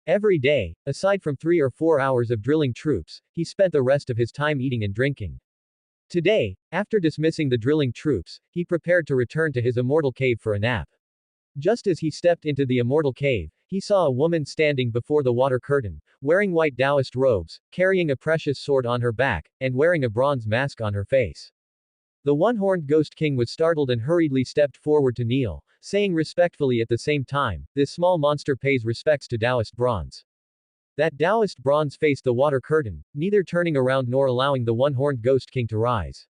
Every day, aside from 3 or 4 hours of drilling troops, he spent the rest of his time eating and drinking. Today, after dismissing the drilling troops, he prepared to return to his immortal cave for a nap. Just as he stepped into the immortal cave, he saw a woman standing before the water curtain, wearing white Taoist robes, carrying a precious sword on her back, and wearing a bronze mask on her face. The one-horned Ghost King was startled and hurriedly stepped forward to kneel, saying respectfully at the same time, This small monster pays respects to Taoist bronze. That Taoist bronze faced the water curtain, neither turning around nor allowing the one-horned Ghost King to rise.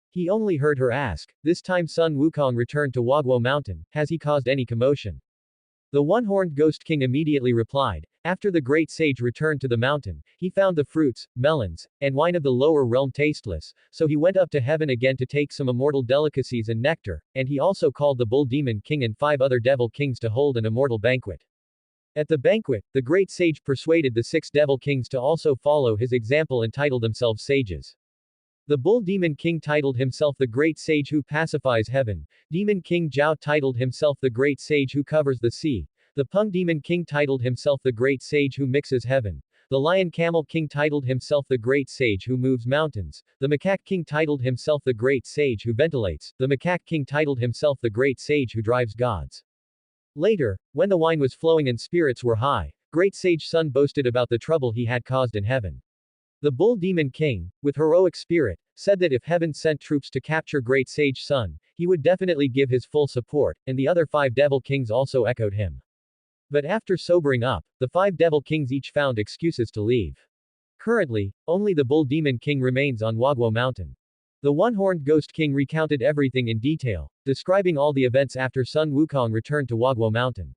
He only heard her ask, This time Sun Wukong returned to Wagwo Mountain, has he caused any commotion? The one-horned Ghost King immediately replied, After the great sage returned to the mountain, he found the fruits, melons, and wine of the lower realm tasteless, so he went up to heaven again to take some immortal delicacies and nectar, and he also called the Bull Demon King and 5 other devil kings to hold an immortal banquet. At the banquet, the great sage persuaded the 6 devil kings to also follow his example and title themselves sages. The Bull Demon King titled himself the Great Sage who pacifies heaven, Demon King Zhao titled himself the Great Sage who covers the sea, the Pung Demon King titled himself the Great Sage who mixes heaven, the Lion Camel King titled himself the Great Sage who moves mountains, the Macaque King titled himself the Great Sage who ventilates, the Macaque King titled himself the Great Sage who drives gods. Later, when the wine was flowing and spirits were high, Great Sage Sun boasted about the trouble he had caused in heaven. The Bull Demon King, with heroic spirit, said that if heaven sent troops to capture Great Sage Sun, he would definitely give his full support, and the other 5 devil kings also echoed him. But after sobering up, the 5 devil kings each found excuses to leave. Currently, only the Bull Demon King remains on Wagwo Mountain. The one-horned Ghost King recounted everything in detail, describing all the events after Sun Wukong returned to Wagwo Mountain.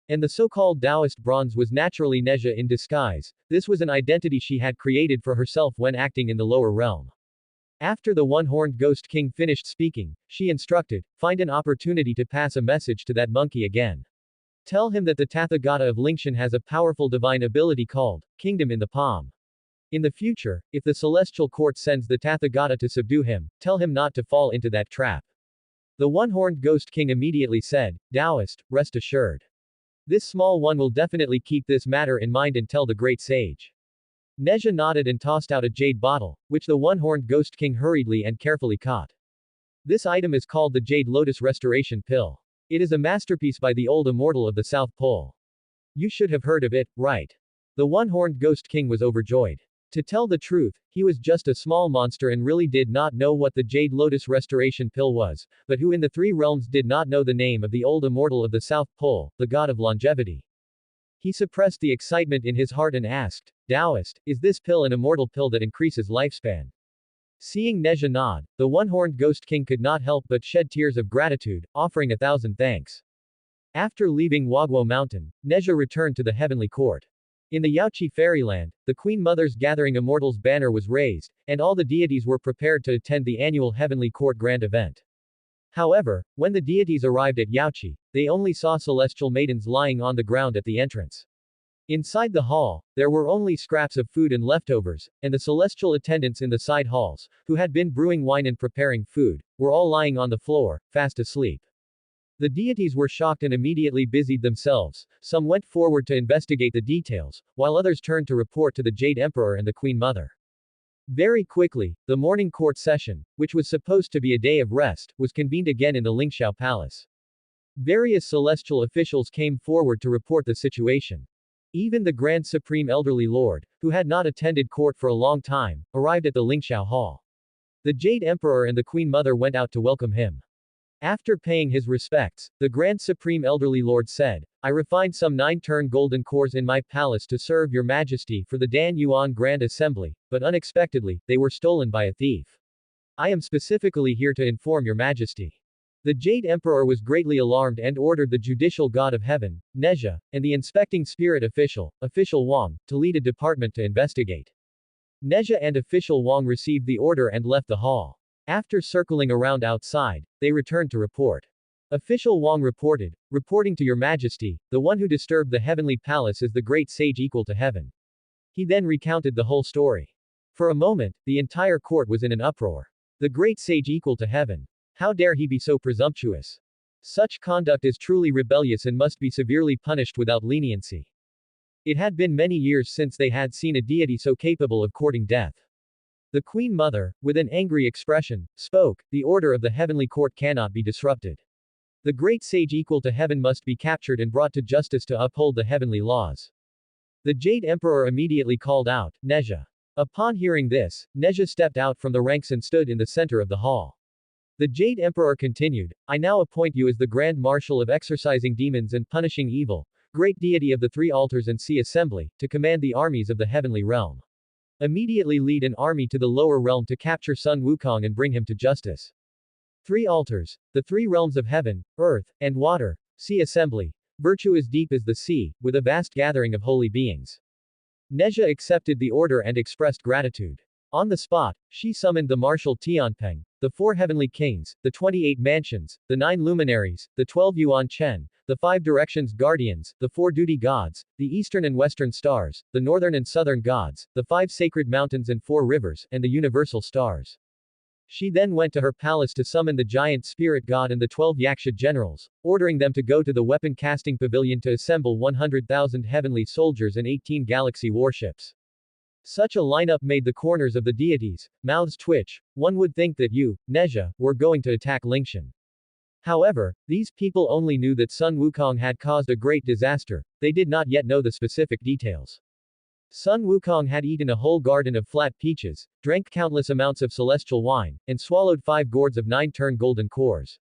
And the so-called Taoist bronze was naturally Neja in disguise. This was an identity she had created for herself when acting in the lower realm. After the one-horned ghost king finished speaking, she instructed, find an opportunity to pass a message to that monkey again. Tell him that the Tathagata of Lingshan has a powerful divine ability called, Kingdom in the Palm. In the future, if the celestial court sends the Tathagata to subdue him, tell him not to fall into that trap. The one-horned ghost king immediately said, Taoist, rest assured. This small one will definitely keep this matter in mind and tell the great sage. Neja nodded and tossed out a jade bottle, which the one-horned ghost king hurriedly and carefully caught. This item is called the Jade Lotus Restoration Pill. It is a masterpiece by the old immortal of the South Pole. You should have heard of it, right? The one-horned ghost king was overjoyed. To tell the truth, he was just a small monster and really did not know what the Jade Lotus Restoration Pill was, but who in the three realms did not know the name of the old immortal of the South Pole, the god of longevity. He suppressed the excitement in his heart and asked, Taoist, is this pill an immortal pill that increases lifespan? Seeing Neja nod, the one-horned ghost king could not help but shed tears of gratitude, offering 1,000 thanks. After leaving Wagwo Mountain, Neja returned to the heavenly court. In the Yaochi fairyland, the Queen Mother's Gathering Immortals banner was raised, and all the deities were prepared to attend the annual heavenly court grand event. However, when the deities arrived at Yaochi, they only saw celestial maidens lying on the ground at the entrance. Inside the hall, there were only scraps of food and leftovers, and the celestial attendants in the side halls, who had been brewing wine and preparing food, were all lying on the floor, fast asleep. The deities were shocked and immediately busied themselves. Some went forward to investigate the details, while others turned to report to the Jade Emperor and the Queen Mother. Very quickly, the morning court session, which was supposed to be a day of rest, was convened again in the Lingxiao Palace. Various celestial officials came forward to report the situation. Even the Grand Supreme Elderly Lord, who had not attended court for a long time, arrived at the Lingxiao Hall. The Jade Emperor and the Queen Mother went out to welcome him. After paying his respects, the Grand Supreme Elderly Lord said, I refined some 9 golden cores in my palace to serve your majesty for the Dan Yuan Grand Assembly, but unexpectedly, they were stolen by a thief. I am specifically here to inform your majesty. The Jade Emperor was greatly alarmed and ordered the judicial god of heaven, Neja, and the inspecting spirit official, Official Wang, to lead a department to investigate. Neja and Official Wang received the order and left the hall. After circling around outside, they returned to report. Official Wang reported, reporting to your majesty, the one who disturbed the heavenly palace is the great sage equal to heaven. He then recounted the whole story. For a moment, the entire court was in an uproar. The great sage equal to heaven. How dare he be so presumptuous? Such conduct is truly rebellious and must be severely punished without leniency. It had been many years since they had seen a deity so capable of courting death. The Queen Mother, with an angry expression, spoke, the order of the heavenly court cannot be disrupted. The great sage equal to heaven must be captured and brought to justice to uphold the heavenly laws. The Jade Emperor immediately called out, Neja. Upon hearing this, Neja stepped out from the ranks and stood in the center of the hall. The Jade Emperor continued, I now appoint you as the Grand Marshal of exorcising demons and punishing evil, great deity of the three altars and sea assembly, to command the armies of the heavenly realm. Immediately lead an army to the lower realm to capture Sun Wukong and bring him to justice. 3 altars, the 3 realms of heaven, earth, and water, sea assembly, virtue as deep as the sea, with a vast gathering of holy beings. Neja accepted the order and expressed gratitude. On the spot, she summoned the Marshal Tianpeng, the 4 heavenly kings, the 28 mansions, the 9 luminaries, the 12 Yuan Chen, the 5 directions guardians, the 4 duty gods, the eastern and western stars, the northern and southern gods, the 5 sacred mountains and 4 rivers, and the universal stars. She then went to her palace to summon the giant spirit god and the 12 Yaksha generals, ordering them to go to the weapon casting pavilion to assemble 100,000 heavenly soldiers and 18 galaxy warships. Such a lineup made the corners of the deities' mouths twitch. One would think that you, Neja, were going to attack Lingshan. However, these people only knew that Sun Wukong had caused a great disaster, they did not yet know the specific details. Sun Wukong had eaten a whole garden of flat peaches, drank countless amounts of celestial wine, and swallowed 5 gourds of 9 golden cores.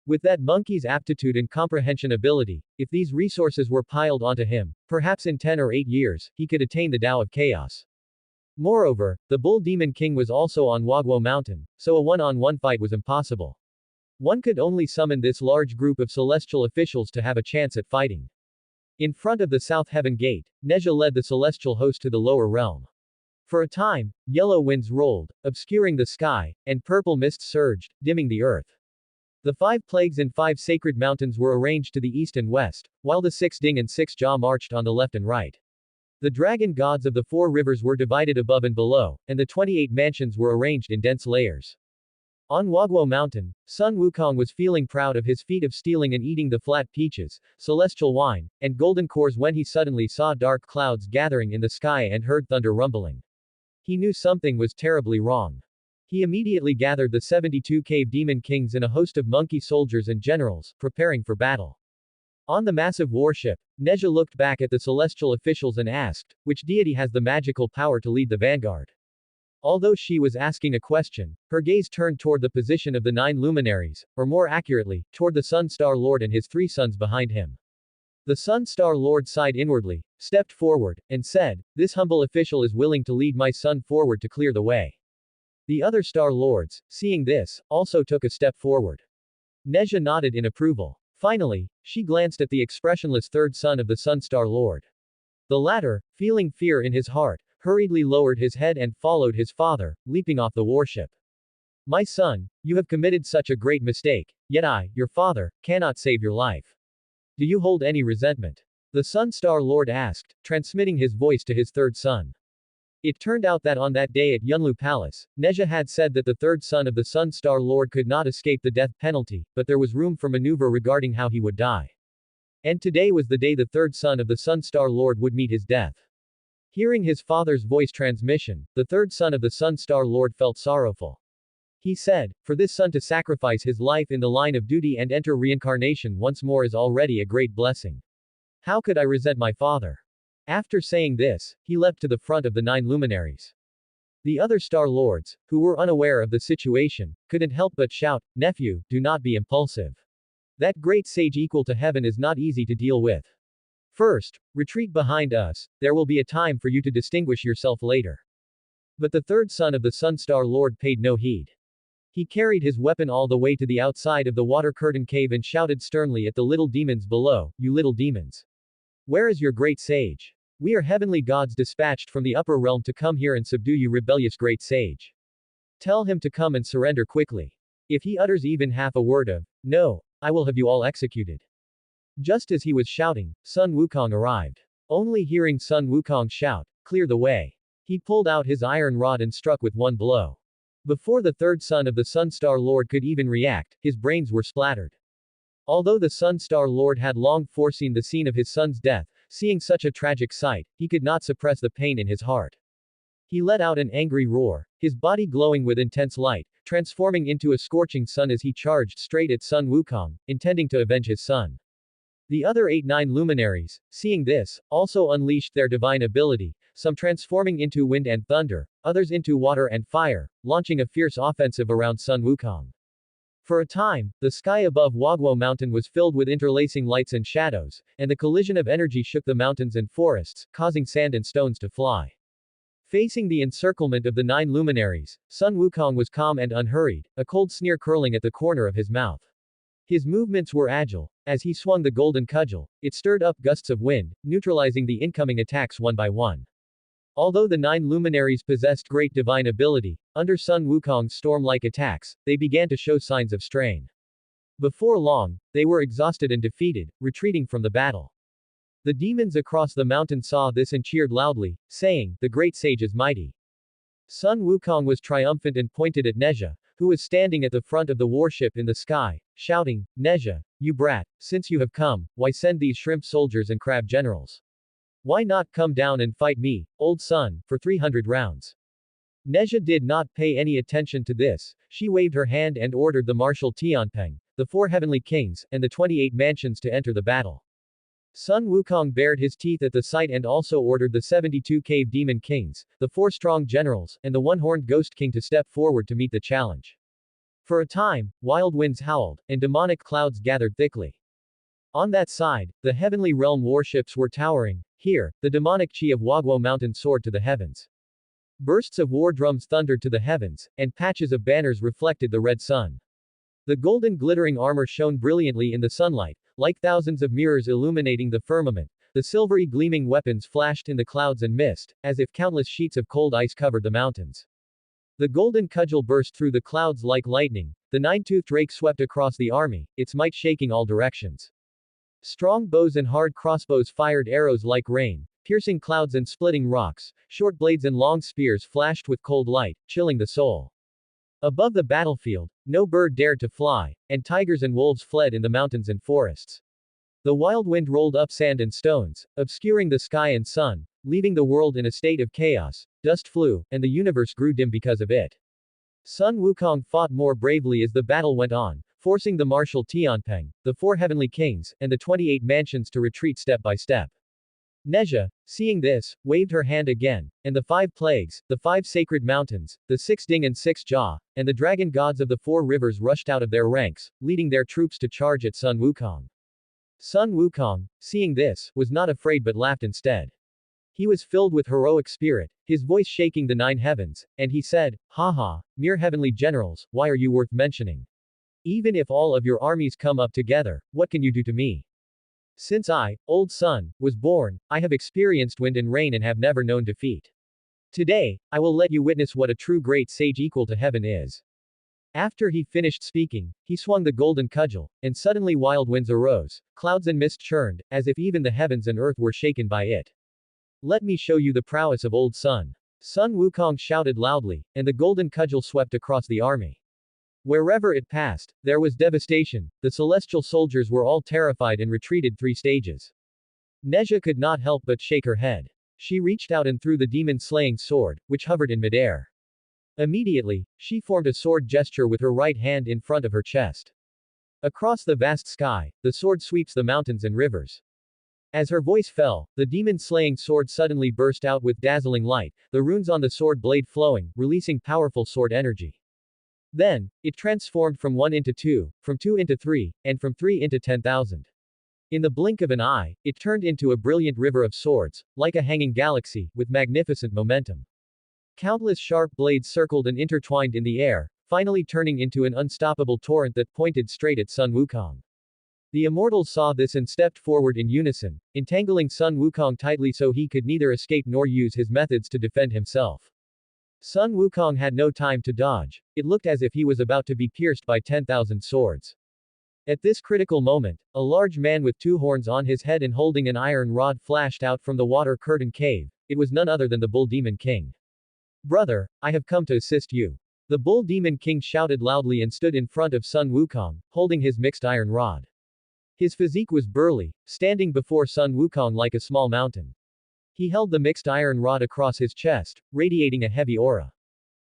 With that monkey's aptitude and comprehension ability, if these resources were piled onto him, perhaps in 10 or 8 years, he could attain the Tao of Chaos. Moreover, the Bull Demon King was also on Wagwo Mountain, so a one-on-one fight was impossible. One could only summon this large group of celestial officials to have a chance at fighting. In front of the south heaven gate, Neja led the celestial host to the lower realm. For a time, yellow winds rolled, obscuring the sky, and purple mists surged, dimming the earth. The 5 plagues and 5 sacred mountains were arranged to the east and west, while the 6 Ding and 6 Jaw marched on the left and right. The dragon gods of the 4 rivers were divided above and below, and the 28 mansions were arranged in dense layers. On Wagwo Mountain, Sun Wukong was feeling proud of his feat of stealing and eating the flat peaches, celestial wine, and golden cores when he suddenly saw dark clouds gathering in the sky and heard thunder rumbling. He knew something was terribly wrong. He immediately gathered the 72 cave demon kings and a host of monkey soldiers and generals, preparing for battle. On the massive warship, Neja looked back at the celestial officials and asked, which deity has the magical power to lead the vanguard? Although she was asking a question, her gaze turned toward the position of the 9 luminaries, or more accurately, toward the Sun Star Lord and his 3 sons behind him. The Sun Star Lord sighed inwardly, stepped forward, and said, "This humble official is willing to lead my son forward to clear the way." The other Star Lords, seeing this, also took a step forward. Neja nodded in approval. Finally, she glanced at the expressionless third son of the Sun Star Lord. The latter, feeling fear in his heart, hurriedly lowered his head and followed his father, leaping off the warship. "My son, you have committed such a great mistake, yet I, your father, cannot save your life. Do you hold any resentment?" The Sun Star Lord asked, transmitting his voice to his third son. It turned out that on that day at Yunlu Palace, Neja had said that the third son of the Sun Star Lord could not escape the death penalty, but there was room for maneuver regarding how he would die. And today was the day the third son of the Sun Star Lord would meet his death. Hearing his father's voice transmission, the third son of the Sun Star Lord felt sorrowful. He said, "For this son to sacrifice his life in the line of duty and enter reincarnation once more is already a great blessing. How could I resent my father?" After saying this, he leapt to the front of the 9 luminaries. The other Star Lords, who were unaware of the situation, couldn't help but shout, "Nephew, do not be impulsive. That great sage equal to heaven is not easy to deal with. First, retreat behind us, there will be a time for you to distinguish yourself later." But the third son of the Sun Star Lord paid no heed. He carried his weapon all the way to the outside of the water curtain cave and shouted sternly at the little demons below, "You little demons. Where is your great sage? We are heavenly gods dispatched from the upper realm to come here and subdue you rebellious great sage. Tell him to come and surrender quickly. If he utters even half a word of, 'No,' I will have you all executed." Just as he was shouting, Sun Wukong arrived. Only hearing Sun Wukong shout, "Clear the way," he pulled out his iron rod and struck with one blow. Before the third son of the Sun Star Lord could even react, his brains were splattered. Although the Sun Star Lord had long foreseen the scene of his son's death, seeing such a tragic sight, he could not suppress the pain in his heart. He let out an angry roar, his body glowing with intense light, transforming into a scorching sun as he charged straight at Sun Wukong, intending to avenge his son. The other 9 luminaries, seeing this, also unleashed their divine ability, some transforming into wind and thunder, others into water and fire, launching a fierce offensive around Sun Wukong. For a time, the sky above Wagwo Mountain was filled with interlacing lights and shadows, and the collision of energy shook the mountains and forests, causing sand and stones to fly. Facing the encirclement of the 9 luminaries, Sun Wukong was calm and unhurried, a cold sneer curling at the corner of his mouth. His movements were agile. As he swung the golden cudgel, it stirred up gusts of wind, neutralizing the incoming attacks one by one. Although the 9 luminaries possessed great divine ability, under Sun Wukong's storm-like attacks, they began to show signs of strain. Before long, they were exhausted and defeated, retreating from the battle. The demons across the mountain saw this and cheered loudly, saying, "The great sage is mighty." Sun Wukong was triumphant and pointed at Neja, who was standing at the front of the warship in the sky, shouting, "Neja, you brat, since you have come, why send these shrimp soldiers and crab generals? Why not come down and fight me, old son, for 300 rounds? Neja did not pay any attention to this, she waved her hand and ordered the Marshal Tianpeng, the 4 heavenly kings, and the 28 mansions to enter the battle. Sun Wukong bared his teeth at the sight and also ordered the 72 cave demon kings, the 4 strong generals, and the one-horned ghost king to step forward to meet the challenge. For a time, wild winds howled, and demonic clouds gathered thickly. On that side, the heavenly realm warships were towering. Here, the demonic chi of Wagwo Mountain soared to the heavens. Bursts of war drums thundered to the heavens, and patches of banners reflected the red sun. The golden glittering armor shone brilliantly in the sunlight, like thousands of mirrors illuminating the firmament, The silvery gleaming weapons flashed in the clouds and mist, as if countless sheets of cold ice covered the mountains. The golden cudgel burst through the clouds like lightning. The nine-toothed rake swept across the army, its might shaking all directions. Strong bows and hard crossbows fired arrows like rain, piercing clouds and splitting rocks. Short blades and long spears flashed with cold light, chilling the soul. Above the battlefield, no bird dared to fly, and tigers and wolves fled in the mountains and forests. The wild wind rolled up sand and stones, obscuring the sky and sun, leaving the world in a state of chaos. Dust flew, and the universe grew dim because of it. Sun Wukong fought more bravely as the battle went on, forcing the martial Tianpeng, the four heavenly kings, and the 28 mansions to retreat step by step. Neja, seeing this, waved her hand again, and the 5 plagues, the 5 sacred mountains, the 6 Ding and 6 Jia, and the dragon gods of the 4 rivers rushed out of their ranks, leading their troops to charge at Sun Wukong. Sun Wukong, seeing this, was not afraid but laughed instead. He was filled with heroic spirit, his voice shaking the 9 heavens, and he said, "Haha, mere heavenly generals, why are you worth mentioning? Even if all of your armies come up together, what can you do to me? Since I, old sun, was born, I have experienced wind and rain and have never known defeat. Today, I will let you witness what a true great sage equal to heaven is." After he finished speaking, he swung the golden cudgel, and suddenly wild winds arose, clouds and mist churned, as if even the heavens and earth were shaken by it. "Let me show you the prowess of old sun." Sun Wukong shouted loudly, and the golden cudgel swept across the army. Wherever it passed, there was devastation. The celestial soldiers were all terrified and retreated 3 stages. Neja could not help but shake her head. She reached out and threw the demon-slaying sword, which hovered in midair. Immediately, she formed a sword gesture with her right hand in front of her chest. Across the vast sky, the sword sweeps the mountains and rivers. As her voice fell, the demon-slaying sword suddenly burst out with dazzling light, the runes on the sword blade flowing, releasing powerful sword energy. Then, it transformed from 1 into 2, from 2 into 3, and from 3 into 10,000. In the blink of an eye, it turned into a brilliant river of swords, like a hanging galaxy, with magnificent momentum. Countless sharp blades circled and intertwined in the air, finally turning into an unstoppable torrent that pointed straight at Sun Wukong. The immortals saw this and stepped forward in unison, entangling Sun Wukong tightly so he could neither escape nor use his methods to defend himself. Sun Wukong had no time to dodge. It looked as if he was about to be pierced by 10,000 swords. At this critical moment, a large man with 2 horns on his head and holding an iron rod flashed out from the water curtain cave. It was none other than the Bull Demon King. "Brother, I have come to assist you." The Bull Demon King shouted loudly and stood in front of Sun Wukong, holding his mixed iron rod. His physique was burly, standing before Sun Wukong like a small mountain. He held the mixed iron rod across his chest, radiating a heavy aura.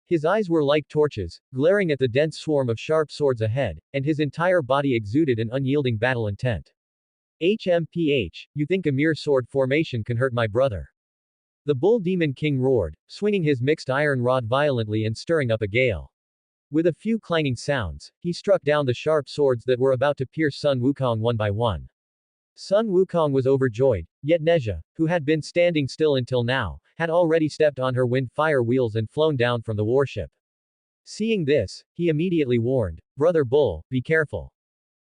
His eyes were like torches, glaring at the dense swarm of sharp swords ahead, and his entire body exuded an unyielding battle intent. "HMPH, you think a mere sword formation can hurt my brother?" The Bull Demon King roared, swinging his mixed iron rod violently and stirring up a gale. With a few clanging sounds, he struck down the sharp swords that were about to pierce Sun Wukong one by one. Sun Wukong was overjoyed, yet Neja, who had been standing still until now, had already stepped on her wind fire wheels and flown down from the warship. Seeing this, he immediately warned, "Brother Bull, be careful.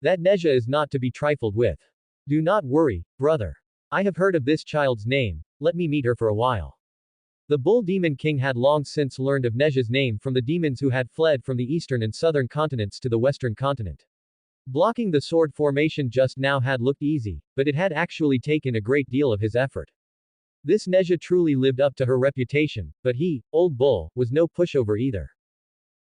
That Neja is not to be trifled with. Do not worry, brother. I have heard of this child's name, let me meet her for a while." The Bull Demon King had long since learned of Neja's name from the demons who had fled from the eastern and southern continents to the western continent. Blocking the sword formation just now had looked easy, but it had actually taken a great deal of his effort. This Neja truly lived up to her reputation, but he, Old Bull, was no pushover either.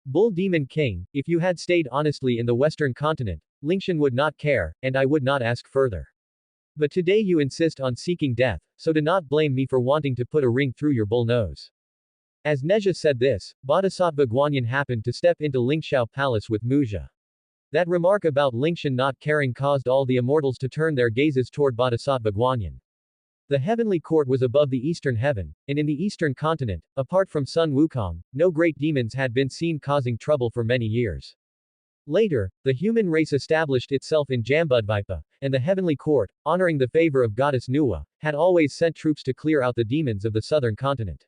"Bull Demon King, if you had stayed honestly in the western continent, Lingshan would not care, and I would not ask further. But today you insist on seeking death, so do not blame me for wanting to put a ring through your bull nose." As Neja said this, Bodhisattva Guanyin happened to step into Lingxiao Palace with Muzha. That remark about Lingshan not caring caused all the immortals to turn their gazes toward Bodhisattva Guanyin. The heavenly court was above the eastern heaven, and in the eastern continent, apart from Sun Wukong, no great demons had been seen causing trouble for many years. Later, the human race established itself in Jambudvipa, and the heavenly court, honoring the favor of goddess Nuwa, had always sent troops to clear out the demons of the southern continent.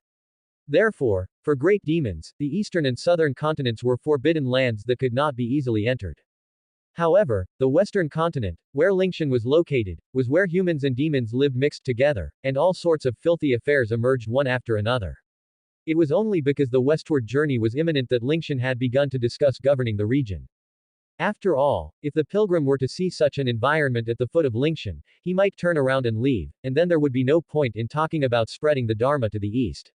Therefore, for great demons, the eastern and southern continents were forbidden lands that could not be easily entered. However, the western continent, where Lingshan was located, was where humans and demons lived mixed together, and all sorts of filthy affairs emerged one after another. It was only because the westward journey was imminent that Lingshan had begun to discuss governing the region. After all, if the pilgrim were to see such an environment at the foot of Lingshan, he might turn around and leave, and then there would be no point in talking about spreading the Dharma to the east.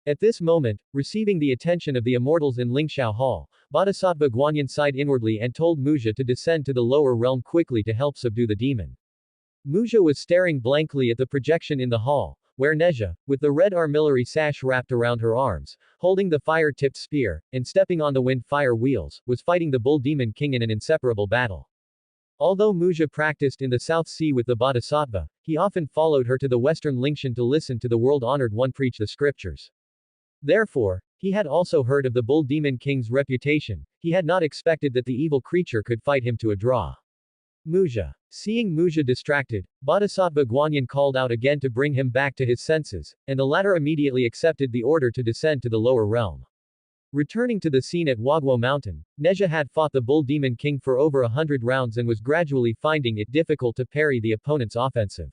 At this moment, receiving the attention of the immortals in Lingxiao Hall, Bodhisattva Guanyin sighed inwardly and told Muja to descend to the lower realm quickly to help subdue the demon. Muja was staring blankly at the projection in the hall, where Nezha, with the red armillary sash wrapped around her arms, holding the fire-tipped spear, and stepping on the wind fire wheels, was fighting the bull demon king in an inseparable battle. Although Muja practiced in the South Sea with the Bodhisattva, he often followed her to the western Lingshan to listen to the world-honored one preach the scriptures. Therefore, he had also heard of the bull demon king's reputation. He had not expected that the evil creature could fight him to a draw. Muja. Seeing Muja distracted, Bodhisattva Guanyin called out again to bring him back to his senses, and the latter immediately accepted the order to descend to the lower realm. Returning to the scene at Wagwo Mountain, Nezha had fought the bull demon king for over 100 rounds and was gradually finding it difficult to parry the opponent's offensive.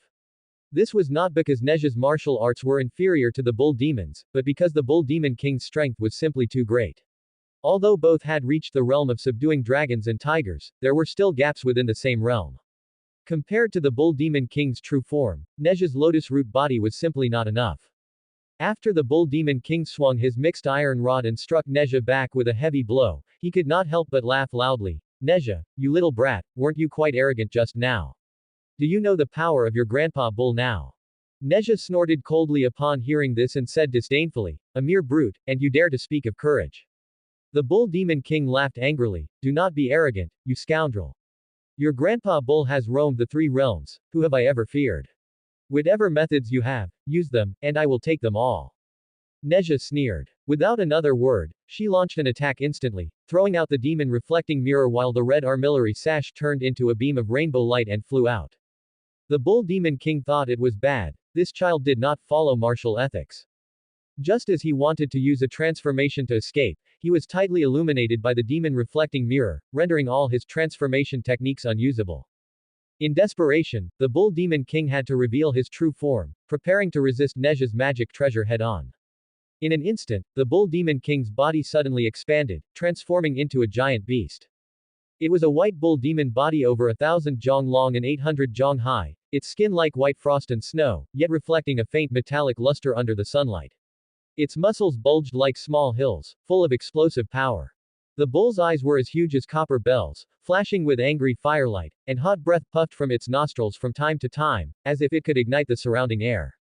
This was not because Nezha's martial arts were inferior to the bull demons, but because the bull demon king's strength was simply too great. Although both had reached the realm of subduing dragons and tigers, there were still gaps within the same realm. Compared to the bull demon king's true form, Nezha's lotus root body was simply not enough. After the bull demon king swung his mixed iron rod and struck Nezha back with a heavy blow, he could not help but laugh loudly. Nezha, you little brat, weren't you quite arrogant just now? Do you know the power of your grandpa bull now? Nezha snorted coldly upon hearing this and said disdainfully, a mere brute, and you dare to speak of courage. The bull demon king laughed angrily, do not be arrogant, you scoundrel. Your grandpa bull has roamed the 3 realms, who have I ever feared? Whatever methods you have, use them, and I will take them all. Nezha sneered. Without another word, she launched an attack instantly, throwing out the demon reflecting mirror while the red armillary sash turned into a beam of rainbow light and flew out. The bull demon king thought it was bad. This child did not follow martial ethics. Just as he wanted to use a transformation to escape, he was tightly illuminated by the demon reflecting mirror, rendering all his transformation techniques unusable. In desperation, the bull demon king had to reveal his true form, preparing to resist Nezha's magic treasure head-on. In an instant, the bull demon king's body suddenly expanded, transforming into a giant beast. It was a white bull demon body over 1,000 zhong long and 800 zhong high, its skin like white frost and snow, yet reflecting a faint metallic luster under the sunlight. Its muscles bulged like small hills, full of explosive power. The bull's eyes were as huge as copper bells, flashing with angry firelight, and hot breath puffed from its nostrils from time to time, as if it could ignite the surrounding air.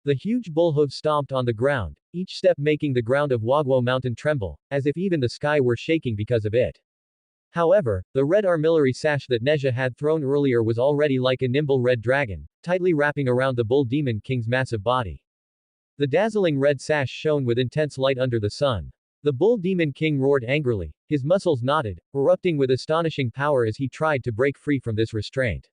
The huge bullhooves stomped on the ground, each step making the ground of Wagwo Mountain tremble, as if even the sky were shaking because of it. However, the red armillary sash that Nezha had thrown earlier was already like a nimble red dragon, tightly wrapping around the bull demon king's massive body. The dazzling red sash shone with intense light under the sun. The bull demon king roared angrily, his muscles knotted, erupting with astonishing power as he tried to break free from this restraint.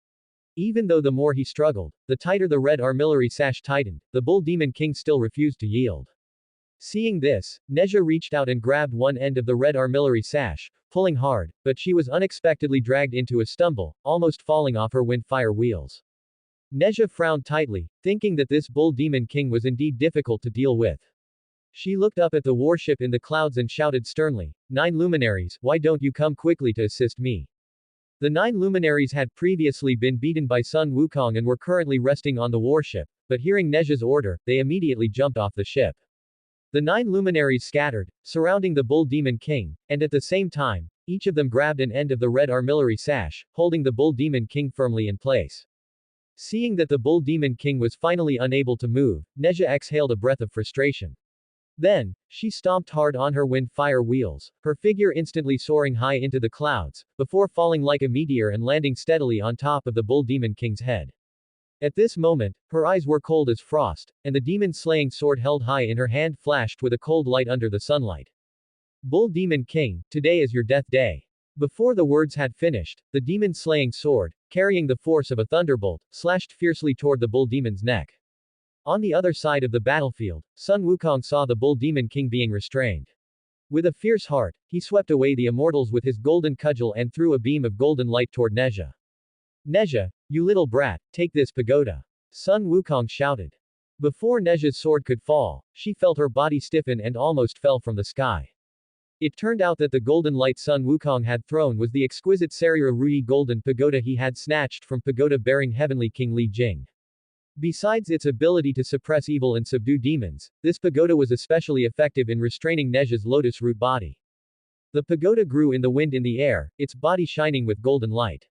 Even though the more he struggled, the tighter the red armillary sash tightened, the bull demon king still refused to yield. Seeing this, Nezha reached out and grabbed one end of the red armillary sash, pulling hard, but she was unexpectedly dragged into a stumble, almost falling off her wind-fire wheels. Nezha frowned tightly, thinking that this bull demon king was indeed difficult to deal with. She looked up at the warship in the clouds and shouted sternly, 9 luminaries, why don't you come quickly to assist me? The 9 luminaries had previously been beaten by Sun Wukong and were currently resting on the warship, but hearing Nezha's order, they immediately jumped off the ship. The 9 luminaries scattered, surrounding the bull demon king, and at the same time, each of them grabbed an end of the red armillary sash, holding the bull demon king firmly in place. Seeing that the bull demon king was finally unable to move, Nezha exhaled a breath of frustration. Then, she stomped hard on her wind-fire wheels, her figure instantly soaring high into the clouds, before falling like a meteor and landing steadily on top of the bull demon king's head. At this moment, her eyes were cold as frost, and the demon-slaying sword held high in her hand flashed with a cold light under the sunlight. Bull Demon King, today is your death day. Before the words had finished, the demon-slaying sword, carrying the force of a thunderbolt, slashed fiercely toward the bull demon's neck. On the other side of the battlefield, Sun Wukong saw the bull demon king being restrained. With a fierce heart, he swept away the immortals with his golden cudgel and threw a beam of golden light toward Neja. Neja, you little brat, take this pagoda. Sun Wukong shouted. Before Neja's sword could fall, she felt her body stiffen and almost fell from the sky. It turned out that the golden light Sun Wukong had thrown was the exquisite Sarira Rui golden pagoda he had snatched from pagoda-bearing heavenly King Li Jing. Besides its ability to suppress evil and subdue demons, this pagoda was especially effective in restraining Neja's lotus root body. The pagoda grew in the wind in the air, its body shining with golden light.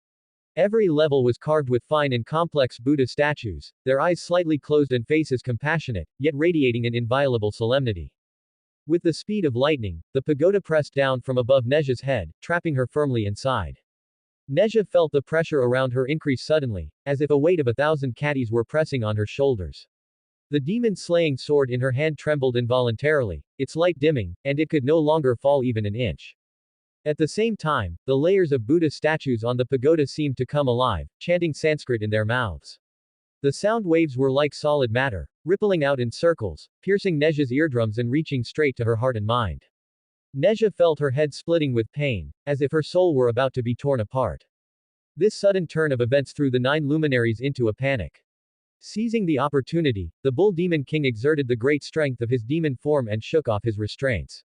Every level was carved with fine and complex Buddha statues, their eyes slightly closed and faces compassionate, yet radiating an inviolable solemnity. With the speed of lightning, the pagoda pressed down from above Neja's head, trapping her firmly inside. Neja felt the pressure around her increase suddenly, as if a weight of 1,000 caddies were pressing on her shoulders. The demon-slaying sword in her hand trembled involuntarily, its light dimming, and it could no longer fall even an inch. At the same time, the layers of Buddha statues on the pagoda seemed to come alive, chanting Sanskrit in their mouths. The sound waves were like solid matter, rippling out in circles, piercing Neja's eardrums and reaching straight to her heart and mind. Neja felt her head splitting with pain, as if her soul were about to be torn apart. This sudden turn of events threw the 9 luminaries into a panic. Seizing the opportunity, the Bull Demon King exerted the great strength of his demon form and shook off his restraints.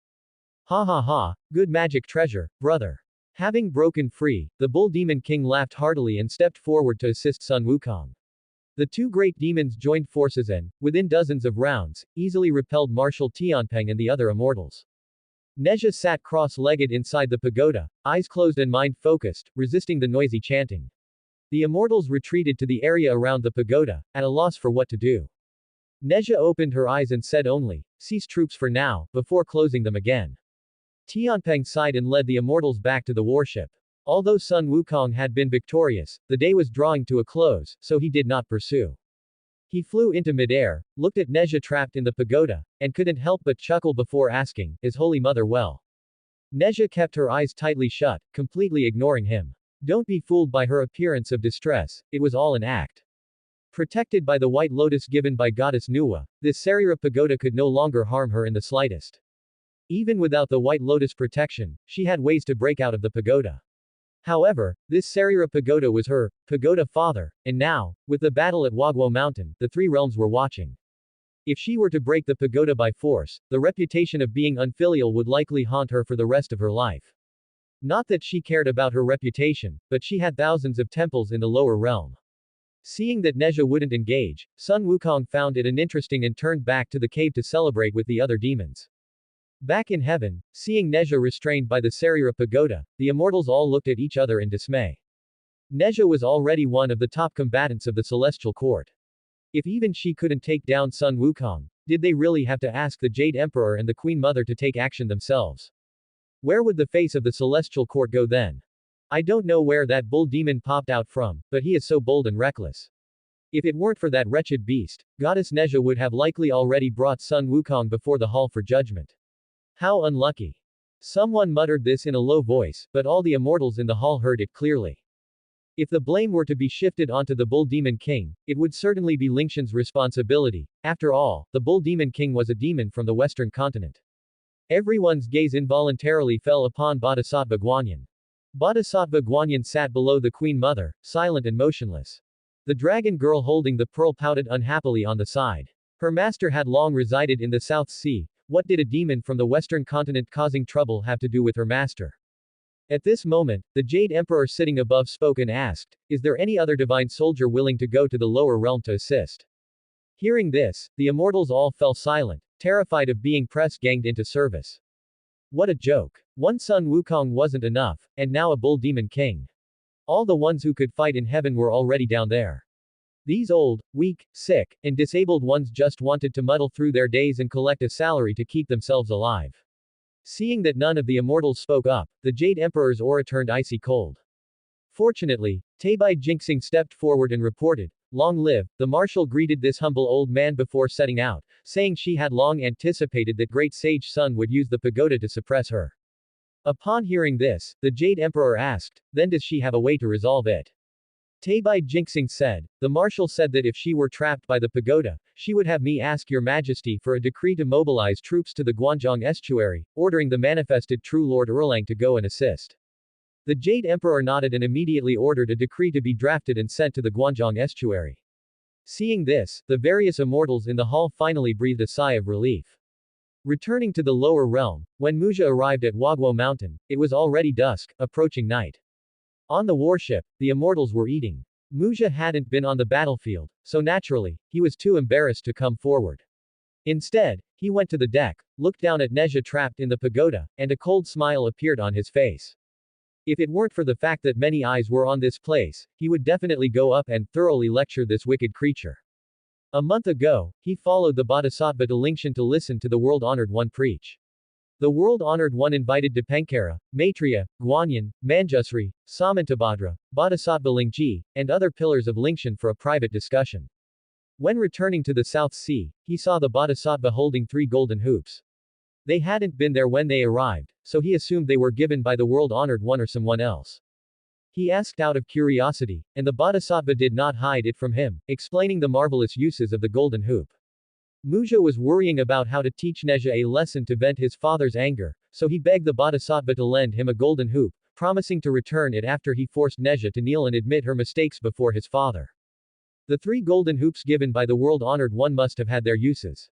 Ha ha ha, good magic treasure, brother. Having broken free, the Bull Demon King laughed heartily and stepped forward to assist Sun Wukong. The two great demons joined forces and, within dozens of rounds, easily repelled Marshal Tianpeng and the other immortals. Neja sat cross-legged inside the pagoda, eyes closed and mind focused, resisting the noisy chanting. The immortals retreated to the area around the pagoda, at a loss for what to do. Neja opened her eyes and said only, "Cease troops for now," before closing them again. Tianpeng sighed and led the immortals back to the warship. Although Sun Wukong had been victorious, the day was drawing to a close, so he did not pursue. He flew into midair, looked at Neja trapped in the pagoda, and couldn't help but chuckle before asking, "Is Holy Mother well?" Neja kept her eyes tightly shut, completely ignoring him. Don't be fooled by her appearance of distress, it was all an act. Protected by the white lotus given by goddess Nuwa, this Sarira pagoda could no longer harm her in the slightest. Even without the white lotus protection, she had ways to break out of the pagoda. However, this Sarira pagoda was her pagoda father, and now, with the battle at Wagwo Mountain, the 3 realms were watching. If she were to break the pagoda by force, the reputation of being unfilial would likely haunt her for the rest of her life. Not that she cared about her reputation, but she had thousands of temples in the lower realm. Seeing that Neja wouldn't engage, Sun Wukong found it uninteresting and turned back to the cave to celebrate with the other demons. Back in heaven, seeing Neja restrained by the Sarira pagoda, the immortals all looked at each other in dismay. Neja was already one of the top combatants of the celestial court. If even she couldn't take down Sun Wukong, did they really have to ask the Jade Emperor and the Queen Mother to take action themselves? Where would the face of the celestial court go then? I don't know where that bull demon popped out from, but he is so bold and reckless. If it weren't for that wretched beast, Goddess Neja would have likely already brought Sun Wukong before the hall for judgment. How unlucky. Someone muttered this in a low voice, but all the immortals in the hall heard it clearly. If the blame were to be shifted onto the Bull Demon King, it would certainly be Lingxian's responsibility. After all, the Bull Demon King was a demon from the western continent. Everyone's gaze involuntarily fell upon Bodhisattva Guanyin. Bodhisattva Guanyin sat below the Queen Mother, silent and motionless. The dragon girl holding the pearl pouted unhappily on the side. Her master had long resided in the South Sea. What did a demon from the western continent causing trouble have to do with her master? At this moment, the Jade Emperor sitting above spoke and asked, "Is there any other divine soldier willing to go to the lower realm to assist?" Hearing this, the immortals all fell silent, terrified of being press-ganged into service. What a joke. One Sun Wukong wasn't enough, and now a Bull Demon King. All the ones who could fight in heaven were already down there. These old, weak, sick, and disabled ones just wanted to muddle through their days and collect a salary to keep themselves alive. Seeing that none of the immortals spoke up, the Jade Emperor's aura turned icy cold. Fortunately, Tabai Jinxing stepped forward and reported, "Long live." The marshal greeted this humble old man before setting out, saying she had long anticipated that great sage Sun would use the pagoda to suppress her. Upon hearing this, the Jade Emperor asked, "Then does she have a way to resolve it?" Tabai Jinxing said, the marshal said that if she were trapped by the pagoda, she would have me ask your majesty for a decree to mobilize troops to the Guanzhong estuary, ordering the manifested true Lord Erlang to go and assist. The Jade Emperor nodded and immediately ordered a decree to be drafted and sent to the Guanzhong estuary. Seeing this, the various immortals in the hall finally breathed a sigh of relief. Returning to the lower realm, when Muja arrived at Wagwo Mountain, it was already dusk, approaching night. On the warship, the immortals were eating. Muja hadn't been on the battlefield, so naturally, he was too embarrassed to come forward. Instead, he went to the deck, looked down at Nezha trapped in the pagoda, and a cold smile appeared on his face. If it weren't for the fact that many eyes were on this place, he would definitely go up and thoroughly lecture this wicked creature. A month ago, he followed the Bodhisattva to Lingshan to listen to the world-honored one preach. The world-honored one invited Dipankara, Maitreya, Guanyin, Manjusri, Samantabhadra, Bodhisattva Lingji, and other pillars of Lingshan for a private discussion. When returning to the South Sea, he saw the Bodhisattva holding 3 golden hoops. They hadn't been there when they arrived, so he assumed they were given by the world-honored one or someone else. He asked out of curiosity, and the Bodhisattva did not hide it from him, explaining the marvelous uses of the golden hoop. Muja was worrying about how to teach Nezha a lesson to vent his father's anger, so he begged the Bodhisattva to lend him a golden hoop, promising to return it after he forced Nezha to kneel and admit her mistakes before his father. The 3 golden hoops given by the world-honored one must have had their uses.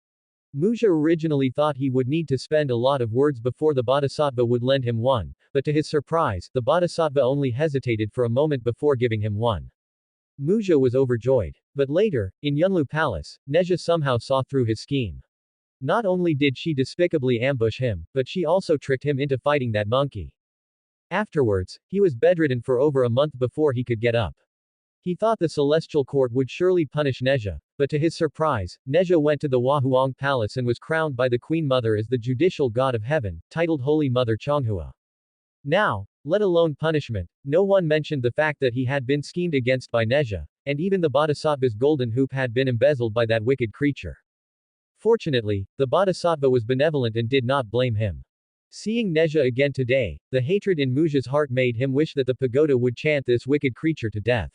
Muja originally thought he would need to spend a lot of words before the Bodhisattva would lend him one, but to his surprise, the Bodhisattva only hesitated for a moment before giving him one. Muja was overjoyed. But later, in Yunlu Palace, Nezha somehow saw through his scheme. Not only did she despicably ambush him, but she also tricked him into fighting that monkey. Afterwards, he was bedridden for over a month before he could get up. He thought the celestial court would surely punish Nezha, but to his surprise, Nezha went to the Wahuang Palace and was crowned by the Queen Mother as the judicial god of heaven, titled Holy Mother Chonghua. Now, let alone punishment, no one mentioned the fact that he had been schemed against by Nezha, and even the Bodhisattva's golden hoop had been embezzled by that wicked creature. Fortunately, the Bodhisattva was benevolent and did not blame him. Seeing Nezha again today, the hatred in Muja's heart made him wish that the pagoda would chant this wicked creature to death.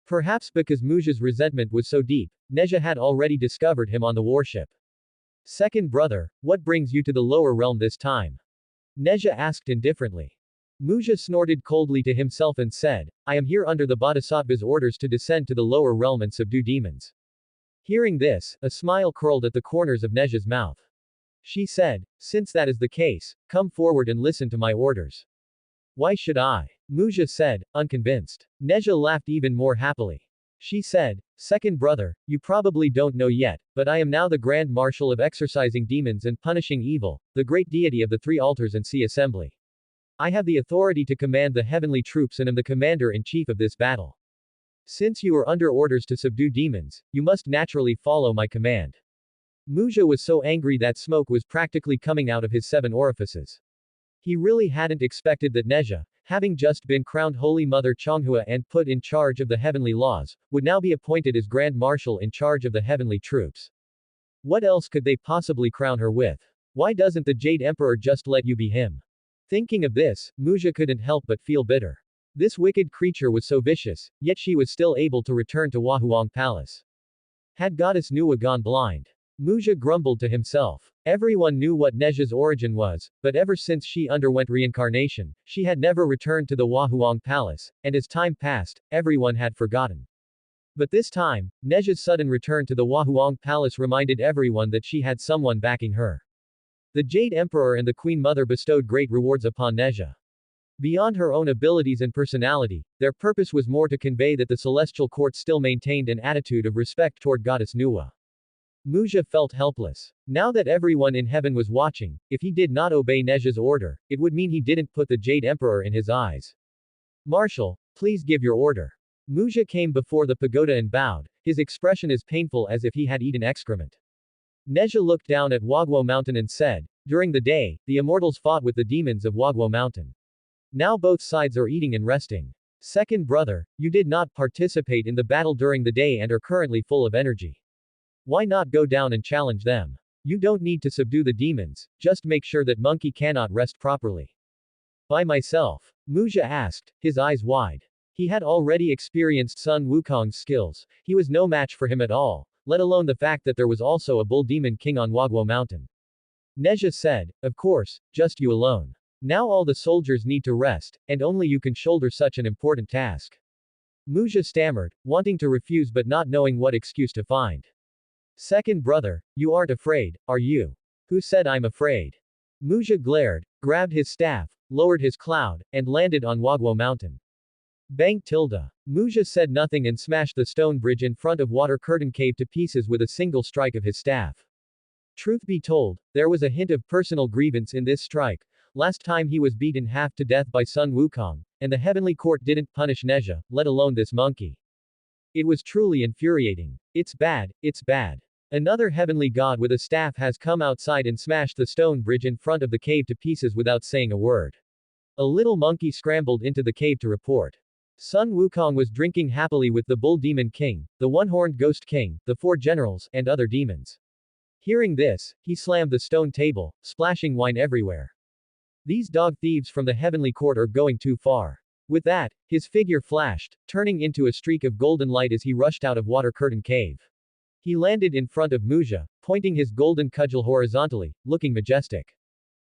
Perhaps because Muja's resentment was so deep, Nezha had already discovered him on the warship. Second brother, what brings you to the lower realm this time? Nezha asked indifferently. Muja snorted coldly to himself and said, I am here under the Bodhisattva's orders to descend to the lower realm and subdue demons. Hearing this, a smile curled at the corners of Nezha's mouth. She said, since that is the case, come forward and listen to my orders. Why should I? Muja said, unconvinced. Nezha laughed even more happily. She said, second brother, you probably don't know yet, but I am now the Grand Marshal of exorcising demons and punishing evil, the great deity of the 3 altars and sea assembly. I have the authority to command the heavenly troops and am the commander-in-chief of this battle. Since you are under orders to subdue demons, you must naturally follow my command. Muja was so angry that smoke was practically coming out of his 7 orifices. He really hadn't expected that Nezha, having just been crowned Holy Mother Chonghua and put in charge of the heavenly laws, would now be appointed as Grand Marshal in charge of the heavenly troops. What else could they possibly crown her with? Why doesn't the Jade Emperor just let you be him? Thinking of this, Muja couldn't help but feel bitter. This wicked creature was so vicious, yet she was still able to return to Wahuang Palace. Had Goddess Nuwa gone blind? Muja grumbled to himself. Everyone knew what Nezha's origin was, but ever since she underwent reincarnation, she had never returned to the Wahuang Palace, and as time passed, everyone had forgotten. But this time, Nezha's sudden return to the Wahuang Palace reminded everyone that she had someone backing her. The Jade Emperor and the Queen Mother bestowed great rewards upon Nezha. Beyond her own abilities and personality, their purpose was more to convey that the celestial court still maintained an attitude of respect toward Goddess Nuwa. Muja felt helpless. Now that everyone in heaven was watching, if he did not obey Nezha's order, it would mean he didn't put the Jade Emperor in his eyes. Marshal, please give your order. Muja came before the pagoda and bowed, his expression as painful as if he had eaten excrement. Nezha looked down at Wagwo Mountain and said, during the day, the immortals fought with the demons of Wagwo Mountain. Now both sides are eating and resting. Second brother, you did not participate in the battle during the day and are currently full of energy. Why not go down and challenge them? You don't need to subdue the demons, just make sure that monkey cannot rest properly. By myself? Muja asked, his eyes wide. He had already experienced Sun Wukong's skills. He was no match for him at all, let alone the fact that there was also a bull demon king on Wagwo Mountain. Neja said, "Of course, just you alone. Now all the soldiers need to rest, and only you can shoulder such an important task." Muja stammered, wanting to refuse but not knowing what excuse to find. "Second brother, you aren't afraid, are you?" "Who said I'm afraid?" Muja glared, grabbed his staff, lowered his cloud, and landed on Wagwo Mountain. Bang tilde. Muja said nothing and smashed the stone bridge in front of Water Curtain Cave to pieces with a single strike of his staff. Truth be told, there was a hint of personal grievance in this strike. Last time he was beaten half to death by Sun Wukong, and the heavenly court didn't punish Neja, let alone this monkey. It was truly infuriating. It's bad, it's bad. Another heavenly god with a staff has come outside and smashed the stone bridge in front of the cave to pieces without saying a word. A little monkey scrambled into the cave to report. Sun Wukong was drinking happily with the Bull Demon King, the One-Horned Ghost King, the 4 generals, and other demons. Hearing this, he slammed the stone table, splashing wine everywhere. These dog thieves from the heavenly court are going too far. With that, his figure flashed, turning into a streak of golden light as he rushed out of Water Curtain Cave. He landed in front of Muja, pointing his golden cudgel horizontally, looking majestic.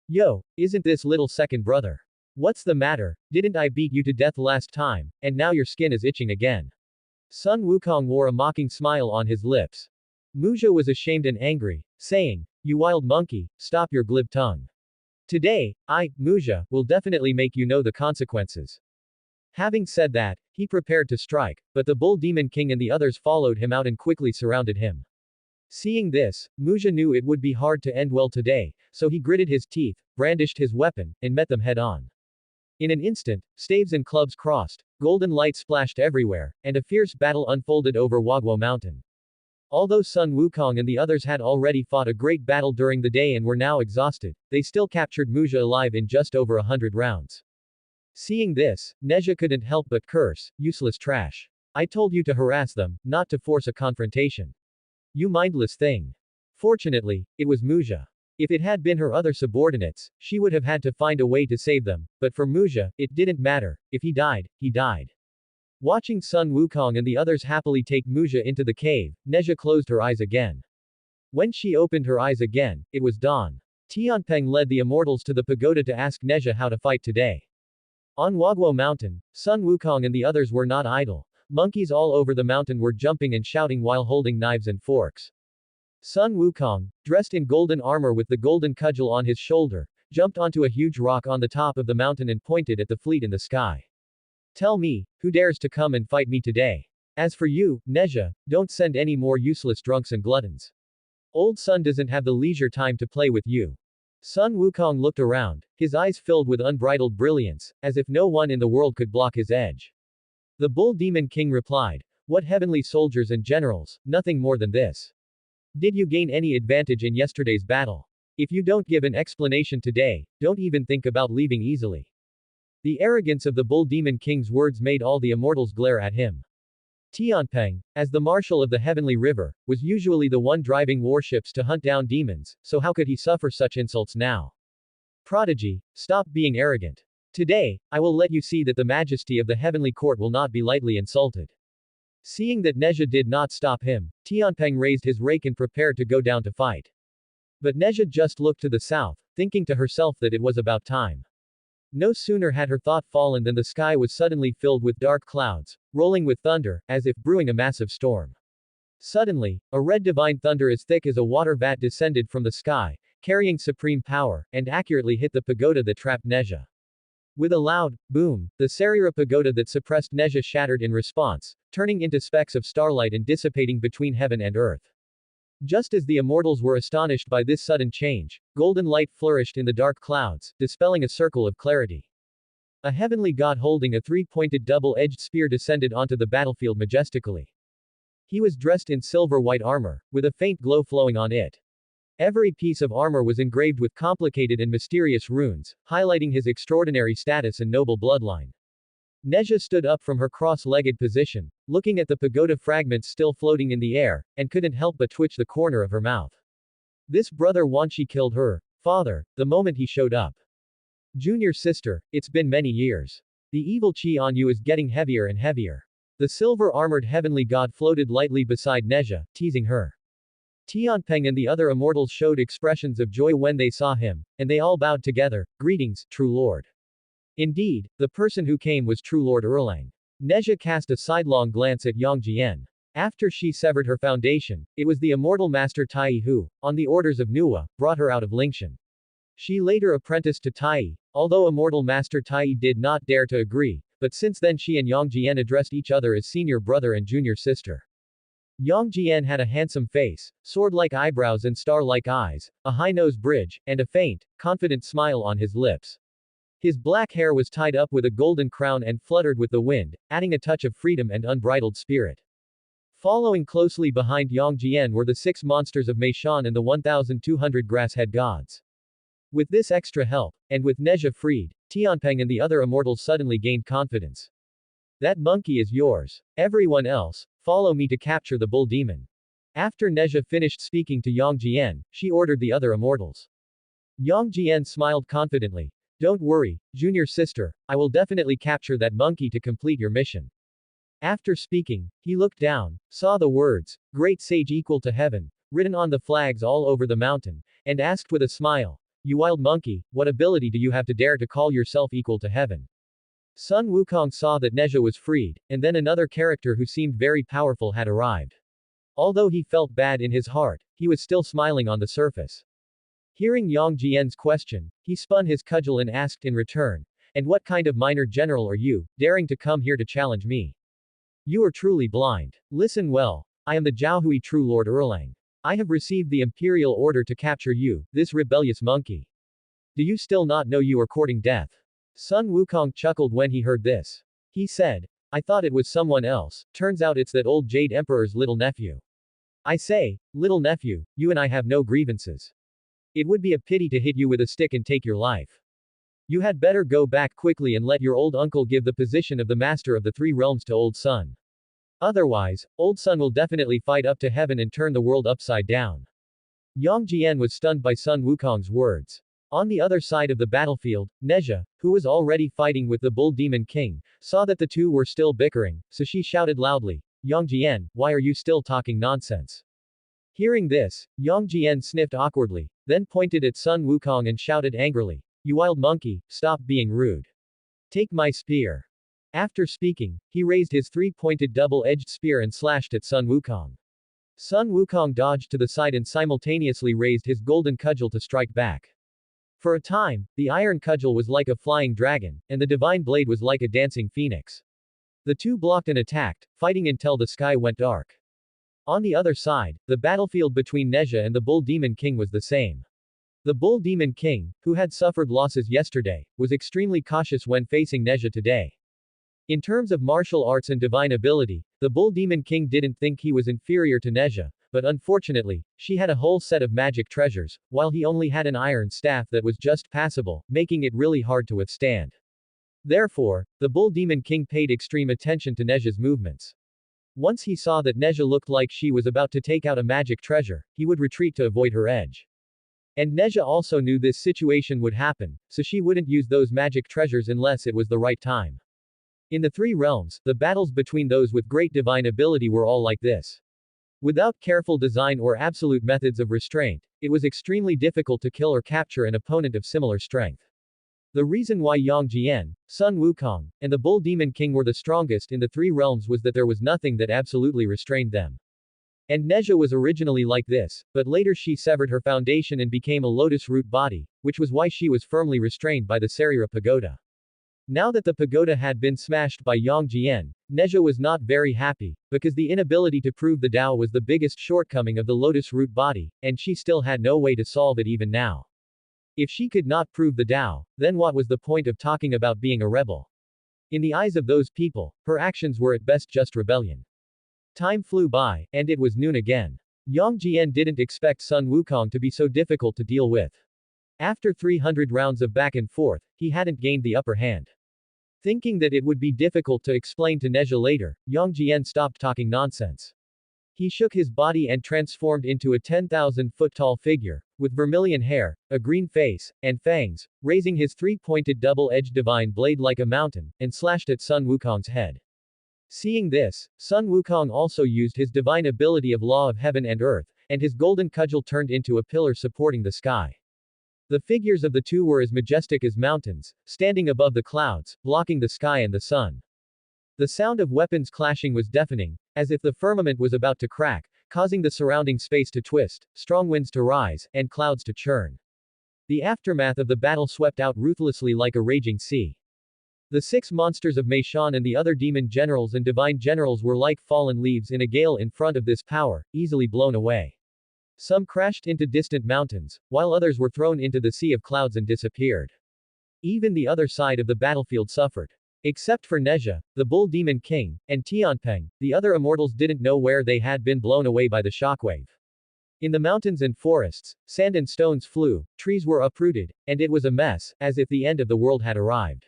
"Yo, isn't this little second brother? What's the matter? Didn't I beat you to death last time, and now your skin is itching again?" Sun Wukong wore a mocking smile on his lips. Muja was ashamed and angry, saying, "You wild monkey, stop your glib tongue. Today, I, Muja, will definitely make you know the consequences." Having said that, he prepared to strike, but the Bull Demon King and the others followed him out and quickly surrounded him. Seeing this, Muja knew it would be hard to end well today, so he gritted his teeth, brandished his weapon, and met them head on. In an instant, staves and clubs crossed, golden light splashed everywhere, and a fierce battle unfolded over Wagwo Mountain. Although Sun Wukong and the others had already fought a great battle during the day and were now exhausted, they still captured Muja alive in just over 100 rounds. Seeing this, Neja couldn't help but curse, "Useless trash. I told you to harass them, not to force a confrontation. You mindless thing." Fortunately, it was Muja. If it had been her other subordinates, she would have had to find a way to save them, but for Muja, it didn't matter. If he died, he died. Watching Sun Wukong and the others happily take Muja into the cave, Neja closed her eyes again. When she opened her eyes again, it was dawn. Tianpeng led the immortals to the pagoda to ask Neja how to fight today. On Wagwo Mountain, Sun Wukong and the others were not idle. Monkeys all over the mountain were jumping and shouting while holding knives and forks. Sun Wukong, dressed in golden armor with the golden cudgel on his shoulder, jumped onto a huge rock on the top of the mountain and pointed at the fleet in the sky. "Tell me, who dares to come and fight me today? As for you, Neja, don't send any more useless drunks and gluttons. Old Sun doesn't have the leisure time to play with you." Sun Wukong looked around, his eyes filled with unbridled brilliance, as if no one in the world could block his edge. The Bull Demon King replied, "What heavenly soldiers and generals, nothing more than this. Did you gain any advantage in yesterday's battle? If you don't give an explanation today, don't even think about leaving easily." The arrogance of the Bull Demon King's words made all the immortals glare at him. Tianpeng, as the marshal of the Heavenly River, was usually the one driving warships to hunt down demons, so how could he suffer such insults now? "Prodigy, stop being arrogant. Today, I will let you see that the majesty of the Heavenly Court will not be lightly insulted." Seeing that Neja did not stop him, Tianpeng raised his rake and prepared to go down to fight. But Neja just looked to the south, thinking to herself that it was about time. No sooner had her thought fallen than the sky was suddenly filled with dark clouds, rolling with thunder, as if brewing a massive storm. Suddenly, a red divine thunder as thick as a water vat descended from the sky, carrying supreme power, and accurately hit the pagoda that trapped Neja. With a loud boom, the Sarira pagoda that suppressed Neja shattered in response, turning into specks of starlight and dissipating between heaven and earth. Just as the immortals were astonished by this sudden change, golden light flourished in the dark clouds, dispelling a circle of clarity. A heavenly god holding a three-pointed double-edged spear descended onto the battlefield majestically. He was dressed in silver-white armor, with a faint glow flowing on it. Every piece of armor was engraved with complicated and mysterious runes, highlighting his extraordinary status and noble bloodline. Neja stood up from her cross-legged position, looking at the pagoda fragments still floating in the air, and couldn't help but twitch the corner of her mouth. This brother Wanshi killed her father the moment he showed up. Junior sister, it's been many years. The evil chi on you is getting heavier and heavier. The silver-armored heavenly god floated lightly beside Neja, teasing her. Tianpeng and the other immortals showed expressions of joy when they saw him, and they all bowed together. Greetings, true lord. Indeed, the person who came was true Lord Erlang. Neja cast a sidelong glance at Yang Jian. After she severed her foundation, it was the immortal master Tai who, on the orders of Nuwa, brought her out of Lingshan. She later apprenticed to Tai, although immortal master Tai did not dare to agree, but since then she and Yang Jian addressed each other as senior brother and junior sister. Yang Jian had a handsome face, sword-like eyebrows and star-like eyes, a high nose bridge, and a faint, confident smile on his lips. His black hair was tied up with a golden crown and fluttered with the wind, adding a touch of freedom and unbridled spirit. Following closely behind Yang Jian were the 6 monsters of Meishan and the 1,200 grass-head gods. With this extra help, and with Neja freed, Tianpeng and the other immortals suddenly gained confidence. That monkey is yours. Everyone else, follow me to capture the bull demon. After Neja finished speaking to Yang Jian, she ordered the other immortals. Yang Jian smiled confidently. Don't worry, junior sister, I will definitely capture that monkey to complete your mission. After speaking, he looked down, saw the words, Great Sage equal to heaven, written on the flags all over the mountain, and asked with a smile, You wild monkey, what ability do you have to dare to call yourself equal to heaven? Sun Wukong saw that Neja was freed, and then another character who seemed very powerful had arrived. Although he felt bad in his heart, he was still smiling on the surface. Hearing Yang Jian's question, he spun his cudgel and asked in return, And what kind of minor general are you, daring to come here to challenge me? You are truly blind. Listen well, I am the Zhaohui true Lord Erlang. I have received the imperial order to capture you, this rebellious monkey. Do you still not know you are courting death? Sun Wukong chuckled when he heard this. He said, I thought it was someone else, turns out it's that old Jade Emperor's little nephew. I say, little nephew, you and I have no grievances. It would be a pity to hit you with a stick and take your life. You had better go back quickly and let your old uncle give the position of the master of the 3 realms to old Sun. Otherwise, old Sun will definitely fight up to heaven and turn the world upside down. Yang Jian was stunned by Sun Wukong's words. On the other side of the battlefield, Neja, who was already fighting with the Bull Demon King, saw that the two were still bickering, so she shouted loudly, Yang Jian, why are you still talking nonsense? Hearing this, Yang Jian sniffed awkwardly, then pointed at Sun Wukong and shouted angrily, You wild monkey, stop being rude. Take my spear. After speaking, he raised his 3-pointed double-edged spear and slashed at Sun Wukong. Sun Wukong dodged to the side and simultaneously raised his golden cudgel to strike back. For a time, the iron cudgel was like a flying dragon, and the divine blade was like a dancing phoenix. The two blocked and attacked, fighting until the sky went dark. On the other side, the battlefield between Neja and the Bull Demon King was the same. The Bull Demon King, who had suffered losses yesterday, was extremely cautious when facing Neja today. In terms of martial arts and divine ability, the Bull Demon King didn't think he was inferior to Neja, but unfortunately, she had a whole set of magic treasures, while he only had an iron staff that was just passable, making it really hard to withstand. Therefore, the Bull Demon King paid extreme attention to Neja's movements. Once he saw that Neja looked like she was about to take out a magic treasure, he would retreat to avoid her edge. And Neja also knew this situation would happen, so she wouldn't use those magic treasures unless it was the right time. In the 3 realms, the battles between those with great divine ability were all like this. Without careful design or absolute methods of restraint, it was extremely difficult to kill or capture an opponent of similar strength. The reason why Yang Jian, Sun Wukong, and the Bull Demon King were the strongest in the 3 realms was that there was nothing that absolutely restrained them. And Neja was originally like this, but later she severed her foundation and became a lotus root body, which was why she was firmly restrained by the Sarira pagoda. Now that the pagoda had been smashed by Yang Jian, Neja was not very happy, because the inability to prove the Tao was the biggest shortcoming of the lotus root body, and she still had no way to solve it even now. If she could not prove the Tao, then what was the point of talking about being a rebel? In the eyes of those people, her actions were at best just rebellion. Time flew by, and it was noon again. Yang Jian didn't expect Sun Wukong to be so difficult to deal with. After 300 rounds of back and forth, he hadn't gained the upper hand. Thinking that it would be difficult to explain to Neja later, Yang Jian stopped talking nonsense. He shook his body and transformed into a 10,000-foot-tall figure, with vermilion hair, a green face, and fangs, raising his three-pointed double-edged divine blade like a mountain, and slashed at Sun Wukong's head. Seeing this, Sun Wukong also used his divine ability of law of heaven and earth, and his golden cudgel turned into a pillar supporting the sky. The figures of the two were as majestic as mountains, standing above the clouds, blocking the sky and the sun. The sound of weapons clashing was deafening, as if the firmament was about to crack, causing the surrounding space to twist, strong winds to rise, and clouds to churn. The aftermath of the battle swept out ruthlessly like a raging sea. The 6 monsters of Meishan and the other demon generals and divine generals were like fallen leaves in a gale in front of this power, easily blown away. Some crashed into distant mountains, while others were thrown into the sea of clouds and disappeared. Even the other side of the battlefield suffered. Except for Nezha, the Bull Demon King, and Tianpeng, the other immortals didn't know where they had been blown away by the shockwave. In the mountains and forests, sand and stones flew, trees were uprooted, and it was a mess, as if the end of the world had arrived.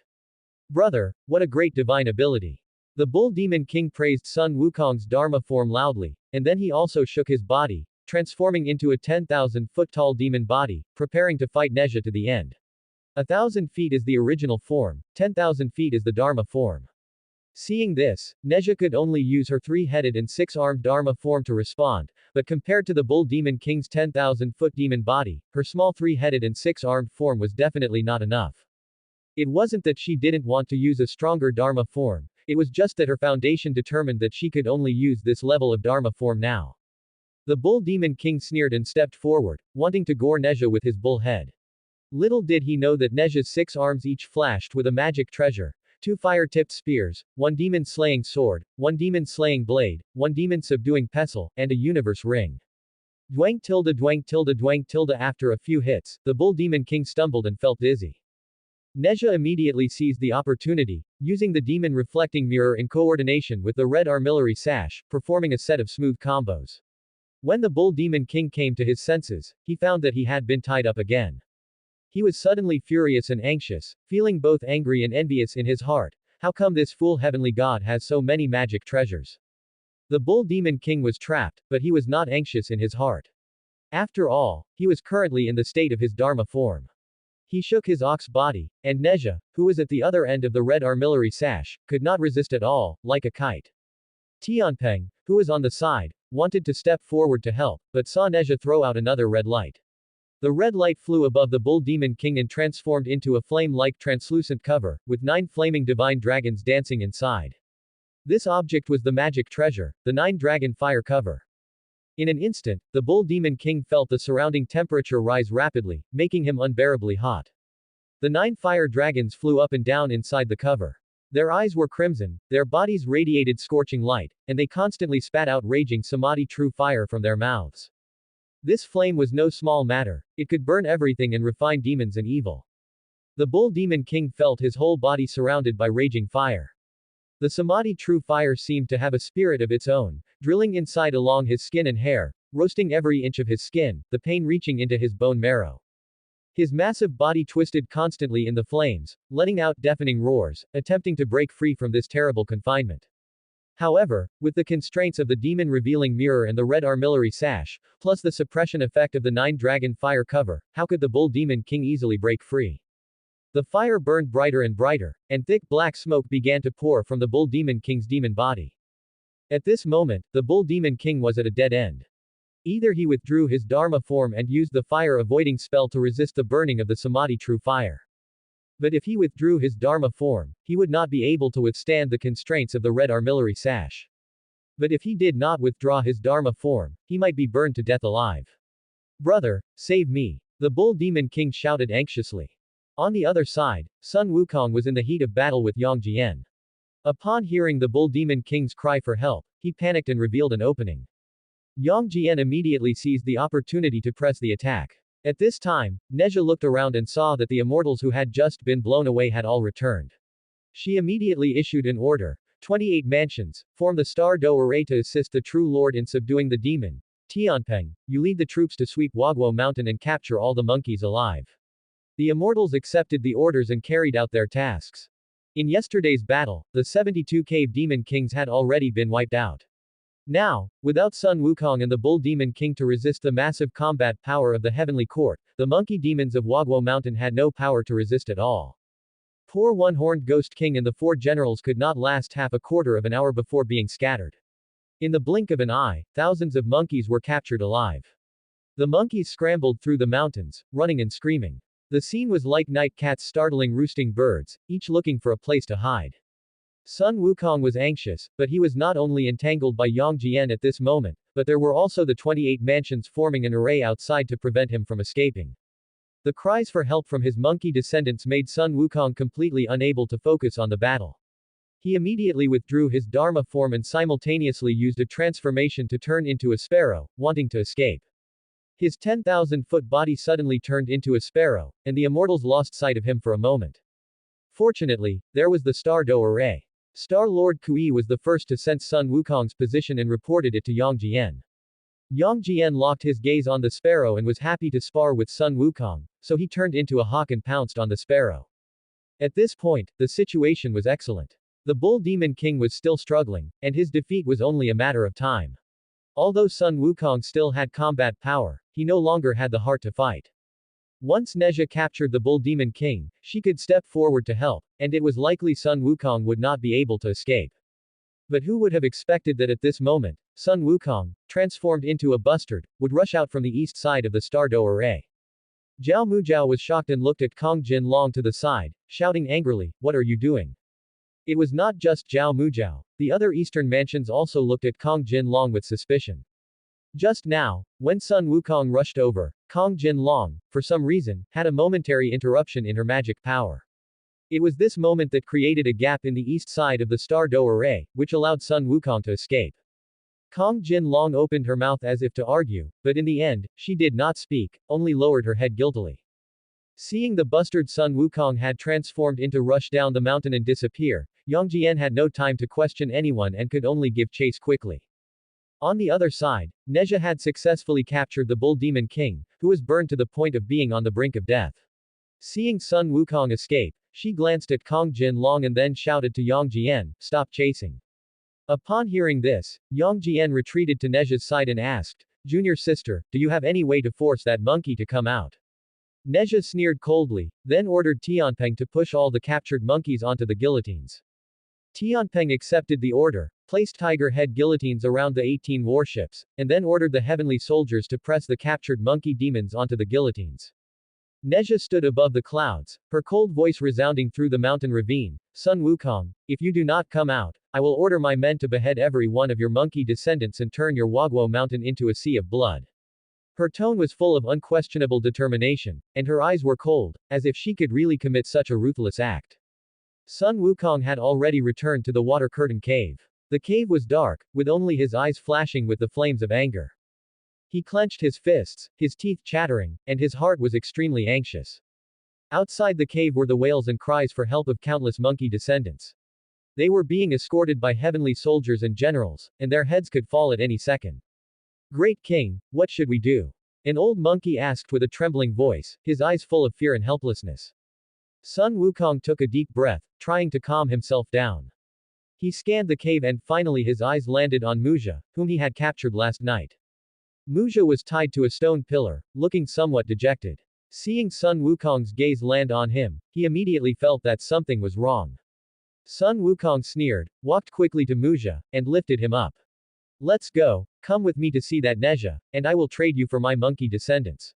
Brother, what a great divine ability. The Bull Demon King praised Sun Wukong's Dharma form loudly, and then he also shook his body, transforming into a 10,000-foot-tall demon body, preparing to fight Nezha to the end. 1,000 feet is the original form, 10,000 feet is the Dharma form. Seeing this, Nezha could only use her 3-headed and 6-armed Dharma form to respond, but compared to the Bull Demon King's 10,000-foot demon body, her small 3-headed and 6-armed form was definitely not enough. It wasn't that she didn't want to use a stronger Dharma form, it was just that her foundation determined that she could only use this level of Dharma form now. The Bull Demon King sneered and stepped forward, wanting to gore Nezha with his bull head. Little did he know that Nezha's 6 arms each flashed with a magic treasure, 2 fire-tipped spears, 1 demon-slaying sword, 1 demon-slaying blade, 1 demon-subduing pestle, and a universe ring. Dwang tilde dwang tilde dwang tilde. After a few hits, the Bull Demon King stumbled and felt dizzy. Nezha immediately seized the opportunity, using the demon reflecting mirror in coordination with the red armillary sash, performing a set of smooth combos. When the Bull Demon King came to his senses, he found that he had been tied up again. He was suddenly furious and anxious, feeling both angry and envious in his heart. How come this fool heavenly god has so many magic treasures? The Bull Demon King was trapped, but he was not anxious in his heart. After all, he was currently in the state of his Dharma form. He shook his ox body, and Nezha, who was at the other end of the red armillary sash, could not resist at all, like a kite. Tianpeng, who was on the side, wanted to step forward to help, but saw Nezha throw out another red light. The red light flew above the Bull Demon King and transformed into a flame-like translucent cover, with 9 flaming divine dragons dancing inside. This object was the magic treasure, the 9-dragon fire cover. In an instant, the Bull Demon King felt the surrounding temperature rise rapidly, making him unbearably hot. The 9 fire dragons flew up and down inside the cover. Their eyes were crimson, their bodies radiated scorching light, and they constantly spat out raging samadhi true fire from their mouths. This flame was no small matter, it could burn everything and refine demons and evil. The Bull Demon King felt his whole body surrounded by raging fire. The samadhi true fire seemed to have a spirit of its own, drilling inside along his skin and hair, roasting every inch of his skin, the pain reaching into his bone marrow. His massive body twisted constantly in the flames, letting out deafening roars, attempting to break free from this terrible confinement. However, with the constraints of the demon revealing mirror and the red armillary sash, plus the suppression effect of the 9-dragon fire cover, how could the Bull Demon King easily break free? The fire burned brighter and brighter, and thick black smoke began to pour from the Bull Demon King's demon body. At this moment, the Bull Demon King was at a dead end. Either he withdrew his Dharma form and used the fire-avoiding spell to resist the burning of the Samadhi true fire. But if he withdrew his Dharma form, he would not be able to withstand the constraints of the red armillary sash. But if he did not withdraw his Dharma form, he might be burned to death alive. Brother, save me! The Bull Demon King shouted anxiously. On the other side, Sun Wukong was in the heat of battle with Yang Jian. Upon hearing the Bull Demon King's cry for help, he panicked and revealed an opening. Yang Jian immediately seized the opportunity to press the attack. At this time, Nezha looked around and saw that the immortals who had just been blown away had all returned. She immediately issued an order. 28 mansions, form the Star Do Array to assist the true lord in subduing the demon. Tianpeng, you lead the troops to sweep Wagwo Mountain and capture all the monkeys alive. The immortals accepted the orders and carried out their tasks. In yesterday's battle, the 72 cave demon kings had already been wiped out. Now, without Sun Wukong and the Bull Demon King to resist the massive combat power of the Heavenly Court, the monkey demons of Wagwo Mountain had no power to resist at all. Poor one-horned Ghost King and the four generals could not last half a quarter of an hour before being scattered. In the blink of an eye, thousands of monkeys were captured alive. The monkeys scrambled through the mountains, running and screaming. The scene was like night cats startling roosting birds, each looking for a place to hide. Sun Wukong was anxious, but he was not only entangled by Yang Jian at this moment, but there were also the 28 mansions forming an array outside to prevent him from escaping. The cries for help from his monkey descendants made Sun Wukong completely unable to focus on the battle. He immediately withdrew his Dharma form and simultaneously used a transformation to turn into a sparrow, wanting to escape. His 10,000-foot body suddenly turned into a sparrow, and the immortals lost sight of him for a moment. Fortunately, there was the Star Do array. Star Lord Kui was the first to sense Sun Wukong's position and reported it to Yang Jian. Yang Jian locked his gaze on the sparrow and was happy to spar with Sun Wukong, so he turned into a hawk and pounced on the sparrow. At this point, the situation was excellent. The Bull Demon King was still struggling, and his defeat was only a matter of time. Although Sun Wukong still had combat power, he no longer had the heart to fight. Once Nezha captured the Bull Demon King, she could step forward to help, and it was likely Sun Wukong would not be able to escape. But who would have expected that at this moment, Sun Wukong, transformed into a bustard, would rush out from the east side of the Star Do array. Zhao Mujiao was shocked and looked at Kong Jin Long to the side, shouting angrily, "What are you doing?" It was not just Zhao Mujiao. The other eastern mansions also looked at Kong Jin Long with suspicion. Just now, when Sun Wukong rushed over, Kong Jin Long, for some reason, had a momentary interruption in her magic power. It was this moment that created a gap in the east side of the Star Do array, which allowed Sun Wukong to escape. Kong Jin Long opened her mouth as if to argue, but in the end, she did not speak, only lowered her head guiltily. Seeing the bustard Sun Wukong had transformed into rush down the mountain and disappear, Yang Jian had no time to question anyone and could only give chase quickly. On the other side, Nezha had successfully captured the Bull Demon King, who was burned to the point of being on the brink of death. Seeing Sun Wukong escape, she glanced at Kong Jin Long and then shouted to Yang Jian, "Stop chasing." Upon hearing this, Yang Jian retreated to Nezha's side and asked, "Junior sister, do you have any way to force that monkey to come out?" Nezha sneered coldly, then ordered Tianpeng to push all the captured monkeys onto the guillotines. Tianpeng accepted the order, placed tiger head guillotines around the 18 warships, and then ordered the heavenly soldiers to press the captured monkey demons onto the guillotines. Nezha stood above the clouds, her cold voice resounding through the mountain ravine. "Sun Wukong, if you do not come out, I will order my men to behead every one of your monkey descendants and turn your Wagwo mountain into a sea of blood." Her tone was full of unquestionable determination, and her eyes were cold, as if she could really commit such a ruthless act. Sun Wukong had already returned to the water curtain cave. The cave was dark, with only his eyes flashing with the flames of anger. He clenched his fists, his teeth chattering, and his heart was extremely anxious. Outside the cave were the wails and cries for help of countless monkey descendants. They were being escorted by heavenly soldiers and generals, and their heads could fall at any second. "Great King, what should we do?" An old monkey asked with a trembling voice, his eyes full of fear and helplessness. Sun Wukong took a deep breath, trying to calm himself down. He scanned the cave and finally his eyes landed on Muzha, whom he had captured last night. Muzha was tied to a stone pillar, looking somewhat dejected. Seeing Sun Wukong's gaze land on him, he immediately felt that something was wrong. Sun Wukong sneered, walked quickly to Muzha, and lifted him up. "Let's go, come with me to see that Nezha, and I will trade you for my monkey descendants."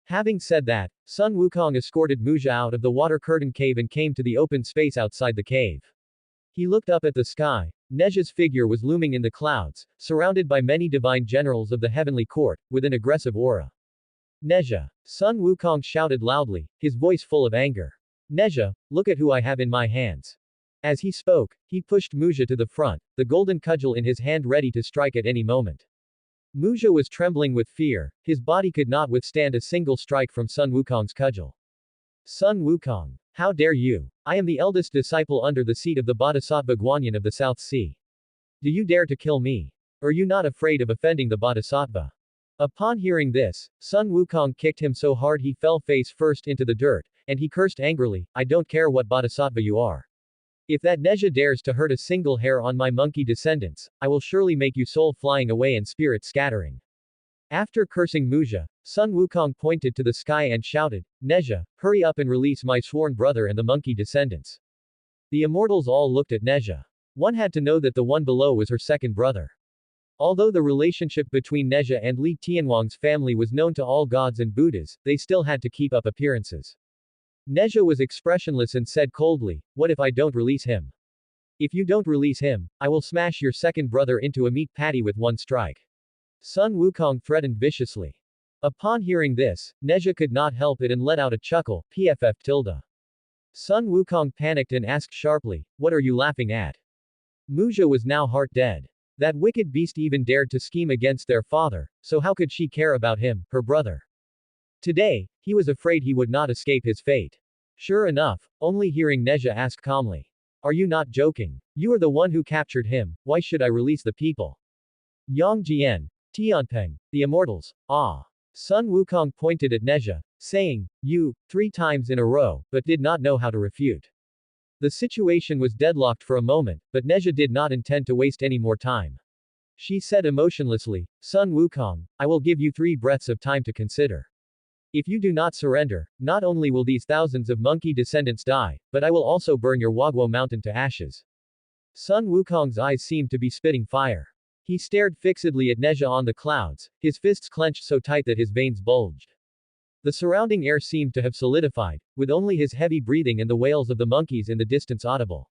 Having said that, Sun Wukong escorted Muzha out of the water curtain cave and came to the open space outside the cave. He looked up at the sky. Nezha's figure was looming in the clouds, surrounded by many divine generals of the heavenly court, with an aggressive aura. "Nezha!" Sun Wukong shouted loudly, his voice full of anger. "Nezha, look at who I have in my hands." As he spoke, he pushed Muzha to the front, the golden cudgel in his hand ready to strike at any moment. Muzha was trembling with fear, his body could not withstand a single strike from Sun Wukong's cudgel. "Sun Wukong, how dare you? I am the eldest disciple under the seat of the Bodhisattva Guanyin of the South Sea. Do you dare to kill me? Are you not afraid of offending the Bodhisattva?" Upon hearing this, Sun Wukong kicked him so hard he fell face first into the dirt, and he cursed angrily, "I don't care what Bodhisattva you are. If that Neja dares to hurt a single hair on my monkey descendants, I will surely make you soul flying away and spirit scattering. After cursing Muja, Sun Wukong pointed to the sky and shouted, Neja, hurry up and release my sworn brother and the monkey descendants. The immortals all looked at Neja. One had to know that the one below was her second brother. Although the relationship between Neja and Li Tianwang's family was known to all gods and Buddhas, they still had to keep up appearances. Neja was expressionless and said coldly, what if I don't release him? If you don't release him, I will smash your second brother into a meat patty with one strike. Sun Wukong threatened viciously. Upon hearing this, Neja could not help it and let out a chuckle, pff tilde. Sun Wukong panicked and asked sharply, what are you laughing at? Muja was now heart dead. That wicked beast even dared to scheme against their father, so how could she care about him, her brother? Today, he was afraid he would not escape his fate. Sure enough, only hearing Neja ask calmly. Are you not joking? You are the one who captured him, why should I release the people? Yang Jian, Tianpeng, the immortals, ah. Sun Wukong pointed at Neja, saying, you, 3 times in a row, but did not know how to refute. The situation was deadlocked for a moment, but Neja did not intend to waste any more time. She said emotionlessly, Sun Wukong, I will give you 3 breaths of time to consider. If you do not surrender, not only will these thousands of monkey descendants die, but I will also burn your Wagwo mountain to ashes. Sun Wukong's eyes seemed to be spitting fire. He stared fixedly at Neja on the clouds, his fists clenched so tight that his veins bulged. The surrounding air seemed to have solidified, with only his heavy breathing and the wails of the monkeys in the distance audible.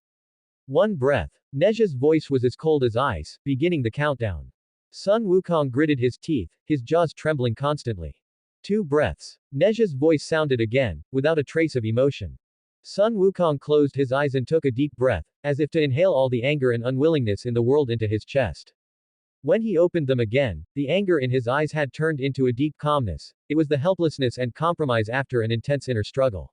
1 breath. Neja's voice was as cold as ice, beginning the countdown. Sun Wukong gritted his teeth, his jaws trembling constantly. 2 breaths. Neja's voice sounded again, without a trace of emotion. Sun Wukong closed his eyes and took a deep breath, as if to inhale all the anger and unwillingness in the world into his chest. When he opened them again, the anger in his eyes had turned into a deep calmness. It was the helplessness and compromise after an intense inner struggle.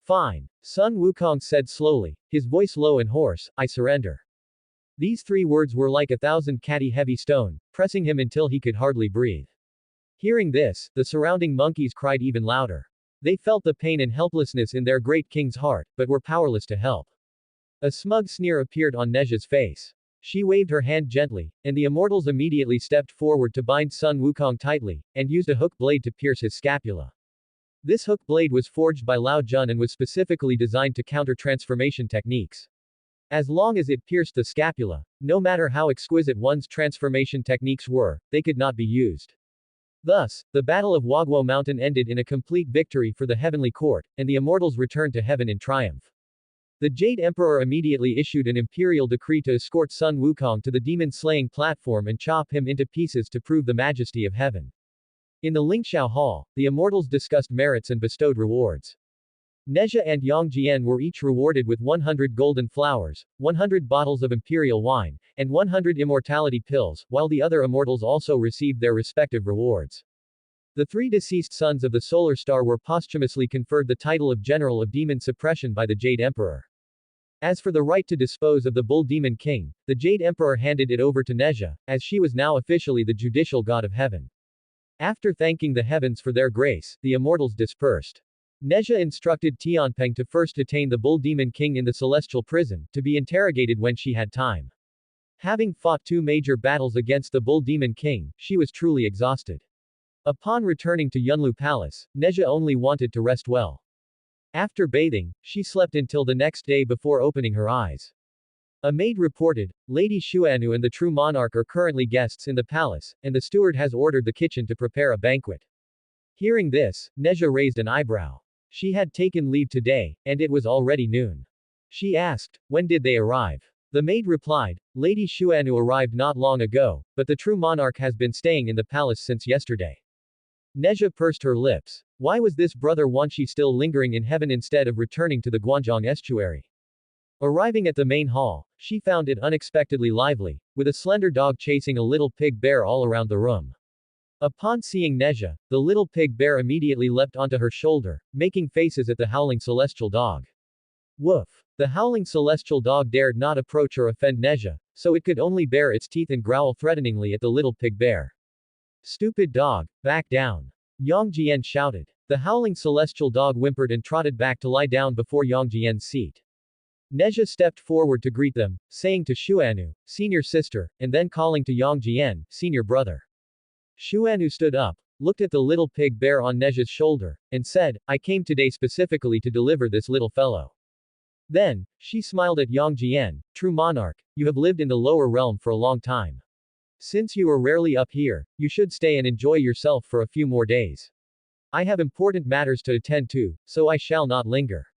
Fine. Sun Wukong said slowly, his voice low and hoarse, I surrender. These 3 words were like 1,000 catty heavy stone, pressing him until he could hardly breathe. Hearing this, the surrounding monkeys cried even louder. They felt the pain and helplessness in their great king's heart, but were powerless to help. A smug sneer appeared on Neja's face. She waved her hand gently, and the immortals immediately stepped forward to bind Sun Wukong tightly, and used a hook blade to pierce his scapula. This hook blade was forged by Lao Jun and was specifically designed to counter transformation techniques. As long as it pierced the scapula, no matter how exquisite one's transformation techniques were, they could not be used. Thus, the Battle of Wagwo Mountain ended in a complete victory for the Heavenly Court, and the immortals returned to heaven in triumph. The Jade Emperor immediately issued an imperial decree to escort Sun Wukong to the demon-slaying platform and chop him into pieces to prove the majesty of heaven. In the Lingxiao Hall, the immortals discussed merits and bestowed rewards. Neja and Yang Jian were each rewarded with 100 golden flowers, 100 bottles of imperial wine, and 100 immortality pills, while the other immortals also received their respective rewards. The 3 deceased sons of the Solar Star were posthumously conferred the title of General of Demon Suppression by the Jade Emperor. As for the right to dispose of the Bull Demon King, the Jade Emperor handed it over to Neja, as she was now officially the judicial god of heaven. After thanking the heavens for their grace, the immortals dispersed. Neja instructed Tianpeng to first detain the Bull Demon King in the celestial prison, to be interrogated when she had time. Having fought 2 major battles against the Bull Demon King, she was truly exhausted. Upon returning to Yunlu Palace, Neja only wanted to rest well. After bathing, she slept until the next day before opening her eyes. A maid reported, Lady Xuanu and the true monarch are currently guests in the palace, and the steward has ordered the kitchen to prepare a banquet. Hearing this, Neja raised an eyebrow. She had taken leave today, and it was already noon. She asked, when did they arrive? The maid replied, Lady Xuanu arrived not long ago, but the true monarch has been staying in the palace since yesterday. Neja pursed her lips. Why was this brother Wanshi still lingering in heaven instead of returning to the Guanzhong estuary? Arriving at the main hall, she found it unexpectedly lively, with a slender dog chasing a little pig bear all around the room. Upon seeing Neja, the little pig bear immediately leapt onto her shoulder, making faces at the howling celestial dog. Woof! The howling celestial dog dared not approach or offend Neja, so it could only bare its teeth and growl threateningly at the little pig bear. Stupid dog, back down! Yang Jian shouted. The howling celestial dog whimpered and trotted back to lie down before Yang Jian's seat. Neja stepped forward to greet them, saying to Shuanu, senior sister, and then calling to Yang Jian, senior brother. Shuanu stood up, looked at the little pig bear on Neja's shoulder, and said, I came today specifically to deliver this little fellow. Then, she smiled at Yang Jian, true monarch, you have lived in the lower realm for a long time. Since you are rarely up here, you should stay and enjoy yourself for a few more days. I have important matters to attend to, so I shall not linger.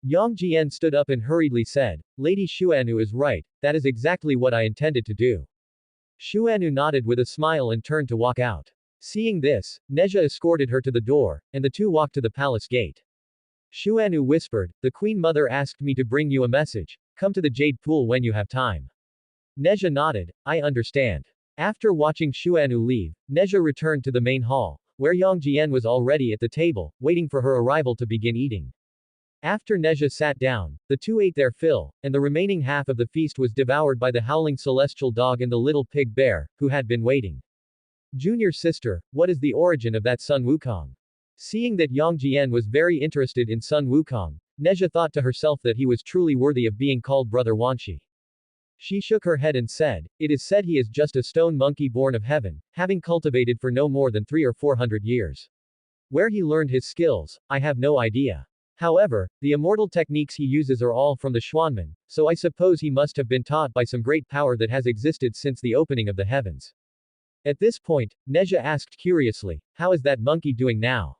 Yang Jian stood up and hurriedly said, Lady Shuanu is right, that is exactly what I intended to do. Shuanu nodded with a smile and turned to walk out. Seeing this, Neja escorted her to the door, and the two walked to the palace gate. Shuanu whispered, the Queen Mother asked me to bring you a message, come to the Jade Pool when you have time. Neja nodded, I understand. After watching Shuanu leave, Neja returned to the main hall, where Yang Jian was already at the table, waiting for her arrival to begin eating. After Neja sat down, the two ate their fill, and the remaining half of the feast was devoured by the howling celestial dog and the little pig bear, who had been waiting. Junior sister, what is the origin of that Sun Wukong? Seeing that Yang Jian was very interested in Sun Wukong, Neja thought to herself that he was truly worthy of being called Brother Wanshi. She shook her head and said, it is said he is just a stone monkey born of heaven, having cultivated for no more than 300 or 400 years. Where he learned his skills, I have no idea. However, the immortal techniques he uses are all from the Xuanmen, so I suppose he must have been taught by some great power that has existed since the opening of the heavens. At this point, Neja asked curiously, how is that monkey doing now?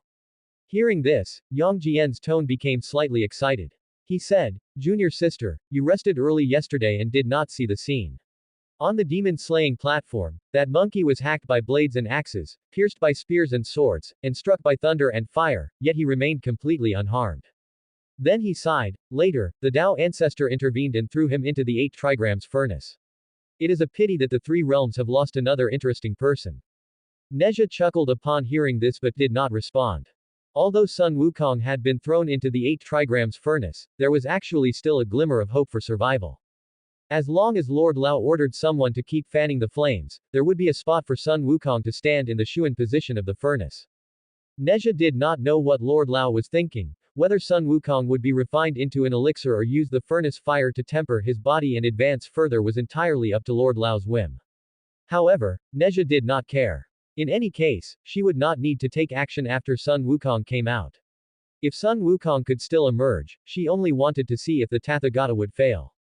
Hearing this, Yang Jian's tone became slightly excited. He said, Junior sister, you rested early yesterday and did not see the scene. On the demon-slaying platform, that monkey was hacked by blades and axes, pierced by spears and swords, and struck by thunder and fire, yet he remained completely unharmed. Then he sighed. Later, the Tao ancestor intervened and threw him into the 8 trigrams furnace. It is a pity that the 3 realms have lost another interesting person. Neja chuckled upon hearing this but did not respond. Although Sun Wukong had been thrown into the 8 trigrams furnace, there was actually still a glimmer of hope for survival. As long as Lord Lao ordered someone to keep fanning the flames, there would be a spot for Sun Wukong to stand in the Shuan position of the furnace. Neja did not know what Lord Lao was thinking, whether Sun Wukong would be refined into an elixir or use the furnace fire to temper his body and advance further was entirely up to Lord Lao's whim. However, Neja did not care. In any case, she would not need to take action after Sun Wukong came out. If Sun Wukong could still emerge, she only wanted to see if the Tathagata would fail.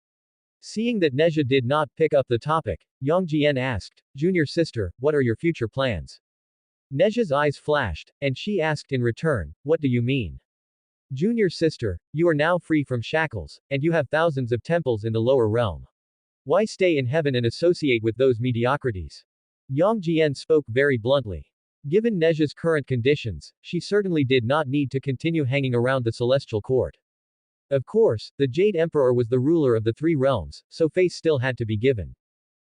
Seeing that Neja did not pick up the topic, Yang Jian asked, Junior sister, what are your future plans? Neja's eyes flashed, and she asked in return, what do you mean? Junior sister, you are now free from shackles, and you have thousands of temples in the lower realm. Why stay in heaven and associate with those mediocrities? Yang Jian spoke very bluntly. Given Neja's current conditions, she certainly did not need to continue hanging around the celestial court. Of course, the Jade Emperor was the ruler of the 3 realms, so face still had to be given.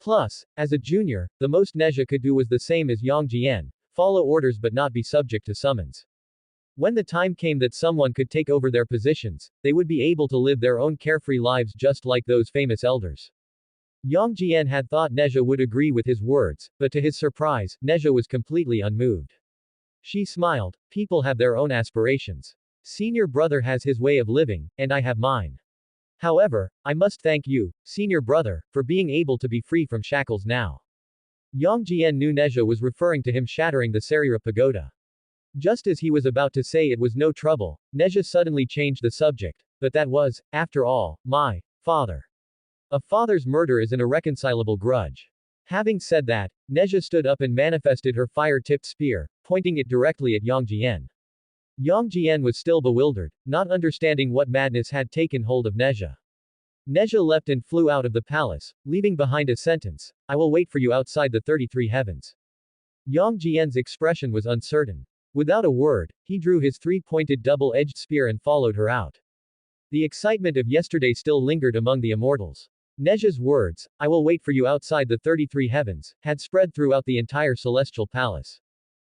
Plus, as a junior, the most Neja could do was the same as Yang Jian, follow orders but not be subject to summons. When the time came that someone could take over their positions, they would be able to live their own carefree lives just like those famous elders. Yang Jian had thought Neja would agree with his words, but to his surprise, Neja was completely unmoved. She smiled, people have their own aspirations. Senior brother has his way of living, and I have mine. However, I must thank you, senior brother, for being able to be free from shackles now. Yang Jian knew Neja was referring to him shattering the Sarira pagoda. Just as he was about to say it was no trouble, Neja suddenly changed the subject, but that was, after all, my father. A father's murder is an irreconcilable grudge. Having said that, Neja stood up and manifested her fire-tipped spear, pointing it directly at Yang Jian. Yang Jian was still bewildered, not understanding what madness had taken hold of Neja. Neja leapt and flew out of the palace, leaving behind a sentence, I will wait for you outside the 33 heavens. Yang Jian's expression was uncertain. Without a word, he drew his 3-pointed double-edged spear and followed her out. The excitement of yesterday still lingered among the immortals. Neja's words, I will wait for you outside the 33 heavens, had spread throughout the entire celestial palace.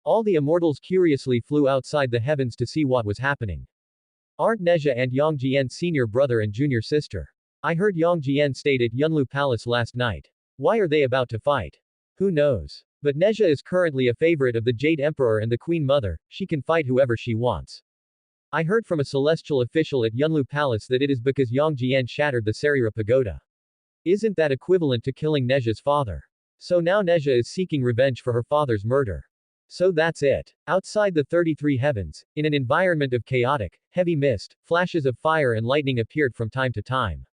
All the immortals curiously flew outside the heavens to see what was happening. Aren't Neja and Yang Jian's senior brother and junior sister? I heard Yang Jian stayed at Yunlu Palace last night. Why are they about to fight? Who knows? But Neja is currently a favorite of the Jade Emperor and the Queen Mother, she can fight whoever she wants. I heard from a celestial official at Yunlu Palace that it is because Yang Jian shattered the Sarira pagoda. Isn't that equivalent to killing Neja's father? So now Neja is seeking revenge for her father's murder. So that's it. Outside the 33 heavens, in an environment of chaotic, heavy mist, flashes of fire and lightning appeared from time to time.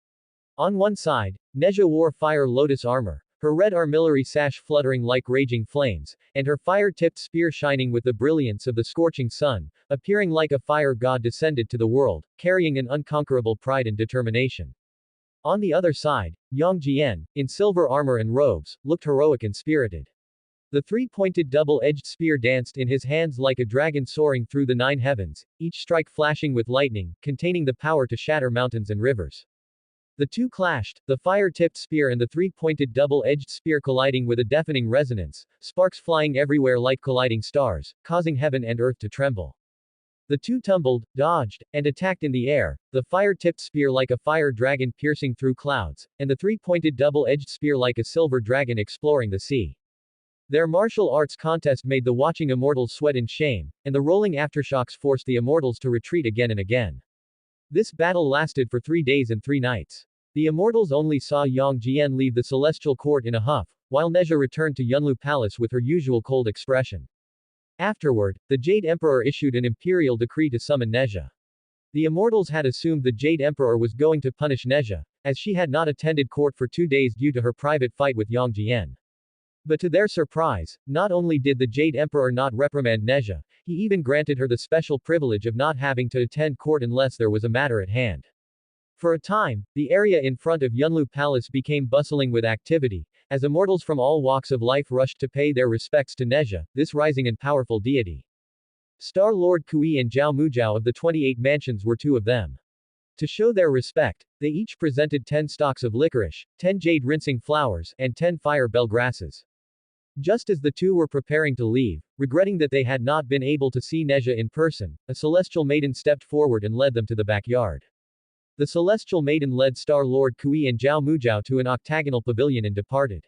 On one side, Neja wore fire lotus armor, her red armillary sash fluttering like raging flames, and her fire-tipped spear shining with the brilliance of the scorching sun, appearing like a fire god descended to the world, carrying an unconquerable pride and determination. On the other side, Yang Jian, in silver armor and robes, looked heroic and spirited. The three-pointed double-edged spear danced in his hands like a dragon soaring through the 9 heavens, each strike flashing with lightning, containing the power to shatter mountains and rivers. The two clashed, the fire-tipped spear and the three-pointed double-edged spear colliding with a deafening resonance, sparks flying everywhere like colliding stars, causing heaven and earth to tremble. The two tumbled, dodged, and attacked in the air, the fire-tipped spear like a fire dragon piercing through clouds, and the three-pointed double-edged spear like a silver dragon exploring the sea. Their martial arts contest made the watching immortals sweat in shame, and the rolling aftershocks forced the immortals to retreat again and again. This battle lasted for 3 days and 3 nights. The immortals only saw Yang Jian leave the celestial court in a huff, while Neja returned to Yunlu Palace with her usual cold expression. Afterward, the Jade Emperor issued an imperial decree to summon Neja. The immortals had assumed the Jade Emperor was going to punish Neja, as she had not attended court for 2 days due to her private fight with Yang Jian. But to their surprise, not only did the Jade Emperor not reprimand Neja, he even granted her the special privilege of not having to attend court unless there was a matter at hand. For a time, the area in front of Yunlu Palace became bustling with activity, as immortals from all walks of life rushed to pay their respects to Neja, this rising and powerful deity. Star Lord Kui and Zhao Mujiao of the 28 mansions were 2 of them. To show their respect, they each presented 10 stalks of licorice, 10 jade rinsing flowers, and 10 fire bell grasses. Just as the 2 were preparing to leave, regretting that they had not been able to see Neja in person, a celestial maiden stepped forward and led them to the backyard. The celestial maiden led Star Lord Kui and Zhao Mujiao to an octagonal pavilion and departed.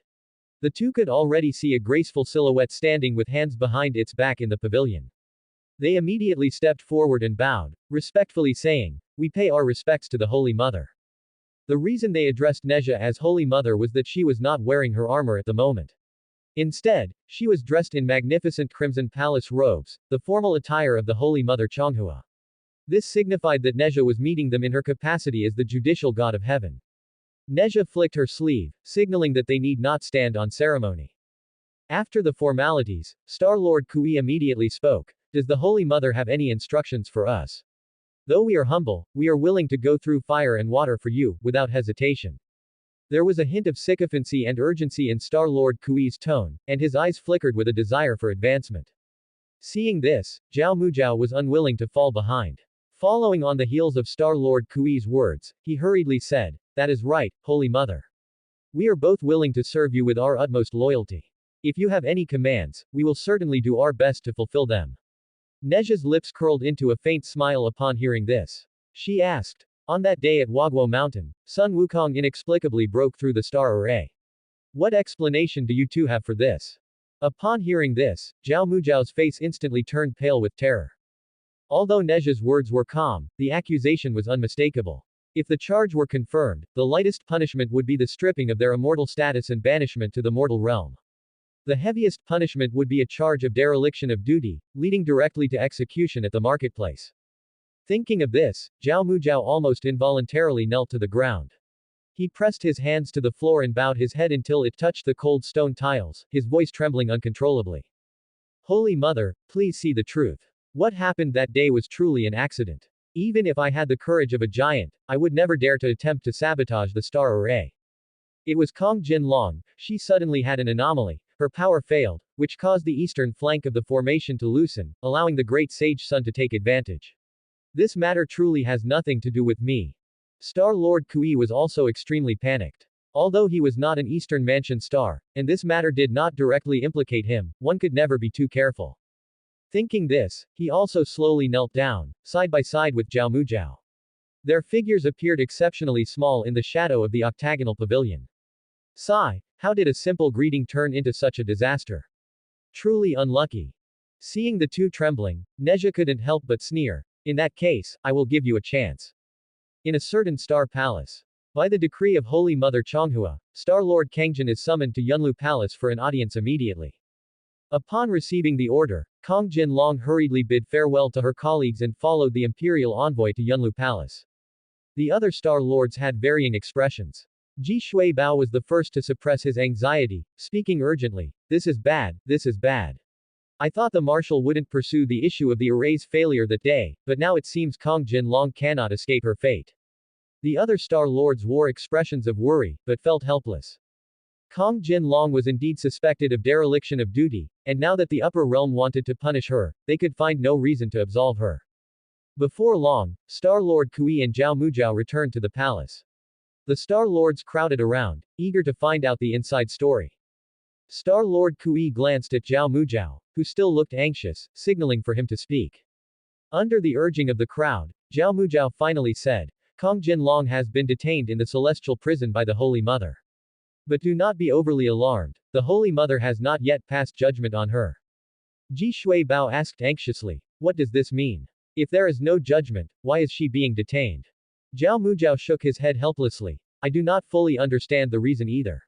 The 2 could already see a graceful silhouette standing with hands behind its back in the pavilion. They immediately stepped forward and bowed, respectfully saying, "We pay our respects to the Holy Mother." The reason they addressed Neja as Holy Mother was that she was not wearing her armor at the moment. Instead, she was dressed in magnificent crimson palace robes, the formal attire of the Holy Mother Changhua. This signified that Neja was meeting them in her capacity as the judicial god of heaven. Neja flicked her sleeve, signaling that they need not stand on ceremony. After the formalities, Star Lord Kui immediately spoke. "Does the Holy Mother have any instructions for us? Though we are humble, we are willing to go through fire and water for you, without hesitation." There was a hint of sycophancy and urgency in Star Lord Kui's tone, and his eyes flickered with a desire for advancement. Seeing this, Zhao Mujiao was unwilling to fall behind. Following on the heels of Star Lord Kui's words, he hurriedly said, "That is right, Holy Mother. We are both willing to serve you with our utmost loyalty. If you have any commands, we will certainly do our best to fulfill them." Neja's lips curled into a faint smile upon hearing this. She asked, "On that day at Wagwo Mountain, Sun Wukong inexplicably broke through the star array. What explanation do you 2 have for this?" Upon hearing this, Zhao Mujiao's face instantly turned pale with terror. Although Neja's words were calm, the accusation was unmistakable. If the charge were confirmed, the lightest punishment would be the stripping of their immortal status and banishment to the mortal realm. The heaviest punishment would be a charge of dereliction of duty, leading directly to execution at the marketplace. Thinking of this, Zhao Mujiao almost involuntarily knelt to the ground. He pressed his hands to the floor and bowed his head until it touched the cold stone tiles, his voice trembling uncontrollably. "Holy Mother, please see the truth. What happened that day was truly an accident. Even if I had the courage of a giant, I would never dare to attempt to sabotage the star array. It was Kong Jin Long, she suddenly had an anomaly, her power failed, which caused the eastern flank of the formation to loosen, allowing the great sage sun to take advantage. This matter truly has nothing to do with me." Star Lord Kui was also extremely panicked. Although he was not an Eastern Mansion star, and this matter did not directly implicate him, one could never be too careful. Thinking this, he also slowly knelt down, side by side with Zhao Mujiao. Their figures appeared exceptionally small in the shadow of the octagonal pavilion. Sigh, how did a simple greeting turn into such a disaster? Truly unlucky. Seeing the 2 trembling, Neja couldn't help but sneer. In that case, I will give you a chance. In a certain star palace. By the decree of Holy Mother Chonghua, Star Lord Kangjin is summoned to Yunlu Palace for an audience immediately. Upon receiving the order, Kong Jin Long hurriedly bid farewell to her colleagues and followed the imperial envoy to Yunlu Palace. The other Star Lords had varying expressions. Ji Shui Bao was the first to suppress his anxiety, speaking urgently, "This is bad, this is bad. I thought the marshal wouldn't pursue the issue of the array's failure that day, but now it seems Kong Jin Long cannot escape her fate." The other Star Lords wore expressions of worry, but felt helpless. Kong Jin Long was indeed suspected of dereliction of duty, and now that the upper realm wanted to punish her, they could find no reason to absolve her. Before long, Star Lord Kui and Zhao Mujiao returned to the palace. The Star Lords crowded around, eager to find out the inside story. Star Lord Kui glanced at Zhao Mujiao, who still looked anxious, signaling for him to speak. Under the urging of the crowd, Zhao Mujiao finally said, "Kong Jin Long has been detained in the celestial prison by the Holy Mother. But do not be overly alarmed, the Holy Mother has not yet passed judgment on her." Ji Shui Bao asked anxiously, "What does this mean? If there is no judgment, why is she being detained?" Zhao Mujiao shook his head helplessly. "I do not fully understand the reason either.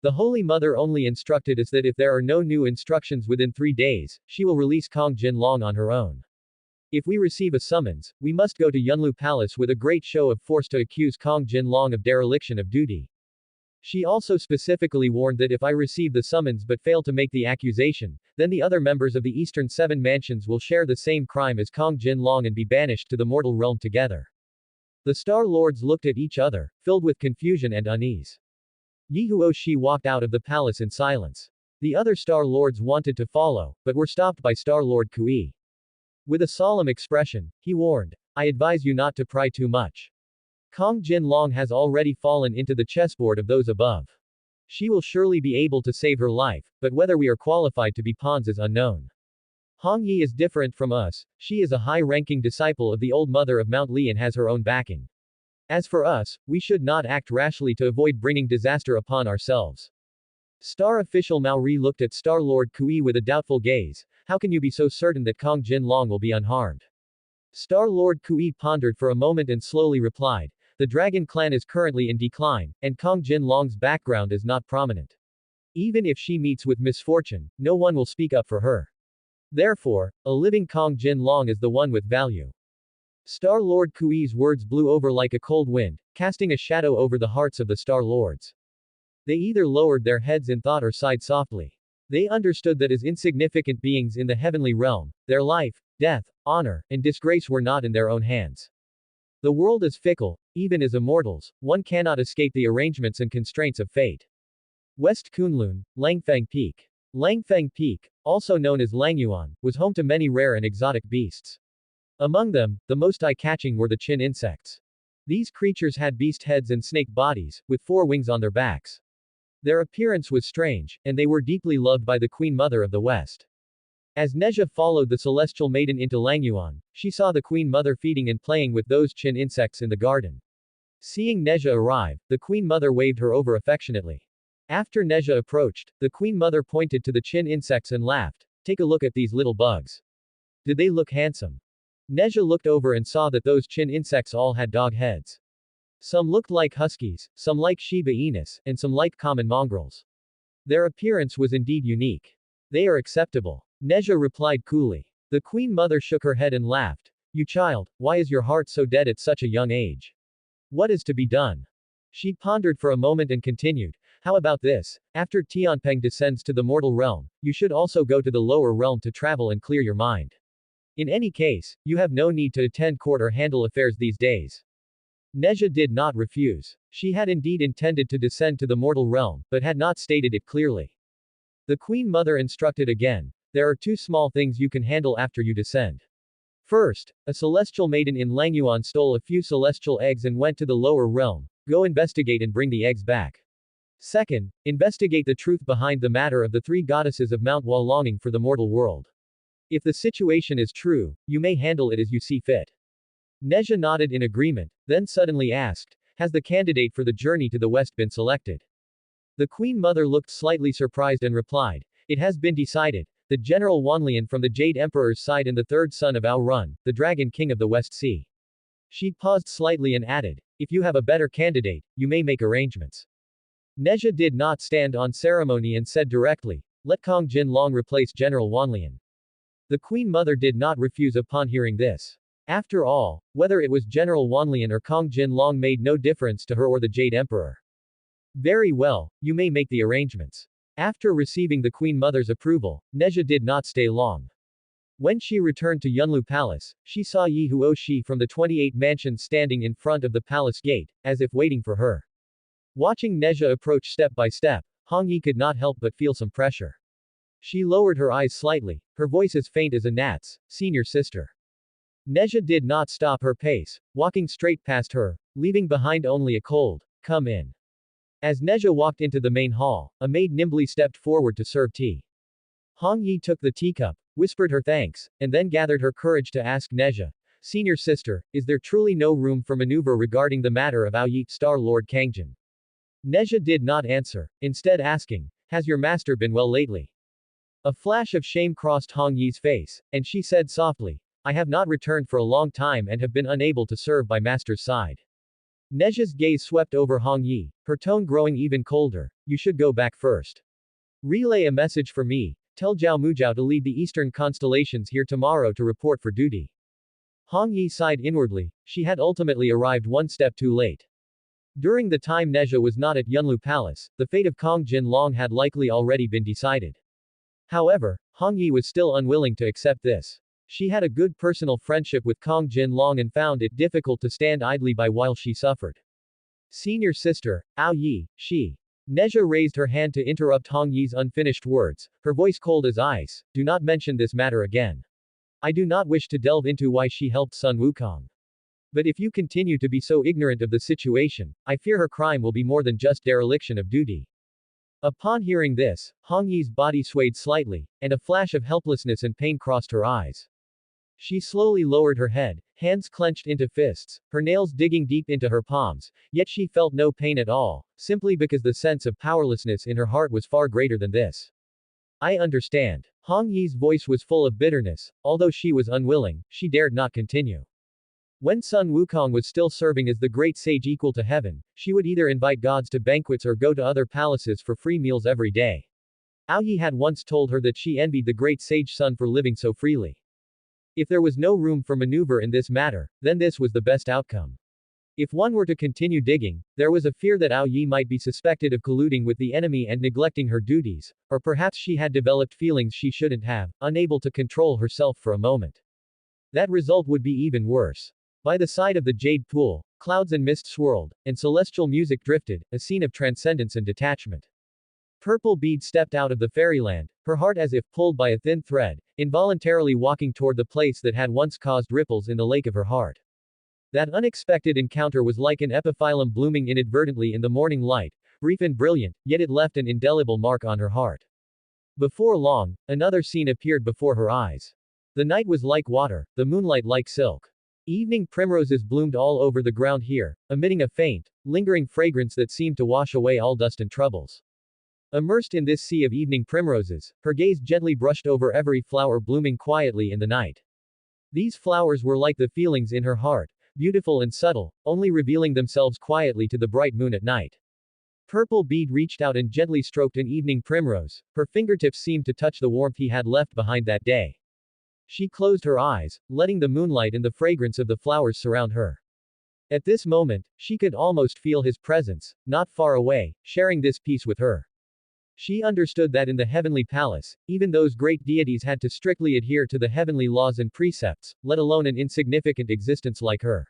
The Holy Mother only instructed us that if there are no new instructions within 3 days, she will release Kong Jin Long on her own. If we receive a summons, we must go to Yunlu Palace with a great show of force to accuse Kong Jin Long of dereliction of duty. She also specifically warned that if I receive the summons but fail to make the accusation, then the other members of the Eastern Seven Mansions will share the same crime as Kong Jin Long and be banished to the mortal realm together." The Star Lords looked at each other, filled with confusion and unease. Yi Huoshi walked out of the palace in silence. The other Star Lords wanted to follow, but were stopped by Star Lord Kui. With a solemn expression, he warned, "I advise you not to pry too much. Kong Jin Long has already fallen into the chessboard of those above. She will surely be able to save her life, but whether we are qualified to be pawns is unknown. Hong Yi is different from us, she is a high-ranking disciple of the old mother of Mount Li and has her own backing. As for us, we should not act rashly to avoid bringing disaster upon ourselves." Star official Mao Ri looked at Star Lord Kui with a doubtful gaze. "How can you be so certain that Kong Jin Long will be unharmed?" Star Lord Kui pondered for a moment and slowly replied, "The Dragon clan is currently in decline, and Kong Jin Long's background is not prominent. Even if she meets with misfortune, no one will speak up for her. Therefore, a living Kong Jin Long is the one with value." Star Lord Kui's words blew over like a cold wind, casting a shadow over the hearts of the Star Lords. They either lowered their heads in thought or sighed softly. They understood that as insignificant beings in the heavenly realm, their life, death, honor, and disgrace were not in their own hands. The world is fickle, even as immortals, one cannot escape the arrangements and constraints of fate. West Kunlun, Langfeng Peak. Langfeng Peak, also known as Langyuan, was home to many rare and exotic beasts. Among them, the most eye-catching were the chin insects. These creatures had beast heads and snake bodies, with 4 wings on their backs. Their appearance was strange, and they were deeply loved by the Queen Mother of the West. As Nezha followed the celestial maiden into Langyuan, she saw the Queen Mother feeding and playing with those chin insects in the garden. Seeing Nezha arrive, the Queen Mother waved her over affectionately. After Nezha approached, the Queen Mother pointed to the chin insects and laughed. "Take a look at these little bugs. Did they look handsome?" Nezha looked over and saw that those chin insects all had dog heads. Some looked like huskies, some like Shiba Inus, and some like common mongrels. Their appearance was indeed unique. "They are acceptable," Nezha replied coolly. The Queen Mother shook her head and laughed. "You child, why is your heart so dead at such a young age? What is to be done?" She pondered for a moment and continued, "How about this? After Tianpeng descends to the mortal realm, you should also go to the lower realm to travel and clear your mind. In any case, you have no need to attend court or handle affairs these days." Nezha did not refuse. She had indeed intended to descend to the mortal realm, but had not stated it clearly. The Queen Mother instructed again, "There are 2 small things you can handle after you descend. First, a celestial maiden in Langyuan stole a few celestial eggs and went to the lower realm. Go investigate and bring the eggs back. Second, investigate the truth behind the matter of the 3 goddesses of Mount while longing for the mortal world. If the situation is true, you may handle it as you see fit." Nezha nodded in agreement, then suddenly asked, "Has the candidate for the journey to the west been selected?" The Queen Mother looked slightly surprised and replied, "It has been decided. the General Wanlian from the Jade Emperor's side and the third son of Ao Run, the Dragon King of the West Sea. She paused slightly and added, if you have a better candidate, you may make arrangements. Neja did not stand on ceremony and said directly, let Kong Jin Long replace General Wanlian. The Queen Mother did not refuse upon hearing this. After all, whether it was General Wanlian or Kong Jin Long made no difference to her or the Jade Emperor. Very well, you may make the arrangements. After receiving the Queen Mother's approval, Neja did not stay long. When she returned to Yunlu Palace, she saw Yi Huoshi from the 28 mansions standing in front of the palace gate, as if waiting for her. Watching Neja approach step by step, Hong Yi could not help but feel some pressure. She lowered her eyes slightly, her voice as faint as a gnat's, senior sister. Neja did not stop her pace, walking straight past her, leaving behind only a cold, come in. As Neja walked into the main hall, a maid nimbly stepped forward to serve tea. Hong Yi took the teacup, whispered her thanks, and then gathered her courage to ask Neja, senior sister, is there truly no room for maneuver regarding the matter of Ao Yi, Star Lord Kangjin? Neja did not answer, instead asking, has your master been well lately? A flash of shame crossed Hong Yi's face, and she said softly, I have not returned for a long time and have been unable to serve by master's side. Neja's gaze swept over Hong Yi, her tone growing even colder, you should go back first. Relay a message for me, tell Zhao Muzhao to lead the eastern constellations here tomorrow to report for duty. Hong Yi sighed inwardly, she had ultimately arrived one step too late. During the time Neja was not at Yunlu Palace, the fate of Kong Jin Long had likely already been decided. However, Hong Yi was still unwilling to accept this. She had a good personal friendship with Kong Jin Long and found it difficult to stand idly by while she suffered. Senior sister, Ao Yi, she. Neja raised her hand to interrupt Hong Yi's unfinished words, her voice cold as ice, do not mention this matter again. I do not wish to delve into why she helped Sun Wukong. But if you continue to be so ignorant of the situation, I fear her crime will be more than just dereliction of duty. Upon hearing this, Hong Yi's body swayed slightly, and a flash of helplessness and pain crossed her eyes. She slowly lowered her head, hands clenched into fists, her nails digging deep into her palms, yet she felt no pain at all, simply because the sense of powerlessness in her heart was far greater than this. I understand. Hong Yi's voice was full of bitterness, although she was unwilling, she dared not continue. When Sun Wukong was still serving as the great sage equal to heaven, she would either invite gods to banquets or go to other palaces for free meals every day. Ao Yi had once told her that she envied the great sage Sun for living so freely. If there was no room for maneuver in this matter, then this was the best outcome. If one were to continue digging, there was a fear that Ao Yi might be suspected of colluding with the enemy and neglecting her duties, or perhaps she had developed feelings she shouldn't have, unable to control herself for a moment. That result would be even worse. By the side of the jade pool, clouds and mist swirled, and celestial music drifted, a scene of transcendence and detachment. Purple Bead stepped out of the fairyland, her heart as if pulled by a thin thread, involuntarily walking toward the place that had once caused ripples in the lake of her heart. That unexpected encounter was like an epiphyllum blooming inadvertently in the morning light, brief and brilliant, yet it left an indelible mark on her heart. Before long, another scene appeared before her eyes. The night was like water, the moonlight like silk. Evening primroses bloomed all over the ground here, emitting a faint, lingering fragrance that seemed to wash away all dust and troubles. Immersed in this sea of evening primroses, her gaze gently brushed over every flower blooming quietly in the night. These flowers were like the feelings in her heart, beautiful and subtle, only revealing themselves quietly to the bright moon at night. Purple Bead reached out and gently stroked an evening primrose, her fingertips seemed to touch the warmth he had left behind that day. She closed her eyes, letting the moonlight and the fragrance of the flowers surround her. At this moment, she could almost feel his presence, not far away, sharing this peace with her. She understood that in the heavenly palace, even those great deities had to strictly adhere to the heavenly laws and precepts, let alone an insignificant existence like her.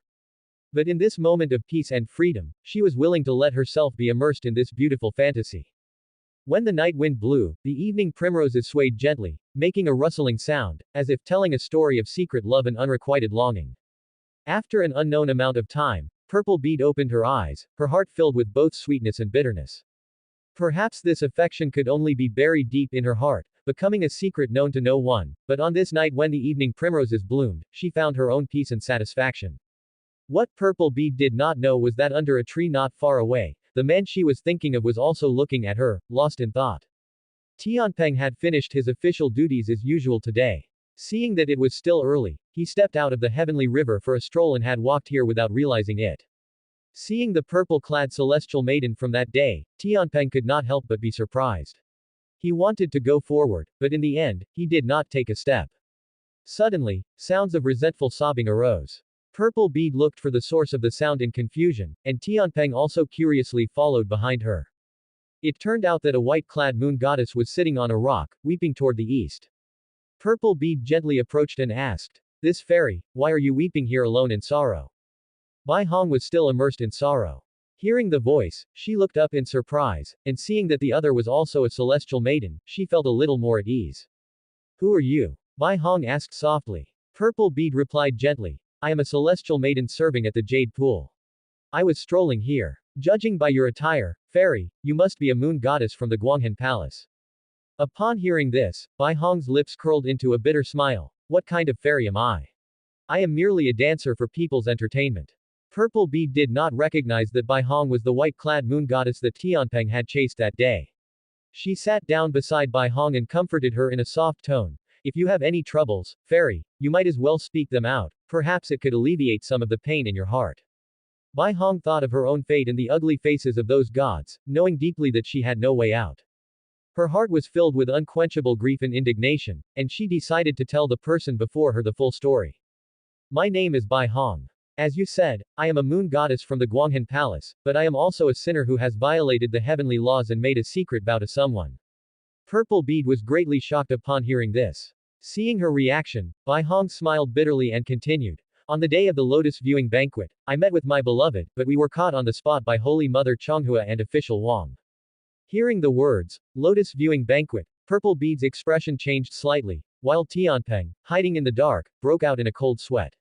But in this moment of peace and freedom, she was willing to let herself be immersed in this beautiful fantasy. When the night wind blew, the evening primroses swayed gently, making a rustling sound, as if telling a story of secret love and unrequited longing. After an unknown amount of time, Purple Bead opened her eyes, her heart filled with both sweetness and bitterness. Perhaps this affection could only be buried deep in her heart, becoming a secret known to no one, but on this night when the evening primroses bloomed, she found her own peace and satisfaction. What Purple Bead did not know was that under a tree not far away, the man she was thinking of was also looking at her, lost in thought. Tianpeng had finished his official duties as usual today. Seeing that it was still early, he stepped out of the heavenly river for a stroll and had walked here without realizing it. Seeing the purple-clad celestial maiden from that day, Tianpeng could not help but be surprised. He wanted to go forward, but in the end, he did not take a step. Suddenly, sounds of resentful sobbing arose. Purple Bead looked for the source of the sound in confusion, and Tianpeng also curiously followed behind her. It turned out that a white-clad moon goddess was sitting on a rock, weeping toward the east. Purple Bead gently approached and asked, "This fairy, why are you weeping here alone in sorrow?" Bai Hong was still immersed in sorrow. Hearing the voice, she looked up in surprise, and seeing that the other was also a celestial maiden, she felt a little more at ease. "Who are you?" Bai Hong asked softly. Purple Bead replied gently, "I am a celestial maiden serving at the Jade Pool. I was strolling here. Judging by your attire, fairy, you must be a moon goddess from the Guanghan Palace." Upon hearing this, Bai Hong's lips curled into a bitter smile. "What kind of fairy am I? I am merely a dancer for people's entertainment." Purple Bead did not recognize that Bai Hong was the white-clad moon goddess that Tianpeng had chased that day. She sat down beside Bai Hong and comforted her in a soft tone. "If you have any troubles, fairy, you might as well speak them out, perhaps it could alleviate some of the pain in your heart." Bai Hong thought of her own fate and the ugly faces of those gods, knowing deeply that she had no way out. Her heart was filled with unquenchable grief and indignation, and she decided to tell the person before her the full story. "My name is Bai Hong. As you said, I am a moon goddess from the Guanghan Palace, but I am also a sinner who has violated the heavenly laws and made a secret vow to someone." Purple Bead was greatly shocked upon hearing this. Seeing her reaction, Bai Hong smiled bitterly and continued, "On the day of the lotus viewing banquet, I met with my beloved, but we were caught on the spot by Holy Mother Chonghua and official Wang." Hearing the words, lotus viewing banquet, Purple Bead's expression changed slightly, while Tianpeng, hiding in the dark, broke out in a cold sweat.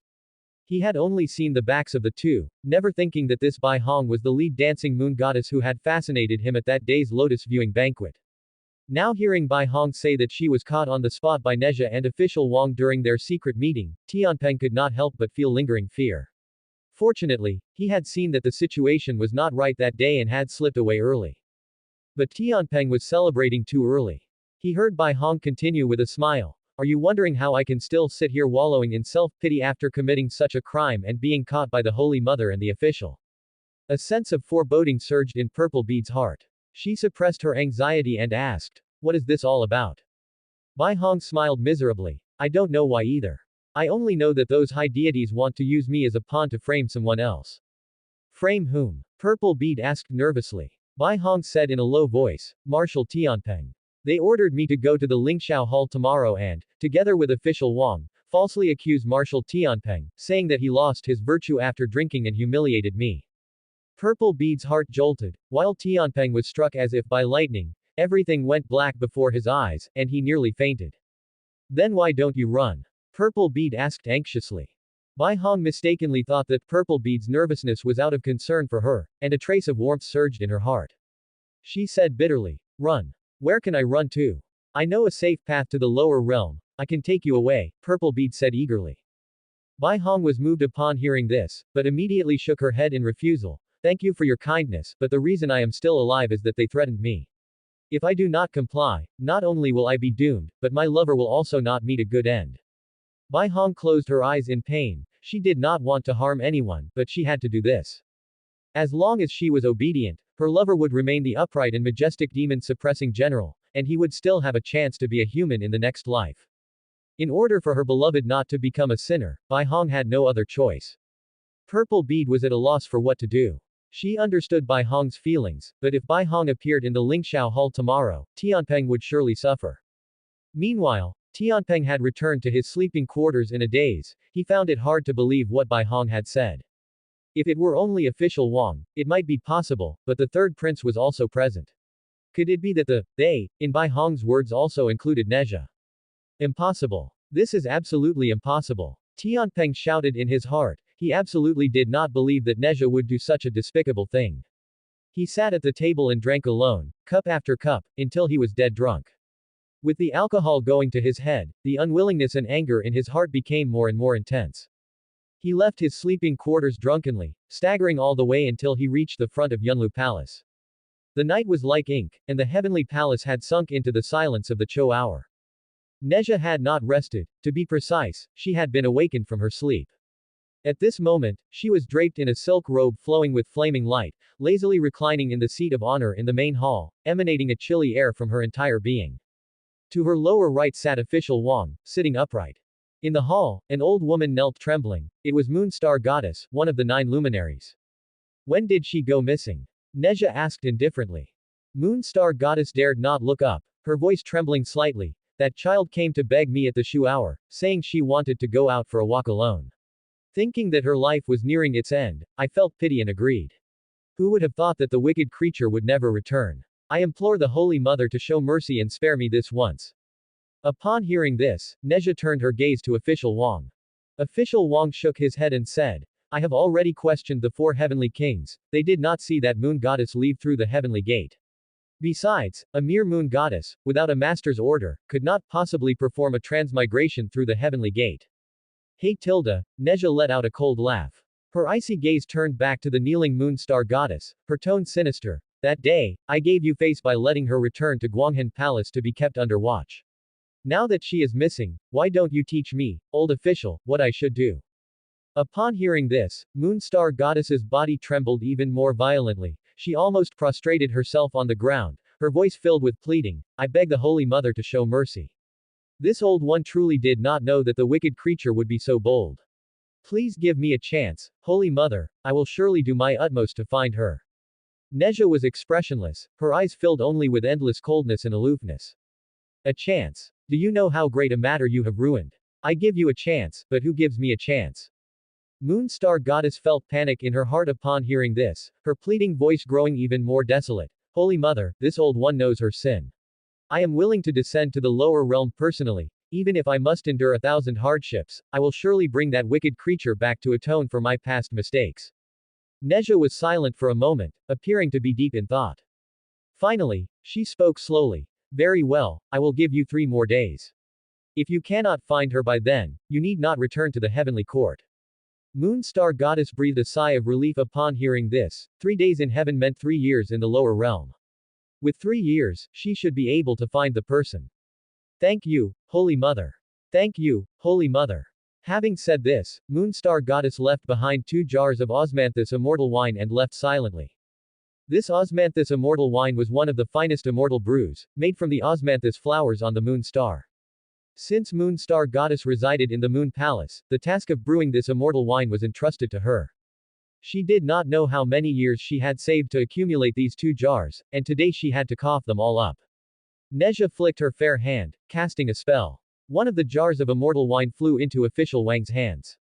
He had only seen the backs of the two, never thinking that this Bai Hong was the lead dancing moon goddess who had fascinated him at that day's lotus viewing banquet. Now hearing Bai Hong say that she was caught on the spot by Nezha and official Wang during their secret meeting, Tianpeng could not help but feel lingering fear. Fortunately, he had seen that the situation was not right that day and had slipped away early. But Tianpeng was celebrating too early. He heard Bai Hong continue with a smile, "Are you wondering how I can still sit here wallowing in self-pity after committing such a crime and being caught by the Holy Mother and the official?" A sense of foreboding surged in Purple Bead's heart. She suppressed her anxiety and asked, "What is this all about?" Bai Hong smiled miserably, "I don't know why either. I only know that those high deities want to use me as a pawn to frame someone else." "Frame whom?" Purple Bead asked nervously. Bai Hong said in a low voice, "Marshal Tianpeng. They ordered me to go to the Lingxiao Hall tomorrow and, together with official Wang, falsely accuse Marshal Tianpeng, saying that he lost his virtue after drinking and humiliated me." Purple Bead's heart jolted, while Tianpeng was struck as if by lightning. Everything went black before his eyes, and he nearly fainted. "Then why don't you run?" Purple Bead asked anxiously. Bai Hong mistakenly thought that Purple Bead's nervousness was out of concern for her, and a trace of warmth surged in her heart. She said bitterly, "Run. Where can I run to? I know a safe path to the lower realm. I can take you away," Purple Bead said eagerly. Bai Hong was moved upon hearing this, but immediately shook her head in refusal. "Thank you for your kindness, but the reason I am still alive is that they threatened me. If I do not comply, not only will I be doomed, but my lover will also not meet a good end." Bai Hong closed her eyes in pain. She did not want to harm anyone, but she had to do this. As long as she was obedient, her lover would remain the upright and majestic demon-suppressing general, and he would still have a chance to be a human in the next life. In order for her beloved not to become a sinner, Bai Hong had no other choice. Purple Bead was at a loss for what to do. She understood Bai Hong's feelings, but if Bai Hong appeared in the Lingxiao Hall tomorrow, Tianpeng would surely suffer. Meanwhile, Tianpeng had returned to his sleeping quarters in a daze. He found it hard to believe what Bai Hong had said. If it were only official Wang, it might be possible, but the third prince was also present. Could it be that the they in Bai Hong's words also included Nezha? Impossible. This is absolutely impossible. Tianpeng shouted in his heart. He absolutely did not believe that Nezha would do such a despicable thing. He sat at the table and drank alone, cup after cup, until he was dead drunk. With the alcohol going to his head, the unwillingness and anger in his heart became more and more intense. He left his sleeping quarters drunkenly, staggering all the way until he reached the front of Yunlu Palace. The night was like ink, and the heavenly palace had sunk into the silence of the Cho hour. Neja had not rested. To be precise, she had been awakened from her sleep. At this moment, she was draped in a silk robe flowing with flaming light, lazily reclining in the seat of honor in the main hall, emanating a chilly air from her entire being. To her lower right sat official Wang, sitting upright. In the hall, an old woman knelt trembling. It was Moonstar Goddess, one of the 9 luminaries. When did she go missing? Neja asked indifferently. Moonstar Goddess dared not look up, her voice trembling slightly. That child came to beg me at the Shu hour, saying she wanted to go out for a walk alone. Thinking that her life was nearing its end, I felt pity and agreed. Who would have thought that the wicked creature would never return? I implore the Holy Mother to show mercy and spare me this once. Upon hearing this, Neja turned her gaze to official Wang. Official Wang shook his head and said, I have already questioned the 4 heavenly kings, they did not see that moon goddess leave through the heavenly gate. Besides, a mere moon goddess, without a master's order, could not possibly perform a transmigration through the heavenly gate. Hey Tilda, Neja let out a cold laugh. Her icy gaze turned back to the kneeling Moonstar Goddess, her tone sinister. That day, I gave you face by letting her return to Guanghan Palace to be kept under watch. Now that she is missing, why don't you teach me, old official, what I should do? Upon hearing this, Moonstar Goddess's body trembled even more violently. She almost prostrated herself on the ground, her voice filled with pleading, I beg the Holy Mother to show mercy. This old one truly did not know that the wicked creature would be so bold. Please give me a chance, Holy Mother, I will surely do my utmost to find her. Neja was expressionless, her eyes filled only with endless coldness and aloofness. A chance. Do you know how great a matter you have ruined? I give you a chance, but who gives me a chance? Moonstar Goddess felt panic in her heart upon hearing this, her pleading voice growing even more desolate. Holy Mother, this old one knows her sin. I am willing to descend to the lower realm personally, even if I must endure 1,000 hardships, I will surely bring that wicked creature back to atone for my past mistakes. Neja was silent for a moment, appearing to be deep in thought. Finally, she spoke slowly. Very well, I will give you 3 more days. If you cannot find her by then, you need not return to the heavenly court. Moonstar Goddess breathed a sigh of relief upon hearing this. 3 days in heaven meant 3 years in the lower realm. With 3 years, she should be able to find the person. Thank you, Holy Mother. Thank you, Holy Mother. Having said this, Moonstar Goddess left behind 2 jars of osmanthus immortal wine and left silently. This osmanthus immortal wine was one of the finest immortal brews, made from the osmanthus flowers on the moon star. Since Moonstar Goddess resided in the Moon Palace, the task of brewing this immortal wine was entrusted to her. She did not know how many years she had saved to accumulate these 2 jars, and today she had to cough them all up. Neja flicked her fair hand, casting a spell. One of the jars of immortal wine flew into official Wang's hands.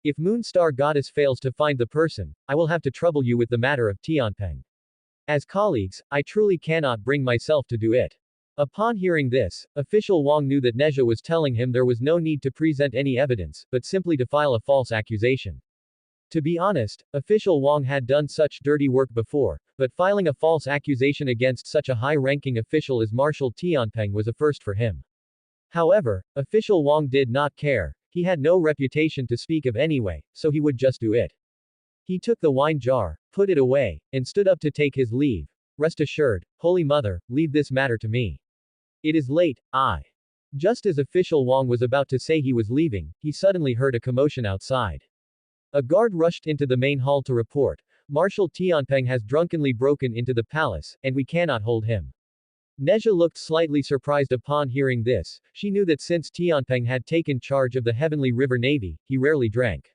If Moonstar Goddess fails to find the person, I will have to trouble you with the matter of Tianpeng. As colleagues, I truly cannot bring myself to do it. Upon hearing this, official Wang knew that Neja was telling him there was no need to present any evidence, but simply to file a false accusation. To be honest, official Wang had done such dirty work before, but filing a false accusation against such a high-ranking official as Marshal Tianpeng was a first for him. However, official Wang did not care, he had no reputation to speak of anyway, so he would just do it. He took the wine jar, put it away, and stood up to take his leave. Rest assured, Holy Mother, leave this matter to me. It is late, Just as official Wang was about to say he was leaving, he suddenly heard a commotion outside. A guard rushed into the main hall to report, Marshal Tianpeng has drunkenly broken into the palace, and we cannot hold him. Neja looked slightly surprised upon hearing this, she knew that since Tianpeng had taken charge of the Heavenly River Navy, he rarely drank.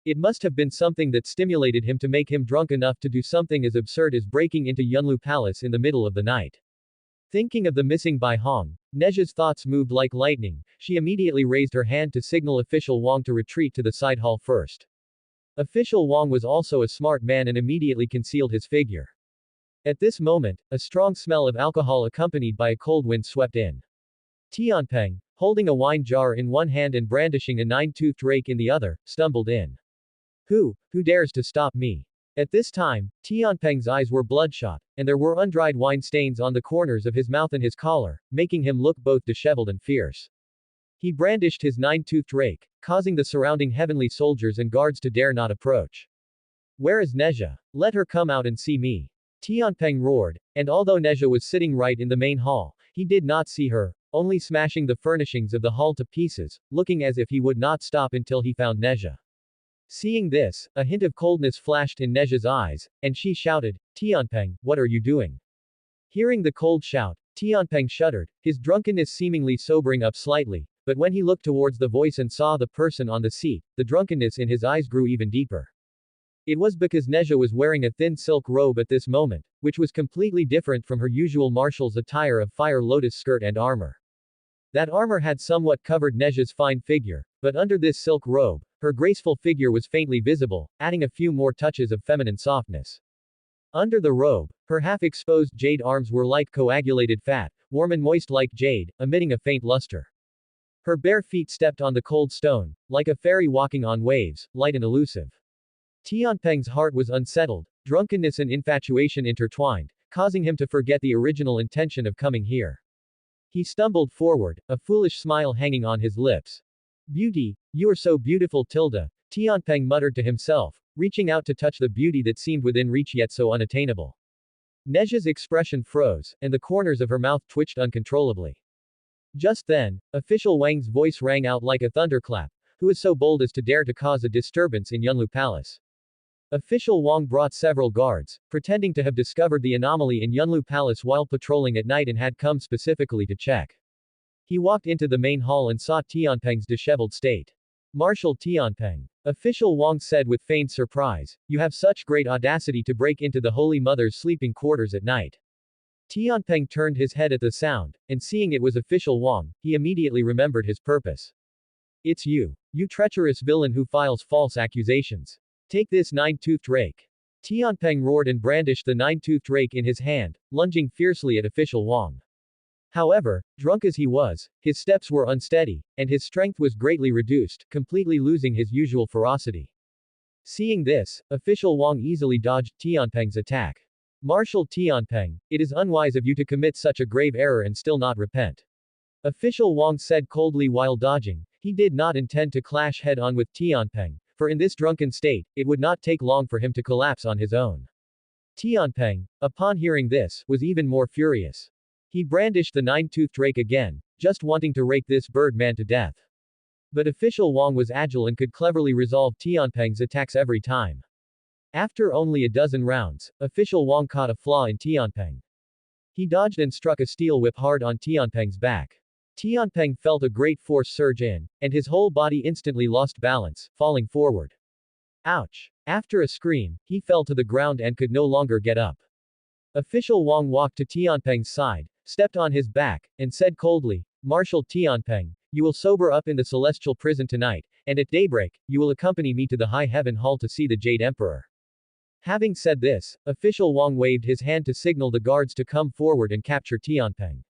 It must have been something that stimulated him to make him drunk enough to do something as absurd as breaking into Yunlu Palace in the middle of the night. Thinking of the missing Bai Hong, Neja's thoughts moved like lightning, she immediately raised her hand to signal official Wang to retreat to the side hall first. Official Wang was also a smart man and immediately concealed his figure. At this moment, a strong smell of alcohol accompanied by a cold wind swept in. Tianpeng, holding a wine jar in one hand and brandishing a 9-toothed rake in the other, stumbled in. Who dares to stop me? At this time, Tianpeng's eyes were bloodshot, and there were undried wine stains on the corners of his mouth and his collar, making him look both disheveled and fierce. He brandished his 9-toothed rake, causing the surrounding heavenly soldiers and guards to dare not approach. Where is Neja? Let her come out and see me. Tianpeng roared, and although Neja was sitting right in the main hall, he did not see her, only smashing the furnishings of the hall to pieces, looking as if he would not stop until he found Neja. Seeing this, a hint of coldness flashed in Neja's eyes, and she shouted, Tianpeng, what are you doing? Hearing the cold shout, Tianpeng shuddered, his drunkenness seemingly sobering up slightly, but when he looked towards the voice and saw the person on the seat, the drunkenness in his eyes grew even deeper. It was because Neja was wearing a thin silk robe at this moment, which was completely different from her usual marshal's attire of fire lotus skirt and armor. That armor had somewhat covered Neja's fine figure, but under this silk robe, her graceful figure was faintly visible, adding a few more touches of feminine softness. Under the robe, her half-exposed jade arms were like coagulated fat, warm and moist like jade, emitting a faint luster. Her bare feet stepped on the cold stone, like a fairy walking on waves, light and elusive. Tianpeng's heart was unsettled, drunkenness and infatuation intertwined, causing him to forget the original intention of coming here. He stumbled forward, a foolish smile hanging on his lips. Beauty, you are so beautiful Tilda, Tianpeng muttered to himself, reaching out to touch the beauty that seemed within reach yet so unattainable. Neja's expression froze, and the corners of her mouth twitched uncontrollably. Just then, Official Wang's voice rang out like a thunderclap, who is so bold as to dare to cause a disturbance in Yunlu Palace. Official Wang brought several guards, pretending to have discovered the anomaly in Yunlu Palace while patrolling at night and had come specifically to check. He walked into the main hall and saw Tianpeng's disheveled state. Marshal Tianpeng. Official Wang said with feigned surprise, you have such great audacity to break into the Holy Mother's sleeping quarters at night. Tianpeng turned his head at the sound, and seeing it was Official Wang, he immediately remembered his purpose. It's you. You treacherous villain who files false accusations. Take this nine-toothed rake. Tianpeng roared and brandished the nine-toothed rake in his hand, lunging fiercely at Official Wang. However, drunk as he was, his steps were unsteady, and his strength was greatly reduced, completely losing his usual ferocity. Seeing this, Official Wang easily dodged Tianpeng's attack. Marshal Tianpeng, it is unwise of you to commit such a grave error and still not repent. Official Wang said coldly while dodging. He did not intend to clash head-on with Tianpeng, for in this drunken state, it would not take long for him to collapse on his own. Tianpeng, upon hearing this, was even more furious. He brandished the nine-toothed rake again, just wanting to rake this bird man to death. But Official Wang was agile and could cleverly resolve Tianpeng's attacks every time. After only a dozen rounds, Official Wang caught a flaw in Tianpeng. He dodged and struck a steel whip hard on Tianpeng's back. Tianpeng felt a great force surge in, and his whole body instantly lost balance, falling forward. Ouch! After a scream, he fell to the ground and could no longer get up. Official Wang walked to Tianpeng's side, stepped on his back, and said coldly, Marshal Tianpeng, you will sober up in the celestial prison tonight, and at daybreak, you will accompany me to the High Heaven Hall to see the Jade Emperor. Having said this, Official Wang waved his hand to signal the guards to come forward and capture Tianpeng.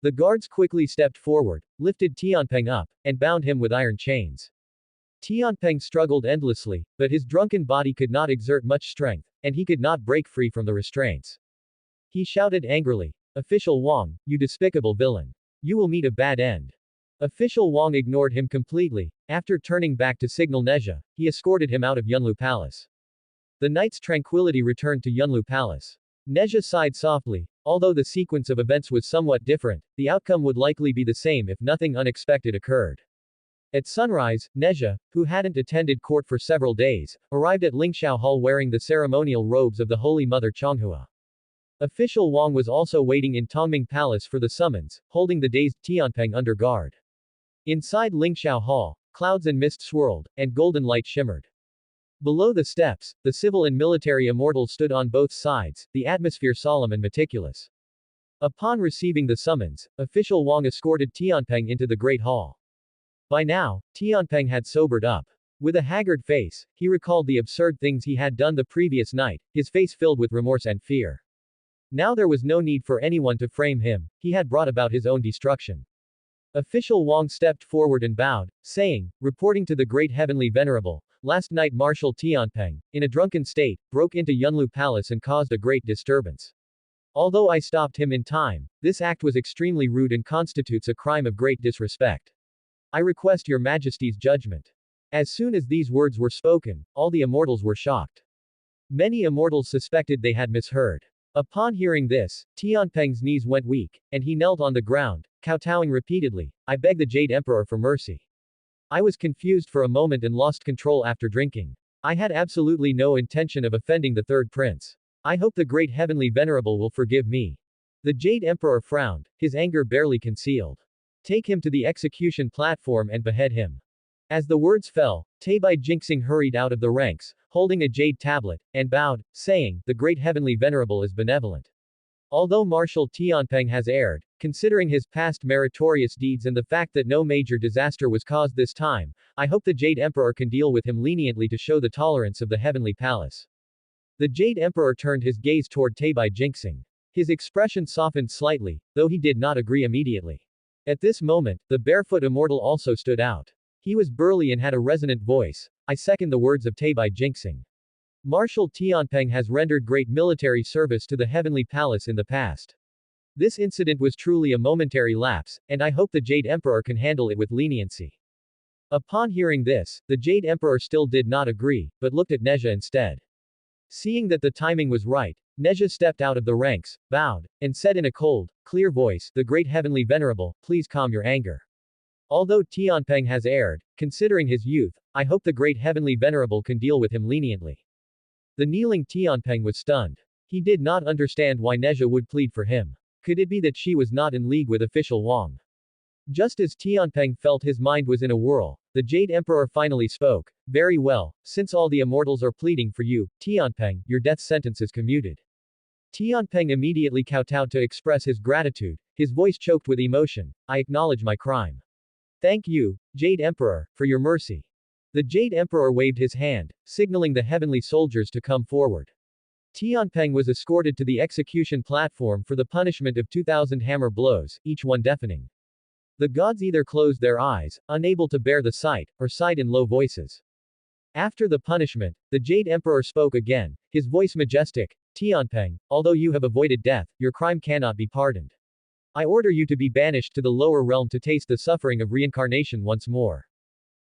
The guards quickly stepped forward, lifted Tianpeng up, and bound him with iron chains. Tianpeng struggled endlessly, but his drunken body could not exert much strength, and he could not break free from the restraints. He shouted angrily, Official Wang, you despicable villain. You will meet a bad end. Official Wang ignored him completely. After turning back to signal Neja, he escorted him out of Yunlu Palace. The night's tranquility returned to Yunlu Palace. Neja sighed softly. Although the sequence of events was somewhat different, the outcome would likely be the same if nothing unexpected occurred. At sunrise, Neja, who hadn't attended court for several days, arrived at Lingxiao Hall wearing the ceremonial robes of the Holy Mother Chonghua. Official Wang was also waiting in Tongming Palace for the summons, holding the dazed Tianpeng under guard. Inside Lingxiao Hall, clouds and mist swirled, and golden light shimmered. Below the steps, the civil and military immortals stood on both sides, the atmosphere solemn and meticulous. Upon receiving the summons, Official Wang escorted Tianpeng into the Great Hall. By now, Tianpeng had sobered up. With a haggard face, he recalled the absurd things he had done the previous night, his face filled with remorse and fear. Now there was no need for anyone to frame him, he had brought about his own destruction. Official Wang stepped forward and bowed, saying, reporting to the Great Heavenly Venerable, last night Marshal Tianpeng, in a drunken state, broke into Yunlu Palace and caused a great disturbance. Although I stopped him in time, this act was extremely rude and constitutes a crime of great disrespect. I request your Majesty's judgment. As soon as these words were spoken, all the immortals were shocked. Many immortals suspected they had misheard. Upon hearing this, Tianpeng's knees went weak, and he knelt on the ground, kowtowing repeatedly, I beg the Jade Emperor for mercy. I was confused for a moment and lost control after drinking. I had absolutely no intention of offending the third prince. I hope the great heavenly venerable will forgive me. The Jade Emperor frowned, his anger barely concealed. Take him to the execution platform and behead him. As the words fell, Teibai Jinxing hurried out of the ranks, holding a jade tablet, and bowed, saying, the great heavenly venerable is benevolent. Although Marshal Tianpeng has erred, considering his past meritorious deeds and the fact that no major disaster was caused this time, I hope the Jade Emperor can deal with him leniently to show the tolerance of the heavenly palace. The Jade Emperor turned his gaze toward Teibai Jinxing. His expression softened slightly, though he did not agree immediately. At this moment, the barefoot immortal also stood out. He was burly and had a resonant voice. I second the words of Teibai Jinxing. Marshal Tianpeng has rendered great military service to the heavenly palace in the past. This incident was truly a momentary lapse, and I hope the Jade Emperor can handle it with leniency. Upon hearing this, the Jade Emperor still did not agree, but looked at Neja instead. Seeing that the timing was right, Neja stepped out of the ranks, bowed, and said in a cold, clear voice, the great heavenly venerable, please calm your anger. Although Tianpeng has erred, considering his youth, I hope the great heavenly venerable can deal with him leniently. The kneeling Tianpeng was stunned. He did not understand why Neja would plead for him. Could it be that she was not in league with official Wang? Just as Tianpeng felt his mind was in a whirl, the Jade Emperor finally spoke. Very well, since all the immortals are pleading for you, Tianpeng, your death sentence is commuted. Tianpeng immediately kowtowed to express his gratitude, his voice choked with emotion. I acknowledge my crime. Thank you, Jade Emperor, for your mercy. The Jade Emperor waved his hand, signaling the heavenly soldiers to come forward. Tianpeng was escorted to the execution platform for the punishment of 2,000 hammer blows, each one deafening. The gods either closed their eyes, unable to bear the sight, or sighed in low voices. After the punishment, the Jade Emperor spoke again, his voice majestic. Tianpeng, although you have avoided death, your crime cannot be pardoned. I order you to be banished to the lower realm to taste the suffering of reincarnation once more.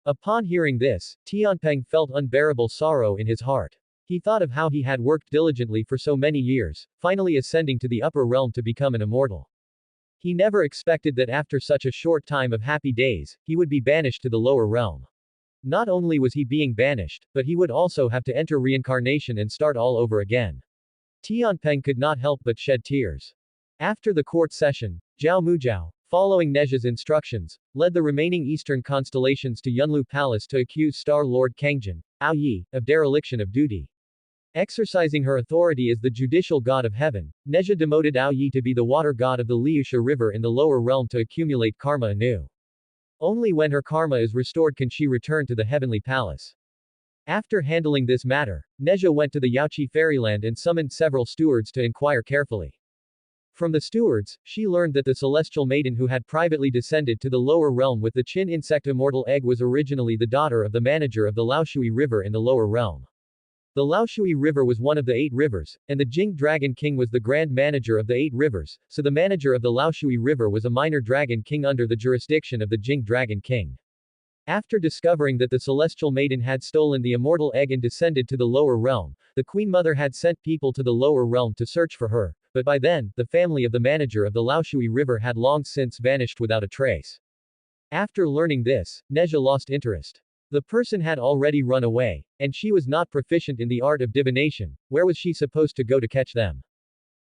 Upon hearing this, Tianpeng felt unbearable sorrow in his heart. He thought of how he had worked diligently for so many years, finally ascending to the upper realm to become an immortal. He never expected that after such a short time of happy days, he would be banished to the lower realm. Not only was he being banished, but he would also have to enter reincarnation and start all over again. Tianpeng could not help but shed tears. After the court session, Zhao Mujiao, following Neja's instructions, led the remaining eastern constellations to Yunlu Palace to accuse Star Lord Kangjin, Ao Yi, of dereliction of duty. Exercising her authority as the judicial god of heaven, Neja demoted Ao Yi to be the water god of the Liusha River in the lower realm to accumulate karma anew. Only when her karma is restored can she return to the heavenly palace. After handling this matter, Neja went to the Yaoqi fairyland and summoned several stewards to inquire carefully. From the stewards, she learned that the celestial maiden who had privately descended to the lower realm with the Qin insect immortal egg was originally the daughter of the manager of the Laoshui River in the lower realm. The Laoshui River was one of the 8 rivers, and the Jing Dragon King was the grand manager of the 8 rivers, so the manager of the Laoshui River was a minor dragon king under the jurisdiction of the Jing Dragon King. After discovering that the celestial maiden had stolen the immortal egg and descended to the lower realm, the Queen Mother had sent people to the lower realm to search for her, but by then, the family of the manager of the Laoshui River had long since vanished without a trace. After learning this, Neja lost interest. The person had already run away, and she was not proficient in the art of divination. Where was she supposed to go to catch them?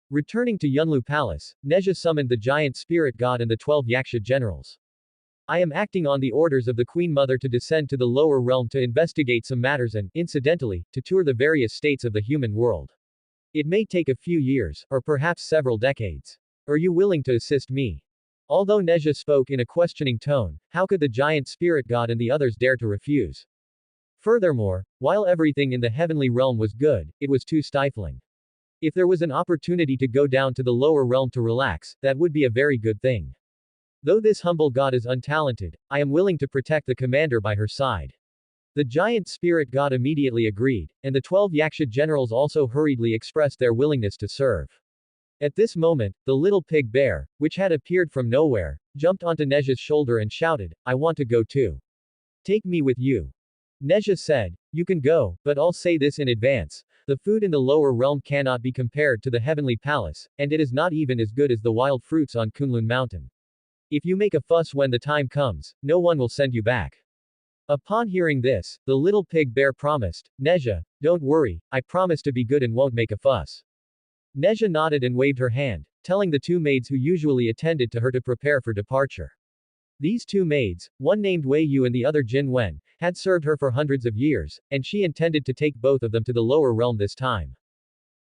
Returning to Yunlu Palace, Neja summoned the giant spirit god and the 12 Yaksha generals. I am acting on the orders of the Queen Mother to descend to the lower realm to investigate some matters and, incidentally, to tour the various states of the human world. It may take a few years, or perhaps several decades. Are you willing to assist me? Although Neja spoke in a questioning tone, how could the giant spirit god and the others dare to refuse? Furthermore, while everything in the heavenly realm was good, it was too stifling. If there was an opportunity to go down to the lower realm to relax, that would be a very good thing. Though this humble god is untalented, I am willing to protect the commander by her side. The giant spirit god immediately agreed, and the 12 Yaksha generals also hurriedly expressed their willingness to serve. At this moment, the little pig bear, which had appeared from nowhere, jumped onto Neja's shoulder and shouted, I want to go too. Take me with you. Neja said, you can go, but I'll say this in advance. The food in the lower realm cannot be compared to the heavenly palace, and it is not even as good as the wild fruits on Kunlun Mountain. If you make a fuss when the time comes, no one will send you back. Upon hearing this, the little pig bear promised, Nezha, don't worry, I promise to be good and won't make a fuss. Nezha nodded and waved her hand, telling the two maids who usually attended to her to prepare for departure. These two maids, one named Wei Yu and the other Jin Wen, had served her for hundreds of years, and she intended to take both of them to the lower realm this time.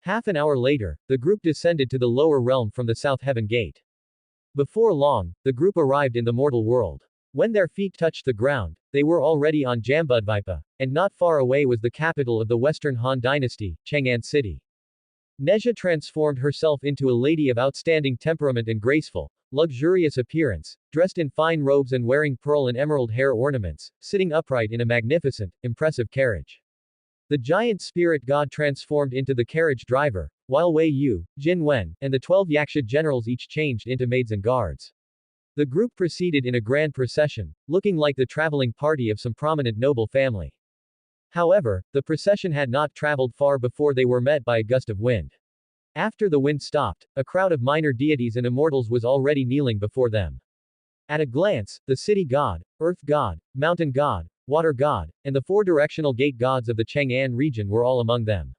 Half an hour later, the group descended to the lower realm from the South Heaven Gate. Before long, the group arrived in the mortal world. When their feet touched the ground, they were already on Jambudvipa, and not far away was the capital of the Western Han Dynasty, Chang'an City. Nezha transformed herself into a lady of outstanding temperament and graceful, luxurious appearance, dressed in fine robes and wearing pearl and emerald hair ornaments, sitting upright in a magnificent, impressive carriage. The giant spirit god transformed into the carriage driver, while Wei Yu, Jin Wen, and the 12 Yaksha generals each changed into maids and guards. The group proceeded in a grand procession, looking like the traveling party of some prominent noble family. However, the procession had not traveled far before they were met by a gust of wind. After the wind stopped, a crowd of minor deities and immortals was already kneeling before them. At a glance, the city god, earth god, mountain god, water god, and the four directional gate gods of the Chang'an region were all among them.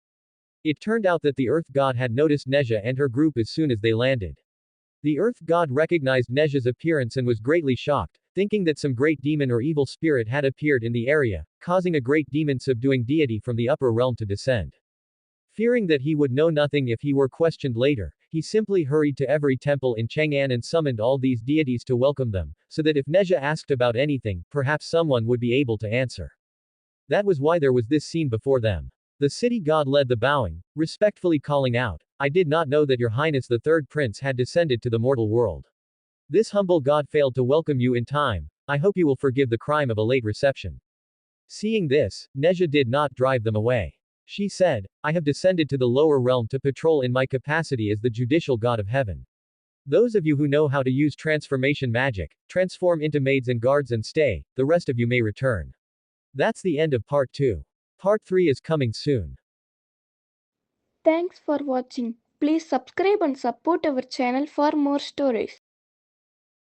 It turned out that the earth god had noticed Nezha and her group as soon as they landed. The earth god recognized Nezha's appearance and was greatly shocked, thinking that some great demon or evil spirit had appeared in the area, causing a great demon subduing deity from the upper realm to descend. Fearing that he would know nothing if he were questioned later, he simply hurried to every temple in Chang'an and summoned all these deities to welcome them, so that if Nezha asked about anything, perhaps someone would be able to answer. That was why there was this scene before them. The city god led the bowing, respectfully calling out, I did not know that your highness the third prince had descended to the mortal world. This humble god failed to welcome you in time, I hope you will forgive the crime of a late reception. Seeing this, Nezha did not drive them away. She said, I have descended to the lower realm to patrol in my capacity as the judicial god of heaven. Those of you who know how to use transformation magic, transform into maids and guards and stay, the rest of you may return. That's the end of part 2. Part 3 is coming soon. Thanks for watching. Please subscribe and support our channel for more stories.